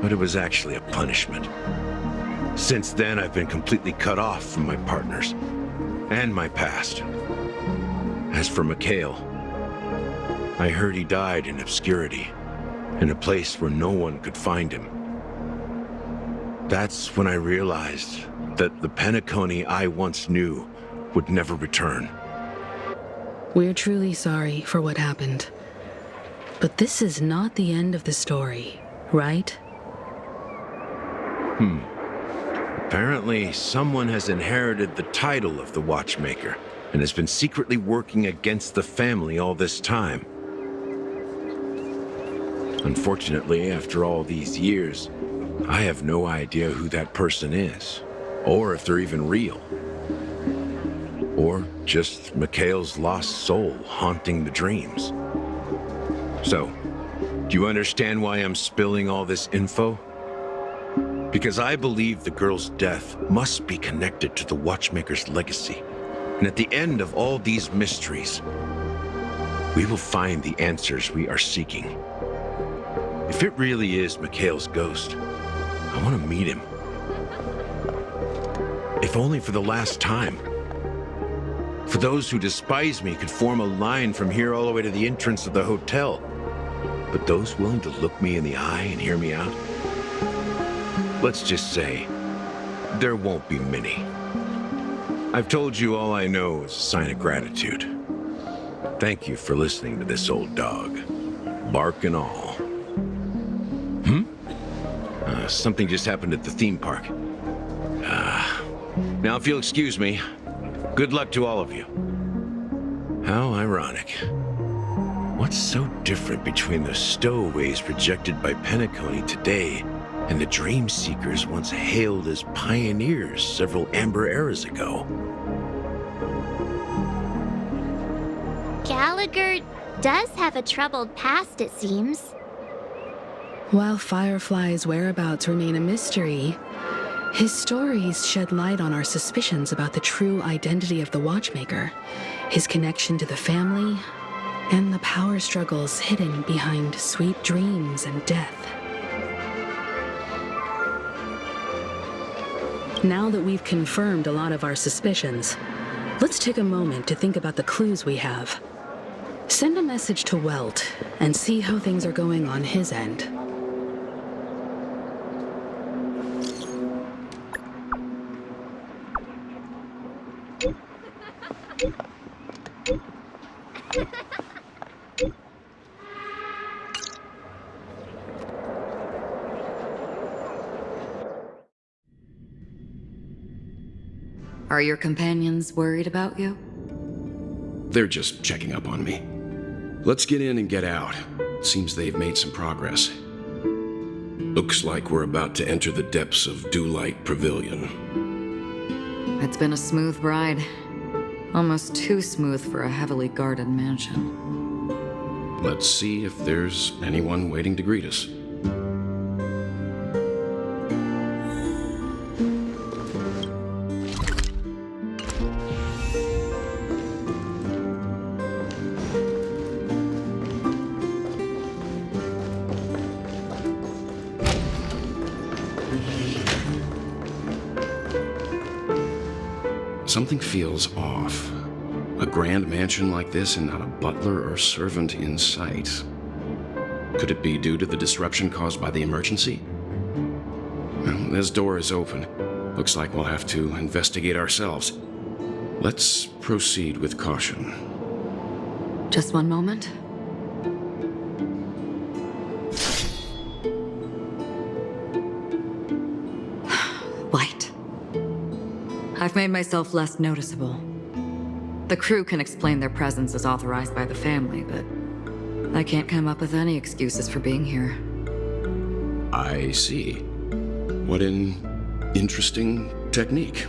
But it was actually a punishment. Since then, I've been completely cut off from my partners and my past. As for Mikhail, I heard he died in obscurity, in a place where no one could find him. That's when I realized that the Penacony I once knew would never return. We're truly sorry for what happened. But this is not the end of the story, right? Apparently, someone has inherited the title of the Watchmaker and has been secretly working against the family all this time. Unfortunately, after all these years, I have no idea who that person is, or if they're even real. Or just Mikhail's lost soul haunting the dreams. So, do you understand why I'm spilling all this info? Because I believe the girl's death must be connected to the Watchmaker's legacy. And at the end of all these mysteries, we will find the answers we are seeking. If it really is Mikhail's ghost, I want to meet him. If only for the last time. For those who despise me could form a line from here all the way to the entrance of the hotel. But those willing to look me in the eye and hear me out? Let's just say, there won't be many. I've told you all I know is a sign of gratitude. Thank you for listening to this old dog. Bark and all. Something just happened at the theme park. Now if you'll excuse me, good luck to all of you. How ironic. What's so different between the stowaways projected by Penacony today and the dream seekers once hailed as pioneers several amber eras ago? Gallagher does have a troubled past, it seems. While Firefly's whereabouts remain a mystery, his stories shed light on our suspicions about the true identity of the Watchmaker, his connection to the family, and the power struggles hidden behind sweet dreams and death. Now that we've confirmed a lot of our suspicions, let's take a moment to think about the clues we have. Send a message to Welt and see how things are going on his end. Are your companions worried about you? They're just checking up on me. Let's get in and get out. Seems they've made some progress. Looks like we're about to enter the depths of Dewlight Pavilion. It's been a smooth ride. Almost too smooth for a heavily guarded mansion. Let's see if there's anyone waiting to greet us. Something feels off. A grand mansion like this and not a butler or servant in sight. Could it be due to the disruption caused by the emergency? Well, this door is open. Looks like we'll have to investigate ourselves. Let's proceed with caution. Just one moment. Light. I've made myself less noticeable. The crew can explain their presence as authorized by the family, but I can't come up with any excuses for being here. I see. What an interesting technique.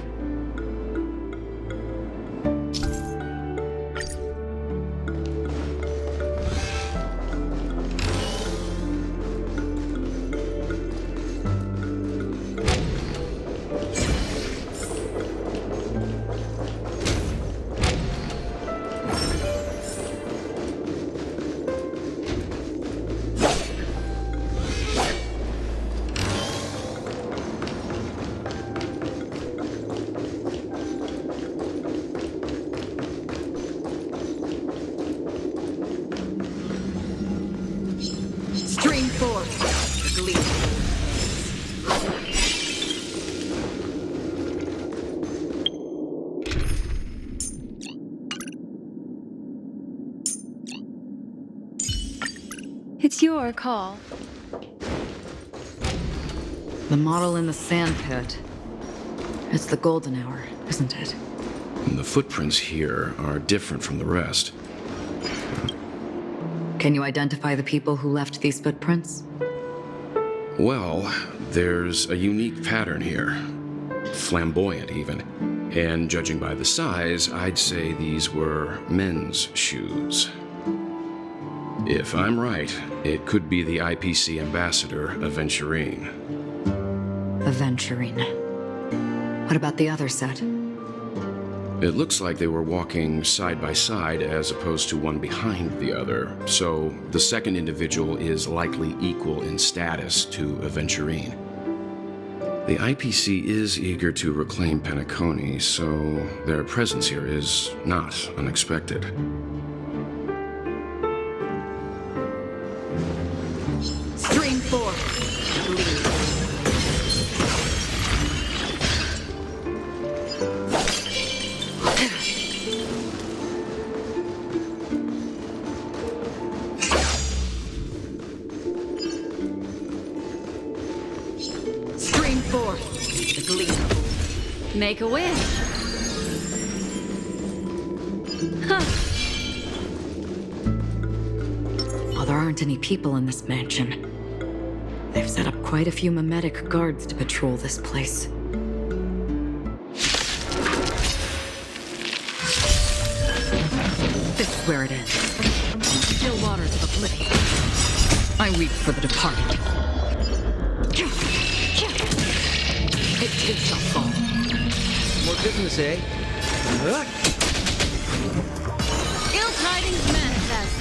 It's your call. The model in the sand pit. It's the golden hour, isn't it? And the footprints here are different from the rest. Can you identify the people who left these footprints? Well, there's a unique pattern here. Flamboyant, even. And judging by the size, I'd say these were men's shoes. If I'm right, it could be the IPC ambassador, Aventurine. Aventurine. What about the other set? It looks like they were walking side by side as opposed to one behind the other, so the second individual is likely equal in status to Aventurine. The IPC is eager to reclaim Penacony, so their presence here is not unexpected. Stream 4. Stream 4. The glee. Make a wish. Huh. Well, there aren't any people in this mansion. They've set up quite a few mimetic guards to patrol this place. This is where it ends. Still waters of oblivion. I weep for the departed. It too shall fall. More business, eh? Ill tidings manifest.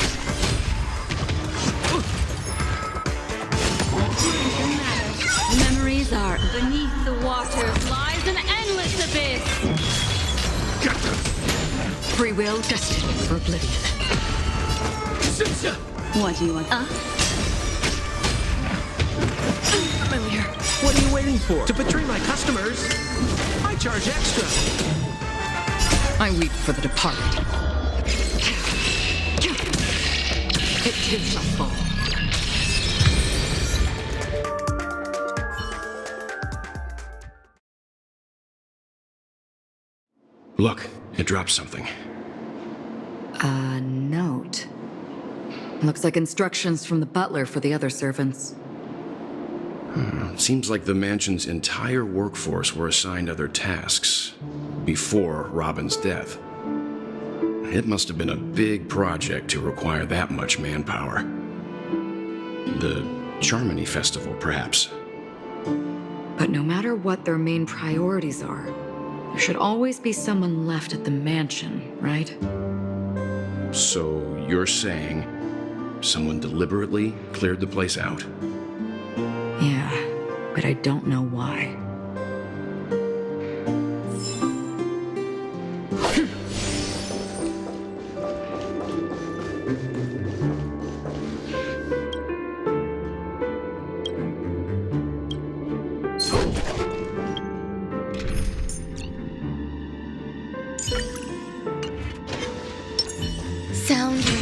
Memories are beneath the waters lies an endless abyss. Free will destined for oblivion. What do you want? Familiar. What are you waiting for? To betray my customers? I charge extra. I weep for the departed. It too shall fall. Look, it dropped something. A note. Looks like instructions from the butler for the other servants. Seems like the mansion's entire workforce were assigned other tasks before Robin's death. It must have been a big project to require that much manpower. The Charmony Festival, perhaps. But no matter what their main priorities are, there should always be someone left at the mansion, right? So you're saying someone deliberately cleared the place out? Yeah, but I don't know why. Sound ring.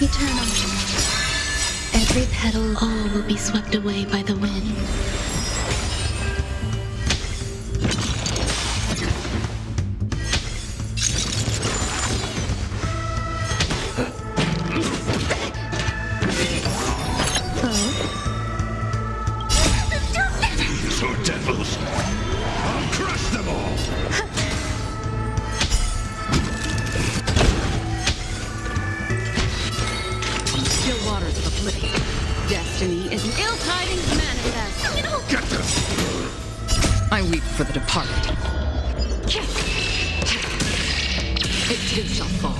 Eternal. Every petal, all will be swept away by the wind. So devils, I'll crush them all. Still waters of oblivion. Destiny is ill tidings manifest. Get them! I weep for the departed. It too shall fall.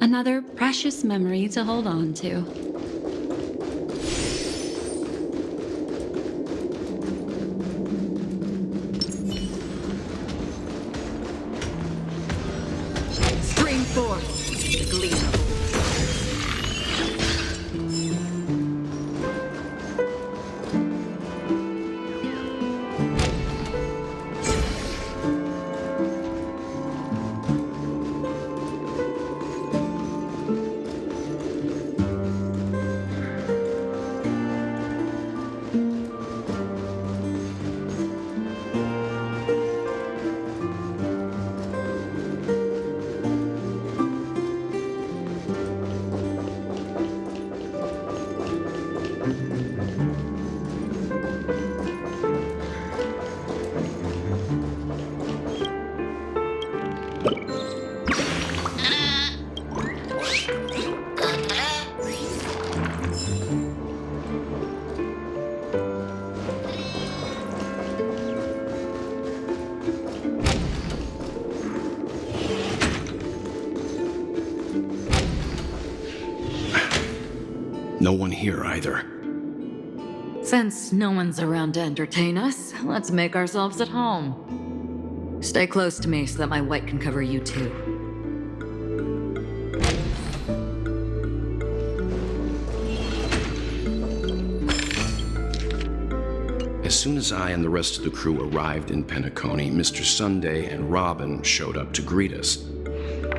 Another precious memory to hold on to. Stream 4. The glee. No one here either. Since no one's around to entertain us, let's make ourselves at home. Stay close to me so that my white can cover you too. As soon as I and the rest of the crew arrived in Penacony, Mr. Sunday and Robin showed up to greet us.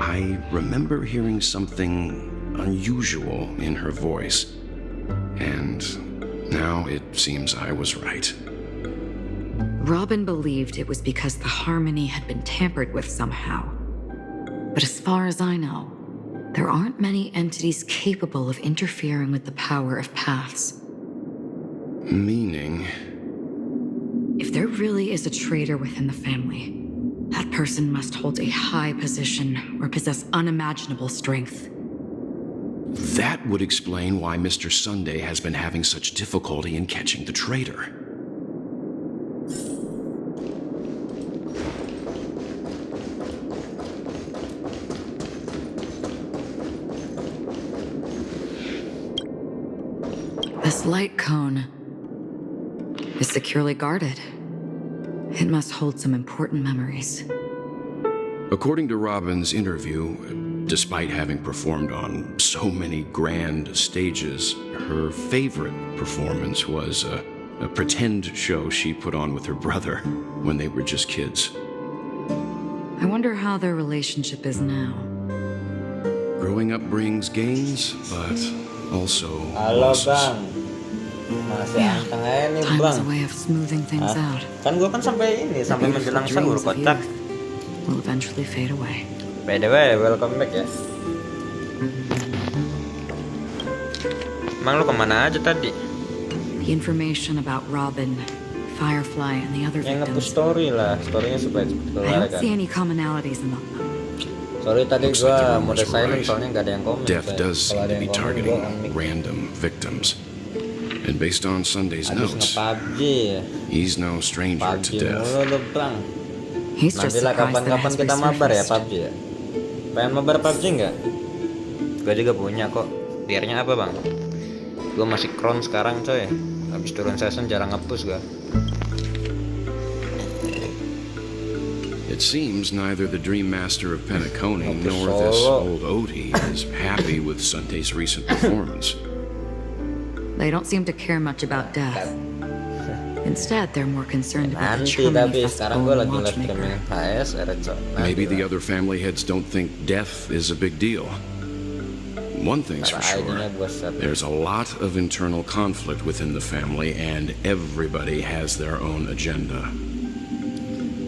I remember hearing something unusual in her voice, and now it seems I was right. Robin believed it was because the harmony had been tampered with somehow. But as far as I know, there aren't many entities capable of interfering with the power of paths. Meaning? If there really is a traitor within the family, that person must hold a high position or possess unimaginable strength. That would explain why Mr. Sunday has been having such difficulty in catching the traitor. This light cone is securely guarded. It must hold some important memories. According to Robin's interview, despite having performed on so many grand stages, her favorite performance was a pretend show she put on with her brother when they were just kids. I wonder how their relationship is now. Growing up brings gains, but also Halo losses. bang, masih anteng aja nih Time bang. is a way of smoothing things out. Kan gue kan sampai ini, sampai menjelang sahur kocak. Will eventually fade away. By the way, welcome back ya. Emang lu kemana aja tadi? The information about Robin, Firefly, and the other Yang nge-push victims. story lah, storynya supaya cepet I keluar don't kan. see any commonalities among them. Sorry tadi Looks gue like the mode rumors were silent right. soalnya nggak ada yang komen. Death Coy. does Kalau seem ada to yang be komen, targeting gua on mic. random victims. And based on Sunday's Abis notes, nge-PUBG ya. he's no stranger to PUBG death. mulu lu bang. He's just Nantilah surprised that it kapan-kapan has kita mabar ya resurfaced. PUBG ya. Pengen mabar PUBG nggak? Gue juga punya kok. Tiernya apa bang? Gue masih crown sekarang coy. Habis turun season jarang nge-push gue. It seems neither the Dream Master of Penacony Oke, nor this solo. old Odie is happy with Sunday's recent performance. They don't seem to care much about death. Instead, they're more concerned about the Nanti tapi Terima sekarang gue lagi live watchmaker. streaming HS Ereco. Maybe the other family heads don't think death is a big deal. One thing's for sure, there's a lot of internal conflict within the family and everybody has their own agenda.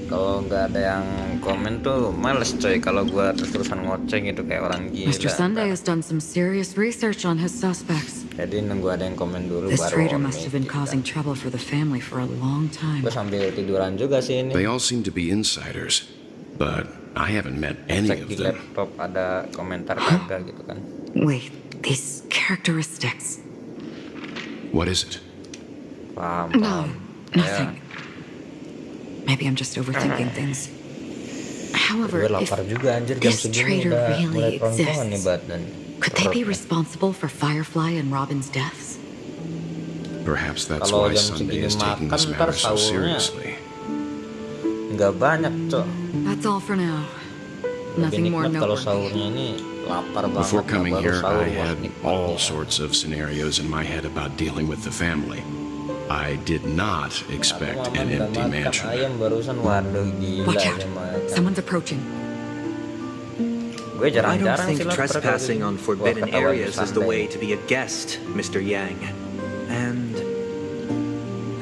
Kalau nggak ada yang komen tuh males coy kalau gue terus-terusan ngoceng gitu kayak orang gila. Mr. Sunday has done some serious research on his suspects. Jadi nunggu ada yang komen dulu This baru traitor on must have mic. been causing trouble for the family for a long time. Gue sambil tiduran juga sih ini. They all seem to be insiders, but I haven't met any Cek of di them. laptop ada komentar kagak gitu kan. Wait, these characteristics. What is it? Paham, No, paham. nothing. Maybe I'm just overthinking things. However, Gue if lapar juga anjir jam this segini traitor udah mulai really keroncongan nih exists, badan. could they be responsible for Firefly and Robin's deaths? Perhaps that's Kalau why jam Sunday segini is taking makan this ntar matter so sahurnya seriously. nggak banyak cok. That's all for now. Lebih Nothing more nikmat kalau noteworthy. sahurnya ini lapar banget. Before coming baru here, sahur, I wah, had nikmat. all sorts of scenarios in my head about dealing with the family. I did not expect an empty Makan mansion. ayam barusan, waduh gila Watch out. sih makan. Someone's approaching. Gue I don't jarang-jarang think sih lah trespassing on forbidden ketahuan areas is the Sunday. way to be a guest, Mr. Yang. And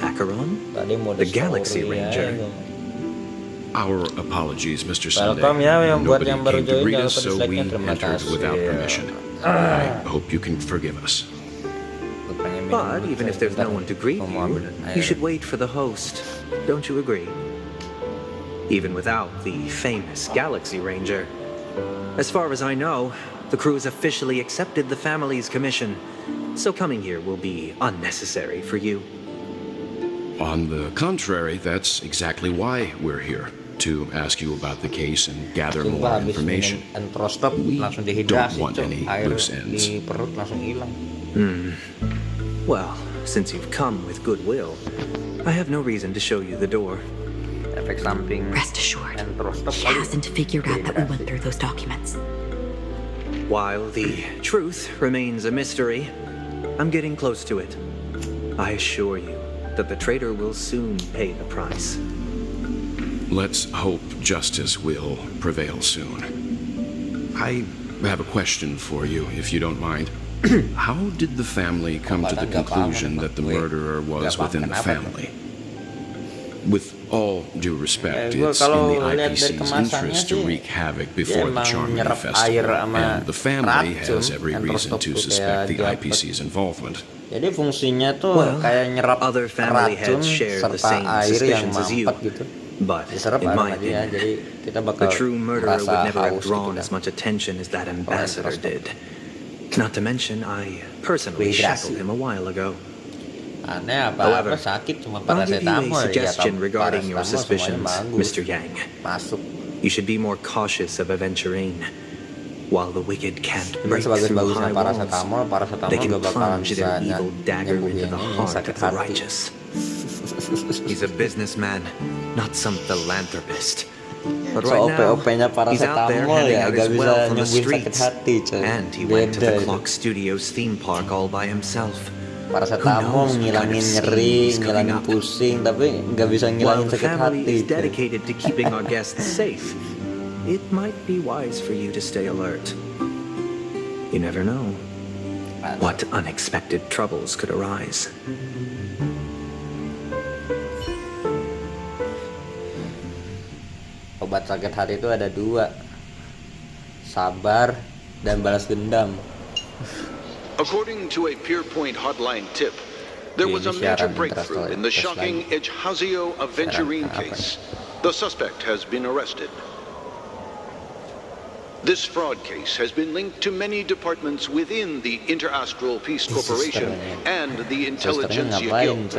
Acheron? Tadi mode The Galaxy story Ranger. ya. Our apologies, Mr. Sunday. Welcome ya yang buat Nobody yang baru came to join, greet jangan us, lupa so we dislike-nya, terima entered kasih. without permission. I hope you can forgive us. But even if there's no one to greet you should wait for the host. Don't you agree? Even without the famous Galaxy Ranger. As far as I know, the crew has officially accepted the family's commission, so coming here will be unnecessary for you. On the contrary, that's exactly why we're here, to ask you about the case and gather more Sumpah habis information. minum entrostop We langsung don't dehidrasi want cok. any Air loose ends. di perut langsung hilang. Well, since you've come with goodwill, I have no reason to show you the door. Efek samping. Rest assured, he hasn't figured out that we went through those documents. While the truth remains a mystery, I'm getting close to it. I assure you that the traitor will soon pay the price. Let's hope justice will prevail soon. I have a question for you, if you don't mind. How did the family come to the conclusion that the murderer was within the family? With all due respect, it's in the IPC's interest to wreak havoc before the Charming Festival, and the family has every reason to suspect the IPC's involvement. Jadi fungsinya tuh kayak nyerap Other family racun heads share the serta same air yang suspicions as you. mampet gitu. But Diserap in bareng my aja ya. opinion, Jadi kita bakal the true murderer merasa would never have haus drawn gitu as much attention as that ambassador did. Not to mention, I personally shackled him a while ago. Aneh However, apa-apa sakit cuma I'll give you a paracetamol suggestion ya. regarding your suspicions, Mr. Yang. Masuk. You should be more cautious of aventurine. While the wicked can't Cuman break through sebagus-bagusnya high walls, paracetamol they can gak bakalan plunge bisa their evil dagger into the nyembuhin heart sakit of the hati. righteous. He's a businessman, not some philanthropist. But So right now, OP-OP-nya he's out there paracetamol handing ya out gak his bisa wealth on the nyembuhin sakit streets. hati coy. And he went to the Beda Clock Studios theme park all by himself. Paracetamol ngilangin nyeri, ngilangin pusing, tapi nggak bisa While ngilangin the sakit family hati. is dedicated to keeping our guests safe, it might be wise for you to stay alert. You never know what unexpected troubles could arise. Obat sakit hati itu ada 2, sabar dan balas dendam. According to a Pierpoint hotline tip, there was a major breakthrough in the shocking Ejhazio Aventurine case. The suspect has been arrested. This fraud case has been linked to many departments within the Interastral Peace Corporation and the Intelligentsia Guild,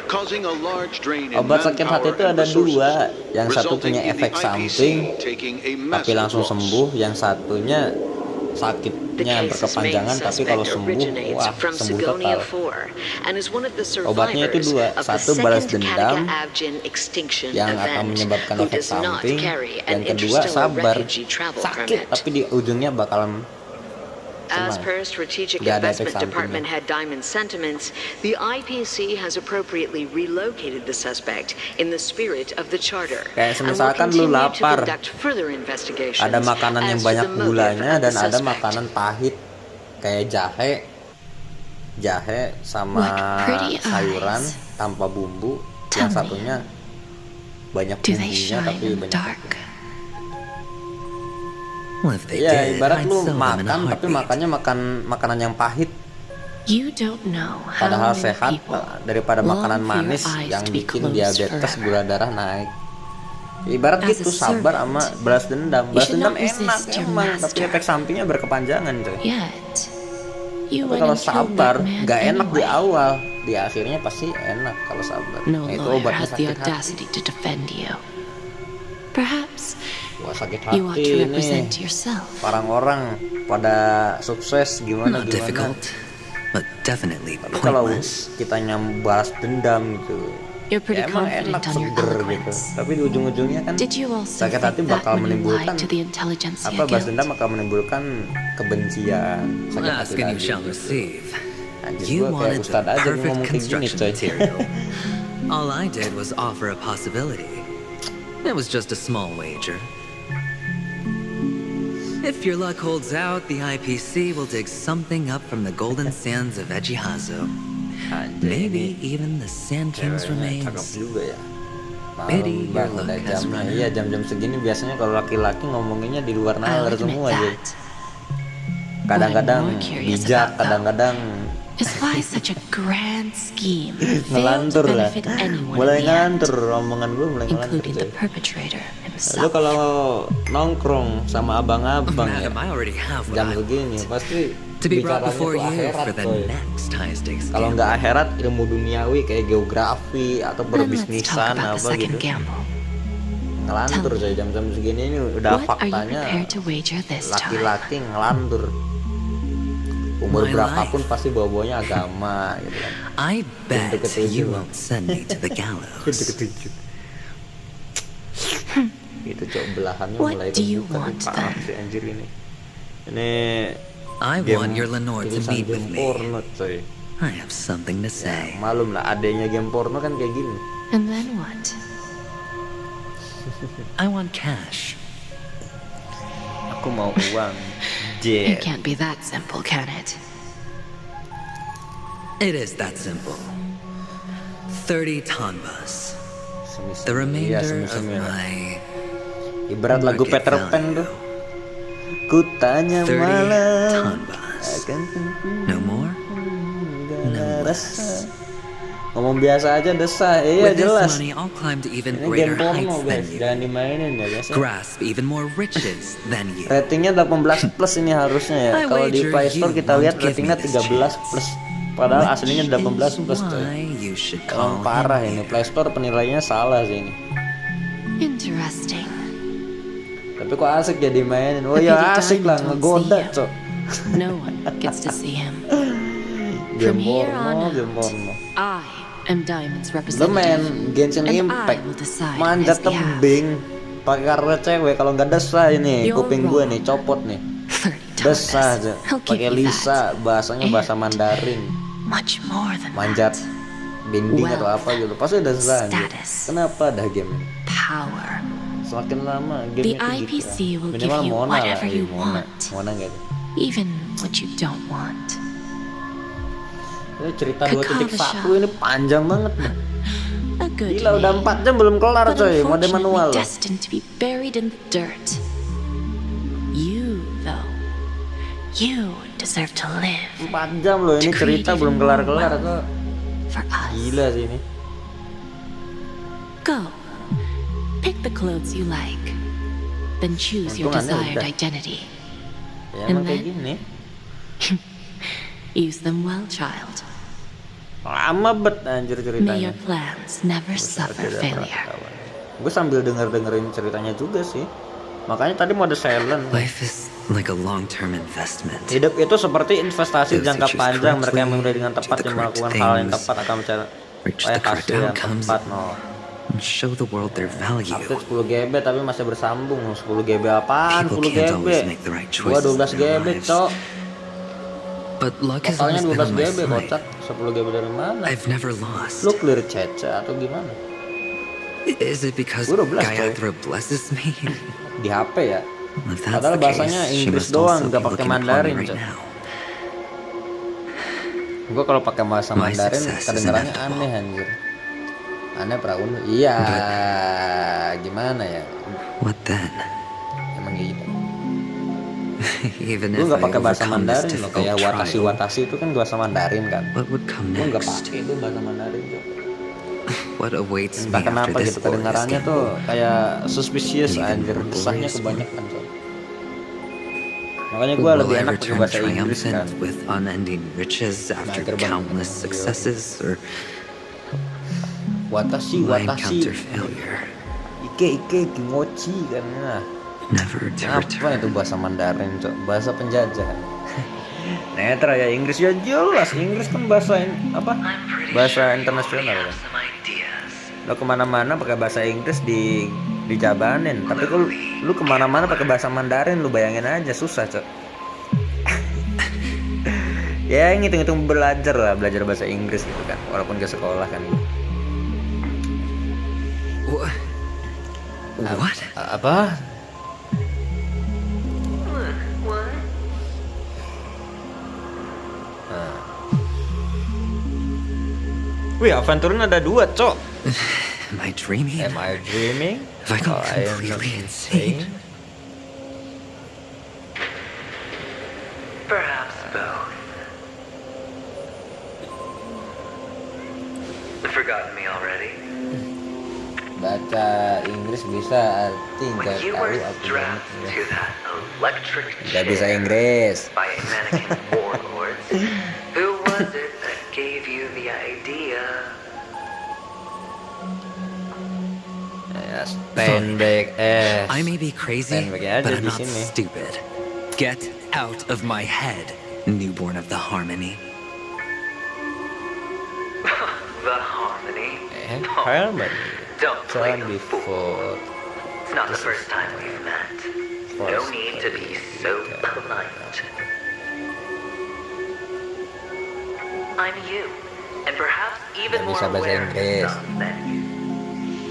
causing a large drain in Obat sakit hati manpower itu and ada 2, resources, yang satu resulting punya in the efek samping IPC taking a tapi massive langsung loss. sembuh, yang satunya sakitnya berkepanjangan tapi kalau sembuh wah sembuh total. Obatnya itu 2, satu balas dendam yang akan menyebabkan efek samping, yang kedua sabar, sakit tapi di ujungnya bakalan As per Strategic Investment Department head Diamond sentiments, the IPC has appropriately relocated the suspect in the spirit of the charter. Kayak misalkan lu lapar, ada makanan yang banyak gulanya dan ada makanan pahit kayak jahe sama sayuran tanpa bumbu, yang satunya banyak bumbunya tapi banyak. Ya ibarat lu makan tapi makannya makanan yang pahit. Padahal sehat daripada makanan manis yang bikin diabetes, gula darah naik. Ibarat gitu sabar sama balas dendam. Balas dendam enak emang, tapi efek sampingnya berkepanjangan tuh. Tapi kalau sabar gak enak di awal, di akhirnya pasti enak kalau sabar. No Itu lawyer obatnya has the sakit hati. audacity to defend you. Perhaps Wah sakit you ought to hati represent nih. yourself. Orang-orang pada sukses gimana. But definitely Tapi kalau pointless. kita balas dendam gitu, You're pretty ya emang confident enak on your seger gitu. eloquence. Tapi di ujung-ujungnya kan Did you also sakit hati think that bakal when you menimbulkan lied to the Intelligentsia balas Guild? dendam akan menimbulkan kebencian, sakit hati Ask and you lagi. shall receive. Anjir, You gua kayak wanted the ustad aja nih perfect ngomong kayak gini construction coy. material. All I did was offer a possibility. It was just a small wager. If your luck holds out, the IPC will dig something up from the golden sands of Ejihazo. Maybe even the Sand King's remains. Pity your luck Udah has jamnya, run iya out. jam-jam segini biasanya kalau laki-laki ngomonginnya di luar nalar semua aja. Kadang-kadang bijak, kadang-kadang Is why such a grand scheme failed to ngelantur lah. benefit anyone Mulai in the end, ngelantur, omongan gue mulai ngelantur. including the coy. perpetrator Lu himself. kalau nongkrong sama abang-abang ya, Madam, I already have what jam I begini pasti To be brought bicaranya before tuh you akhirat for the coy. next high stakes Kalau nggak akhirat, ilmu duniawi kayak geografi atau Then let's talk berbisnisan about the apa second gitu. gamble. Ngelantur coy, jam-jam segini ini udah What are you faktanya prepared to wager this time? laki-laki ngelantur. umur My berapapun pasti bawa-bawanya agama gitu kan. I bet Ketujuh. you won't send me to the gallows. Ketujuh. Itu cok belahannya What mulai do you kebuka want, parah then? si anjir ini. Ini I game- want your Lenore to tulisan meet with game me. porno coy. I have something to say. Malum lah adanya game porno kan kayak gini. And then what? I want cash. Aku mau uang. It Jet. can't be that simple, can it? It is that simple. 30 tanbas. The Iya, remainder of semi-semi lah. my Ibarat lagu market Peter Pan value. tuh. Ku tanya 30 malam tanbas. akan No more? no rasa. Ngomong biasa aja desah. Iya With this jelas. money, I'll climb to even Ini greater game porno heights than guys, you. jangan dimainin ya guys. Ya. Grasp even more riches than you. Ratingnya 18 plus ini harusnya ya. I Kalau di wager Play Store you kita lihat won't give ratingnya me this 13 plus. Padahal Which aslinya 18 plus is coy. why you should Emang call parah him ini here. Play Store penilaiannya salah sih ini. Interesting. Tapi kok asik jadi mainin. Oh But ya maybe asik lah Diamond won't ngegoda see him. cok. No one gets to see him. Game From here porno, on game out, porno. I am Diamond's Lo representative. main Genshin And Impact I will decide on manjat his behalf. tebing pakai karena cewek kalau nggak desah ini You're kuping gue wrong. nih copot nih desah aja I'll give pakai you Lisa bahasanya bahasa Mandarin Much more than manjat dinding Wealth, atau apa gitu pasti desah aja. status, Kenapa dah game ini power. semakin lama The game itu IPC gitu will lah. give Minimal you Mona lah whatever you Mona want. Mona nggak ada. Even what you don't want. Ini cerita Kakak 2.1 ini panjang banget nih. A good Gila udah 4 jam belum kelar but coy mode unfortunately manual loh. destined to be buried in the dirt. You, though, you deserve to live. 4 jam loh ini To cerita create belum even kelar-kelar more kok. For us. Gila sih ini. Go. Pick the clothes you like. Then choose your Untungannya desired udah. identity. Ya And emang kayak then- gini. Use them well, child. Lama bet anjir May ceritanya. your plans never suffer failure. Gue sambil dengerin ceritanya juga sih. Makanya tadi mode silent. Life is like a long-term investment. Hidup itu seperti investasi Those who jangka choose panjang. Mereka yang correctly, memilih dengan tepat do the yang correct melakukan hal yang things, tepat akan mencari reach the correct hasil yang outcomes, tepat. No. and show the world their value. Update 10 GB tapi masih bersambung. 10 GB apaan? People 10 can't GB. always make the right Gua choices 12 in their GB, lives. cok. But luck has Totalnya always been 12 on my GB, side. kocak. 10 GB dari mana? I've never lost. Lu clear cece atau gimana? Is it because Gua 12, coy. Gayatri blesses me? Di HP ya? If that's Padahal the bahasanya case, she Inggris must also doang, be nggak pakai looking upon me Mandarin, right cok. now. Gua kalau pakai bahasa My Mandarin success is kedengarannya inevitable. aneh anjir. Aneh Praun. Iya, gimana ya? What then? Emang gitu. Even Gue if nggak I pakai bahasa overcome this Mandarin loh, difficult kayak trial, watasi itu kan bahasa Mandarin kan. what would come Gue nggak next? pakai itu bahasa Mandarin tuh. What awaits me Entah after kenapa this gitu kedengarannya glorious tuh game? kayak suspicious Even anjir, more desahnya glorious kebanyakan coy. Makanya gue Will lebih I enak pakai return bahasa Inggris kan. triumphant with unending riches after Mager banget. countless successes, or Watashi, will I watashi. encounter failure, Ike, kimochi kan. Nah. never to Apa return? itu bahasa Mandarin, cok? Bahasa penjajah. Netra ya Inggris ya jelas. Inggris kan bahasa apa? Bahasa internasional kan. Lo kemana-mana pakai bahasa Inggris dijabanin. Tapi kalau lu kemana-mana pakai bahasa Mandarin, lu bayangin aja susah, cok. Ya ngitung-ngitung belajar bahasa Inggris gitu kan, walaupun ke sekolah kan. What? Apa? Wih, Aventurin ada 2, cok. Am I dreaming? Am I dreaming? Have I gone Or I am completely not insane? Perhaps both. Forgotten me already? Baca Inggris bisa, arti nggak When you tahu were apa strapped banget. to that electric Nggak bisa chair Inggris. by a mannequin warlord, who was it that gave you the idea? Ya, stand back. I may be crazy, stand back aja but I'm di not sini. stupid. Get out of my head. newborn of the harmony. The harmony? Harmony. Don't play the fool. It's not the first time we've met. No need to be so polite. I'm you, and perhaps even more aware than you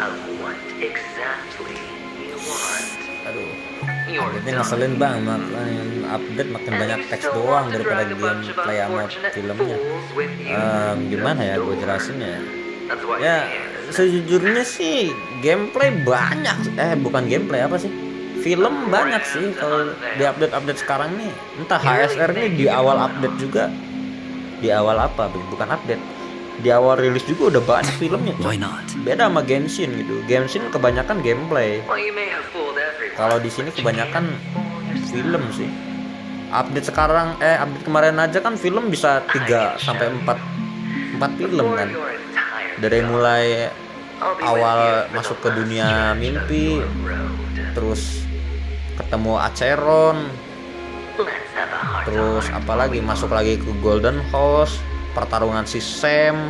of what exactly you want. Ini ngeselin bang, makin update makin banyak teks doang daripada gameplay sama filmnya. Gimana ya gue jelasinnya? Ya sejujurnya sih gameplay banyak, bukan gameplay apa sih? Film banyak sih kalau di update sekarang nih. Entah HSR nih di awal update juga, di awal apa? Bukan update. Di awal rilis juga udah banyak filmnya. Beda sama Genshin gitu. Genshin kebanyakan gameplay. Kalau di sini kebanyakan film sih. Update sekarang update kemarin aja kan film bisa 3 sampai 4 film kan. Dari mulai awal masuk ke dunia mimpi, terus ketemu Acheron, terus apalagi masuk lagi ke Golden House, pertarungan si Sam.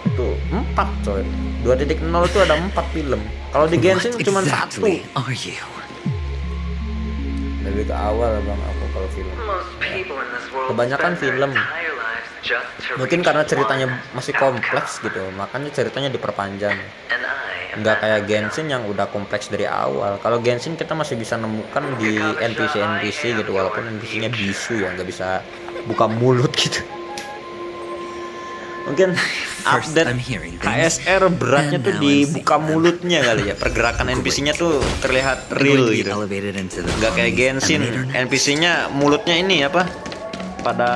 Itu 4 coy. 2.0 itu ada 4 film. Kalau di Genshin cuma 1. Lebih ke awal bang aku kalau film. Kebanyakan film. Mungkin karena ceritanya masih kompleks gitu, makanya ceritanya diperpanjang. Nggak kayak Genshin yang udah kompleks dari awal. Kalau Genshin kita masih bisa nemukan di NPC gitu, walaupun NPC-nya bisu ya, nggak bisa buka mulut gitu. Mungkin update HSR beratnya tuh di buka mulutnya kali ya. Pergerakan NPC-nya tuh terlihat real gitu. Nggak kayak Genshin, NPC-nya mulutnya ini apa? Pada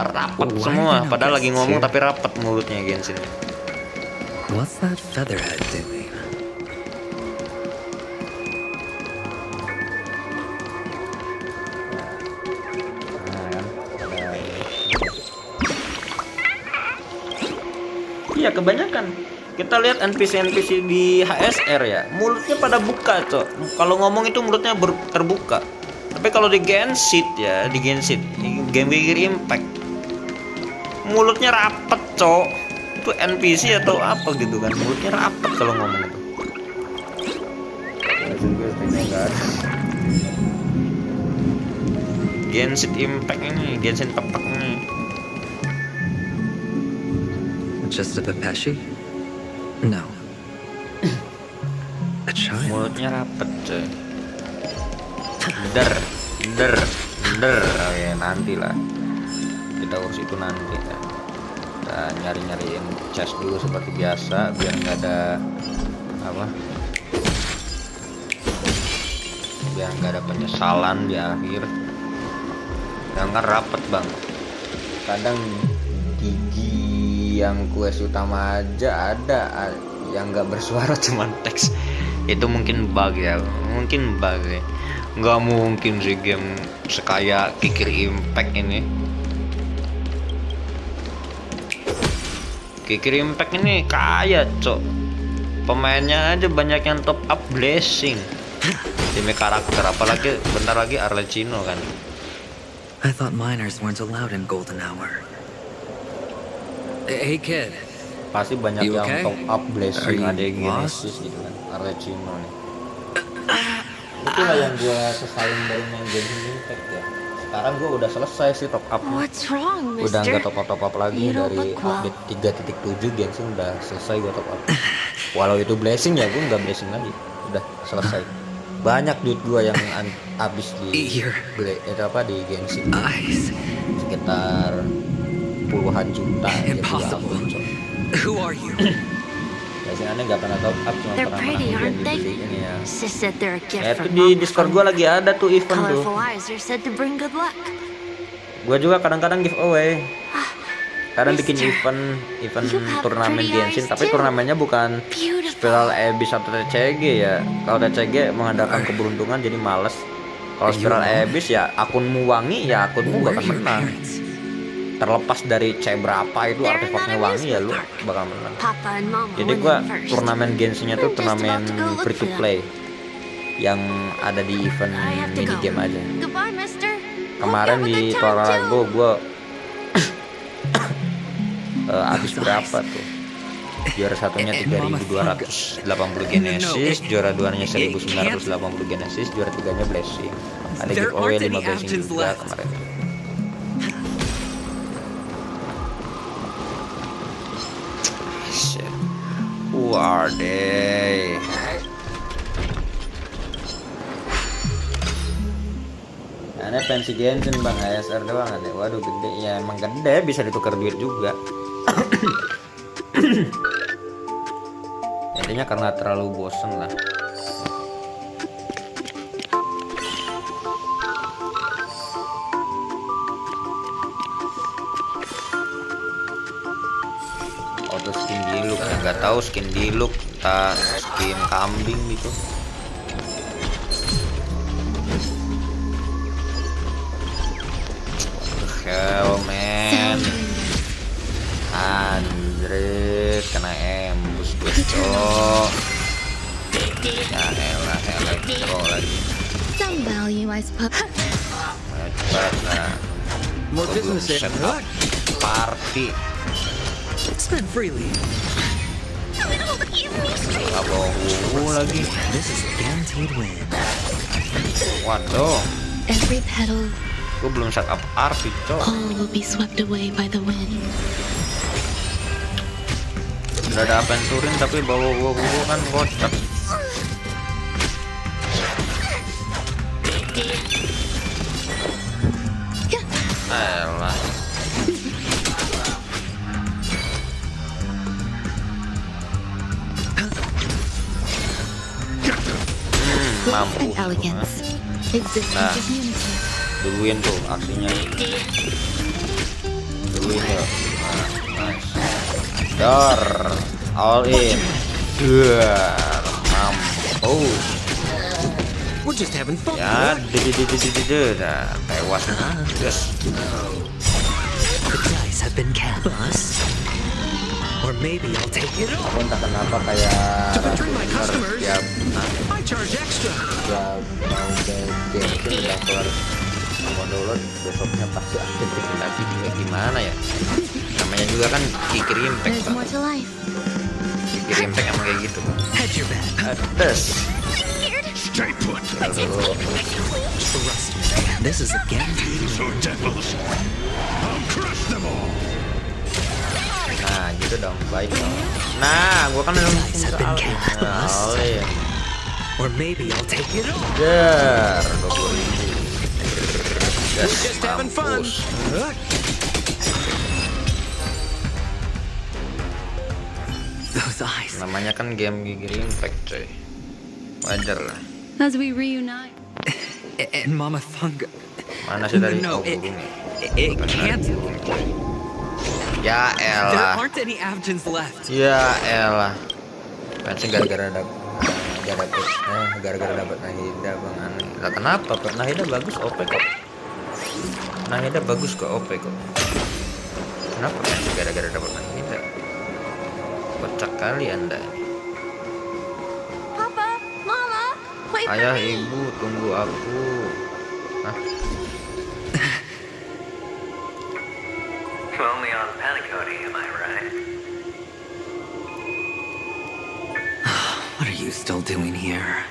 rapat semua. Padahal lagi ngomong tapi rapat mulutnya Genshin. What's that featherhead doing? Iya kebanyakan kita lihat NPC di HSR ya, mulutnya pada buka cok. Kalau ngomong itu mulutnya terbuka. Tapi kalau di Genshin ya, di Genshin game Impact mulutnya rapet cok. Itu NPC atau apa gitu kan, mulutnya rapet kalau ngomong itu. Genshin Impact ini, Genshin Impact ini. Just a Pepeshi? No. A child. Mulutnya rapet coy. Der. Oh ya nanti lah. Kita urus itu nanti ya. Kita nyari-nyariin chest dulu seperti biasa biar nggak ada apa? Biar nggak ada penyesalan di akhir. Jangan rapet bang. Kadang gigi yang quest utama aja ada yang nggak bersuara cuman teks. Itu mungkin bug ya, nggak mungkin sih game sekaya Kikir Impact ini. Kikir Impact ini kaya cok, pemainnya aja banyak yang top up blessing demi karakter, apalagi bentar lagi Arlecchino kan. I thought miners weren't allowed in golden hour. Hey kid, pasti banyak yang top up blessing ada Genesis gitu kan, Arlecchino nih. Itulah yang gue sesalin dari main Genshin Impact ya. Sekarang gue udah selesai sih top up. Udah nggak top up lagi dari update 3.7 Genshin udah selesai gue top up. Walau itu blessing ya, gue nggak blessing lagi. Udah selesai. Banyak duit gue yang habis di di Genshin. Sekitar puluhan juta gitu. Who are you? Biasanya aneh gak pernah top up, cuma pernah main di ini ya. Itu di Discord gue lagi ada tuh event tuh. Gue juga kadang-kadang giveaway. Kadang bikin event turnamen Genshin, tapi turnamennya bukan Spiral Abyss atau TCG ya. Kalau TCG mengandalkan keberuntungan jadi males. Kalau Spiral Abyss ya akunmu wangi ya akunmu bakal menang. Terlepas dari C berapa itu artefaknya wangi ya lu bakal menang. Jadi gua turnamen Genshinnya tuh turnamen free to play yang ada di event mini game aja. kemarin di Tolarago gue habis berapa tuh? Juara satunya 3.280 Genesis, juara duanya 1.980 Genesis, juara tiganya Blessing. Ada giveaway 5 Blessing juga kemarin. Shit. Who are they? Karena pensi Genshin bang, ASR doang kan ya. Waduh gede ya, emang gede, bisa ditukar duit juga. Intinya karena terlalu bosen lah. Auto skin diluk ya, nggak tahu skin diluk, entah skin kambing gitu. Hell man, Andret kena embus gue cok. Ya elah elektro lagi. Some value, I suppose. Cepat lah. More business set up party. Spend freely. Gak bohong lagi. This is a guaranteed win. Waduh. Every petal. Gue belum set up RP cok. All will be swept away by the wind. Udah ada aventurin tapi bawa gua kan kocak. Elah. Mampu. Nah, duluin tuh aksinya. Duluin tuh. Nice. Dor, all in. Mampus. We're just having fun. Ya, tewas. Yes. The dice have been cast. Or maybe I'll take it all. Aku entah kenapa kayak ya, I charge extra. ya mau game udah keluar mau download besoknya pasti aktif bikin lagi gimana ya, namanya juga kan kikir impact There's more to life. kikir impact emang kayak gitu. Hedge your bet. Atas. Stay put. Trust me. This is a guarantee. So devils. I'll crush them all. Nah gitu dong, baik dong. Nah gua kan belum ya. Or maybe I'll take it all. Der, Just having fun. Those eyes. Namanya kan game gigir impact coy, wajar lah. As we reunite. And Mama Funga. Mana sih tadi? No, Oh, burung it can't. Ya There elah. aren't any Avgens left. Ya elah. Pensi gara-gara dapet gara-gara dapet Nahida bang aneh. Lah kenapa? Nahida bagus OP kok. Nahida bagus kok OP kok. Kenapa pensi gara-gara dapet Nahida? Kocak kali anda. Papa, Mama, wait for Ayah, me. ibu, tunggu aku. Hah? Only on Paniconi, am I right? What are you still doing here?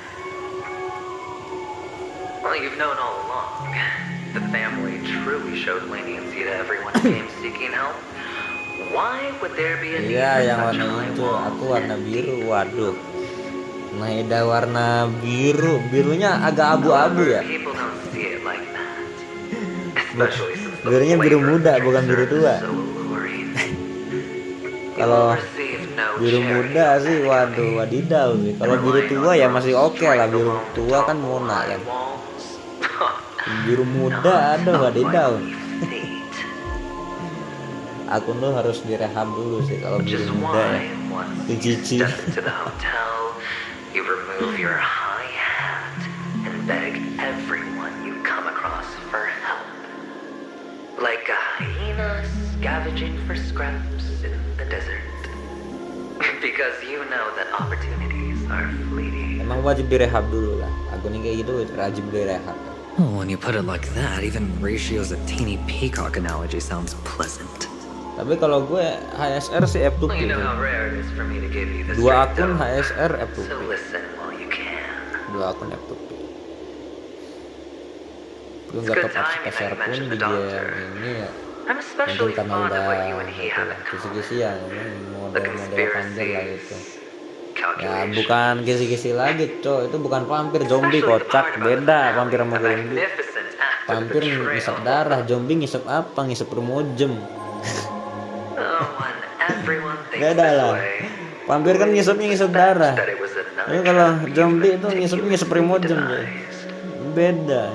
Well, you've known all along. The family truly showed leniency to everyone who came seeking help. Why would there be a need Iya, for yang such warna high hijau, walls? aku warna biru. Waduh. Nahida warna biru, birunya agak abu-abu ya. People don't see it like that. Especially since the Birunya biru flavor muda, bukan biru tua. so alluring. Kalau Receive no biru charity muda sih, waduh, wadidaw sih. Kalau biru tua ya masih oke lah. Biru tua kan Mona kan. Biru muda, aduh, wadidaw. Akun lu harus direhab dulu sih kalau biru muda ya. Itu cici. To the hotel, you remove your high hat and beg everyone you come across for help. Like a hyena scavenging for scraps in the desert. Because you know that opportunities are fleeting. Emang wajib direhab dulu lah. Akun ini kayak gitu wajib direhab. Oh, when you put it like that, even Ratio's a teeny peacock analogy sounds pleasant. Tapi kalau gue HSR sih F2P. You know how rare it is for me to give you this Dua straight akun dough. HSR F2P. So listen while you can. Dua akun F2P. Gue nggak top up spesial pun di game ini ya. Mungkin karena udah kisi-kisian, model-model vampir lah itu. Ya bukan kisi-kisi lagi, itu bukan vampir, zombie kocak, beda vampir sama zombie. Vampir ngisap darah, zombie ngisap apa? Ngisap primojem. Beda lah. Vampir kan ngisap darah. Tapi kalau zombie itu ngisap primojem, beda.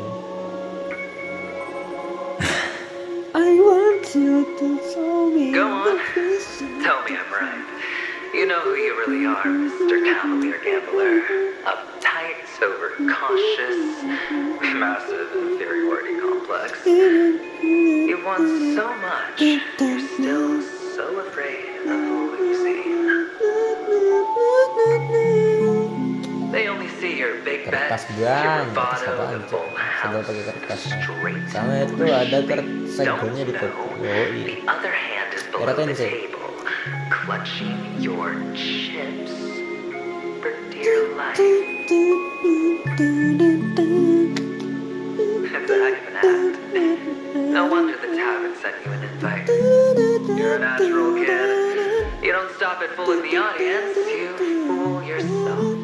I want you to tell me. Go on. Tell me I'm right. You know who you really are, Mr. Cavalier Gambler. Uptight, sober, cautious, massive inferiority complex. You want so much, you're still so afraid of losing. They only see your big bets, your bravado, the full house, straight sama itu ada segelnya di kopi. the other hand is below the table, clutching your chips for dear life. If that even act, no wonder the tavern sent you an invite. You're a natural kid. You don't stop at fooling the audience, you fool yourself.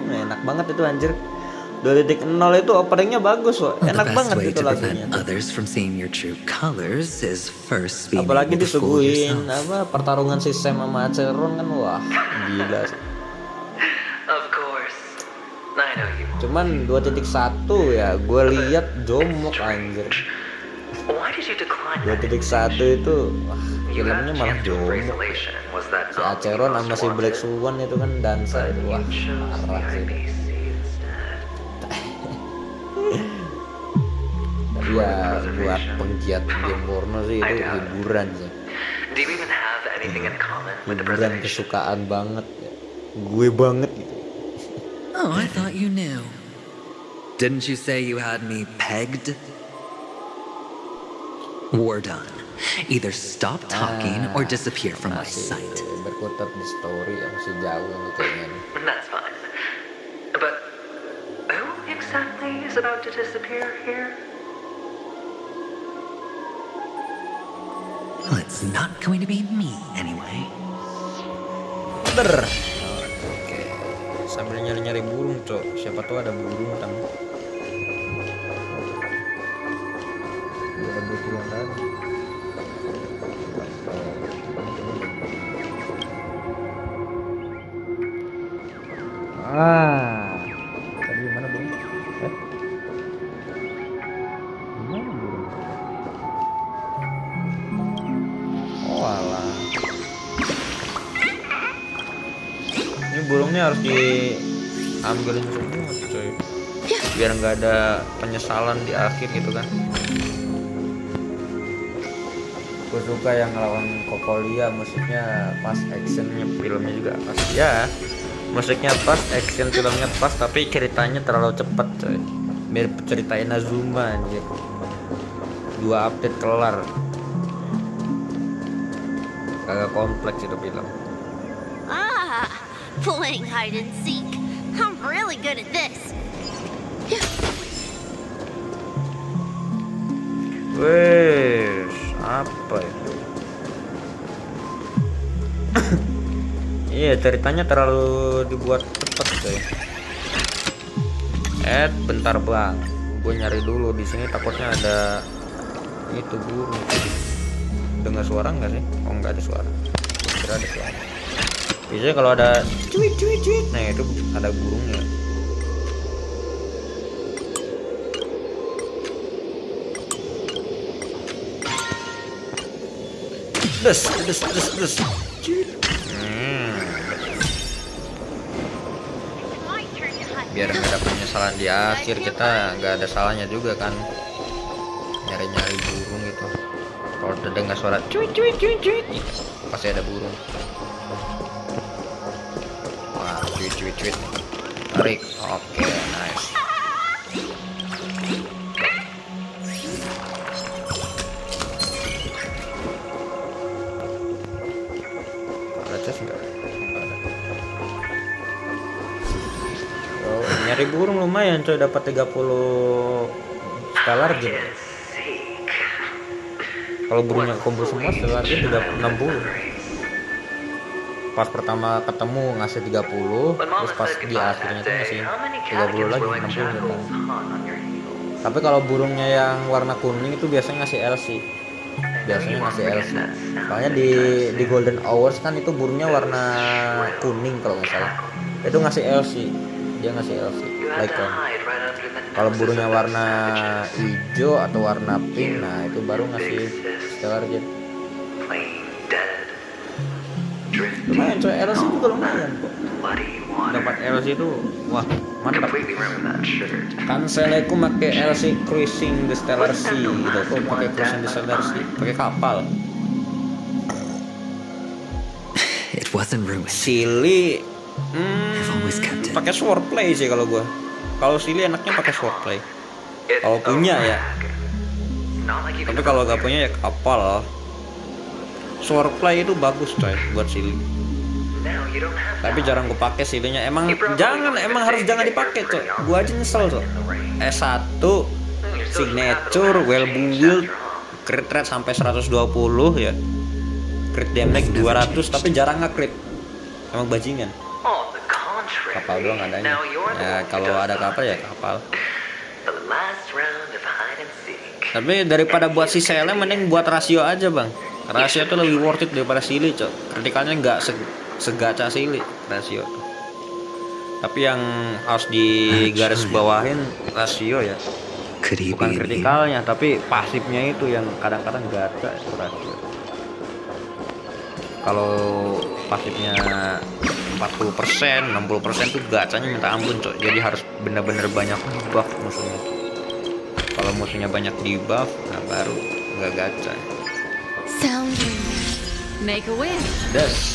Enak banget itu anjir. 2.0 itu openingnya bagus loh. Enak banget itu lagunya. Others from seeing your true colors is first being Apalagi able to fool disuguhin yourself. pertarungan si Sam sama Aceron kan, wah gila sih. Of course. I know you. Cuman 2.1 ya gue lihat jomok anjir. Why did you decline 2.1 itu wah, filmnya malah jomok. Si Aceron sama si Black Swan itu kan dansa itu, wah parah sih. Tapi ya buat penggiat game porno sih itu hiburan sih. Hiburan kesukaan banget ya. Gue banget gitu. Oh, I thought you knew. Didn't you say you had me pegged? We're done. Either stop talking or disappear from my sight. Berkutat di story yang masih jauh nih kayaknya. That's fine. But who exactly is about to disappear here? Well, it's not going to be me anyway. Oke. Sambil nyari-nyari burung, Cok. Siapa tahu ada burung kan. Ada burung tadi. Tadi gimana burung? Gimana burung? Oh alah. Ini burungnya harus diambilin semua coy, biar nggak ada penyesalan di akhir gitu kan. Gue suka yang ngelawan Kokolia, musiknya pas, actionnya filmnya juga pas ya. Musiknya pas, action filmnya pas, tapi ceritanya terlalu cepat coy. Mirip ceritain Azuma anjir. 2 update kelar. Agak kompleks itu film. Playing hide and seek. I'm really good at this. Wes, apa itu? Iya, ceritanya terlalu dibuat cepat coy. Bentar bang, gue nyari dulu di sini, takutnya ada itu burung. Dengar suara nggak sih? Oh nggak ada suara. Kira ada suara. Biasanya kalau ada cuit, nah itu ada burungnya. Des. Biar nggak ada penyesalan di akhir, kita nggak ada salahnya juga kan nyari-nyari burung gitu. Kalau udah dengar suara cuit, pasti ada burung. Wah, cuit. Tarik. Oke, nice. enggak ada. Oh, nyari burung lumayan coy, dapat 30 stellar gem. Kalau burungnya kumpul semua stellar gem 60. Pas pertama ketemu ngasih 30, terus pas di akhirnya tuh ngasih 30 lagi, 60 gitu. Tapi kalau burungnya yang warna kuning itu biasanya ngasih LC. Soalnya di Golden Hours kan itu burungnya warna kuning kalau nggak salah. Itu ngasih LC. Dia ngasih LC. Like kalau burungnya warna hijau atau warna pink, nah itu baru ngasih stellar gem. Lumayan coy, LC juga lumayan kok. Dapat LC itu wah mantap. Kan seleku pakai LC Cruising the Stellar Sea gitu. Kok pakai Cruising the Stellar Sea, pakai kapal. It wasn't ruined. Silly pakai swordplay sih kalau gua. Kalau Silly enaknya pakai swordplay. Kalau punya ya. Tapi kalau gak punya ya kapal. Swordplay itu bagus coy buat Silly. Tapi jarang gue pakai Silly-nya. Emang harus jangan dipakai coy. Gua aja nyesel coy. S1 signature well build crit rate sampai 120 ya. Crit damage 200 tapi jarang nge-crit. Emang bajingan. Kapal doang adanya. Ya kalau ada kapal ya kapal. Tapi daripada buat si Sele mending buat rasio aja bang. Rasio itu lebih worth it daripada Silly cok. Kritikalnya nggak segaca Silly rasio. Tapi yang harus digaris bawahin rasio ya. Bukan kritikalnya tapi pasifnya itu yang kadang-kadang gacha itu rasio. Kalau pasifnya 40%, 60% tuh gacanya minta ampun cok. Jadi harus bener-bener banyak debuff musuhnya. Kalau musuhnya banyak debuff, nah baru nggak gacha. Sound make a wish. Das.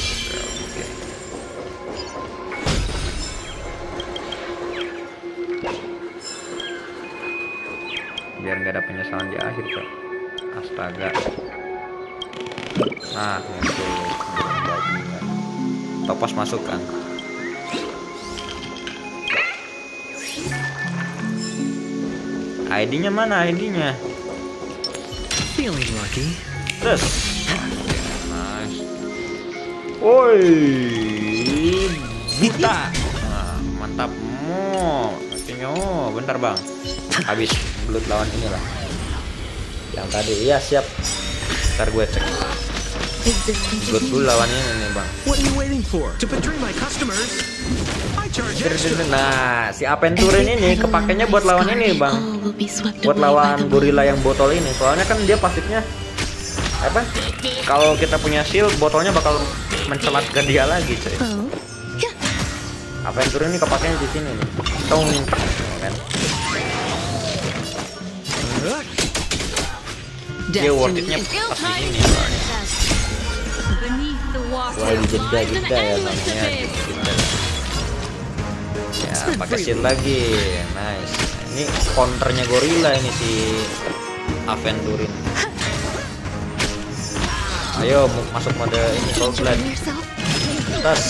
Okay. Biar nggak ada penyesalan di akhir cok. Astaga. Nah, itu bajingan. Topos masuk kan. ID-nya mana ID-nya? Feeling lucky. Terus. Nice. Woi. Buta. Nah, mantap. Akhirnya bentar bang. Habis blood lawan inilah. Yang tadi iya siap. Ntar gue cek. Blood dulu lawannya ini bang. What are you waiting for? To betray my customers? I charge extra. Nah, si Aventurin ini kepakainya buat lawan ini bang. Buat lawan gorila yang botol ini. Soalnya kan dia pasifnya apa? Kalau kita punya shield, botolnya bakal mencelat ke dia lagi cuy. Aventurin ini kepakainya di sini nih. Tong kan. Dia worth it-nya pas di sini soalnya. Wah dijeda-jeda ya namanya. Ya pakai shield lagi, nice. Ini counternya gorila ini si Aventurin. Ayo masuk mode ini Soul Blade. Tas.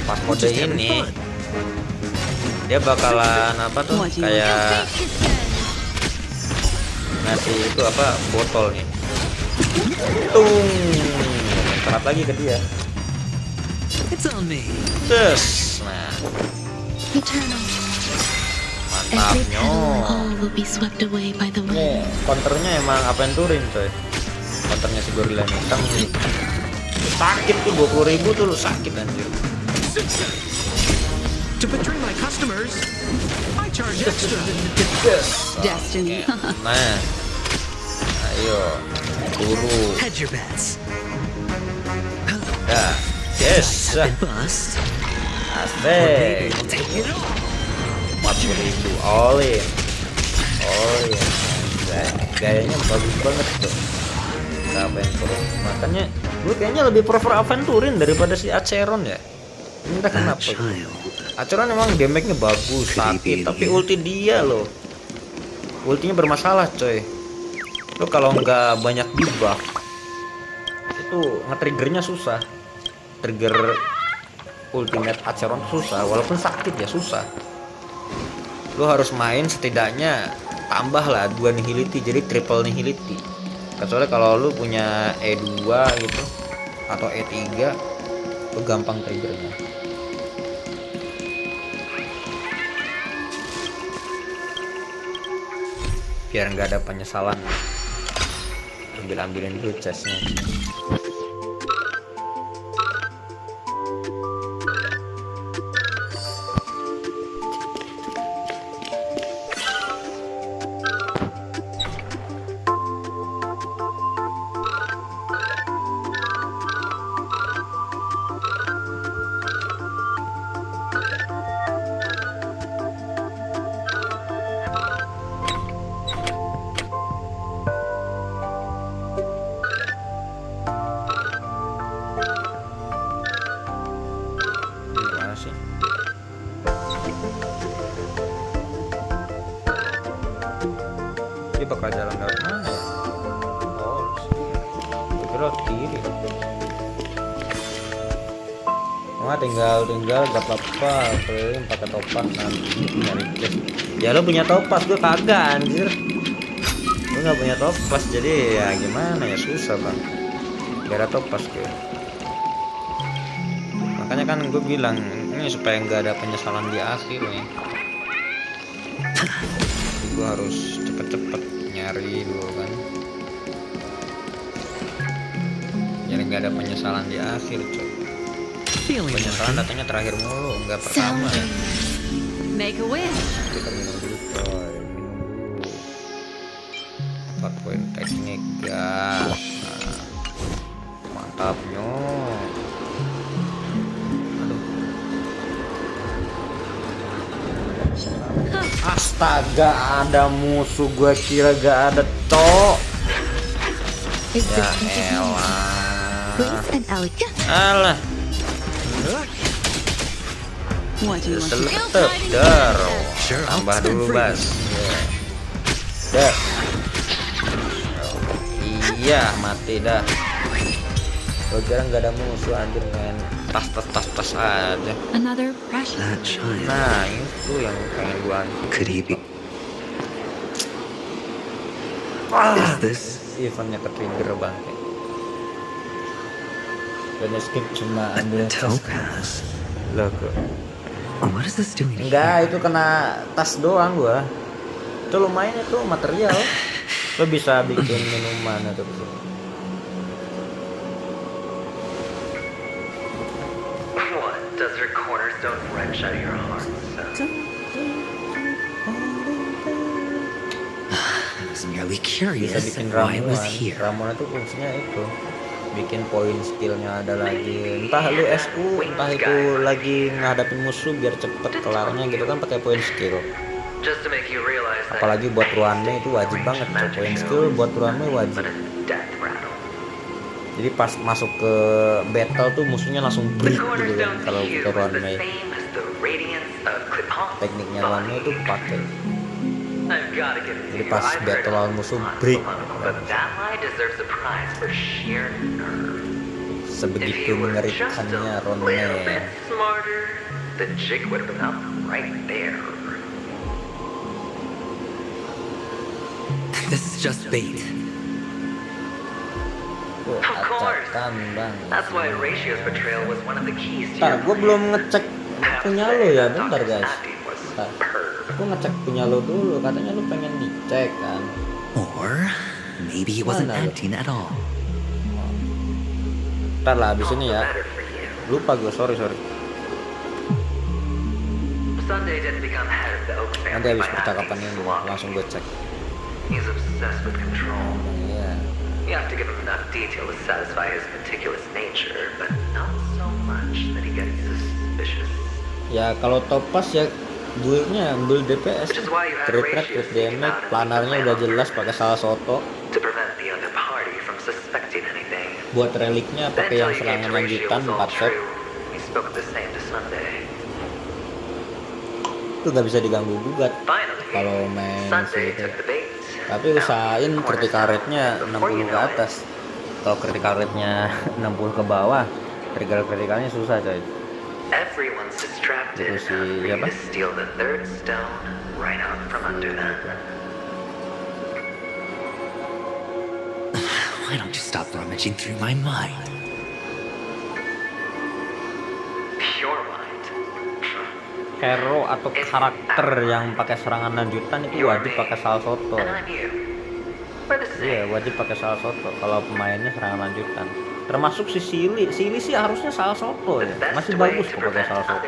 Pas mode ini dia bakalan apa tuh kayak ngasih itu apa botol nih. Tung. Terat lagi ke dia. Terus. Nah. Mantapnya. Nih, counternya emang Aventurin coy. Counternya si gorila nih. Sakit tuh 20.000 tuh lu sakit anjir. To betray my customers, I charge extra. Destiny. Nah. Ayo. Buru. Hedge your bets. Dah. Yes. Asik. 40.000 all in. Gayanya bagus banget tuh. Aventurin. Makanya gue kayaknya lebih prefer Aventurin daripada si Acheron ya. Entah kenapa. Acheron emang damage-nya bagus, sakit, tapi ulti dia loh. Ultinya bermasalah coy. Lo kalau nggak banyak debuff itu nge-triggernya susah. trigger ultimate Acheron susah, walaupun sakit ya susah. Lu harus main setidaknya tambah lah 2 nihility, jadi triple nihility. Kecuali kalau lu punya E2 gitu atau E3, lu gampang triggernya. Biar nggak ada penyesalan. Ambilin dulu chestnya. Dia bakal jalan lewat mana ya? Oh, gue kira kiri. Wah, tinggal gak apa-apa, keliling pakai topas nanti nyari chest. Ya lo punya topas, gue kagak anjir. Gue nggak punya topas, jadi ya gimana ya, susah bang. Gak ada topas gue. Makanya kan gue bilang ini supaya nggak ada penyesalan di akhir nih. Gue harus cepet-cepet nyari dulu kan, jadi nggak ada penyesalan di akhir coy. Penyesalan datangnya terakhir mulu, nggak pertama ya. Make a wish. Kita minum dulu coy, minum dulu. 4 poin teknik gas. Nah, mantapnya. Astaga, ada musuh, gua kira gak ada, cok. Ya elah. Alah. Seletep dar. Tambah dulu bas. Dah. Iya, mati dah. Gua kira gak ada musuh, anjir main tas aja. Another pressure. Nah, itu yang pengen gua. Could he be? Is this eventnya ke trigger bangke. Dan skip cuma ambil topaz. Loh kok. What is this doing? Enggak, itu kena tas doang gua. Itu lumayan, itu material. Lo bisa bikin minuman atau gitu. Does her cornerstone wrench out of your heart? I was merely curious Bisa bikin why I was ramuan. here. Ramuan itu fungsinya itu bikin poin skillnya ada lagi. Entah lu SU, entah itu lagi ngadapin musuh biar cepet kelarnya gitu kan pakai poin skill. Just to make you realize that Apalagi buat ruannya itu wajib banget tuh, poin skill buat ruannya wajib. Jadi pas masuk ke battle tuh musuhnya langsung break gitu kan kalau ke runway. Tekniknya runway itu pakai. Jadi pas battle lawan musuh break. Sebegitu mengerikannya runway. This is just bait. Of course. That's why Ratio's betrayal was one of the keys to Ntar, gue belum ngecek punya lo ya, bentar guys. Ntar, gue ngecek punya lo dulu, katanya lo pengen dicek kan. Or maybe it wasn't empty at all. Ntar lah abis ini ya. Lupa gue, sorry. Nanti abis percakapan ini langsung gue cek. He's obsessed with control. You have to give him enough detail to satisfy his meticulous nature, but not so much that he gets suspicious. Ya kalau topas ya buildnya build DPS, trade with damage, planarnya udah jelas pakai salah soto. To prevent the other party from suspecting anything. Buat reliknya pakai yang serangan lanjutan 4 set. He spoke the same to Sunday. Itu gak bisa diganggu gugat kalau main gitu. Tapi usahain critical rate-nya 60 ke atas. Kalau critical rate-nya 60 ke bawah, Vertikal-vertikalnya susah coy. Everyone's distracted Itu si enough apa? to steal the third stone right out from under them. Why don't you stop rummaging through my mind? Pure mind. Hero atau karakter yang pakai serangan lanjutan itu wajib pakai salsoto. Iya, wajib pakai salsoto kalau pemainnya serangan lanjutan. Termasuk si Silly sih harusnya salsoto ya. Masih bagus kok pakai salsoto.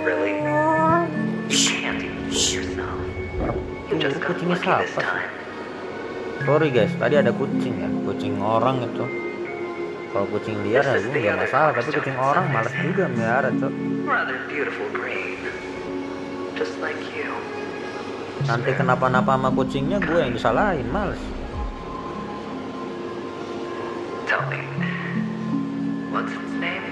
Really? You can't even fool yourself. You just got Kucingnya lucky this siapa? time. Sorry guys, tadi ada kucing ya, kucing orang itu. Kalau kucing liar ya gue nggak masalah, tapi kucing orang malas juga melihara cok. Rather beautiful brain. Just like you. Nanti kenapa-napa sama kucingnya gue yang disalahin, males. Tell me, what's its name?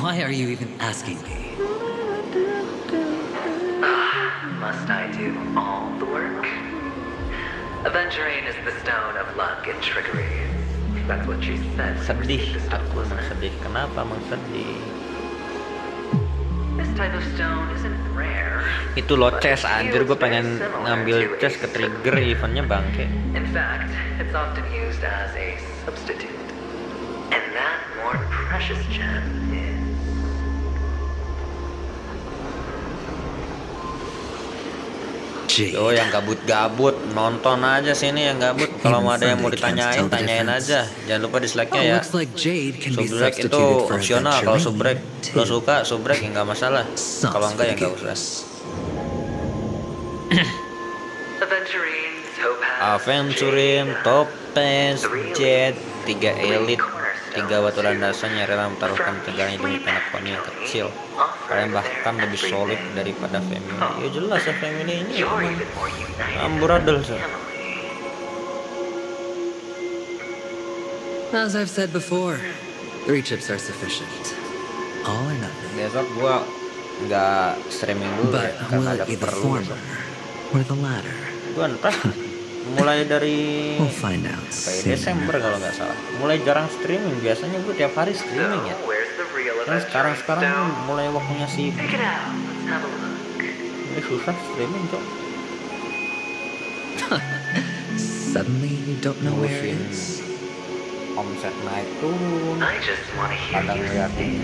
Why are you even asking me? Must I do all the work? Aventurine is the stone of luck and trickery. That's what she said. Sedih, aku emang sedih. Kenapa emang sedih? This type of stone isn't rare. Itu lo chest anjir, gue pengen ngambil chest ke trigger eventnya bangke. In fact, it's often used as a substitute. And that more precious gem is... Oh yang gabut-gabut nonton aja sini yang gabut. Kalau mau ada yang mau ditanyain tanyain aja. Jangan lupa dislike-nya ya. Subrek itu opsional. Kalau subrek lo suka subrek ya nggak masalah. Kalau enggak ya nggak usah. Aventurine, Topaz, Jet, 3 elit, 3 batu landasan yang rela memtaruhkan tegaranya demi penakoni yang kecil. Kalian bahkan lebih solid daripada family. Ya jelas ya family ini amburadul sih. As I've said before, 3 chips are sufficient. All or nothing. Besok gua nggak streaming dulu ya, karena ada perlu. Or the latter. Gua entah. Mulai dari Desember kalau nggak salah. Mulai jarang streaming. Biasanya gue tiap hari streaming ya. Dan sekarang mulai waktunya sibuk. Ini susah streaming cok. Suddenly you don't know where it is. Omset naik turun. Kadang liatin.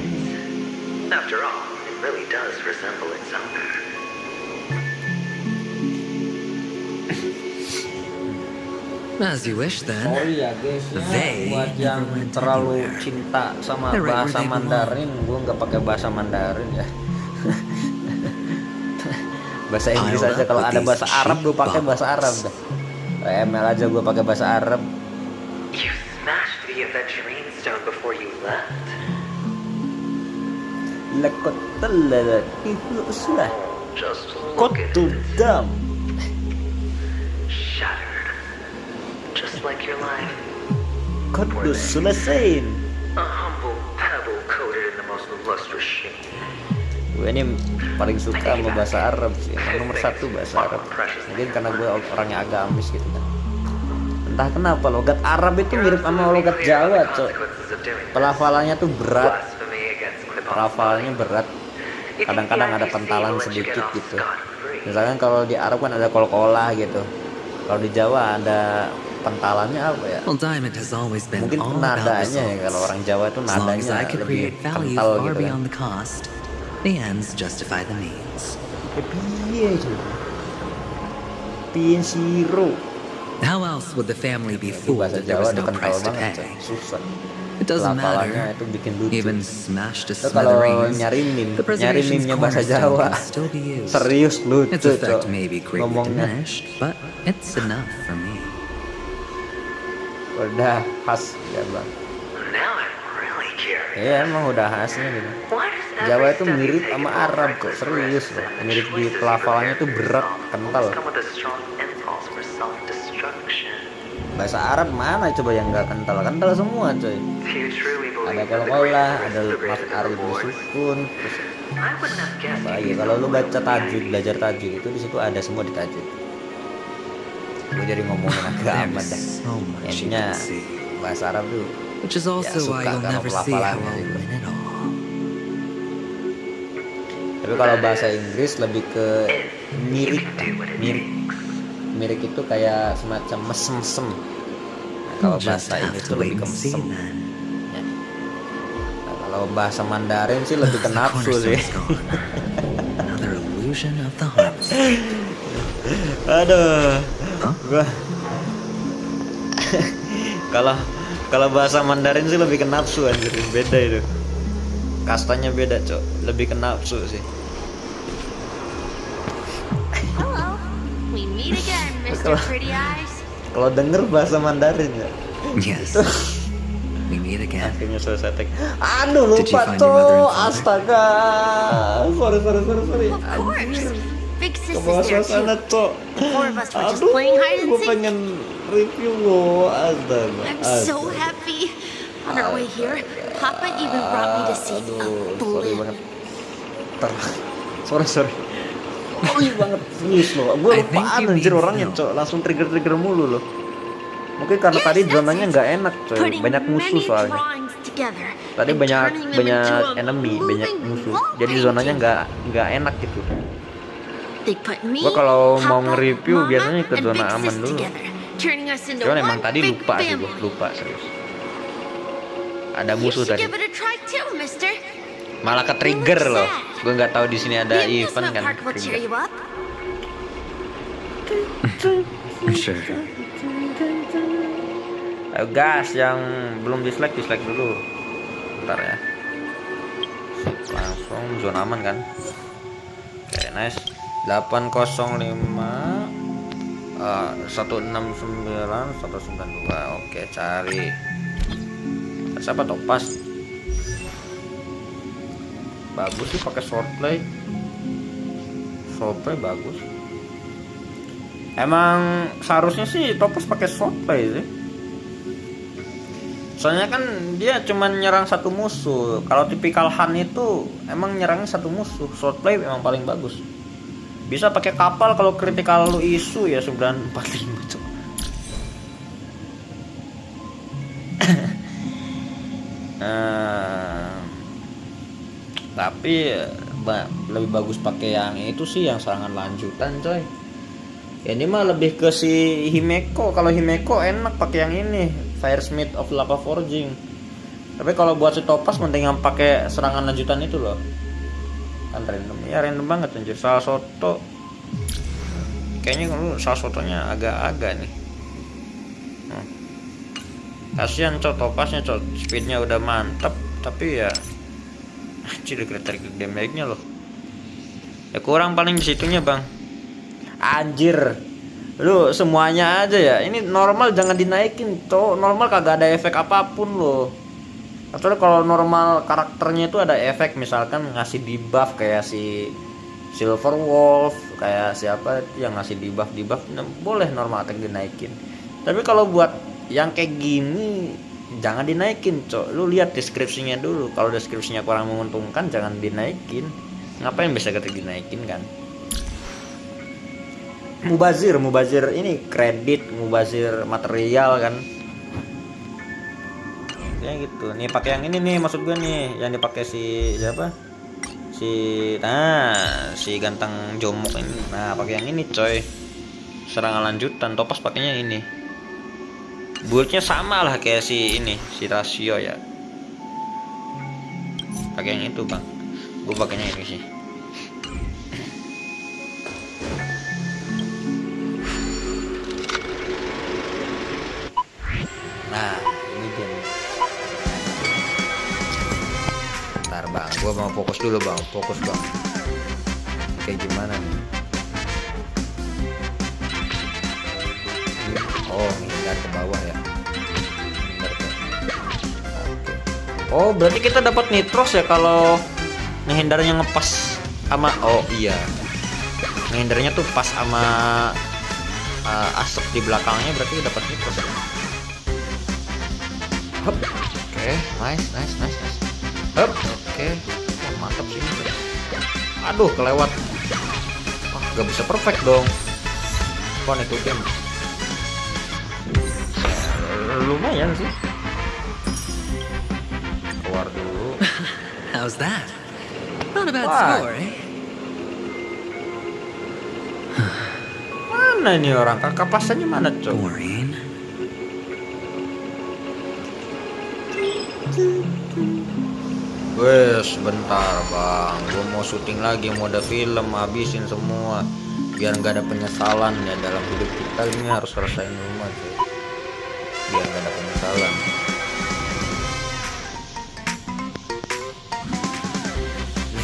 After all, it really does resemble its owner. As you wish then. Sorry ya guys ya, buat yang terlalu cinta sama bahasa Mandarin, gue nggak pakai bahasa Mandarin ya. Bahasa Inggris aja, kalau ada bahasa Arab gue pakai bahasa Arab dah. ML aja gue pakai bahasa Arab. You smashed the Aventurine stone before you left. Lekot telat itu sudah. Kot dam. Shattered. Just like your life. Kudus selesai. A humble pebble coated in the most lustrous sheen. Gue ini paling suka sama bahasa Arab sih. Nomor 1 bahasa Arab. Mungkin karena gue orangnya agamis gitu kan. Entah kenapa logat Arab itu mirip sama logat Jawa, cok. Pelafalannya tuh berat. Pelafalannya berat. Kadang-kadang ada pentalan sedikit gitu. Misalkan kalau di Arab kan ada kol-kolah gitu. Kalau di Jawa ada pentalannya apa ya? Mungkin nadanya ya, kalau orang Jawa itu nadanya lebih kental gitu kan. The ends justify the means. Piye aja. Piye siro. How else would the family be fooled if there was no price to pay? Susah. It doesn't matter. Itu bikin lucu. Even smashed to kalau smithereens. nyari meme-nya bahasa Jawa. Serius lucu, Its effect cok. may be greatly diminished, but it's enough for me. Udah khas ya bang. Now I'm really curious. Iya emang udah khasnya gitu. Jawa itu mirip sama Arab kok, serius loh. Mirip di pelafalannya tuh berat, kental. Bahasa Arab mana coba yang nggak kental? Kental semua coy. Ada kol-kolah, ada maf arif sukun, terus Apa iya kalau lu baca tajwid, belajar tajwid itu di situ ada semua di tajwid. Gue jadi ngomongin agak amat dah. Intinya bahasa Arab tuh Which is also ya, why suka you'll kalau never see how pelafalannya I'll gitu. win it all. Tapi kalau bahasa Inggris lebih ke mirik, mirik itu kayak semacam mesem-mesem. Nah, kalau bahasa Inggris itu lebih ke mesem. Ya. Nah, kalau bahasa Mandarin sih lebih ke nafsu sih. Another illusion of the heart. Aduh, gua kalau bahasa Mandarin sih lebih ke nafsu anjir, beda itu. Kastanya beda, Cok. Lebih ke nafsu sih. Hello, we meet again, Mr. Pretty Eyes. Kalau denger bahasa Mandarin ya. Yes. We meet again. Akhirnya selesai tag. Aduh Did you lupa find your mother and Cok. father? Astaga. Sorry. Of course. Big sis Kebawa is there suasana, too. Cok. The four of us were just Aduh, playing hide and gue seek. pengen review lo. Astaga. I'm so happy. On our way here, Papa even brought me to see a Sorry blimp. banget. Sorry. Sorry banget. Serius lo. Gue lupaan anjir orangnya, Cok. Langsung trigger mulu lo. Mungkin karena tadi zonanya nggak enak, coy. Banyak musuh soalnya. Tadi banyak enemy, banyak musuh. Jadi zonanya nggak enak gitu. Gua kalau mau nge-review biasanya ke zona aman dulu. Cuman emang tadi lupa sih, gua lupa serius. Ada musuh tadi. Malah ke trigger loh. Gue nggak tahu di sini ada event kan. Sure. Ayo gas, yang belum dislike dulu. Bentar ya. Langsung zona aman kan. Oke, nice. 805 169 192. Oke, cari. Siapa Topas? Bagus sih pakai swordplay. Swordplay bagus. Emang seharusnya sih Topas pakai swordplay sih. Soalnya kan dia cuman nyerang satu musuh. Kalau tipikal Han itu emang nyerangnya satu musuh. Swordplay emang paling bagus. Bisa pakai kapal kalau kritikal lu isu ya 945 cok. Tapi lebih bagus pakai yang itu sih, yang serangan lanjutan coy. Ya ini mah lebih ke si Himeko. Kalau Himeko enak pakai yang ini, Firesmith of Lava Forging. Tapi kalau buat si Topas mendingan pakai serangan lanjutan itu loh. Kan random. Ya random banget anjir. Salah soto. Kayaknya lu salah sotonya agak-agak nih. Kasihan cok Topasnya cok. Speednya udah mantap, tapi ya anjir kritik damage-nya loh. Ya kurang paling di situnya, Bang. Anjir, lu semuanya aja ya. Ini normal jangan dinaikin, toh. Normal kagak ada efek apapun loh. Atau kalau normal karakternya itu ada efek, misalkan ngasih debuff kayak si Silver Wolf, kayak siapa yang ngasih debuff, nah, boleh normal attack dinaikin. Tapi kalau buat yang kayak gini jangan dinaikin, cok. Lu lihat deskripsinya dulu. Kalau deskripsinya kurang menguntungkan jangan dinaikin. Ngapain bisa kita dinaikin kan? Mubazir ini kredit, mubazir material kan. Kayak gitu. Nih pakai yang ini nih, maksud gue nih, yang dipakai si siapa? Si ganteng jomok ini. Nah, pakai yang ini, coy. Serangan lanjutan. Topas pakainya ini. Build-nya sama lah kayak si ini, si rasio ya. Pakai yang itu, Bang. Gue pakainya ini sih. Nah, ini dia nih. Bentar Bang, gue mau fokus dulu Bang, fokus Bang. Kayak gimana nih? Oh, menghindar ke bawah ya. Oh, berarti kita dapat nitros ya kalau menghindarnya ngepas sama. Oh iya, menghindarnya tuh pas sama asap di belakangnya, berarti dapat nitros ya. Oke, nice. Oke, mantap sih. Aduh, kelewat. Wah, gak bisa perfect dong. Kon itu game. Lumayan sih. Keluar dulu. How's that? Not a bad Wah. score, eh? Mana ini orang? Kakak pasannya mana, Cok? Wes, bentar bang, gue mau syuting lagi mode film, habisin semua biar nggak ada penyesalan ya dalam hidup kita. Ini harus selesaiin rumah, cuy, biar nggak ada penyesalan.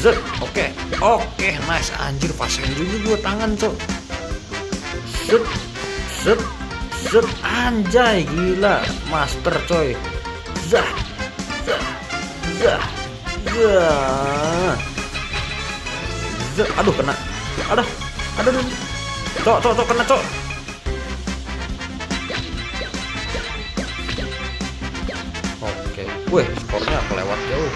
Zet, oke, nice, anjir, pasang juga gue tangan, Cok. Zet, anjay, gila, master, coy. Zah. Aduh, kena. Aduh. Cok, kena, Cok. Oke. Wih, skornya kelewat jauh.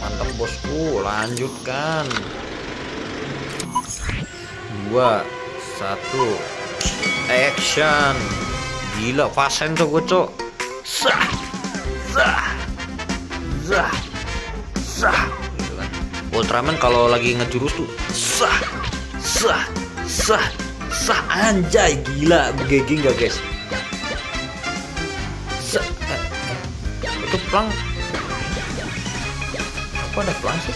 Mantap, bosku. Lanjutkan. 2, 1. Action. Gila, pasen, Cok, gue, Cok. Zah. Gitu kan. Ultraman kalau lagi ngejurus tuh anjay, gila, begeging gak guys? Itu plang. Apa ada plang sih?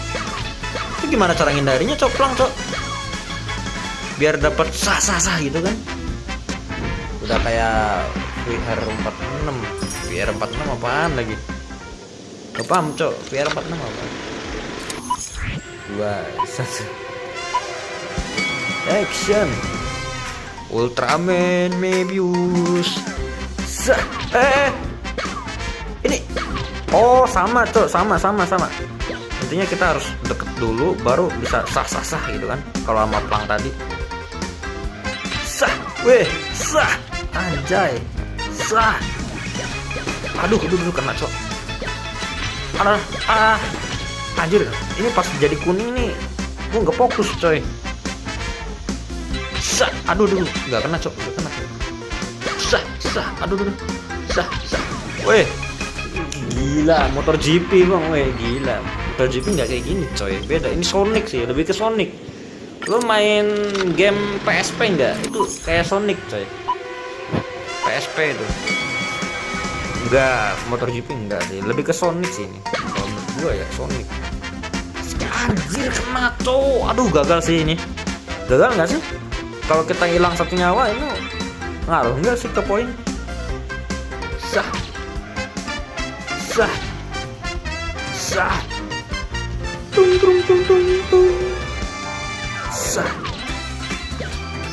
Itu gimana cara ngindarinya, Cok, plang, Cok? Biar dapat sah gitu kan? Udah kayak VR46. VR46 apaan lagi? Gak paham, Cok. VR46 apa? 2, 1. Action. Ultraman Mebius. Ini. Oh, sama, Cok. Sama. Intinya kita harus deket dulu baru bisa sah gitu kan. Kalau sama plang tadi. Anjay. Aduh, kena, Cok. Anjir, ini pas jadi kuning nih, gua nggak fokus, coy. Aduh, nggak kena, Cok. Nggak kena. Aduh. Weh, gila, motor GP bang, weh, gila. Motor GP nggak kayak gini, coy. Beda. Ini Sonic sih, lebih ke Sonic. Lo main game PSP nggak? Itu kayak Sonic, coy. PSP itu. Enggak, motor GP enggak sih, lebih ke Sonic sih ini. Kalau menurut gua ya Sonic. Anjir, kena, Cok. Aduh, gagal sih ini. Gagal nggak sih? Kalau kita hilang 1 nyawa ini ngaruh nggak sih ke poin? Sah. Tung.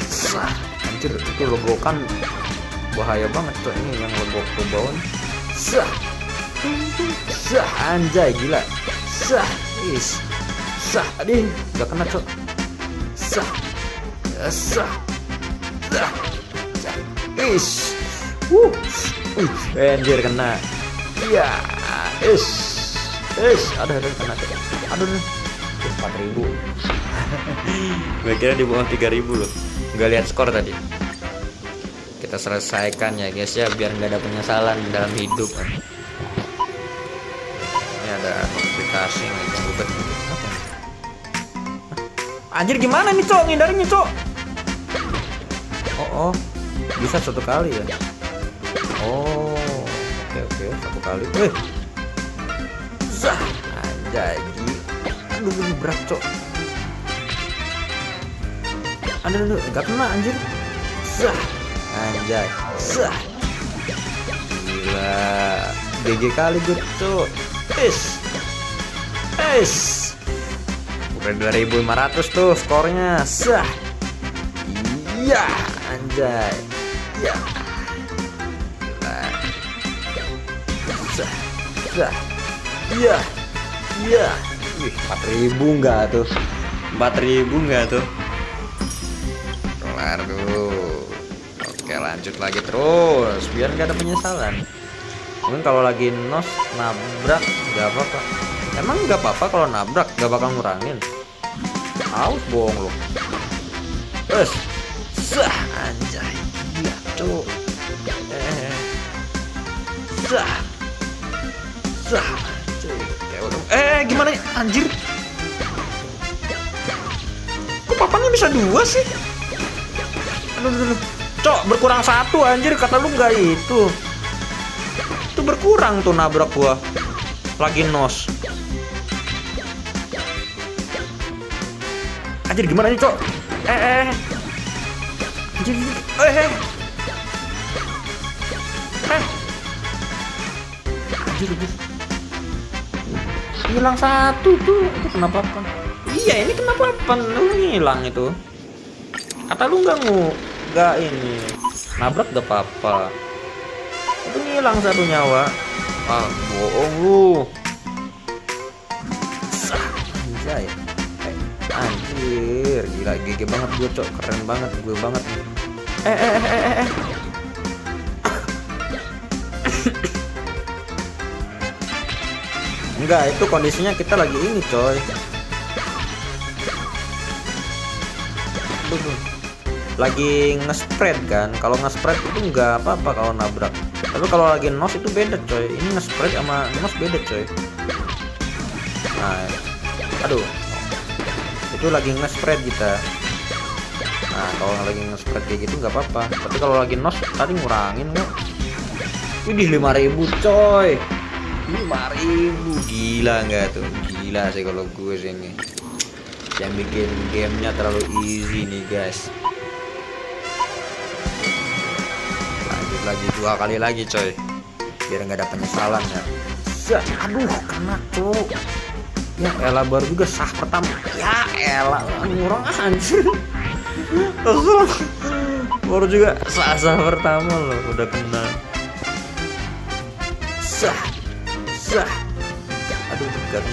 Sah. Anjir, itu logo kan bahaya banget, Cok. Ini yang logo ke bawah. Anjay, gila. Aduh, gak kena, Cok. Anjir, kena. Iya. Aduh, kena, Cok. Aduh. 4.000. Gue kira di bawah 3.000 loh. Gak lihat skor tadi. Kita selesaikan ya guys ya, biar nggak ada penyesalan dalam hidup kan. Ini ada notifikasi nih, yang apa nih? Anjir, gimana nih, Cok, ngindarinya, Cok? Oh, bisa 1 kali ya. Oh, oke, 1 kali. Anjay, aduh, berat, Cok. Aduh, nggak kena, anjir. Anjay, gila, GG kali gue, Cok. Udah 2.500 tuh skornya. Iya, anjay. Iya. Iya. Wih, 4.000 enggak tuh? 4.000 enggak tuh? Kelar dulu. Oke, lanjut lagi terus biar nggak ada penyesalan. Mungkin kalau lagi nos nabrak nggak apa-apa, Emang nggak apa-apa kalau nabrak, nggak bakal ngurangin. Aus bohong lo. Terus, sah anjay, gila tuh. Sah, sah, cuy. Gimana ya? Anjir? Kok papanya bisa 2 sih? Aduh. Cok, berkurang 1 anjir, kata lu nggak itu. Itu berkurang tuh nabrak gua. Lagi nos. Anjir gimana nih, Cok? Anjir. Anjir. Hilang 1 tuh. Itu kenapa? Iya, ini kenapa? Lu hilang itu. Kata lu nggak ini. Nabrak gak apa-apa. Itu hilang 1 nyawa. Ah, bohong lu. Anjay. Anjir, gila GG banget gue, Cok. Keren banget gue banget nih. Enggak, itu kondisinya kita lagi ini, coy. Lagi nge-spread kan. Kalau nge-spread itu nggak apa-apa kalau nabrak. Tapi kalau lagi nos itu beda, coy. Ini nge-spread sama nos beda, coy. Nah, aduh. Itu lagi nge-spread kita. Nah, kalau lagi nge-spread kayak gitu nggak apa-apa. Tapi kalau lagi nos tadi ngurangin nggak? Widih 5.000, coy. 5.000, gila nggak tuh? Gila sih kalau gue sini. Yang bikin gamenya terlalu easy nih, guys. Lanjut lagi 2 kali lagi, coy. Biar nggak ada penyesalan ya. Aduh, kena, tuh. Ya elah, baru juga sah pertama. Ya elah, ngurang anjir. Baru juga sah pertama loh, udah kena. Sah. Aduh, dekat.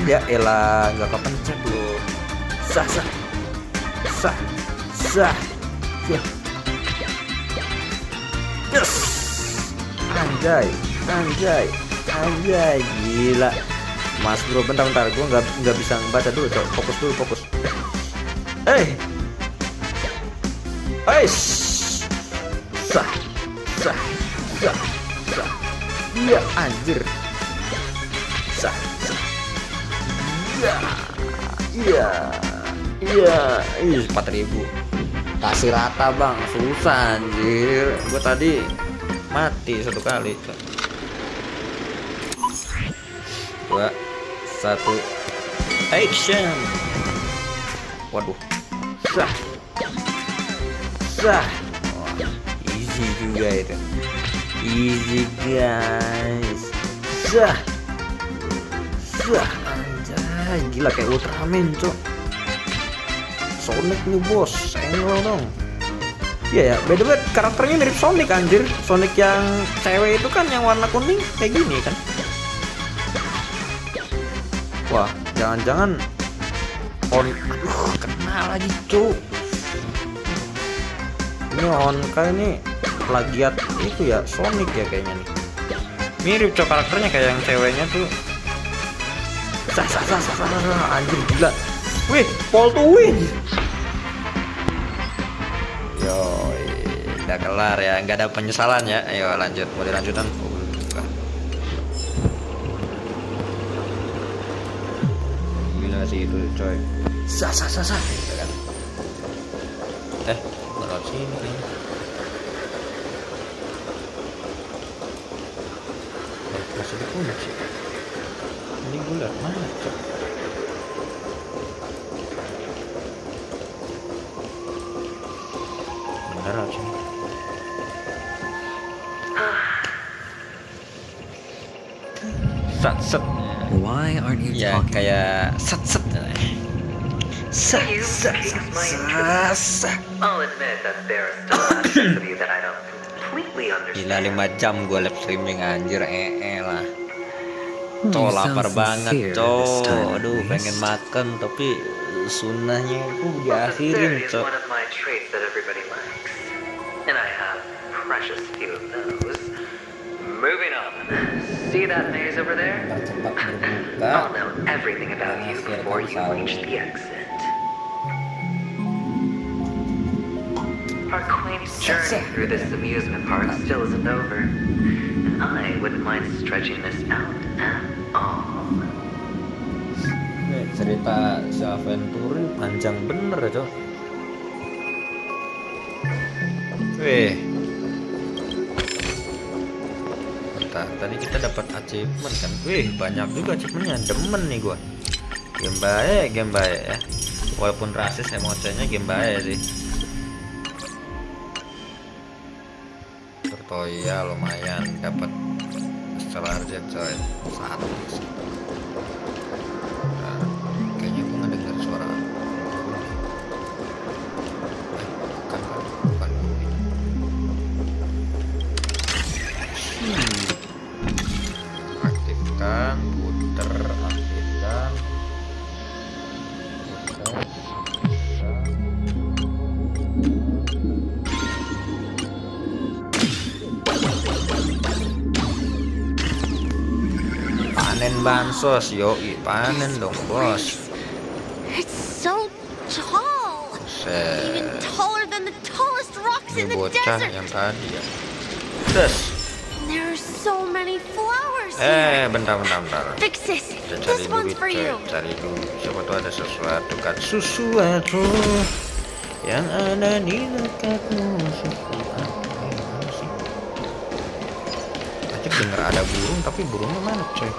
Ya elah, nggak kepencet loh. Sah. Yes. Anjay, gila. Mas bro, bentar, gue nggak bisa ngebaca dulu, coba fokus. Sah. Iya, anjir. Sah. Iya. 4.000. Kasih rata, Bang. Susah anjir. Gue tadi mati 1 kali. 2, 1, action. Waduh. Sah. Easy juga itu. Easy, guys. Sah. Anjay, gila kayak Ultraman, Cok. Sonic nih, bos. Senggol dong. Iya ya, by the way karakternya mirip Sonic, anjir. Sonic yang cewek itu kan yang warna kuning kayak gini kan. Wah, jangan-jangan aduh, kena lagi, Cuk. Ini Honkai ini plagiat itu ya, Sonic ya kayaknya nih. Mirip, Cok, karakternya kayak yang ceweknya tuh. Anjir, gila. Wih, fall to win. Yoi, udah kelar ya, nggak ada penyesalan ya. Ayo lanjut, mau dilanjutan. Gila sih itu, coy. Sah. Lewat sini kayaknya. Masih dikunci. Ini gue liat mana, Cok? Beneran sih. Set. Why aren't you ya, talking? kayak set. I'll admit that there are still aspects of you that I don't completely understand. Gila 5 jam gue live streaming, anjir, lah. Cok, lapar banget, Cok. Aduh, pengen makan tapi sunnahnya itu diakhirin, Cok. One of my traits that everybody likes, and I have precious few of those. Moving on. See that maze over there? I'll know everything about you before you reach the exit. Our quaint journey through this amusement park still isn't over. And I wouldn't mind stretching this out at all. Cerita si Aventure panjang bener ya, Cok. Wih. Bentar, tadi kita dapat achievement kan. Wih, banyak juga achievementnya. Demen nih gua. Game baik ya. Walaupun rasis emosinya game baik sih. Tutorial lumayan dapat stellar jet coy. Satu sih. Kayaknya gue nggak dengar suara bukan aktifkan puter aktifkan panen bansos, yoi panen dong bos. It's so tall. Even taller than the tallest rocks in the Bocah desert. yang tadi ya. Terus. There are so many flowers here. Bentar. Fix this. Kita cari This one's dulu, for you. cari dulu. Siapa tuh ada sesuatu kan? Sesuatu yang ada di dekatmu. Tadi denger ada burung, tapi burungnya mana coy?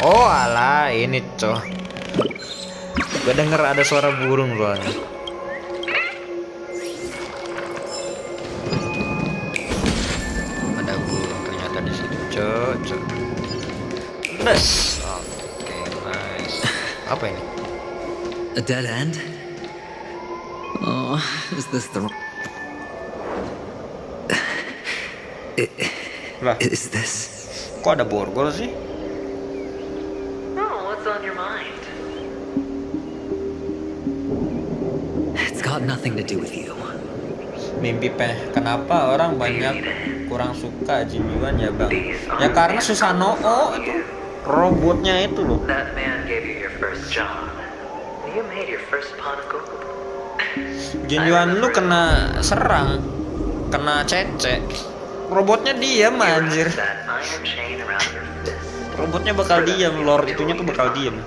Oh alah, ini coy. Gue denger ada suara burung soalnya. Ada burung ternyata di situ coy. Nice. Oke, nice. Apa ini? A dead end? Oh, is this the... Is this... Kok ada borgol sih? Oh, what's on your mind? It's got nothing to do with you. Mimpi kenapa orang banyak kurang suka Jinjuan ya bang? Ya karena Susanoo itu robotnya itu loh. That man gave you your first job. You made your first pot of gold. Jinjuan lu kena serang, kena cecek. Robotnya diam anjir. Robotnya bakal diam, lord itunya tuh bakal diam.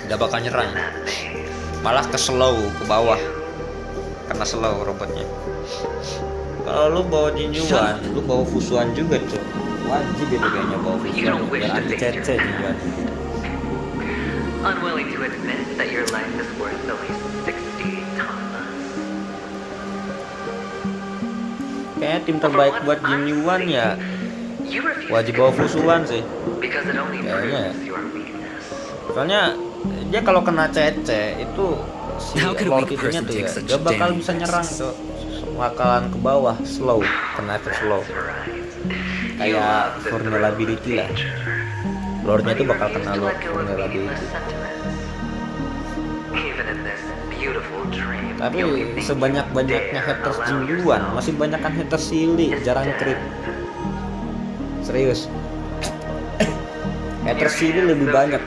Gak bakal nyerang. Malah ke slow ke bawah. Kena slow robotnya. Kalau lu bawa Jinjuan, lu bawa Fusuan juga tuh. Wajib itu kayaknya bawa Fusuan biar anti cecek Jinjuan. Unwilling to admit that your life is worth only 60 tamas. Kayaknya tim terbaik buat Jinjuan ya wajib bawa Fusuan sih. Kayaknya ya. Soalnya dia kalau kena cece itu si lord itunya tuh ya gak bakal bisa nyerang tuh. Bakalan ke bawah slow, kena efek slow. Kayak vulnerability lah. Lordnya tuh bakal kena vulnerability. Tapi sebanyak-banyaknya haters Jinjuan masih banyak kan haters Silly, jarang crit. Serius. Haters Silly lebih banyak.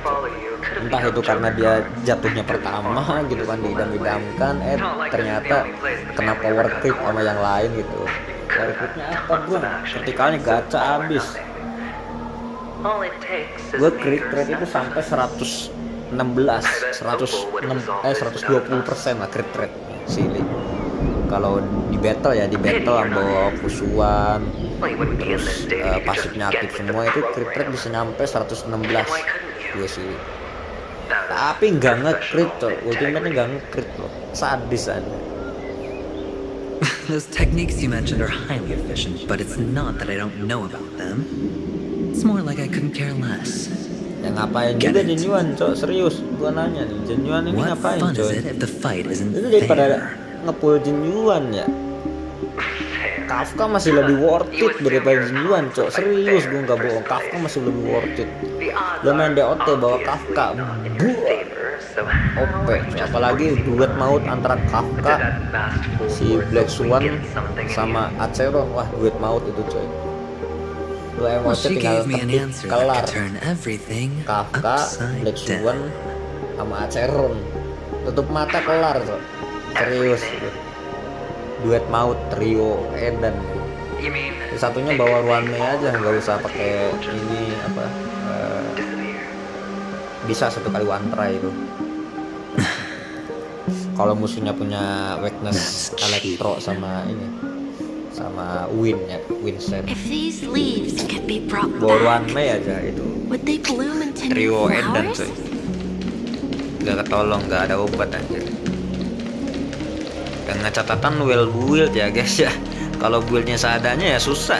Entah itu karena dia jatuhnya pertama gitu kan, diidam-idamkan, ternyata kena power creep sama yang lain gitu. Power creepnya apa bang? Vertikalnya gacha abis. Gue crit rate itu sampai 120% lah crit rate Silly. Kalau di battle ya, bawa Fusuan, terus pasifnya aktif semua itu crit rate bisa nyampe 116 gue sih. Tapi nggak nge-crit tuh, ultimate-nya nggak nge-crit loh, sadis aja. Those techniques you mentioned are highly efficient, but it's not that I don't know about them. It's more like I couldn't care less. Ya ngapain juga Jinjuan, cok, serius, gua nanya nih, Jinjuan ini ngapain, cok? Itu daripada nge-pull Jinjuan ya. Kafka masih lebih worth it daripada Jinjuan, cok, serius gua nggak bohong, Kafka masih lebih worth it. Lo main DOT bawa Kafka, OP, apalagi duet maut antara Kafka, si Black Swan sama Acheron, wah duet maut itu coy. Lu Well, emosi she tinggal gave me an tepik answer that kelar. could turn everything Kafka, upside Black down. Swan, sama Acheron. Tutup mata kelar tuh. Serius gitu. Duet maut trio Edan. Satunya bawa Ruanmei aja, nggak usah pakai ini apa. Bisa satu kali one try itu. Kalau musuhnya punya weakness elektro sama ini, sama win ya, win set. If these leaves could be brought Bawa back, Ruanmei aja itu. would they bloom into Trio new Edan flowers? cuy. Gak ketolong, gak ada obat anjir. Dengan catatan well build ya guys ya. Kalau buildnya seadanya ya susah.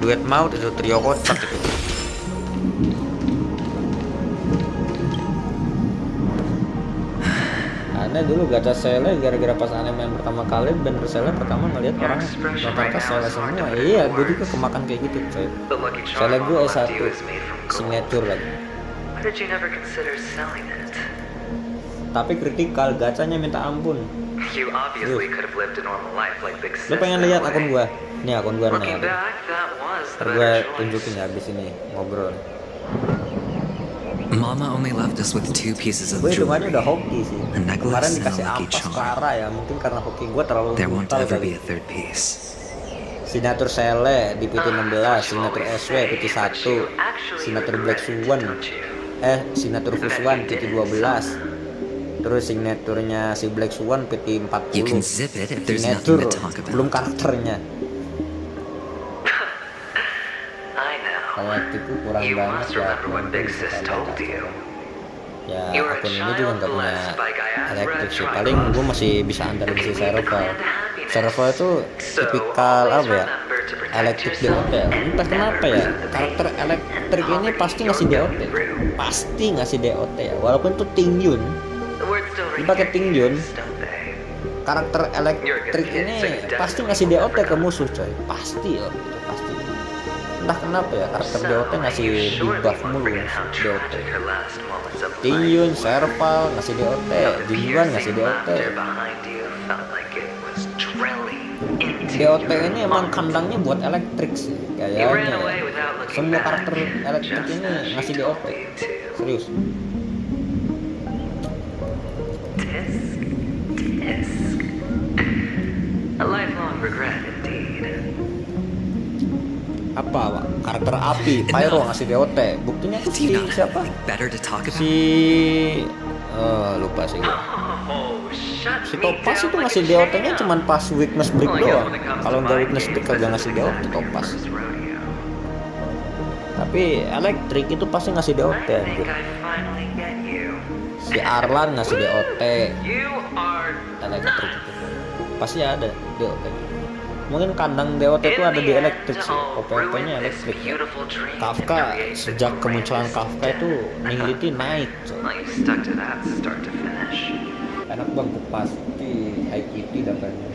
Duet maut itu trio kocak itu. Aneh dulu gacha sele gara-gara pas aneh main pertama kali banner sele pertama ngeliat orang rata-rata sele semua. Iya, gue juga kemakan kayak gitu coy. Sele gue S1 signature lagi. Tapi kritikal, gacanya minta ampun. Lu pengen lihat akun gua? Nih akun gua nih. Ntar gua tunjukin ya abis ini ngobrol. Mama only left us with 2 pieces of Gue hitungannya jewelry. udah hoki sih. A necklace Kemarin and a dikasih lucky apa charm. Clara ya, mungkin karena hoki gua terlalu There won't brutal ever kali. be a third piece. Signature Sele di PT 16, signature SW PT 1, signature Black Swan, signature Fuswan PT 12. Terus signaturnya si Black Swan PT 40. You can zip it if there's Signature, nothing to talk about. belum karakternya. Kalau aktifku kurang banyak ya. Ya akun ini juga nggak punya elektrik sih. Paling gue masih bisa andalin si Serval. Serval itu tipikal apa ya? Elektrik DOT. Entah kenapa ya. Karakter elektrik ini pasti ngasih DOT. Pasti ngasih DOT ya. Walaupun itu Tingyun. Dipakai Tingyun. Karakter elektrik ini pasti ngasih DOT ke musuh coy. Pasti loh, itu pasti. Entah kenapa ya karakter DOT ngasih debuff mulu DOT. Tingyun, Serval ngasih DOT, Jinjuan ngasih DOT. DOT ini emang kandangnya buat elektrik sih kayaknya. Semua karakter elektrik ini ngasih DOT. Serius. A lifelong regret indeed. Apa Pak? Karakter api Pyro ngasih DOT. Buktinya si siapa? Si lupa sih gua. Si Topaz itu ngasih DOT-nya cuman pas weakness break doang. Kalau nggak weakness break kagak ngasih DOT Topaz. Tapi elektrik itu pasti ngasih DOT anjir. Si Arlan ngasih DOT. Elektrik itu pasti ada DOT. Mungkin kandang DOT itu ada di elektrik sih. OPP-nya elektrik ya. Kafka, sejak kemunculan Kafka itu nihility naik enak bang, pasti IPT dapatnya.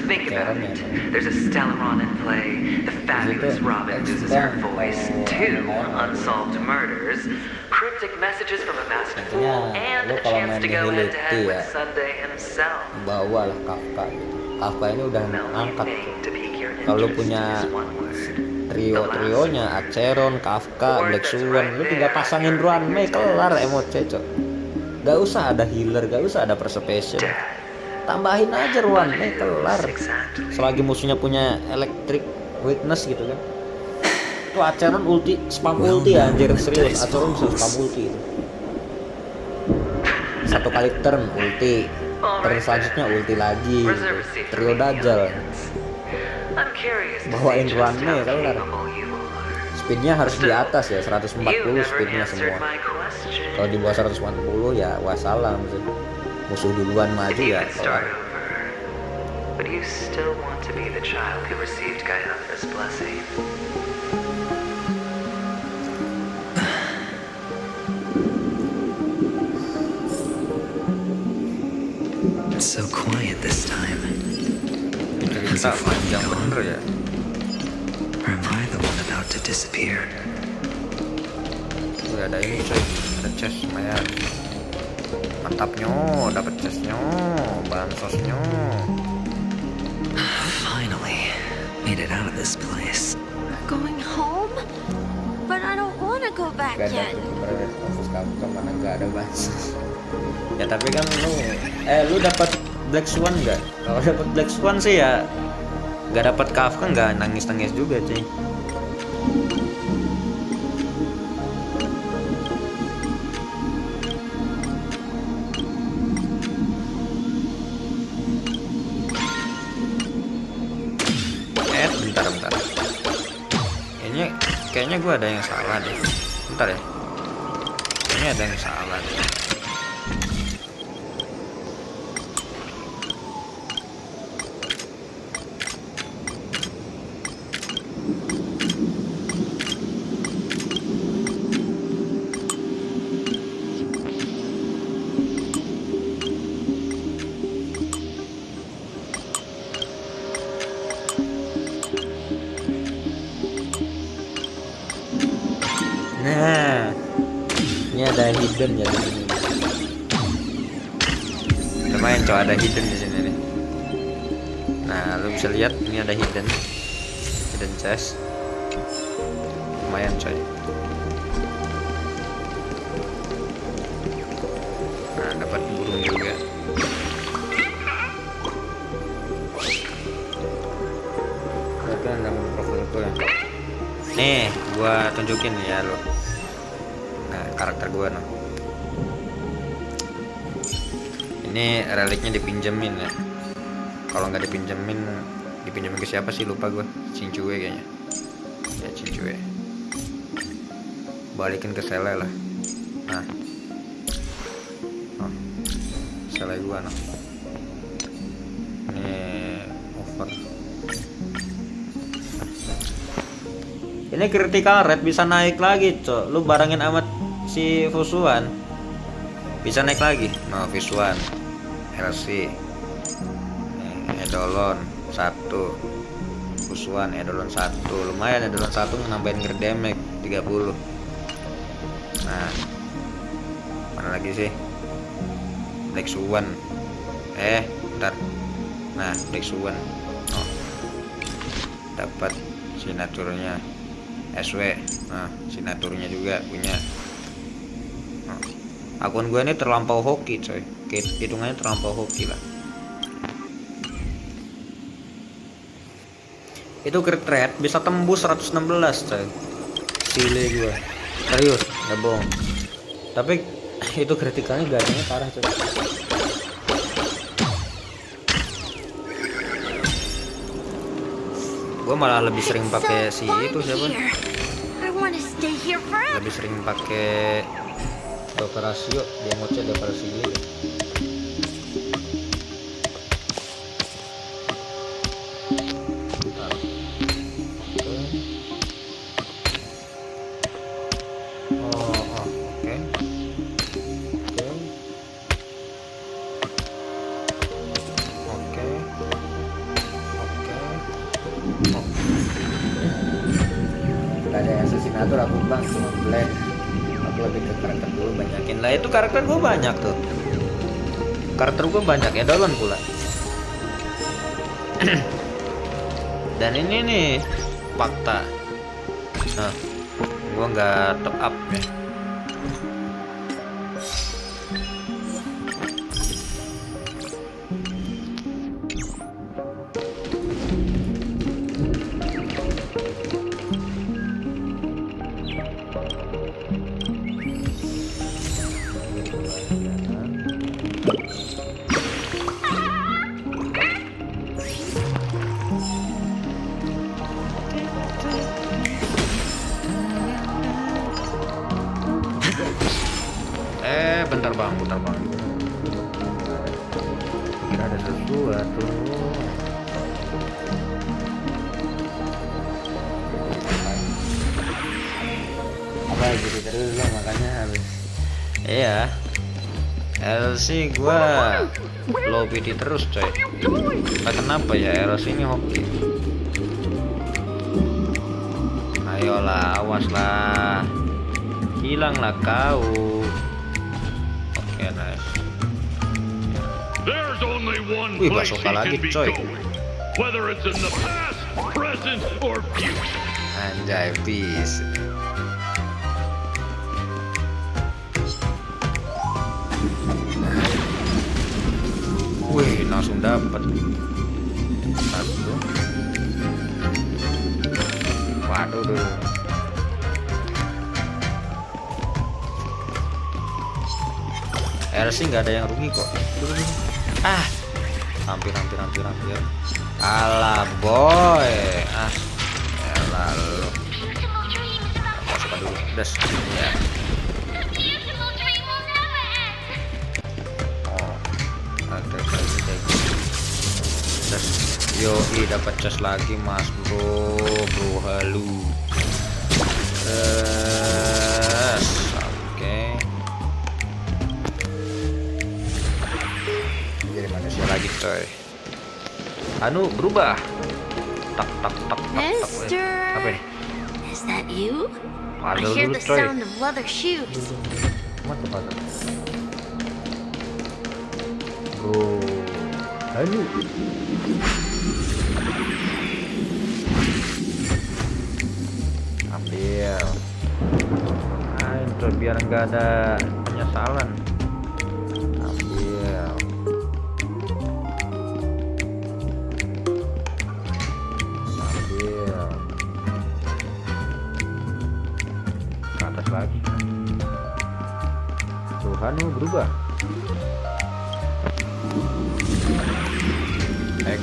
Think about it. There's a Stellaron in play. The fabulous Robin loses her voice. 2 unsolved murders. Cryptic messages from a master fool. And a chance to go head to head with Sunday himself. Bawalah Kafka gitu. Kafka ini udah angkat. Kalau punya trio-trionya Acheron, Kafka, Black Swan, lu tinggal pasangin Ruanmei kelar emote cok. Gak usah ada healer, gak usah ada preservation. Tambahin aja Ruanmei kelar. Selagi musuhnya punya electric weakness gitu kan. Tuh Acheron ulti, spam ulti anjir, serius. Acheron bisa spam ulti itu. 1 kali turn ulti. Turn selanjutnya ulti lagi. Trio Dajjal. Bawain Ruanmei kelar. Speednya harus di atas ya, 140 speednya semua. Kalau di bawah 140 ya wassalam sih. Musuh duluan maju ya kelar. But you still want to be the child who received Gaia's blessing. It's so quiet this time. Has it finally gone? Or am I the one about to disappear? Ada ini coy, ada chest lumayan. Mantapnya, dapat chestnya, bansosnya. Finally, made it out of this place. Going home? But I don't want to go back yet. Fokus kamu kemana nggak ada bansos. Ya tapi kan lu dapat Black Swan nggak? Kalau dapat Black Swan sih ya nggak dapat Kafka, nggak nangis juga cuy. Bentar. Kayaknya gue ada yang salah deh. Bentar ya. Kayaknya ada yang salah deh. Nah, ini ada hidden ya di sini. Lumayan coy, ada hidden di sini nih. Nah, lu bisa lihat ini ada hidden chest. Lumayan coy. Nah, dapat burung juga. Kan ada profilku ya. Nih, gua tunjukin ya lo. Nah, karakter gua noh. Ini reliknya dipinjemin ya. Kalau nggak dipinjemin ke siapa sih, lupa gua. Cincue kayaknya. Ya Cincue. Balikin ke Sele lah. Nah. Oh. Sele gua noh. Ini over. Ini critical rate bisa naik lagi cok. Lu barengin amat si Fusuan bisa naik lagi. No, Fusuan LC Edolon 1, Fusuan Edolon 1. Lumayan Edolon 1 nambahin crit damage 30. Nah, mana lagi sih? Black Swan. Bentar. Nah, Black Swan. Oh. Dapat signaturnya SW. Nah, signaturnya juga punya. Nah, akun gue ini terlampau hoki coy. Hitungannya terlampau hoki lah. Itu crit rate bisa tembus 116 coy. Sile gue. Serius, gak bohong. Tapi itu kritikalnya gadangnya parah coy. Gue malah lebih sering pakai si itu siapa? Lebih sering pakai Dr. Rasio, dia ngoceh daripada si dia. Ada asesinator aku bang, cuma blend. Aku lebih ke karakter dulu banyakin lah. Itu karakter gue banyak tuh. Karakter gue banyak ya, Dolon pula. Dan ini nih fakta. Nah, gue nggak top up ya. Bentar bang. Kira ada sesuatu. Apa gitu terus lah, makanya habis. Iya. LC gua low PD terus coy. Entah kenapa ya LC ini hoki. Ayolah, awas lah. Hilanglah kau. Oke, nice. Wih, basoka lagi coy. or beauty. Anjay, peace. Wih, langsung dapat. Satu. Waduh, dulu. sih nggak ada yang rugi kok. Ah, hampir. Alah boy. Ah, lalu. Masukkan dulu. Des. Ya. Ada lagi kayak gitu. Des. Yoi, dapat chest lagi mas bro halu. Oke. Jadi manusia lagi coy. Anu berubah. Tak. Mister, Apa ini? is that you? I Puzzle hear dulu the coy. sound of leather shoes. What the puzzle? Bro. Anu. Ambil. Itu biar nggak ada penyesalan. Ambil. Ke atas lagi. Tuhan berubah.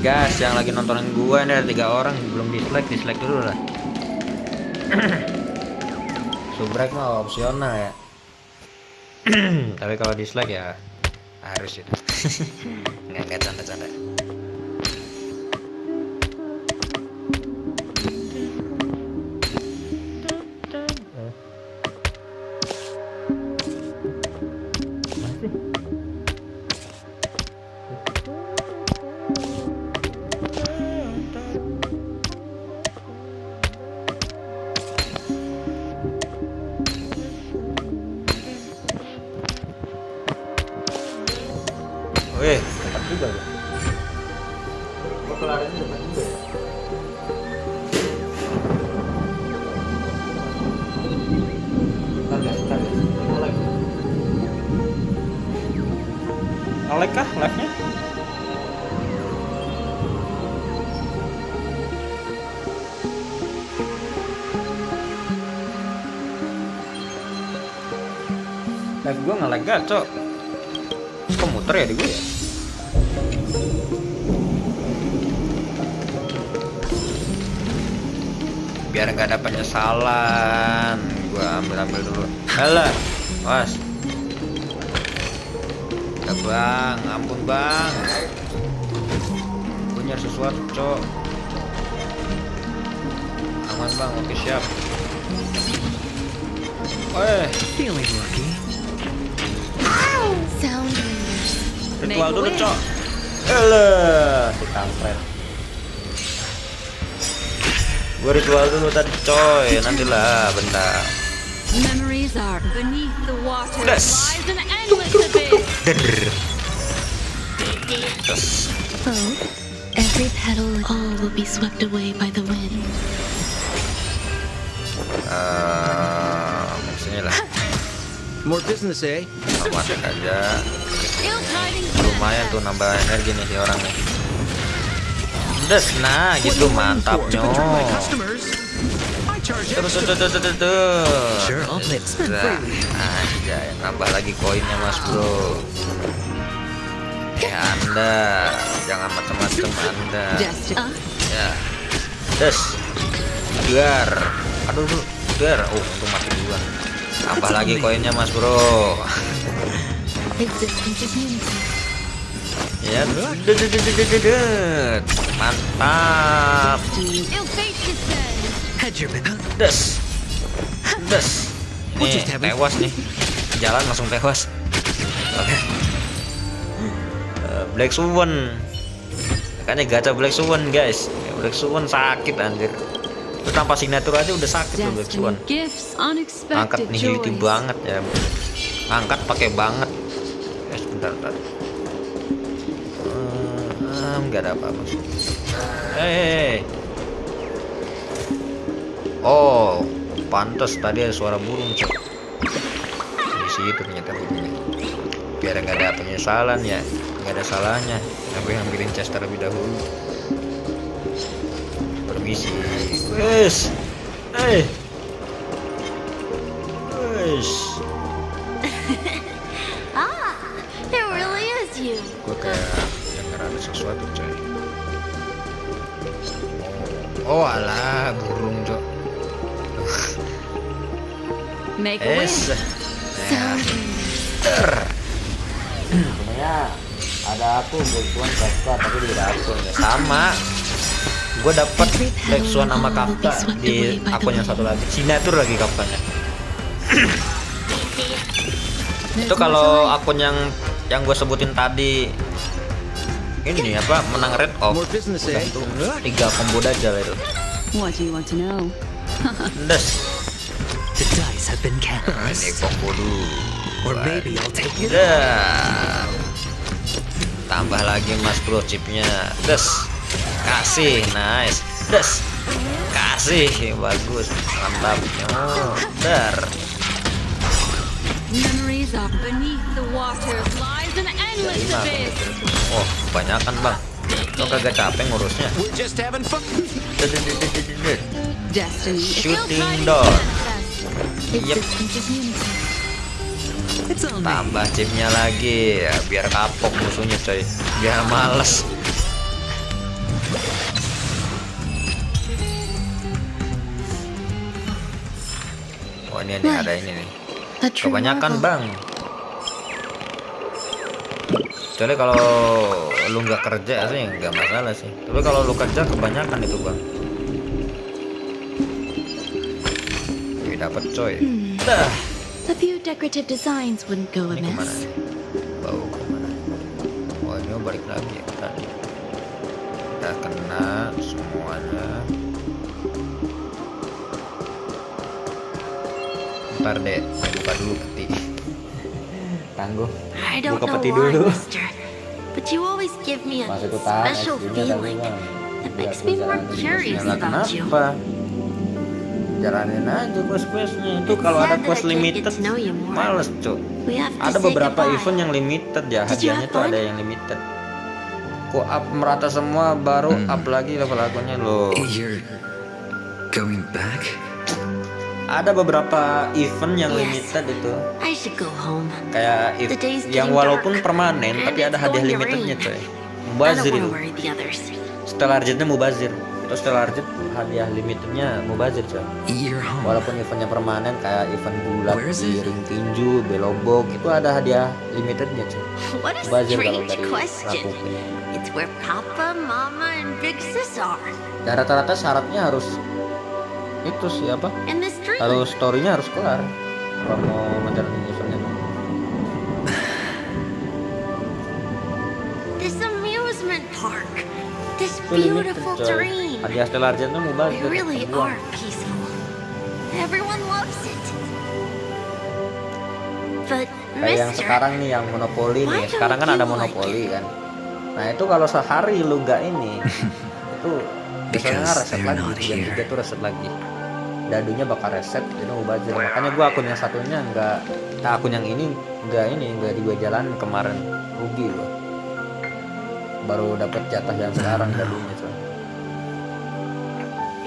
Guys, yang lagi nontonin gua ini ada 3 orang belum dislike dulu lah. Subrek mah opsional ya. Tapi kalau dislike ya harus itu. Nggak canda-canda. Wih, dapat juga ya. Kok kelarin dapat juga ya? Bentar ya. Mulai. Nge-lag kah live-nya? Live gua nge-lag gak, Cok? Kok muter ya di gue ya? Biar nggak ada penyesalan, gue ambil dulu. Halah, was. Ya bang, ampun bang. Gue nyari sesuatu cok. Aman bang, oke siap. Feeling lucky. Sound Ritual dulu cok. Si kampret. Gue ritual dulu tadi coy. Nantilah bentar. Memories are beneath the water. Udas. Lies an endless abyss. Oh, every petal, all will be swept away by the wind. Sini lah. More business, eh? Masuk aja. Lumayan tuh nambah energi nih si orang nih. Des, nah gitu mantap nyo. Aja yang nambah lagi koinnya mas bro. Anda jangan macam-macam Anda. Ya. Des. Gar. Aduh gar. Untung mati duluan. Tambah lagi koinnya mas bro. Ya, mantap. Des. Ini tewas nih. Jalan langsung tewas. Oke. Black Swan. Makanya gacha Black Swan guys. Black Swan sakit anjir. Itu tanpa signature aja udah sakit tuh Black Swan. Angkat nihility banget ya. Angkat pakai banget. Sebentar. Nggak ada apa-apa. Oh, pantas tadi ada suara burung, Cok. Di situ ternyata burungnya. Biar nggak ada penyesalan ya, nggak ada salahnya. Aku ambilin chest terlebih dahulu. Permisi. Wes. Wes. Ah, it really is you. Gue kayak denger ada sesuatu, coy. Oh alah, burung, Cok. Make a wish. Sebenarnya ada aku Blacksuan Kafka tapi di akun ya sama. Gue dapet Blacksuan sama Kafka di akun yang satu lagi. Cina tuh lagi Kafkanya. Itu kalau akun yang gue sebutin tadi ini apa menang red off itu 3 combo dajal itu. What do you want to know? Des. The dice have been cast. Ini combo dulu. Or maybe I'll take it. Tambah lagi mas bro chipnya. Des. Kasih, nice. Des. Kasih, bagus, mantap. Oh, dar. Memories of beneath the waters lies an endless abyss. Oh, kebanyakan bang. Lo kagak capek ngurusnya. Destiny is still Shooting trying to dot. manifest. Yep. Existence is unity. Tambah chipnya lagi ya, biar kapok musuhnya coy. Biar males. Oh ini nih ada ini nih. Kebanyakan bang. Kecuali kalau lu nggak kerja sih nggak masalah sih. Tapi kalau lu kerja kebanyakan itu bang. Wih dapat coy. Dah. A few decorative designs wouldn't go Ini kemana amiss. nih? Bau kemana? Oh ini balik lagi ya tadi. Udah kena semuanya. Ntar deh, buka dulu peti. Tangguh. I don't Buka know peti why, dulu. mister, but you always give me a Masih ku tahan special SD-nya tapi feeling. bang. It makes me more curious about you. Kenapa? Jalanin aja quest-questnya. Itu kalau ada quest limited males cuk. We have to Ada say beberapa goodbye. event yang limited ya, Did you hadiahnya have tuh fun? ada yang limited. Ku up merata semua baru up lagi level akunnya loh. You're going back? Ada beberapa event yang Yes. limited itu. I should go home. Kayak The day's yang getting walaupun dark. permanen And tapi ada it's hadiah going to limitednya rain. coy. I don't Mubazir want itu. to worry the others. Setelah Arjetnya mubazir. Itu setelah Arjet hadiah limitednya mubazir coy. You're home. Walaupun eventnya permanen kayak event bulat Where is di it? ring tinju, belobok itu ada hadiah limitednya coy. What a Mubazir kalau strange dari question. Rakuten. It's where Papa, Mama, and Big Sis are. Dan rata-rata syaratnya harus itu sih apa? In this dream. Harus storynya harus kelar kalau mau menjalani eventnya tuh. This amusement park. This Itu limited beautiful coy. dream. Hadiah Stellar Arjetnya We mubazir. really kebuang. are peaceful. Everyone loves it. But, Kayak yang mister, sekarang nih yang monopoli why nih. don't Sekarang kan you ada like monopoli kan. Nah itu kalau sehari lu nggak ini itu biasanya Because reset they're lagi. not Jam here. 3 tuh reset lagi. Dadunya bakal reset itu mubazir. Makanya gua akun yang satunya nggak, nah akun yang ini nggak di gua jalan kemarin, rugi gua. Baru dapat jatah yang sekarang dadunya coy.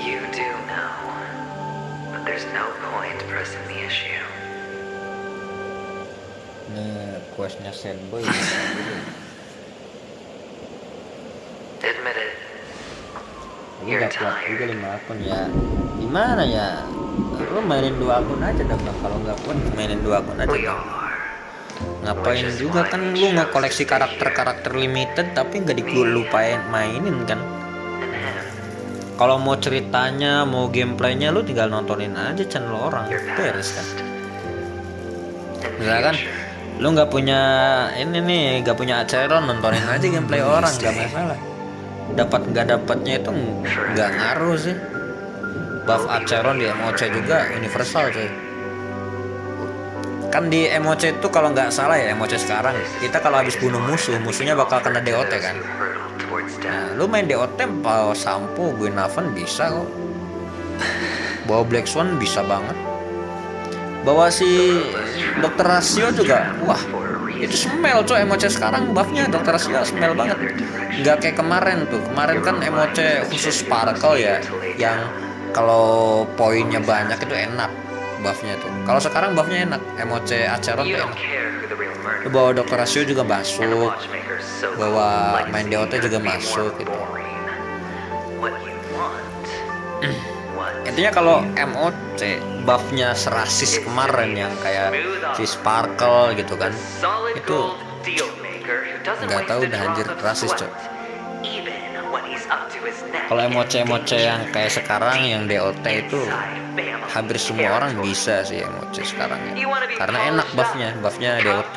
You do know, but there's no point pressing the issue. Nih questnya Sandboy. Admit it. Ini udah kuat juga 5 akun ya. Gimana ya? Lu mainin 2 akun aja dah Bang. Kalau nggak kuat mainin 2 akun aja Bang. Ngapain juga kan lu nge-koleksi karakter-karakter limited tapi nggak dilupain mainin kan. Kalau mau ceritanya, mau gameplaynya lu tinggal nontonin aja channel orang. Beres kan. Misalkan lu nggak punya ini nih, nggak punya acara, nontonin aja gameplay orang, nggak masalah. Dapat nggak dapatnya itu nggak ngaruh sih. Buff Acheron di MOC juga universal coy. Kan di MOC itu kalau nggak salah ya MOC sekarang kita kalau habis bunuh musuhnya bakal kena DOT kan. Nah, lu main DOT mau sampo Guinavan bisa kok. Bawa Black Swan bisa banget. Bawa si Dokter Rasio juga, wah itu smell coy, emoce sekarang buffnya Dokter Rasio smell banget. Nggak kayak kemarin tuh, kemarin kan emoce khusus Sparkle ya, yang kalau poinnya banyak itu enak buffnya tuh. Kalau sekarang buffnya enak, emoce Acheron tuh enak. Bawa Dokter Rasio juga masuk, bawa main DOT juga masuk gitu. Intinya kalau MOC buffnya serasis kemarin yang kayak si Sparkle gitu kan, itu nggak tahu udah anjir rasis coy. Kalau emoce yang kayak sekarang yang DOT itu hampir semua orang bisa sih emoce sekarang ya, karena enak buffnya DOT.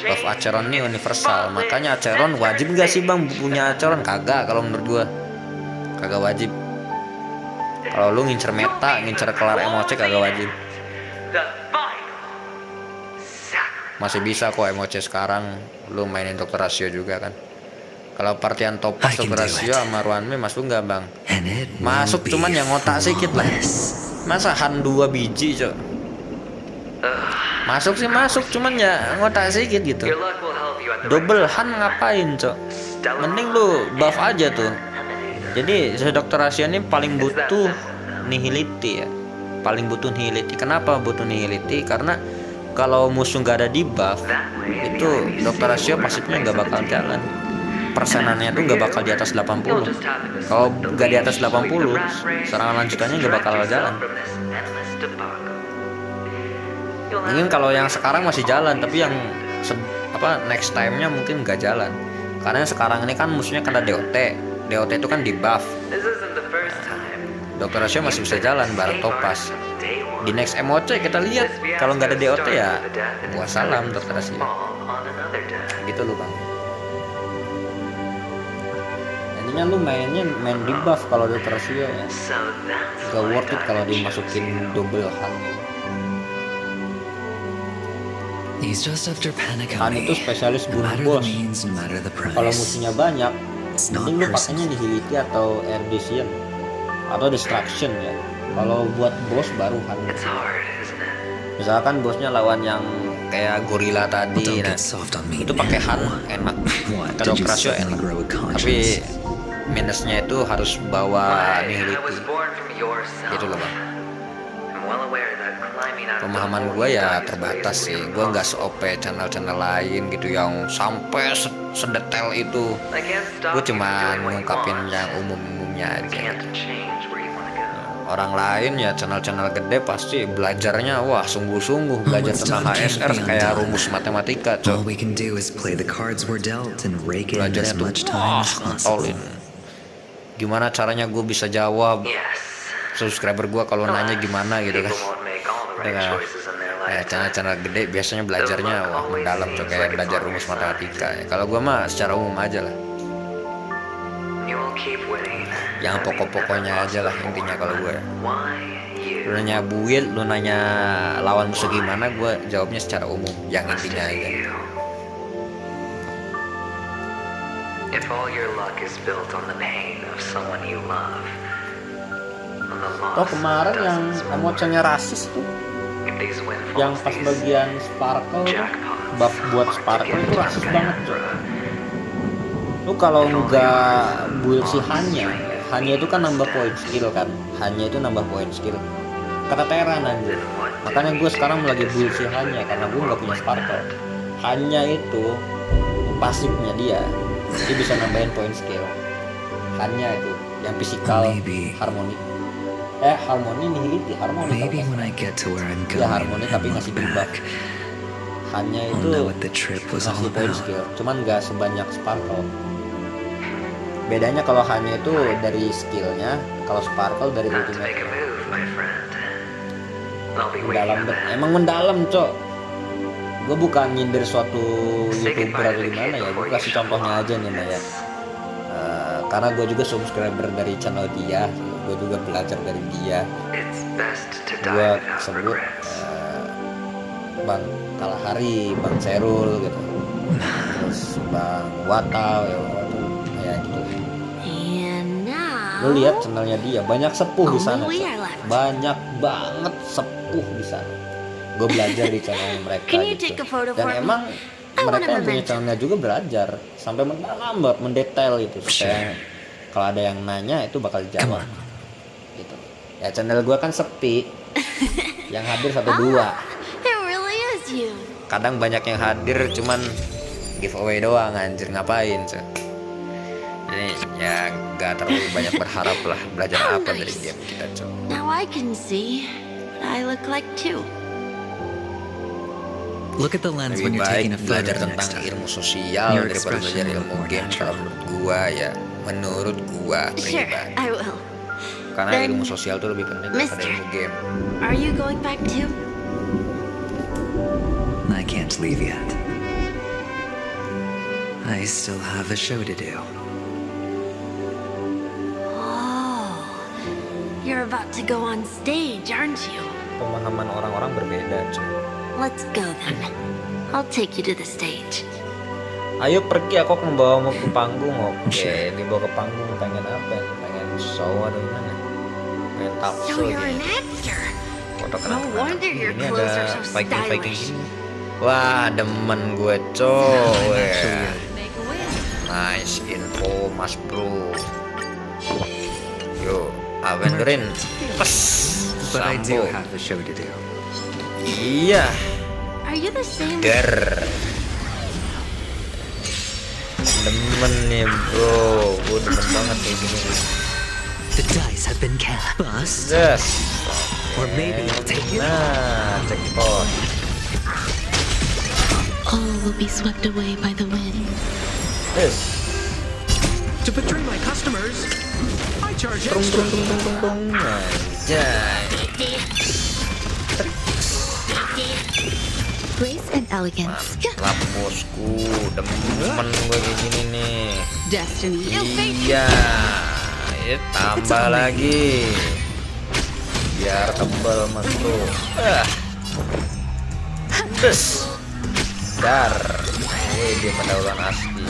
Buff Acheron ini universal, makanya Acheron wajib gak sih bang punya Acheron? Kagak, kalau menurut gua kagak wajib. Kalau lu ngincer meta, ngincer kelar emoce kagak wajib. Masih bisa kok emoce sekarang lu mainin Dokter Rasio juga kan. Kalau partian topas Dokter Rasio sama Ruanme masuk nggak bang? Masuk, cuman yang ngotak sedikit lah. Masa Han 2 biji cok? Masuk sih masuk, cuman ya ngotak sedikit gitu. Double Han ngapain cok? Mending lu buff aja tuh. Jadi Dokter Rasio ini paling butuh nihility ya, paling butuh nihility. Kenapa butuh nihility? Karena kalau musuh nggak ada di buff itu Dokter Rasio pasifnya nggak bakal jalan, persenannya tuh nggak bakal di atas 80. Kalau nggak di atas 80, serangan lanjutannya nggak bakal jalan. Mungkin kalau yang sekarang masih jalan, tapi yang next time-nya mungkin nggak jalan. Karena yang sekarang ini kan musuhnya kena DOT itu kan di buff. Dokter Rasio masih bisa jalan bareng Topas. Di next emoce kita lihat, kalau nggak ada DOT ya gua salam Dokter Rasio. Gitu lu bang. Intinya lu main di buff kalau Dokter Rasio ya. Gak worth it kalau dimasukin double Han. Han itu spesialis bunuh bos. Kalau musuhnya banyak, mending lu pakainya nihility atau erdition atau destruction ya. Kalau buat bos baru Han. Misalkan bosnya lawan yang kayak gorila tadi, nah itu pakai Han enak, pakai Dokter Rasio enak. Tapi minusnya itu harus bawa nihility. Gitu loh bang. Pemahaman gue ya terbatas sih. Gue nggak se-OP channel-channel lain gitu yang sampai sedetail itu. Gue cuma ngungkapin yang umum-umumnya aja. Orang lain ya channel-channel gede pasti belajarnya wah sungguh-sungguh, belajar tentang HSR kayak rumus matematika coy. Belajarnya tuh tolin. Gimana caranya gue bisa jawab subscriber gue kalau nanya gimana gitu kan. Channel-channel gede biasanya belajarnya wah mendalam coy, kayak belajar rumus matematika ya. Kalau gue mah secara umum aja lah, yang pokok-pokoknya aja lah intinya. Kalau gue lu nanya build, lu nanya lawan musuh gimana, gue jawabnya secara umum yang intinya aja. Oh kemarin yang emocenya rasis tuh, yang pas bagian Sparkle buff buat Sparkle itu rasis banget tuh. Lu kalau nggak build si hanya itu kan nambah poin skill kan, hanya itu nambah poin skill keteteran anjir. Makanya gue sekarang lagi build si karena gue nggak punya Sparkle. Hanya itu pasifnya dia bisa nambahin poin skill. Hanya itu yang physical harmoni. Harmoni nihility, harmoni. Ya harmoni tapi ngasih buff. Hanya itu ngasih poin skill, cuman nggak sebanyak Sparkle. Bedanya kalau hanya itu dari skillnya, kalau Sparkle dari ultimate. Emang mendalam cok. Gue bukan nyindir suatu YouTuber atau gimana ya, gue kasih contohnya aja nih ya. Karena gue juga subscriber dari channel dia, gue juga belajar dari dia. Gue sebut Bang Kalahari, Bang Serul gitu, terus Bang Watau ya gitu. And now Lu lihat channelnya dia, banyak sepuh di sana. Only we Cok. are left. Banyak banget sepuh di sana. Gue belajar di channel mereka Can you gitu. take a photo Dan for me? emang I want mereka a yang punya memento. channelnya juga belajar sampai mendalam banget, mendetail gitu. Supaya kalau ada yang nanya itu bakal dijawab. Gitu. Ya channel gue kan sepi. Yang hadir 1-2. It really is you. Kadang banyak yang hadir cuman giveaway doang, anjir ngapain Cok. Jadi ya gak terlalu banyak berharap lah belajar apa dari game kita Cok. Now I can see what I look like too. Look at the lens when Lebih you're baik taking a photo belajar the tentang next time. ilmu sosial Your daripada expression belajar will ilmu look more game. Kalau menurut gua Sure, pribadi. I will. Karena Then, ilmu sosial tuh lebih penting daripada Mister, ilmu game. Are you going back too? I can't leave yet. I still have a show to do. Oh, you're about to go on stage, aren't you? Pemahaman orang-orang berbeda Cok. Let's go then. I'll take you to the stage. Ayo pergi, aku membawamu ke panggung. Oke, dibawa ke panggung pengen apa? Pengen show atau gimana? Pengen talk So show you're an gitu. actor. Foto No wonder your Ini clothes are ada so Viking stylish. gini. Wah, demen gue Cok. Nice info Mas Bro. Yo, Avengerin. Pas. But I do Sambo. have a show to do. Iya. Are you the same? Der. Demen nih bro, gue demen banget kayak gini. The dice have been cast. Bust. Yes. Or maybe I'll take it. Nah, jackpot. All will be swept away by the wind. Yes. To betray my customers, I charge Tung extra. tung tung tung tung tung. Anjay. Grace and elegance. Lap bosku, demen gue kayak gini nih. Destiny. Iya. Tambah lagi. Biar tebal mas bro. Des. Dar. Wih, dia pendahuluan asli.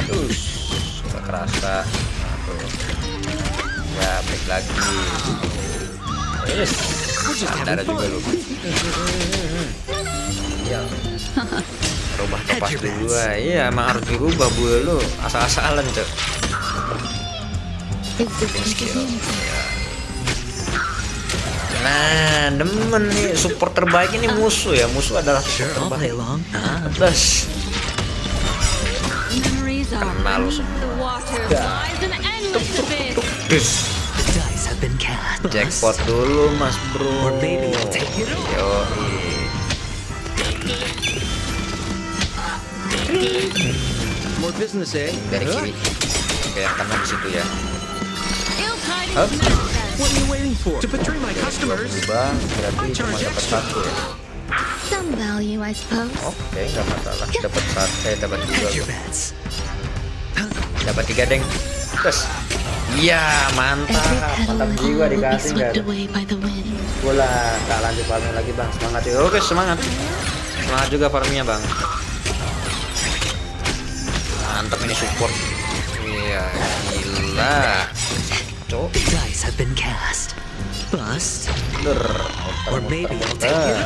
Terus gak kerasa. Ya, break lagi. Yes. Ada juga lu. Ya. Rubah topas dulu. Iya, emang harus dirubah bu lu. Asal-asalan cok. Nah, demen nih support terbaik ini musuh ya. Musuh adalah support terbaik. Terus Memories are kenal beneath semua. the water, lies an endless abyss. Terus The dice have been cast. jackpot dulu mas bro. Or maybe I'll take it. Yo, More business, eh? dari kiri. Oke, yang kanan di situ ya. Ill-tidings Up. What are you waiting for? To betray my customers? Bang, berarti cuma dapat satu ya. Some value, I suppose. Oke, nggak masalah. Dapat satu, dapat dua. Hedge your bets. Dapat 3 deng. Terus, iya mantap, Every petal mantap and jiwa all will be dikasih nggak? swept away by the wind. Bola, tak lanjut farming lagi bang. Semangat ya. Oke semangat. Semangat juga farmingnya bang. Mantap ini support. Iya gila. Cok. The dice have been cast. Bust. Or maybe I'll take it.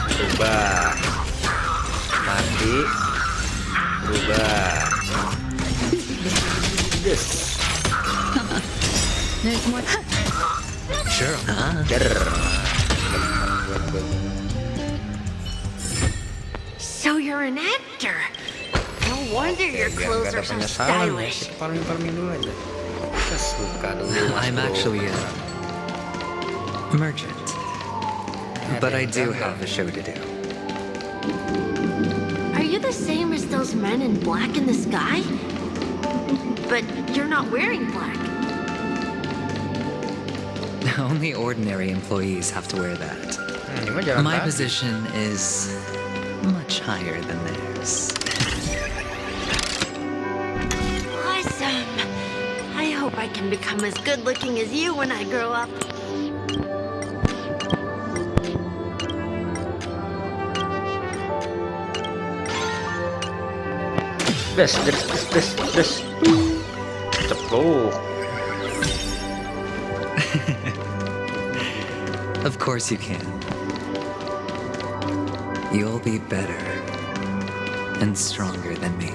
Berubah. Mati. Berubah. Yes. There's more. Sure. Der. So you're an actor. No wonder your Biar clothes nggak are ada so penyesalan ya. stylish. Kita farming dulu aja. Kita suka dulu mas I'm bro. actually a merchant. But I do have a show to do. Are you the same as those men in black in the sky? But you're not wearing black. Only ordinary employees have to wear that. Ini mah jalan My kaki. position is much higher than theirs. Awesome. I hope I can become as good looking as you when I grow up. Des. Ceplok. Of course you can. You'll be better and stronger than me.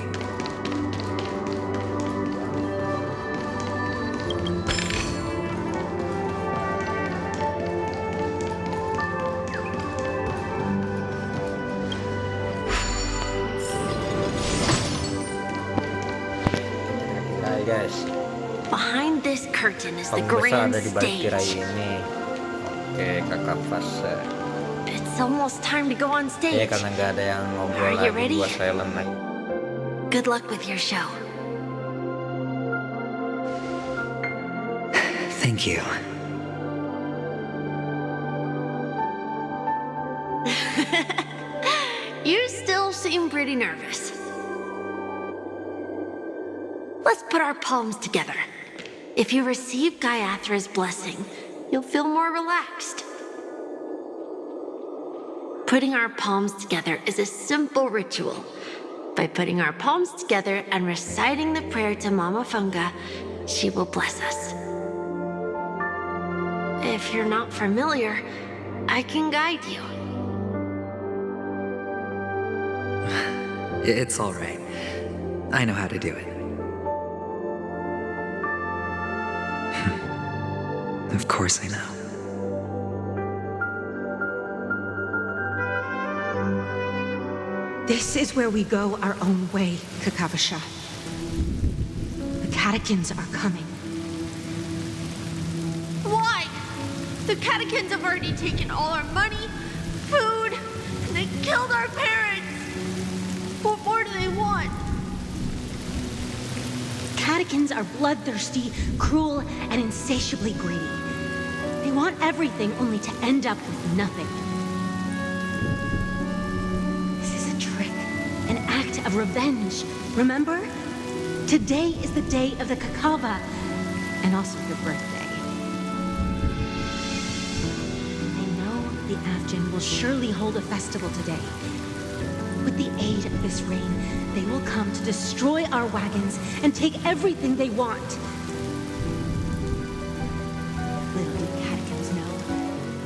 Guys. Behind this curtain is the Pembesar grand ada di balik tirai stage. ini. Oke, kakak fase. It's almost time to go on stage. Ya karena nggak ada yang ngobrol Are you lagi, ready? gua silent lagi. Good luck with your show. Thank you. You still seem pretty nervous. Let's put our palms together. If you receive Gayathra's blessing, you'll feel more relaxed. Putting our palms together is a simple ritual. By putting our palms together and reciting the prayer to Mama Funga, she will bless us. If you're not familiar, I can guide you. It's all right. I know how to do it. Of course I know. This is where we go our own way, Kakavasha. The catechins are coming. Why? The catechins have already taken all our money, food, and they killed our parents. What more do they want? Catechins are bloodthirsty, cruel, and insatiably greedy. They want everything only to end up with nothing. This is a trick, an act of revenge. Remember? Today is the day of the Kakava, and also your birthday. They know the Avgin will surely hold a festival today. With the aid of this rain, they will come to destroy our wagons and take everything they want. Little do catechins know,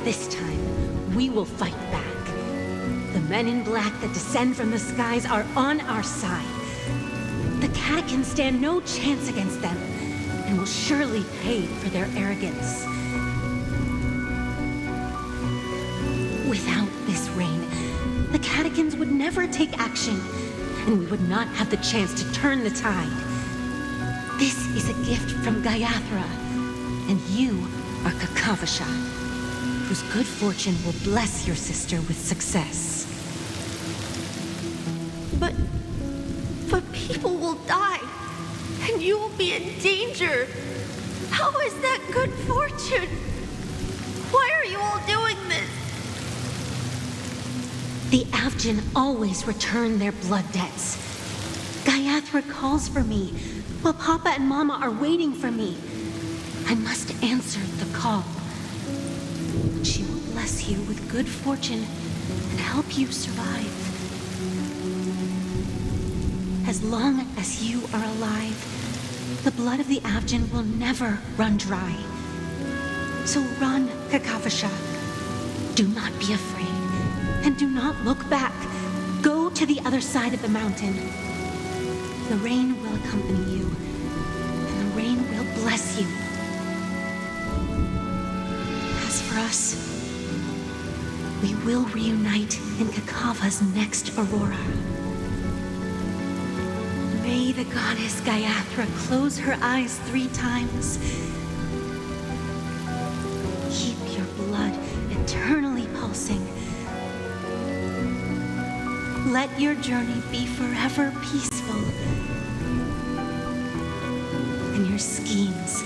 this time we will fight back. The men in black that descend from the skies are on our side. The catechins stand no chance against them and will surely pay for their arrogance. Without this rain, the catechins would never take action, and we would not have the chance to turn the tide. This is a gift from Gayathra, and you are Kakavasha, whose good fortune will bless your sister with success. But people will die, and you will be in danger. How is that good fortune? Why are you all doing this? The Avgin always return their blood debts. Gayathra calls for me, while Papa and Mama are waiting for me. I must answer the call. She will bless you with good fortune and help you survive. As long as you are alive, the blood of the Avgin will never run dry. So run, Kakavasha. Do not be afraid. And do not look back. Go to the other side of the mountain. The rain will accompany you, and the rain will bless you. As for us, we will reunite in Kakava's next aurora. May the goddess Gayathra close her eyes 3 times. Keep your blood eternally pulsing. Let your journey be forever peaceful, and your schemes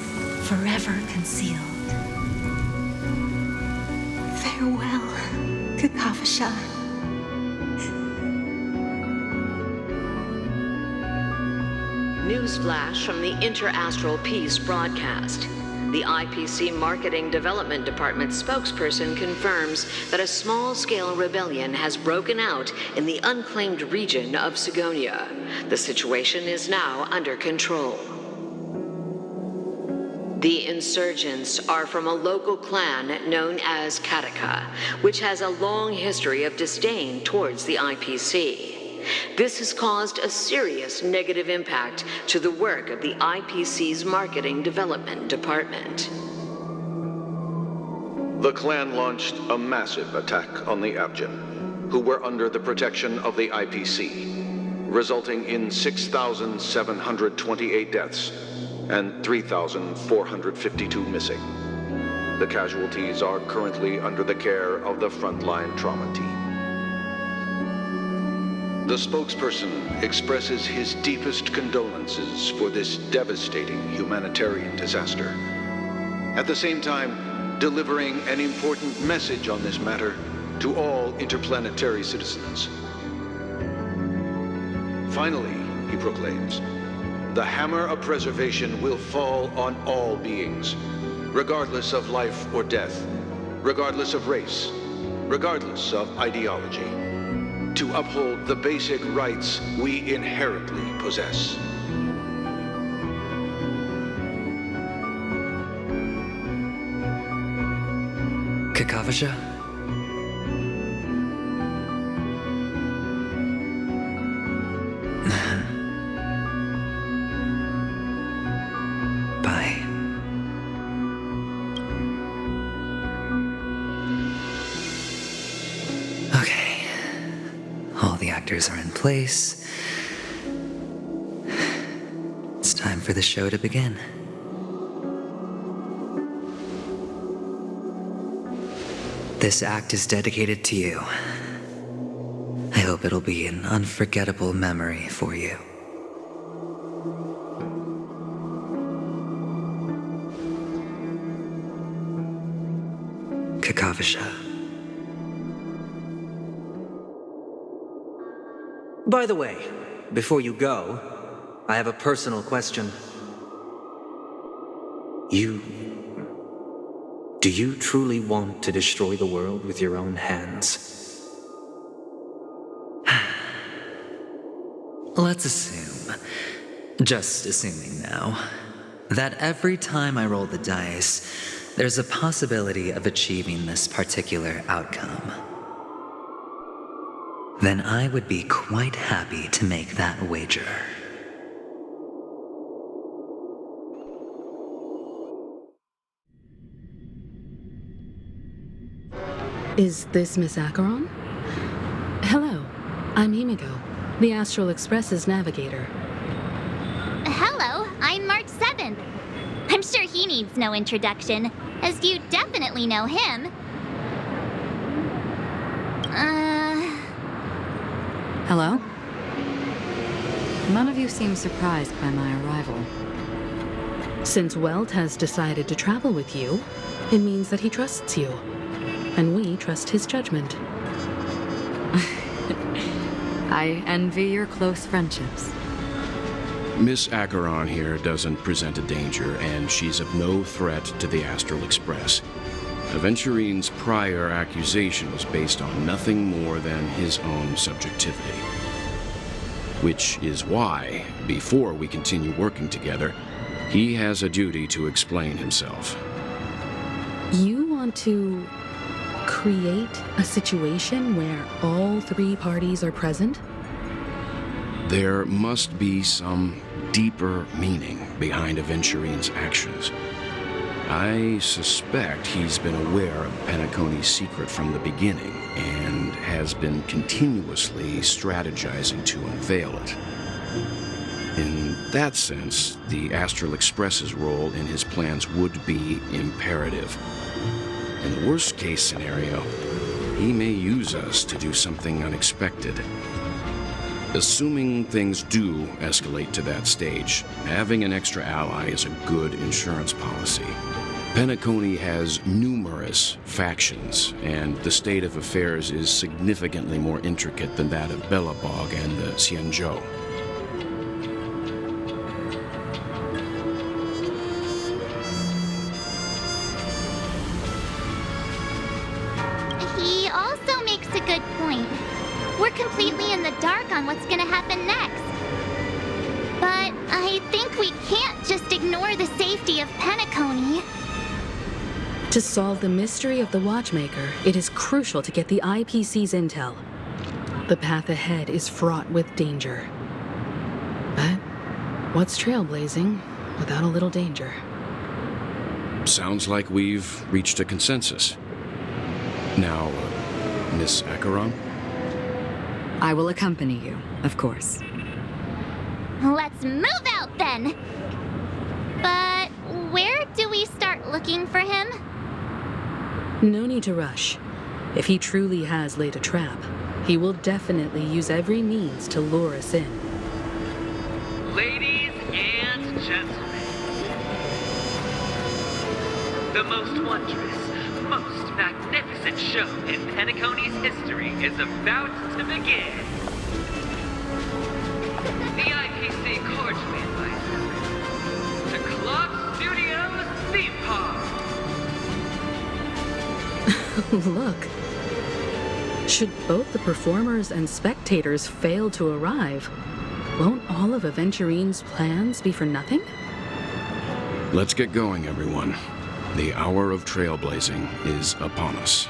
forever concealed. Farewell, Kakavasha. Newsflash from the Interastral Peace broadcast. The IPC Marketing Development Department spokesperson confirms that a small-scale rebellion has broken out in the unclaimed region of Sigonia. The situation is now under control. The insurgents are from a local clan known as Kataka, which has a long history of disdain towards the IPC. This has caused a serious negative impact to the work of the IPC's Marketing Development Department. The clan launched a massive attack on the Abjin, who were under the protection of the IPC, resulting in 6,728 deaths and 3,452 missing. The casualties are currently under the care of the frontline trauma team. The spokesperson expresses his deepest condolences for this devastating humanitarian disaster, at the same time delivering an important message on this matter to all interplanetary citizens. Finally, he proclaims, the hammer of preservation will fall on all beings, regardless of life or death, regardless of race, regardless of ideology, to uphold the basic rights we inherently possess. Kakavasha? Bye. Okay. All the actors are in place. It's time for the show to begin. This act is dedicated to you. I hope it'll be an unforgettable memory for you. Kakavasha. By the way, before you go, I have a personal question. Do you truly want to destroy the world with your own hands? Let's assume, just assuming now, that every time I roll the dice, there's a possibility of achieving this particular outcome. Then I would be quite happy to make that wager. Is this Miss Acheron? Hello, I'm Himiko, the Astral Express's navigator. Hello, I'm March 7th. I'm sure he needs no introduction, as you definitely know him. Hello? None of you seem surprised by my arrival. Since Welt has decided to travel with you, it means that he trusts you. And we trust his judgment. I envy your close friendships. Miss Acheron here doesn't present a danger, and she's of no threat to the Astral Express. Aventurine's prior accusation was based on nothing more than his own subjectivity. Which is why, before we continue working together, he has a duty to explain himself. You want to create a situation where all three parties are present? There must be some deeper meaning behind Aventurine's actions. I suspect he's been aware of Penacony's secret from the beginning and has been continuously strategizing to unveil it. In that sense, the Astral Express's role in his plans would be imperative. In the worst-case scenario, he may use us to do something unexpected. Assuming things do escalate to that stage, having an extra ally is a good insurance policy. Penacony has numerous factions, and the state of affairs is significantly more intricate than that of Bellabog and the Xianzhou. point. We're completely in the dark on what's gonna happen next. But I think we can't just ignore the safety of Penacony. To solve the mystery of the Watchmaker, it is crucial to get the IPC's intel. The path ahead is fraught with danger. But what's trailblazing without a little danger? Sounds like we've reached a consensus. Now, Miss Acheron? I will accompany you, of course. Let's move out then! But where do we start looking for him? No need to rush. If he truly has laid a trap, he will definitely use every means to lure us in. Ladies and gentlemen, the most wondrous, most magnificent show in Penacony's history is about to begin. The IPC cordially invites you to Club Studios Theme Park. Look. Should both the performers and spectators fail to arrive, won't all of Aventurine's plans be for nothing? Let's get going, everyone. The hour of trailblazing is upon us.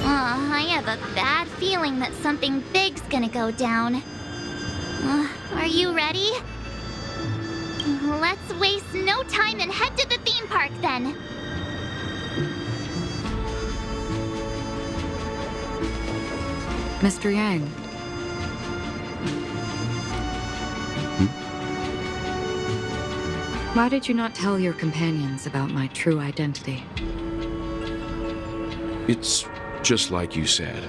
I have a bad feeling that something big's gonna go down. Are you ready? Let's waste no time and head to the theme park then. Mr. Yang. Why did you not tell your companions about my true identity? It's just like you said,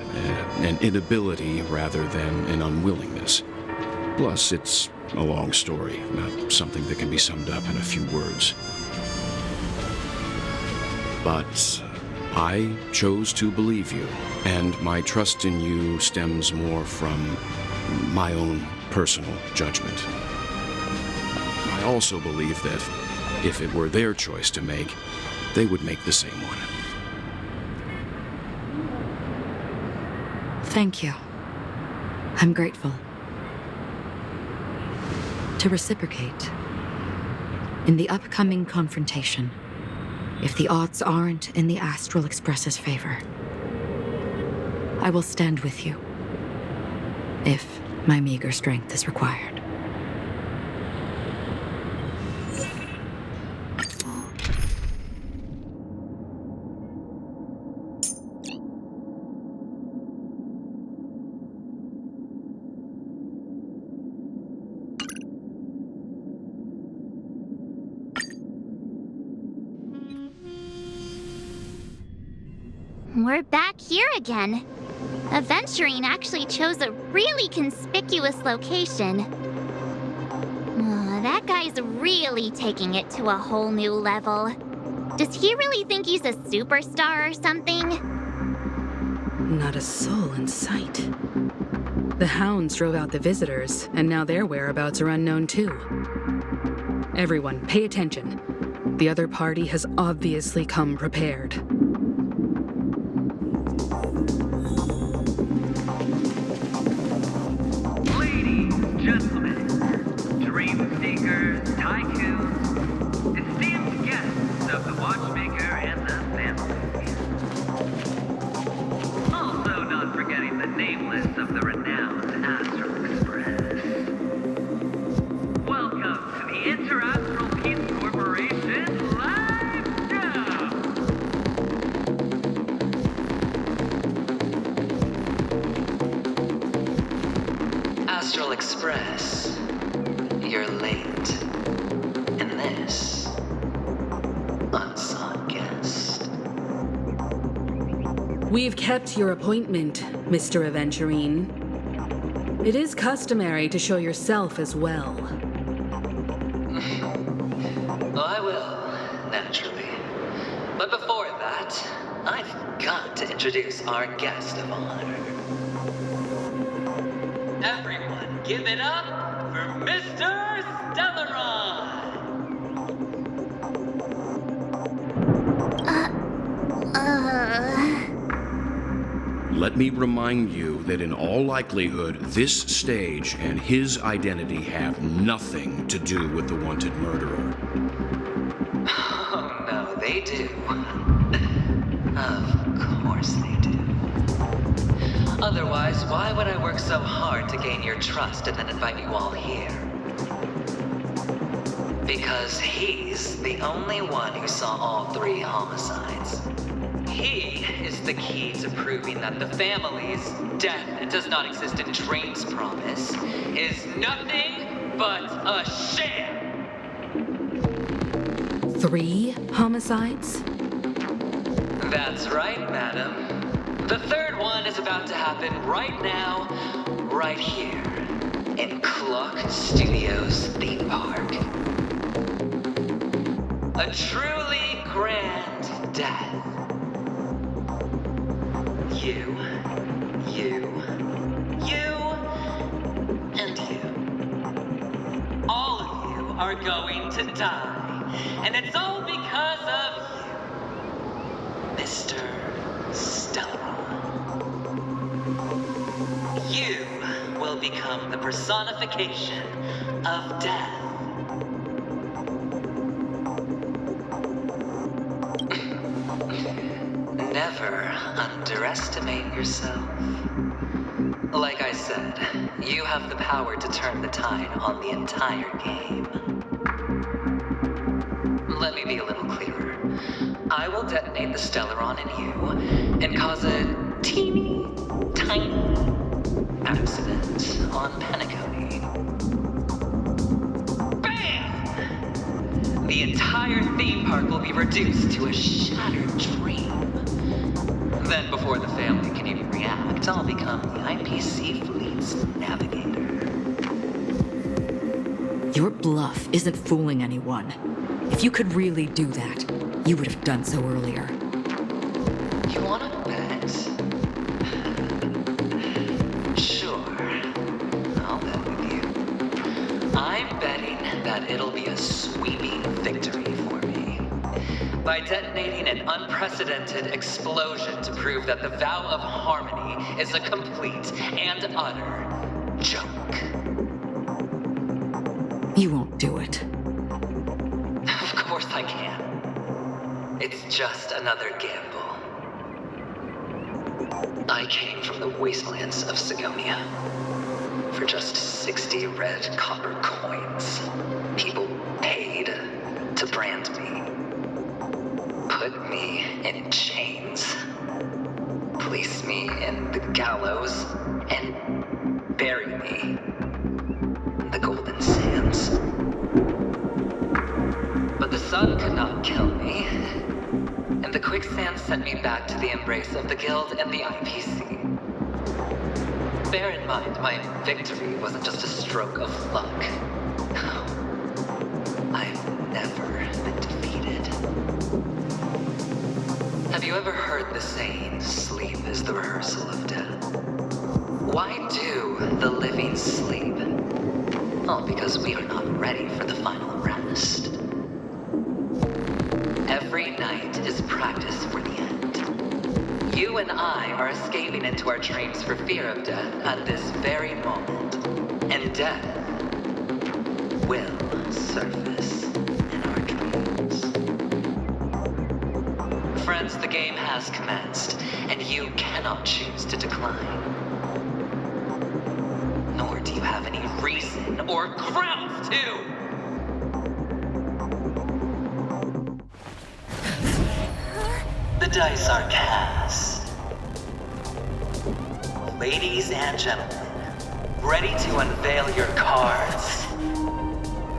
an inability rather than an unwillingness. Plus, it's a long story, not something that can be summed up in a few words. But I chose to believe you, and my trust in you stems more from my own personal judgment. I also believe that if it were their choice to make, they would make the same one. Thank you. I'm grateful. To reciprocate, in the upcoming confrontation, if the odds aren't in the Astral Express's favor, I will stand with you, if my meager strength is required. We're back here again. Aventurine actually chose a really conspicuous location. That guy's really taking it to a whole new level. Does he really think he's a superstar or something? Not a soul in sight. The hounds drove out the visitors, and now their whereabouts are unknown too. Everyone, pay attention. The other party has obviously come prepared. Gentlemen, dream seekers, tycoons, esteemed guests of the Watchmaker and the family. Also not forgetting the nameless of the renowned Astral Express. Welcome to the Interastral Peace Corporation live show! Astral Express, you're late. And this, unsought guest. We've kept your appointment, Mr. Aventurine. It is customary to show yourself as well. I will, naturally. But before that, that, I've got to introduce our guest of honor. Everyone, give it up for Mr. Stellaron! Let me remind you that in all likelihood, this stage and his identity have nothing to do with the wanted murderer. Oh, no, they do. Of course they do. Otherwise, why would I work so hard to gain your trust and then invite you all here? Because he's the only one who saw all 3 homicides. He is the key to proving that the family's death does not exist in Drain's promise is nothing but a sham. 3 homicides? That's right, madam. The 3rd one is about to happen right now, right here, in Clock Studios theme park. A truly grand death. You, and you. All of you are going to die, and it's all because of you, Mr. Stellaron. You will become the personification of death. Never underestimate yourself. Like I said, you have the power to turn the tide on the entire game. Let me be a little clearer. I will detonate the Stellaron in you and cause a teeny, tiny accident on Penacony. Bam! The entire theme park will be reduced to a shattered dream. Then before the family can even react, I'll become the IPC fleet's navigator. Your bluff isn't fooling anyone. If you could really do that, you would have done so earlier. You wanna bet? Sure. I'll bet with you. I'm betting that it'll be a sweeping victory for me. By detonating an unprecedented explosion to prove that the vow of harmony is a complete and utter joke. You won't do it. Of course I can. It's just another gamble. I came from the wastelands of Sigonia. For just 60 red copper coins, people paid to brand me. Put me in chains. Place me in the gallows and bury me in the golden sands. But the sun could not kill me, and the quicksand sent me back to the embrace of the Guild and the IPC. Bear in mind, my victory wasn't just a stroke of luck. I've never been defeated. Have you ever heard the saying, sleep is the rehearsal of death? Why do the living sleep? Oh, because we are not ready for the final rest. Every night is practice for the end. You and I are escaping into our dreams for fear of death at this very moment. And death will surface in our dreams. Friends, the game has commenced, and you cannot choose to decline. Nor do you have any reason or grounds to! The dice are cast. Ladies and gentlemen, ready to unveil your cards?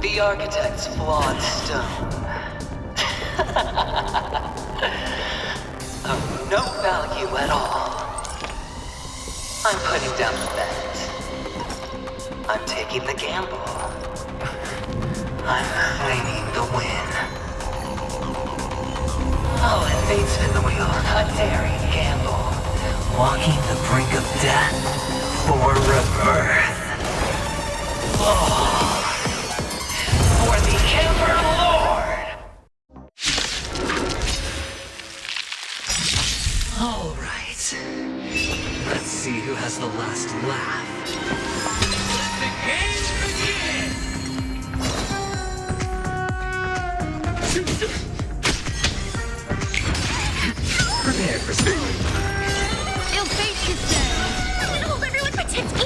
The architect's flawed stone. Of no value at all. I'm putting down the bet. I'm taking the gamble. I'm claiming the win. Oh, and fate's been A daring gamble, walking the brink of death for rebirth. Oh, for the Ember Lord! All right. Let's see who has the last laugh. Let the games begin! Prepare for some. Ill fate is dead. Hold everyone protect me.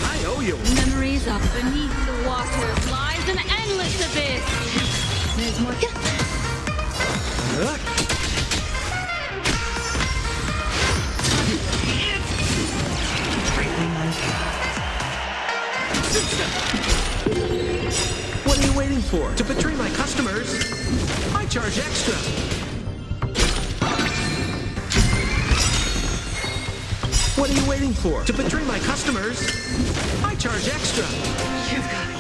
I owe you. Memories of beneath the water lies an endless abyss. There's more. What are you waiting for? To betray my customers? I charge extra. What are you waiting for? To betray my customers? I charge extra.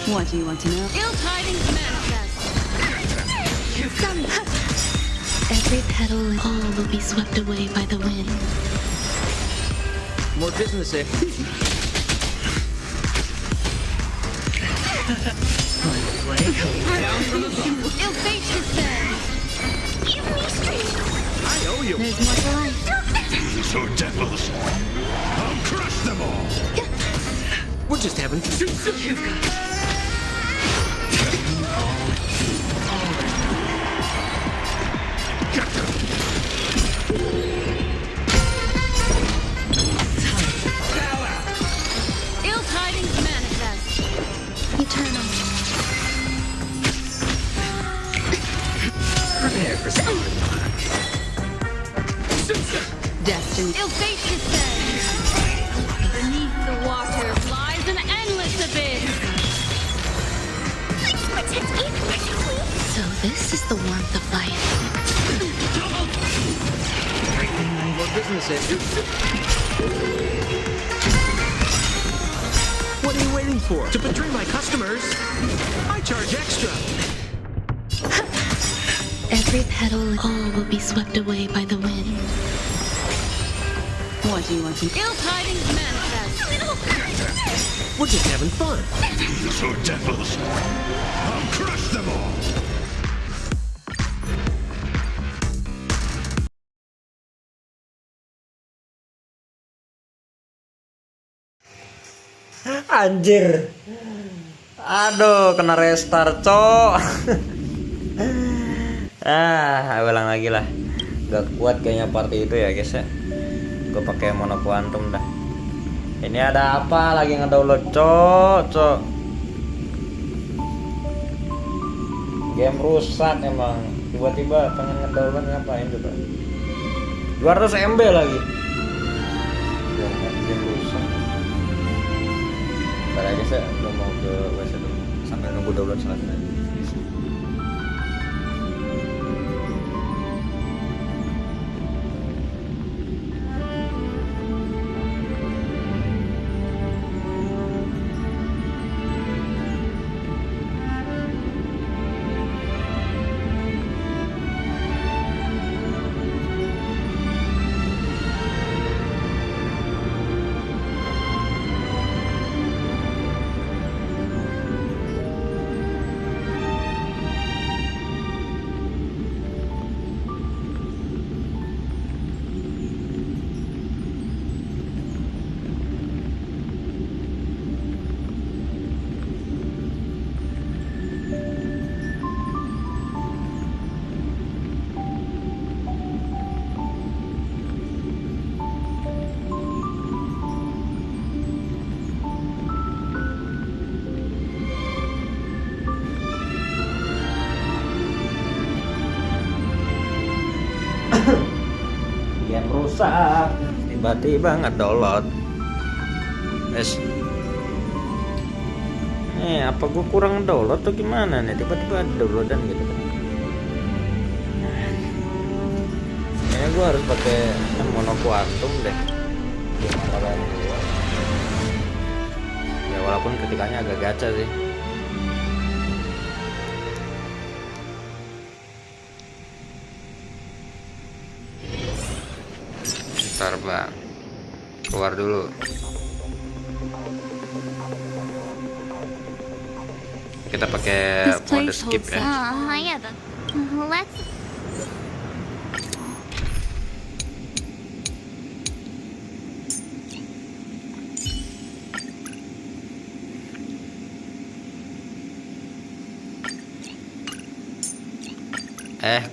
What do you want to know? Ill tidings manifest. Every petal and all will be swept away by the wind. More business there. Ill fate is dead. Give me strength. I owe you. There's more to life. These are devils. I'll crush them all. We're just having Ill tidings manifest. Eternal. Prepare for some. Destiny. Ill fate is dead. Beneath the water lies an endless abyss. Protect me. So this is the warmth of life. more business there. What are you waiting for? To betray my customers? I charge extra. Every petal and all will be swept away by the wind. What do you want to know? Ill tidings manifest. We're just having fun. These are devils. I'll crush them all. Anjir. Aduh, kena restart, cok. Ulang lagi lah. Gak kuat kayaknya party itu ya, guys ya. Gue pakai mono quantum dah. Ini ada apa lagi ngedownload, cok. Game rusak emang. Tiba-tiba pengen ngedownload ngapain coba. 200 MB lagi. Game rusak. Ntar aja saya udah mau ke WC dulu sampai nunggu download selesai. Game rusak, tiba-tiba ngedownload. Apa gue kurang download tuh gimana nih? Tiba-tiba ada downloadan gitu kan. Kayaknya gue harus pakai mono quantum deh. Ya walaupun ketikanya agak gacha sih. Bentar bang, keluar dulu. Kita pakai mode skip ya. Yeah, let's.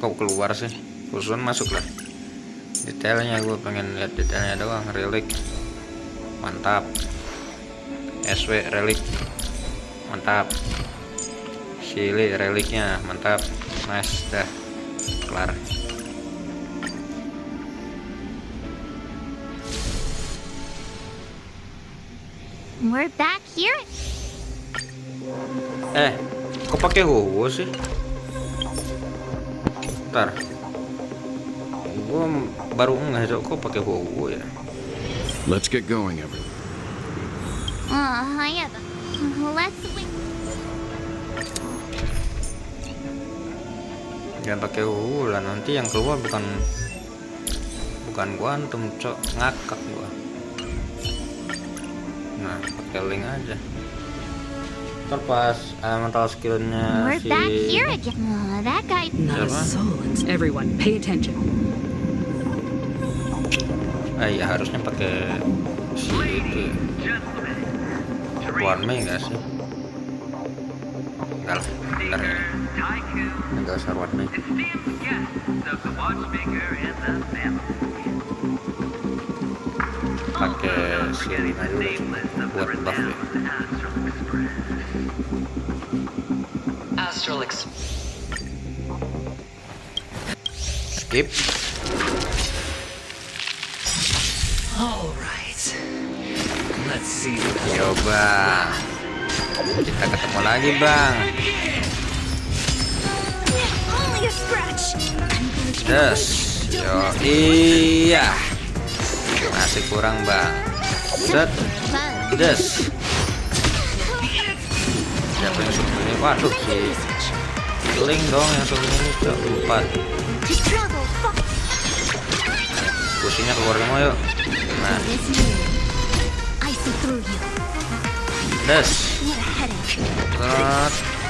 Kok keluar sih? Fusion masuk lah. Detailnya gue pengen lihat detailnya doang. Relik, mantap. SW relik, mantap. Sili reliknya mantap. Nice, dah kelar. We're back here. Kok pakai huhu sih? Bentar, gue baru ngeh kok pakai huhu ya. Let's get going, everyone. Yeah, let's. Jangan pakai huhu lah, nanti yang keluar bukan quantum, cok, ngakak gua. Nah, pakai link aja. Ntar pas elemental skillnya We're si back here again. That guy. Not a soul. Everyone, pay attention. Ya harusnya pakai si itu. Warming nggak sih? Enggak lah, bentar ya. Enggak usah warming. Pakai si lima dulu buat buff ya. Skip. Alright. Let's see. Yo bang, kita ketemu lagi bang. Des, yo iya, masih kurang bang. Set, des. Siapa yang suruh ini? Waduh si link dong yang suruh ini, cok, 4. Kursinya keluar semua yuk. Nah,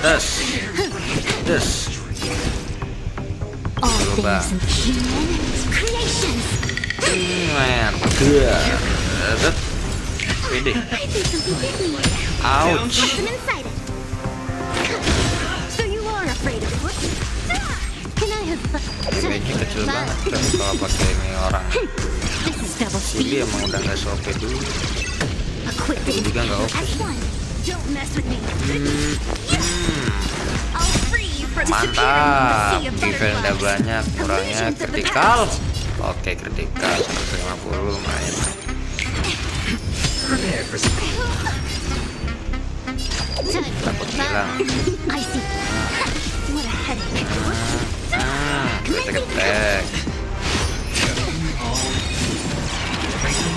des, des. Dulu bang. Man, good. Pede. Ouch. Damage-nya kecil banget kan kalau pakai ini orang. Sili emang udah nggak SOP dulu. Ini juga nggak OP. Mantap. Defense udah banyak, orangnya kritikal. Oke, kritikal 150 lumayan. Takut hilang. Getek.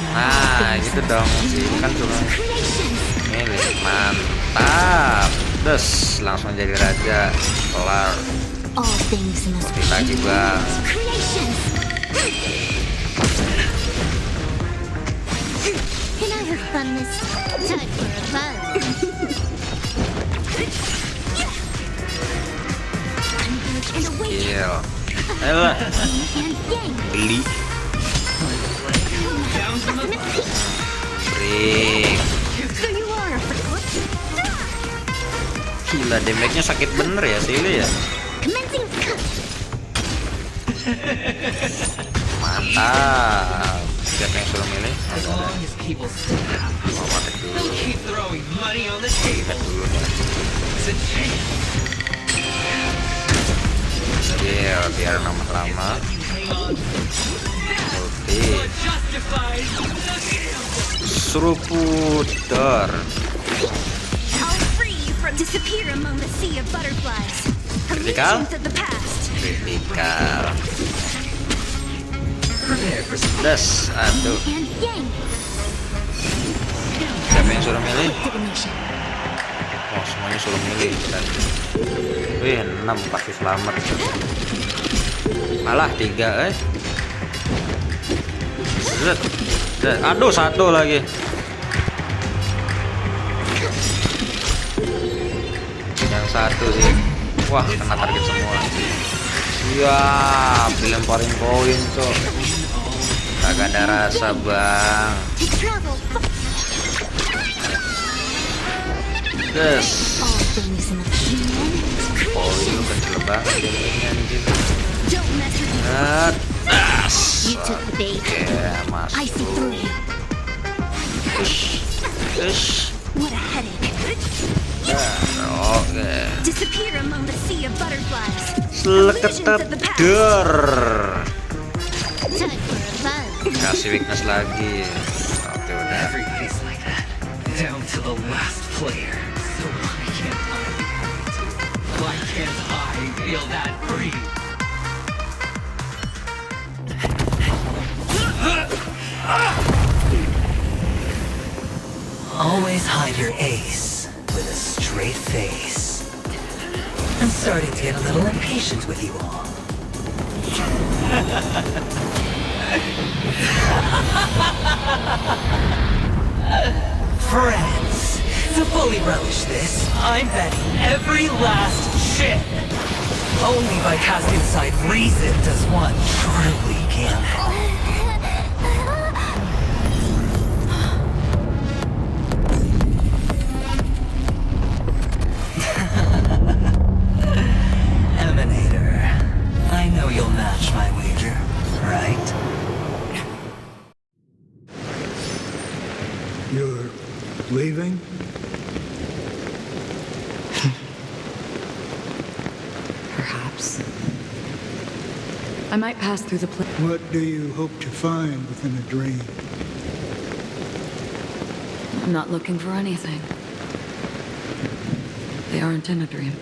Nah, gitu dong sih kan suruh milih. Mantap. Des, langsung jadi raja. Kelar. Seperti lagi bang. Skill. Ayolah. Beli. Break. Gila, damage-nya sakit bener ya Sili ya. Mantap. Siapa yang suruh milih? Mau mati dulu. Lihat dulu nih. Biar lama-lama. Oke. Suruh putar. Kritikal. Kritikal. Das, aduh. Siapa yang suruh milih? Oh, semuanya suruh milih. Wih, 6 pasti selamat. Malah 3, Zet. Aduh, satu lagi. Yang satu sih. Wah, kena target semua. Siap, dilemparin koin, cok. Kagak ada rasa, Bang. Yes. Oh, itu kecil banget jadinya anjir. Oke, masuk. Ush. Oke. Seleketeter. Kasih weakness lagi. Oke, udah. Down to the last player. So why can't I feel that free? Always hide your ace with a straight face. I'm starting to get a little impatient with you all. Friends, to fully relish this, I'm betting every last chip. Only by casting aside reason does one truly gamble. Emanator, I know you'll match my wager, right? You're leaving? Perhaps. I might pass through the What do you hope to find within a dream? I'm not looking for anything. They aren't in a dream.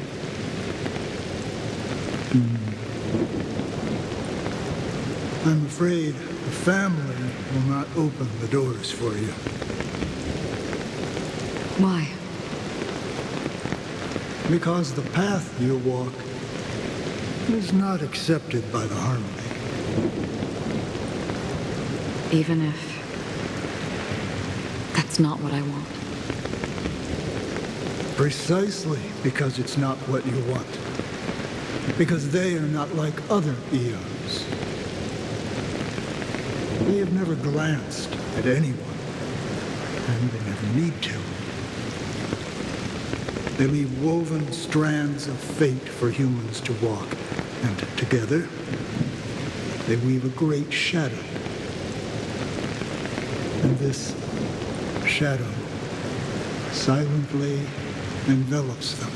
I'm afraid the family will not open the doors for you. Why? Because the path you walk is not accepted by the Harmony. Even if that's not what I want. Precisely because it's not what you want. Because they are not like other eons. They have never glanced at anyone, and they never need to. They leave woven strands of fate for humans to walk, and together, they weave a great shadow. And this shadow silently envelops them.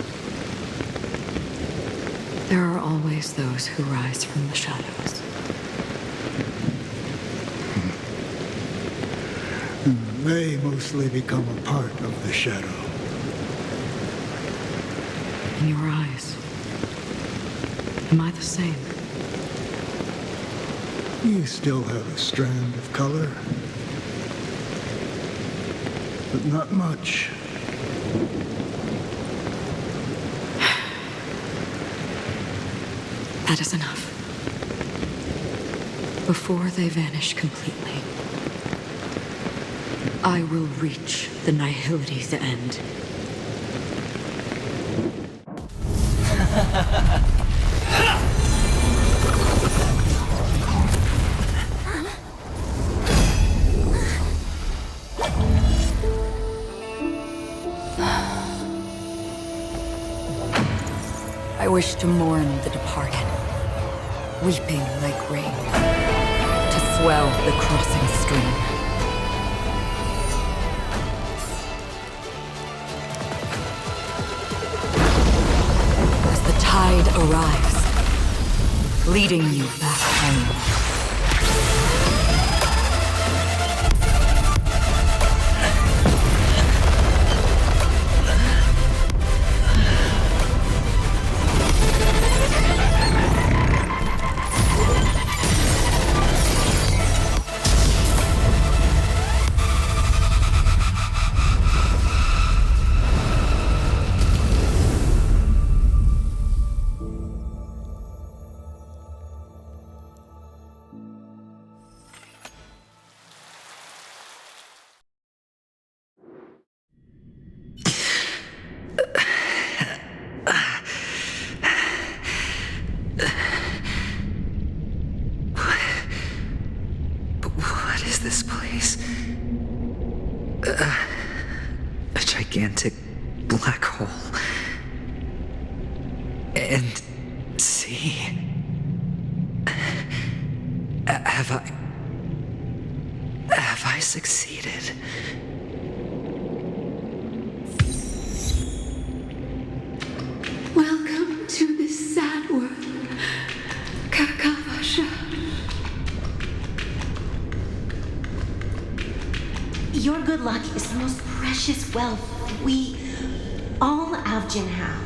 There are always those who rise from the shadows. They mostly become a part of the shadow. In your eyes, am I the same? You still have a strand of color, but not much. That is enough. Before they vanish completely, I will reach the nihility's end. I wish to mourn the departed, weeping like rain, to swell the crossing stream. As the tide arrives, leading you back home. this place. A gigantic black hole. And see... Have I succeeded? Welcome to this sad world, Kakavasha. Your good luck is the most precious wealth we, all Avgin, have.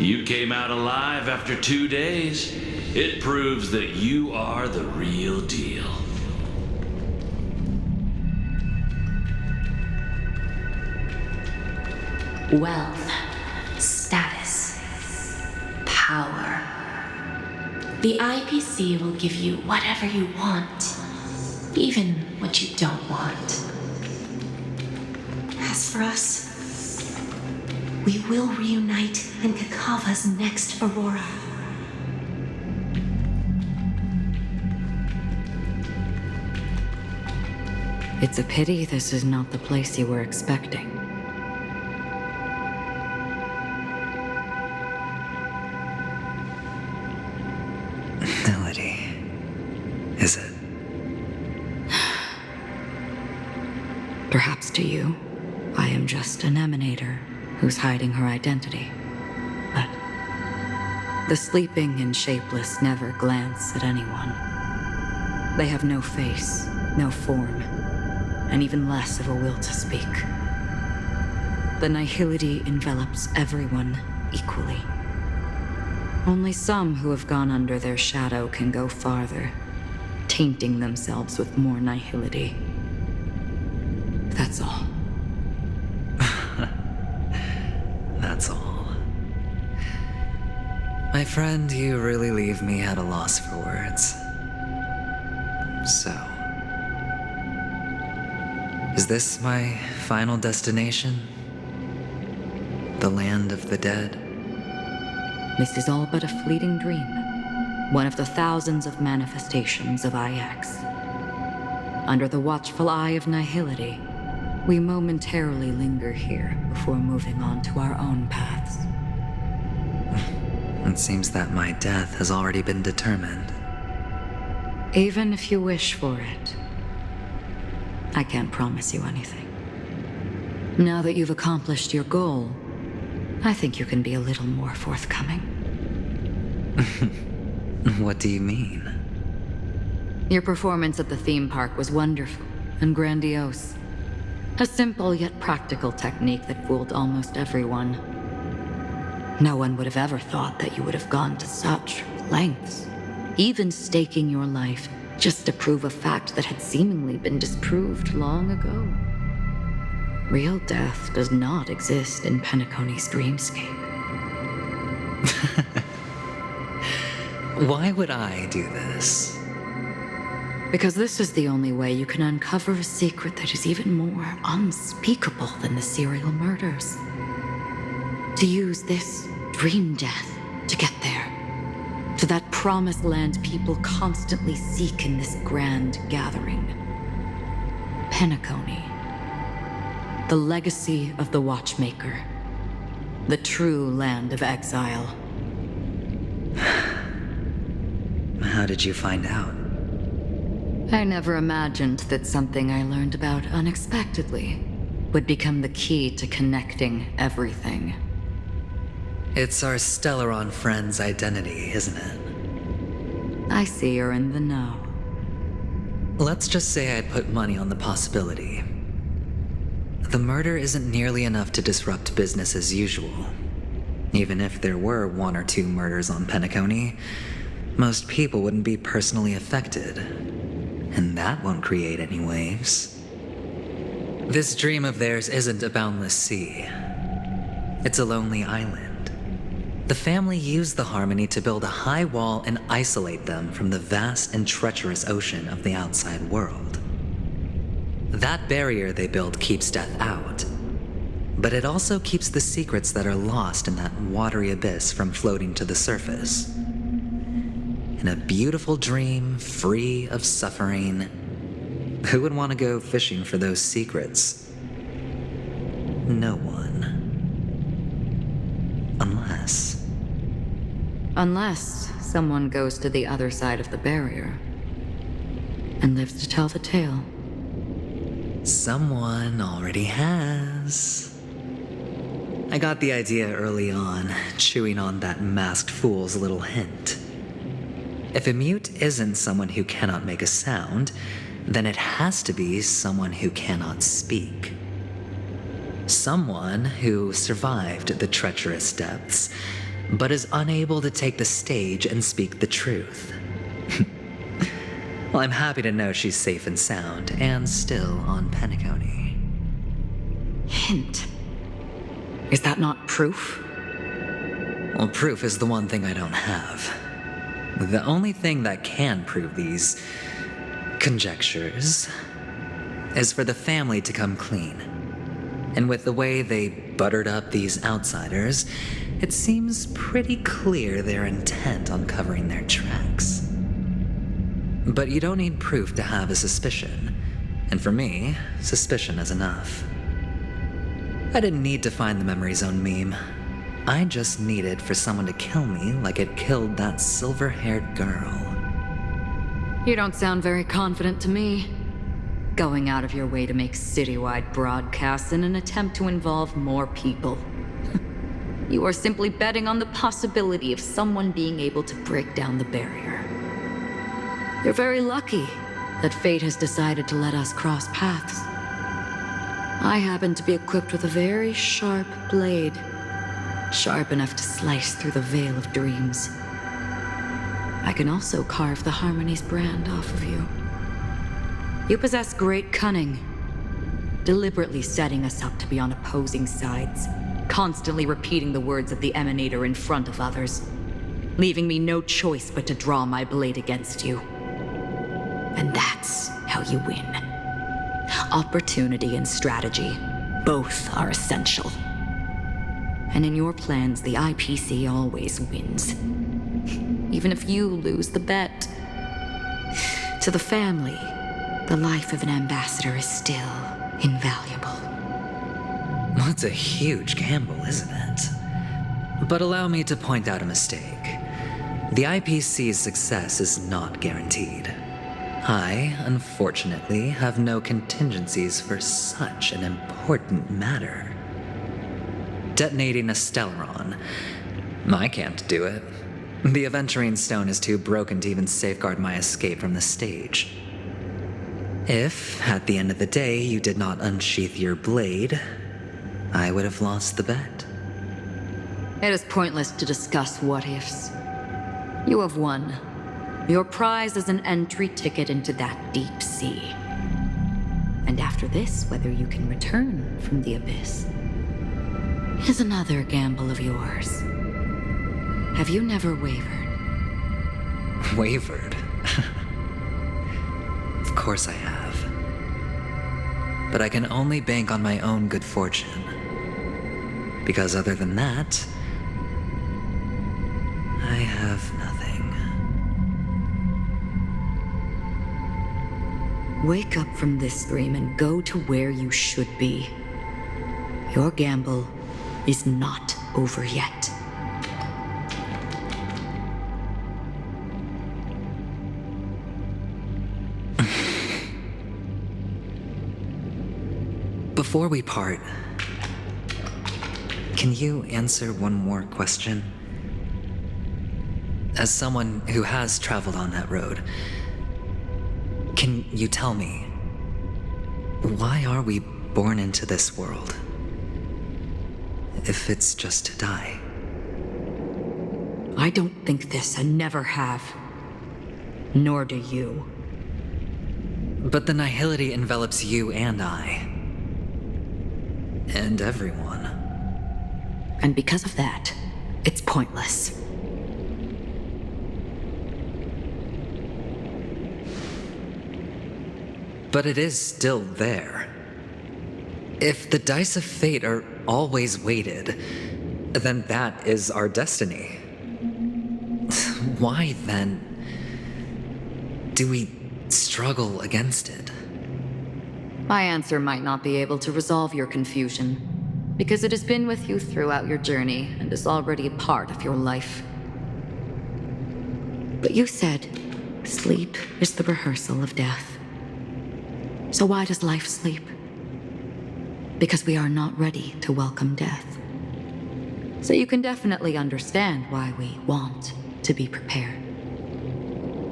You came out alive after 2 days. It proves that you are the real deal. Wealth, status, power. The IPC will give you whatever you want, even what you don't want. As for us, we will reunite in Kakava's next aurora. It's a pity this is not the place you were expecting. Melody. Is it? Perhaps to you, I am just an emanator who's hiding her identity. But the sleeping and shapeless never glance at anyone. They have no face, no form, and even less of a will to speak. The nihility envelops everyone equally. Only some who have gone under their shadow can go farther, tainting themselves with more nihility. That's all. That's all. My friend, you really leave me at a loss for words. So, is this my final destination? The land of the dead? This is all but a fleeting dream. One of the thousands of manifestations of IX. Under the watchful eye of nihility, we momentarily linger here before moving on to our own paths. It seems that my death has already been determined. Even if you wish for it, I can't promise you anything. Now that you've accomplished your goal, I think you can be a little more forthcoming. What do you mean? Your performance at the theme park was wonderful and grandiose. A simple yet practical technique that fooled almost everyone. No one would have ever thought that you would have gone to such lengths, even staking your life just to prove a fact that had seemingly been disproved long ago. Real death does not exist in Penacony's dreamscape. Why would I do this? Because this is the only way you can uncover a secret that is even more unspeakable than the serial murders. To use this dream death to get there. To that promised land people constantly seek in this grand gathering. Penacony. The legacy of the Watchmaker. The true land of exile. How did you find out? I never imagined that something I learned about unexpectedly would become the key to connecting everything. It's our Stellaron friend's identity, isn't it? I see you're in the know. Let's just say I'd put money on the possibility. The murder isn't nearly enough to disrupt business as usual. Even if there were 1 or 2 murders on Penacony, most people wouldn't be personally affected. And that won't create any waves. This dream of theirs isn't a boundless sea. It's a lonely island. The family used the Harmony to build a high wall and isolate them from the vast and treacherous ocean of the outside world. That barrier they built keeps death out. but it also keeps the secrets that are lost in that watery abyss from floating to the surface. In a beautiful dream, free of suffering, who would want to go fishing for those secrets? No one. Unless someone goes to the other side of the barrier and lives to tell the tale. Someone already has. I got the idea early on, chewing on that masked fool's little hint. If a mute isn't someone who cannot make a sound, then it has to be someone who cannot speak. Someone who survived the treacherous depths, but is unable to take the stage and speak the truth. Well, I'm happy to know she's safe and sound, and still on Penacony. Hint. Is that not proof? Well, proof is the one thing I don't have. The only thing that can prove these conjectures is for the family to come clean. And with the way they buttered up these outsiders, it seems pretty clear they're intent on covering their tracks. But you don't need proof to have a suspicion. And for me, suspicion is enough. I didn't need to find the memory zone meme. I just needed for someone to kill me like it killed that silver-haired girl. You don't sound very confident to me. Going out of your way to make citywide broadcasts in an attempt to involve more people. You are simply betting on the possibility of someone being able to break down the barrier. You're very lucky that fate has decided to let us cross paths. I happen to be equipped with a very sharp blade, sharp enough to slice through the veil of dreams. I can also carve the Harmony's brand off of you. You possess great cunning, deliberately setting us up to be on opposing sides, constantly repeating the words of the Emanator in front of others, leaving me no choice but to draw my blade against you. And that's how you win. Opportunity and strategy, both are essential. And in your plans, the IPC always wins. Even if you lose the bet. To the family, the life of an ambassador is still invaluable. That's a huge gamble, isn't it? But allow me to point out a mistake. The IPC's success is not guaranteed. I, unfortunately, have no contingencies for such an important matter. Detonating a Stellaron. I can't do it. The Aventurine Stone is too broken to even safeguard my escape from the stage. If, at the end of the day, you did not unsheath your blade, I would have lost the bet. It is pointless to discuss what-ifs. You have won. Your prize is an entry ticket into that deep sea. And after this, whether you can return from the abyss is another gamble of yours. Have you never wavered? Wavered? Of course I have. But I can only bank on my own good fortune. Because other than that, I have nothing. Wake up from this dream and go to where you should be. Your gamble is not over yet. Before we part, can you answer one more question? As someone who has traveled on that road, can you tell me, why are we born into this world? If it's just to die. I don't think this and never have. Nor do you. But the nihility envelops you and I. And everyone. And because of that, it's pointless. But it is still there. If the dice of fate are always waited, then that is our destiny. Why, then, do we struggle against it? My answer might not be able to resolve your confusion, because it has been with you throughout your journey and is already a part of your life. But you said sleep is the rehearsal of death. So why does life sleep? Because we are not ready to welcome death. So you can definitely understand why we want to be prepared.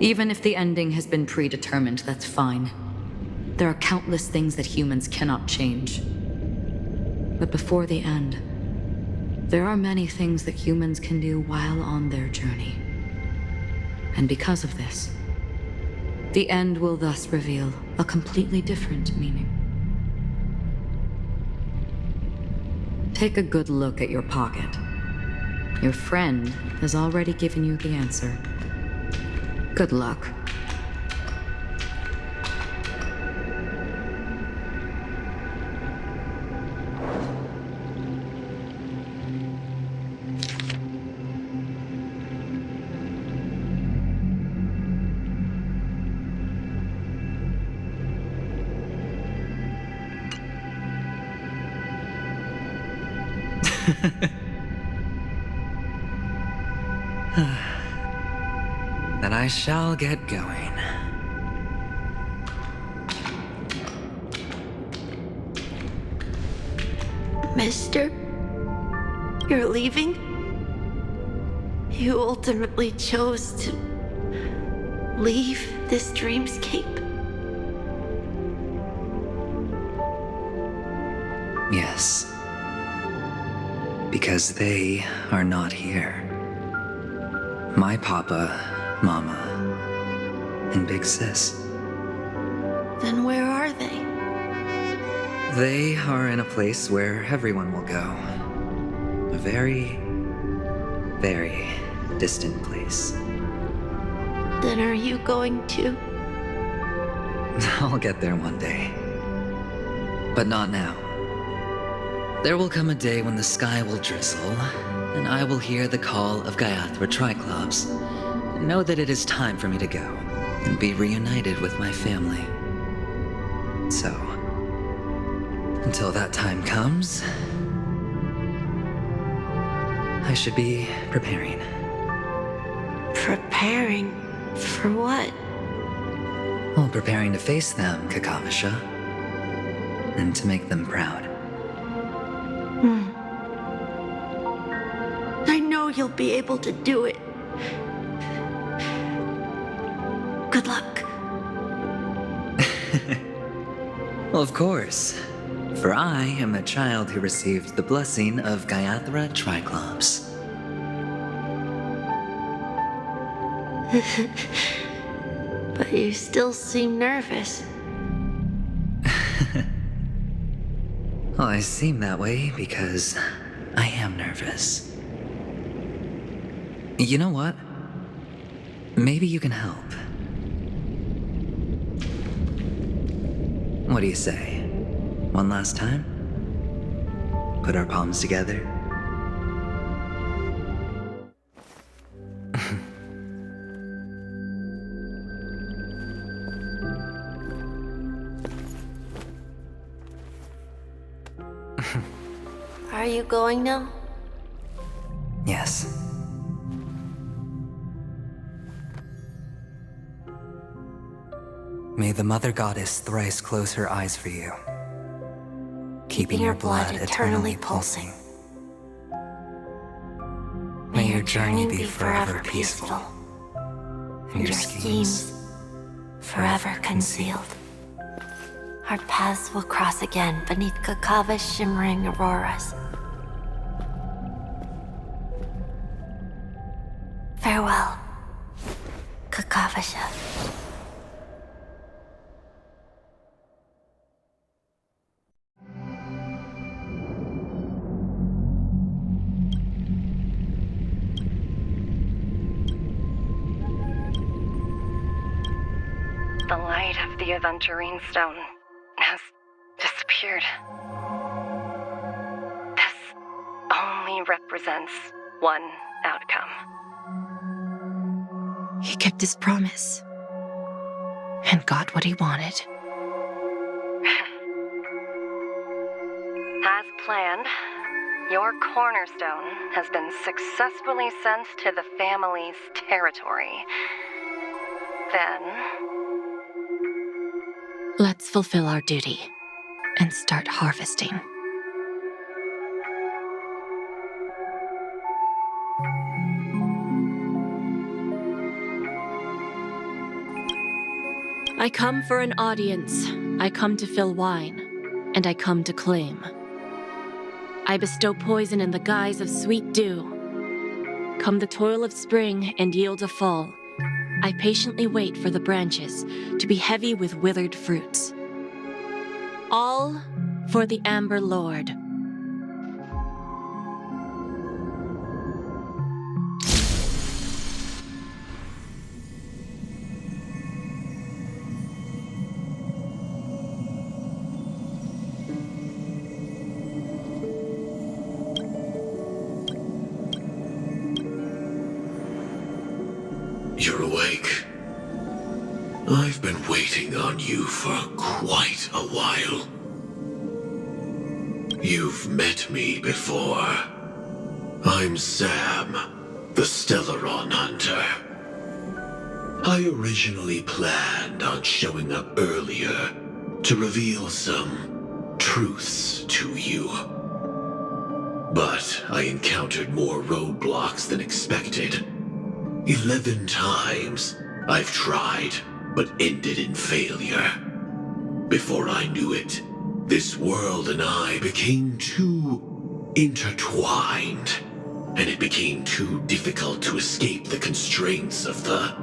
Even if the ending has been predetermined, that's fine. There are countless things that humans cannot change. But before the end, there are many things that humans can do while on their journey. And because of this, the end will thus reveal a completely different meaning. Take a good look at your pocket. Your friend has already given you the answer. Good luck. Then I shall get going. Mister? You're leaving? You ultimately chose to leave this dreamscape? Yes. Because they are not here. My papa, mama, and big sis. Then where are they? They are in a place where everyone will go. A very, very distant place. Then are you going to? I'll get there one day. But not now. There will come a day when the sky will drizzle, and I will hear the call of Gayathra Triclops, and know that it is time for me to go, and be reunited with my family. So, until that time comes, I should be preparing. Preparing? For what? Well, preparing to face them, Kakavasha, and to make them proud. I know you'll be able to do it. Good luck. Well, of course. For I am the child who received the blessing of Gayathra Triclops. But you still seem nervous. Well, I seem that way because I am nervous. You know what? Maybe you can help. What do you say? One last time? Put our palms together? Are you going now? Yes. May the Mother Goddess thrice close her eyes for you, keeping your blood eternally pulsing. May your journey be forever peaceful, and your schemes forever concealed. Our paths will cross again beneath Kakava's shimmering auroras. Farewell, Kakavasha. The light of the Aventurine Stone has disappeared. This only represents one outcome. He kept his promise and got what he wanted. As planned, your cornerstone has been successfully sent to the family's territory. Then, Let's fulfill our duty and start harvesting. I come for an audience. I come to fill wine, and I come to claim. I bestow poison in the guise of sweet dew. Come the toil of spring and yield a fall. I patiently wait for the branches to be heavy with withered fruits. All for the Amber Lord. You're awake. I've been waiting on you for quite a while. You've met me before. I'm Sam, the Stellaron Hunter. I originally planned on showing up earlier to reveal some truths to you. But I encountered more roadblocks than expected. 11 times I've tried, but ended in failure. Before I knew it, this world and I became too intertwined, and it became too difficult to escape the constraints of the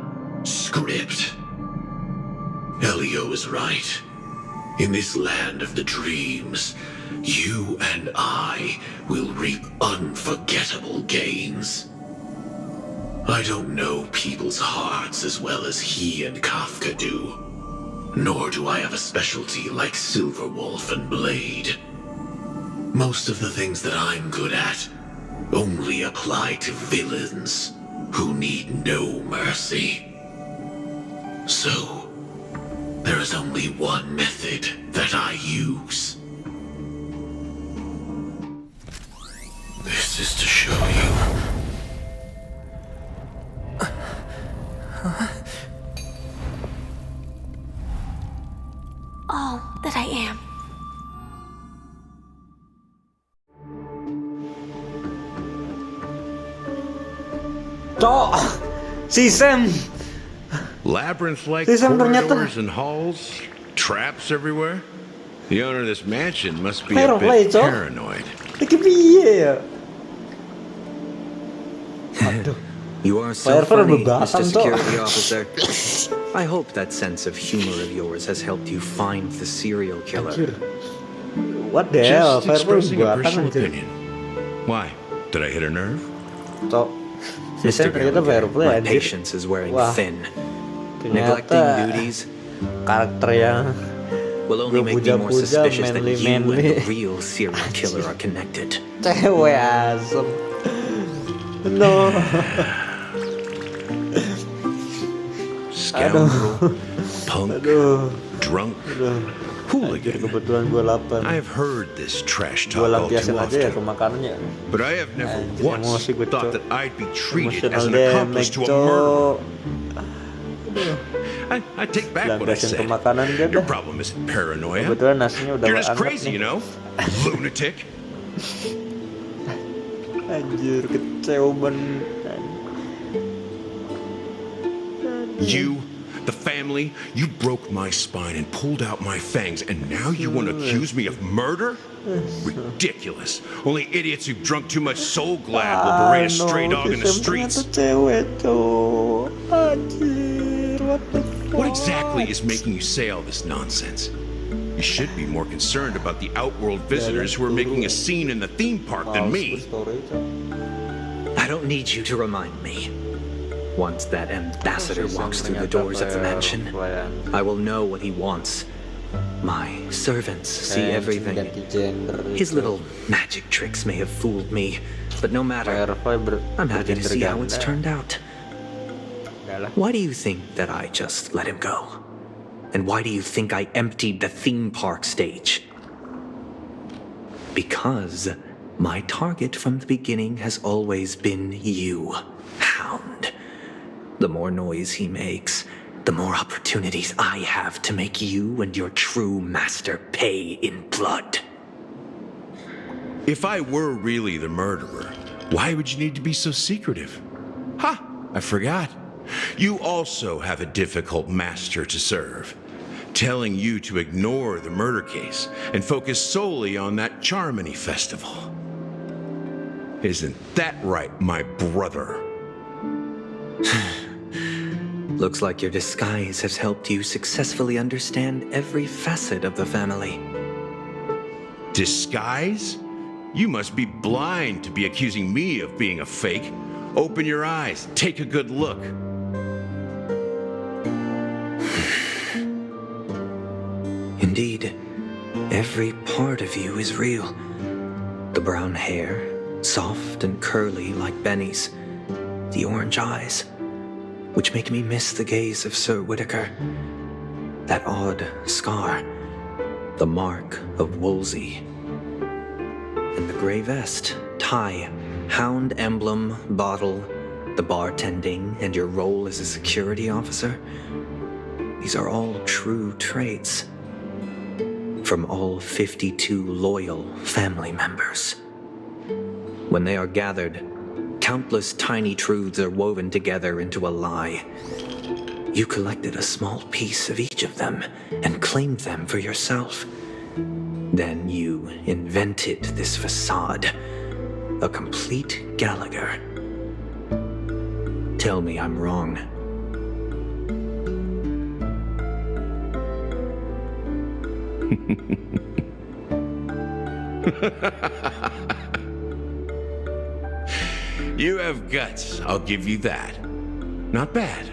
script. Elio is right. In this land of the dreams, you and I will reap unforgettable gains. I don't know people's hearts as well as he and Kafka do. Nor do I have a specialty like Silverwolf and Blade. Most of the things that I'm good at only apply to villains who need no mercy. So, there is only one method that I use. This is to show you. All that I am. Cok, si Sam. Labyrinth-like Si Sam ternyata corridors and halls, traps everywhere. The owner of this mansion must be a Firefly, bit Cok. paranoid. Lagi piye ya? You are so funny, Mr. Security Officer. I hope that sense of humor of yours has helped you find the serial killer. What the hell? Just expressing a Firefly personal buatan, opinion. Why? Did I hit a nerve? Cok, si Sam ternyata Firefly My anjir. patience is wearing Wah, thin. ternyata Neglecting duties karakter yang will only make me more puja-puja, suspicious that you and manly. the real serial killer are connected. Cewek asem. No. Scoundrel, punk, drunk, hooligan. Kebetulan gue lapar. I've heard this trash Gue talk all lampiasin too aja ya often, ke makanannya. but I have never once emosi gue, thought Cok. that I'd be treated as Emotional an accomplice to a murderer. Cok. I take back what I Lampiasin ke said. makanan dia Your dah. problem isn't paranoia. Kebetulan nasinya udah You're just hangat crazy, nih. you know? Lunatic. Anjir, kecewa. You, the family, you broke my spine and pulled out my fangs, and now you want to accuse me of murder? Ridiculous. Only idiots who've drunk too much Soul Glad will berate a stray dog in the streets. Cewek, Cok. Anjir, what the fuck? What exactly is making you say all this nonsense? You should be more concerned about the outworld visitors who are making a scene in the theme park than me. I don't need you to remind me. Once that ambassador walks through the doors of the mansion, I will know what he wants. My servants see everything. His little magic tricks may have fooled me, But no matter, I'm happy to see how it's turned out. Why do you think that I just let him go? And why do you think I emptied the theme park stage? Because my target from the beginning has always been you, Hound. The more noise he makes, the more opportunities I have to make you and your true master pay in blood. If I were really the murderer, why would you need to be so secretive? Ha! I forgot. You also have a difficult master to serve, telling you to ignore the murder case and focus solely on that Charmony festival. Isn't that right, my brother? Looks like your disguise has helped you successfully understand every facet of the family. Disguise? You must be blind to be accusing me of being a fake. Open your eyes, take a good look. Indeed, every part of you is real. The brown hair, soft and curly like Benny's. The orange eyes, which make me miss the gaze of Sir Whitaker. That odd scar, the mark of Wolsey. And the gray vest, tie, hound emblem, bottle, the bartending, and your role as a security officer. These are all true traits from all 52 loyal family members. When they are gathered, countless tiny truths are woven together into a lie. You collected a small piece of each of them and claimed them for yourself. Then you invented this facade, a complete Gallagher. Tell me I'm wrong. You have guts, I'll give you that. Not bad.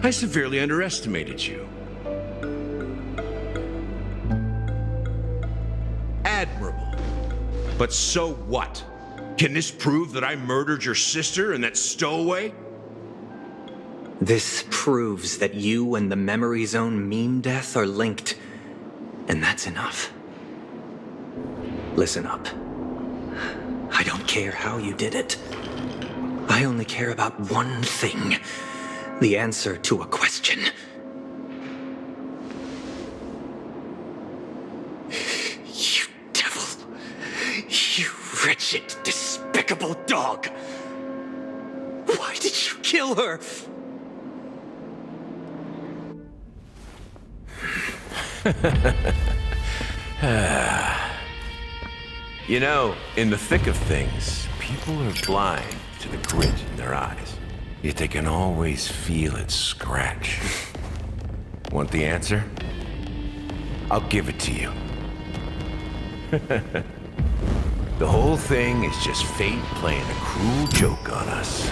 I severely underestimated you. Admirable. But so what? Can this prove that I murdered your sister and that stowaway? This proves that you and the Memory Zone meme death are linked. And that's enough. Listen up. I don't care how you did it. I only care about one thing. The answer to a question. You devil. You wretched, despicable dog. Why did you kill her? You know, in the thick of things, people are blind to the grit in their eyes. Yet they can always feel it scratch. Want the answer? I'll give it to you. The whole thing is just fate playing a cruel joke on us.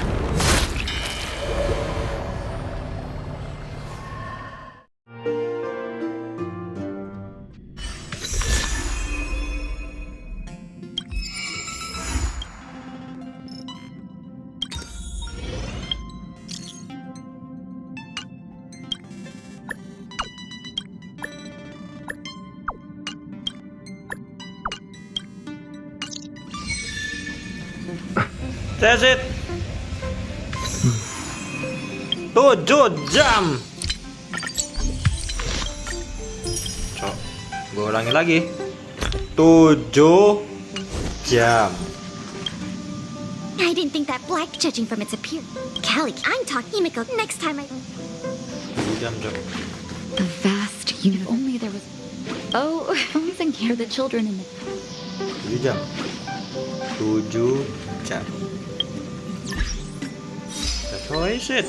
That's it. 7 jam. Cok, gue ulangi lagi. 7 jam. I didn't think that black, judging from its appearance. Callie, I'm talking Himiko. Next time I... 7 jam, Cok. The vast universe. If only there was... Oh, losing here the children in the... 7 jam. 7 jam. That's how I said.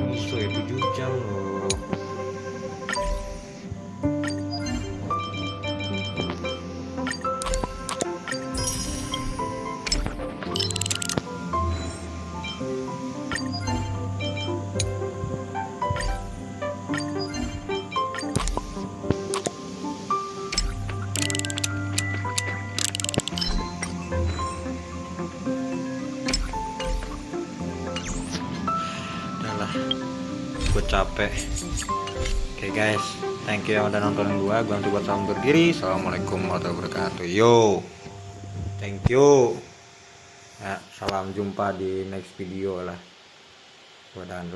Bisa ya 7 jam loh. gue capek. Oke guys, thank you yang udah nontonin gue coba salam undur diri. Assalamualaikum warahmatullahi wabarakatuh. Yo, thank you ya, salam jumpa di next video lah. Gue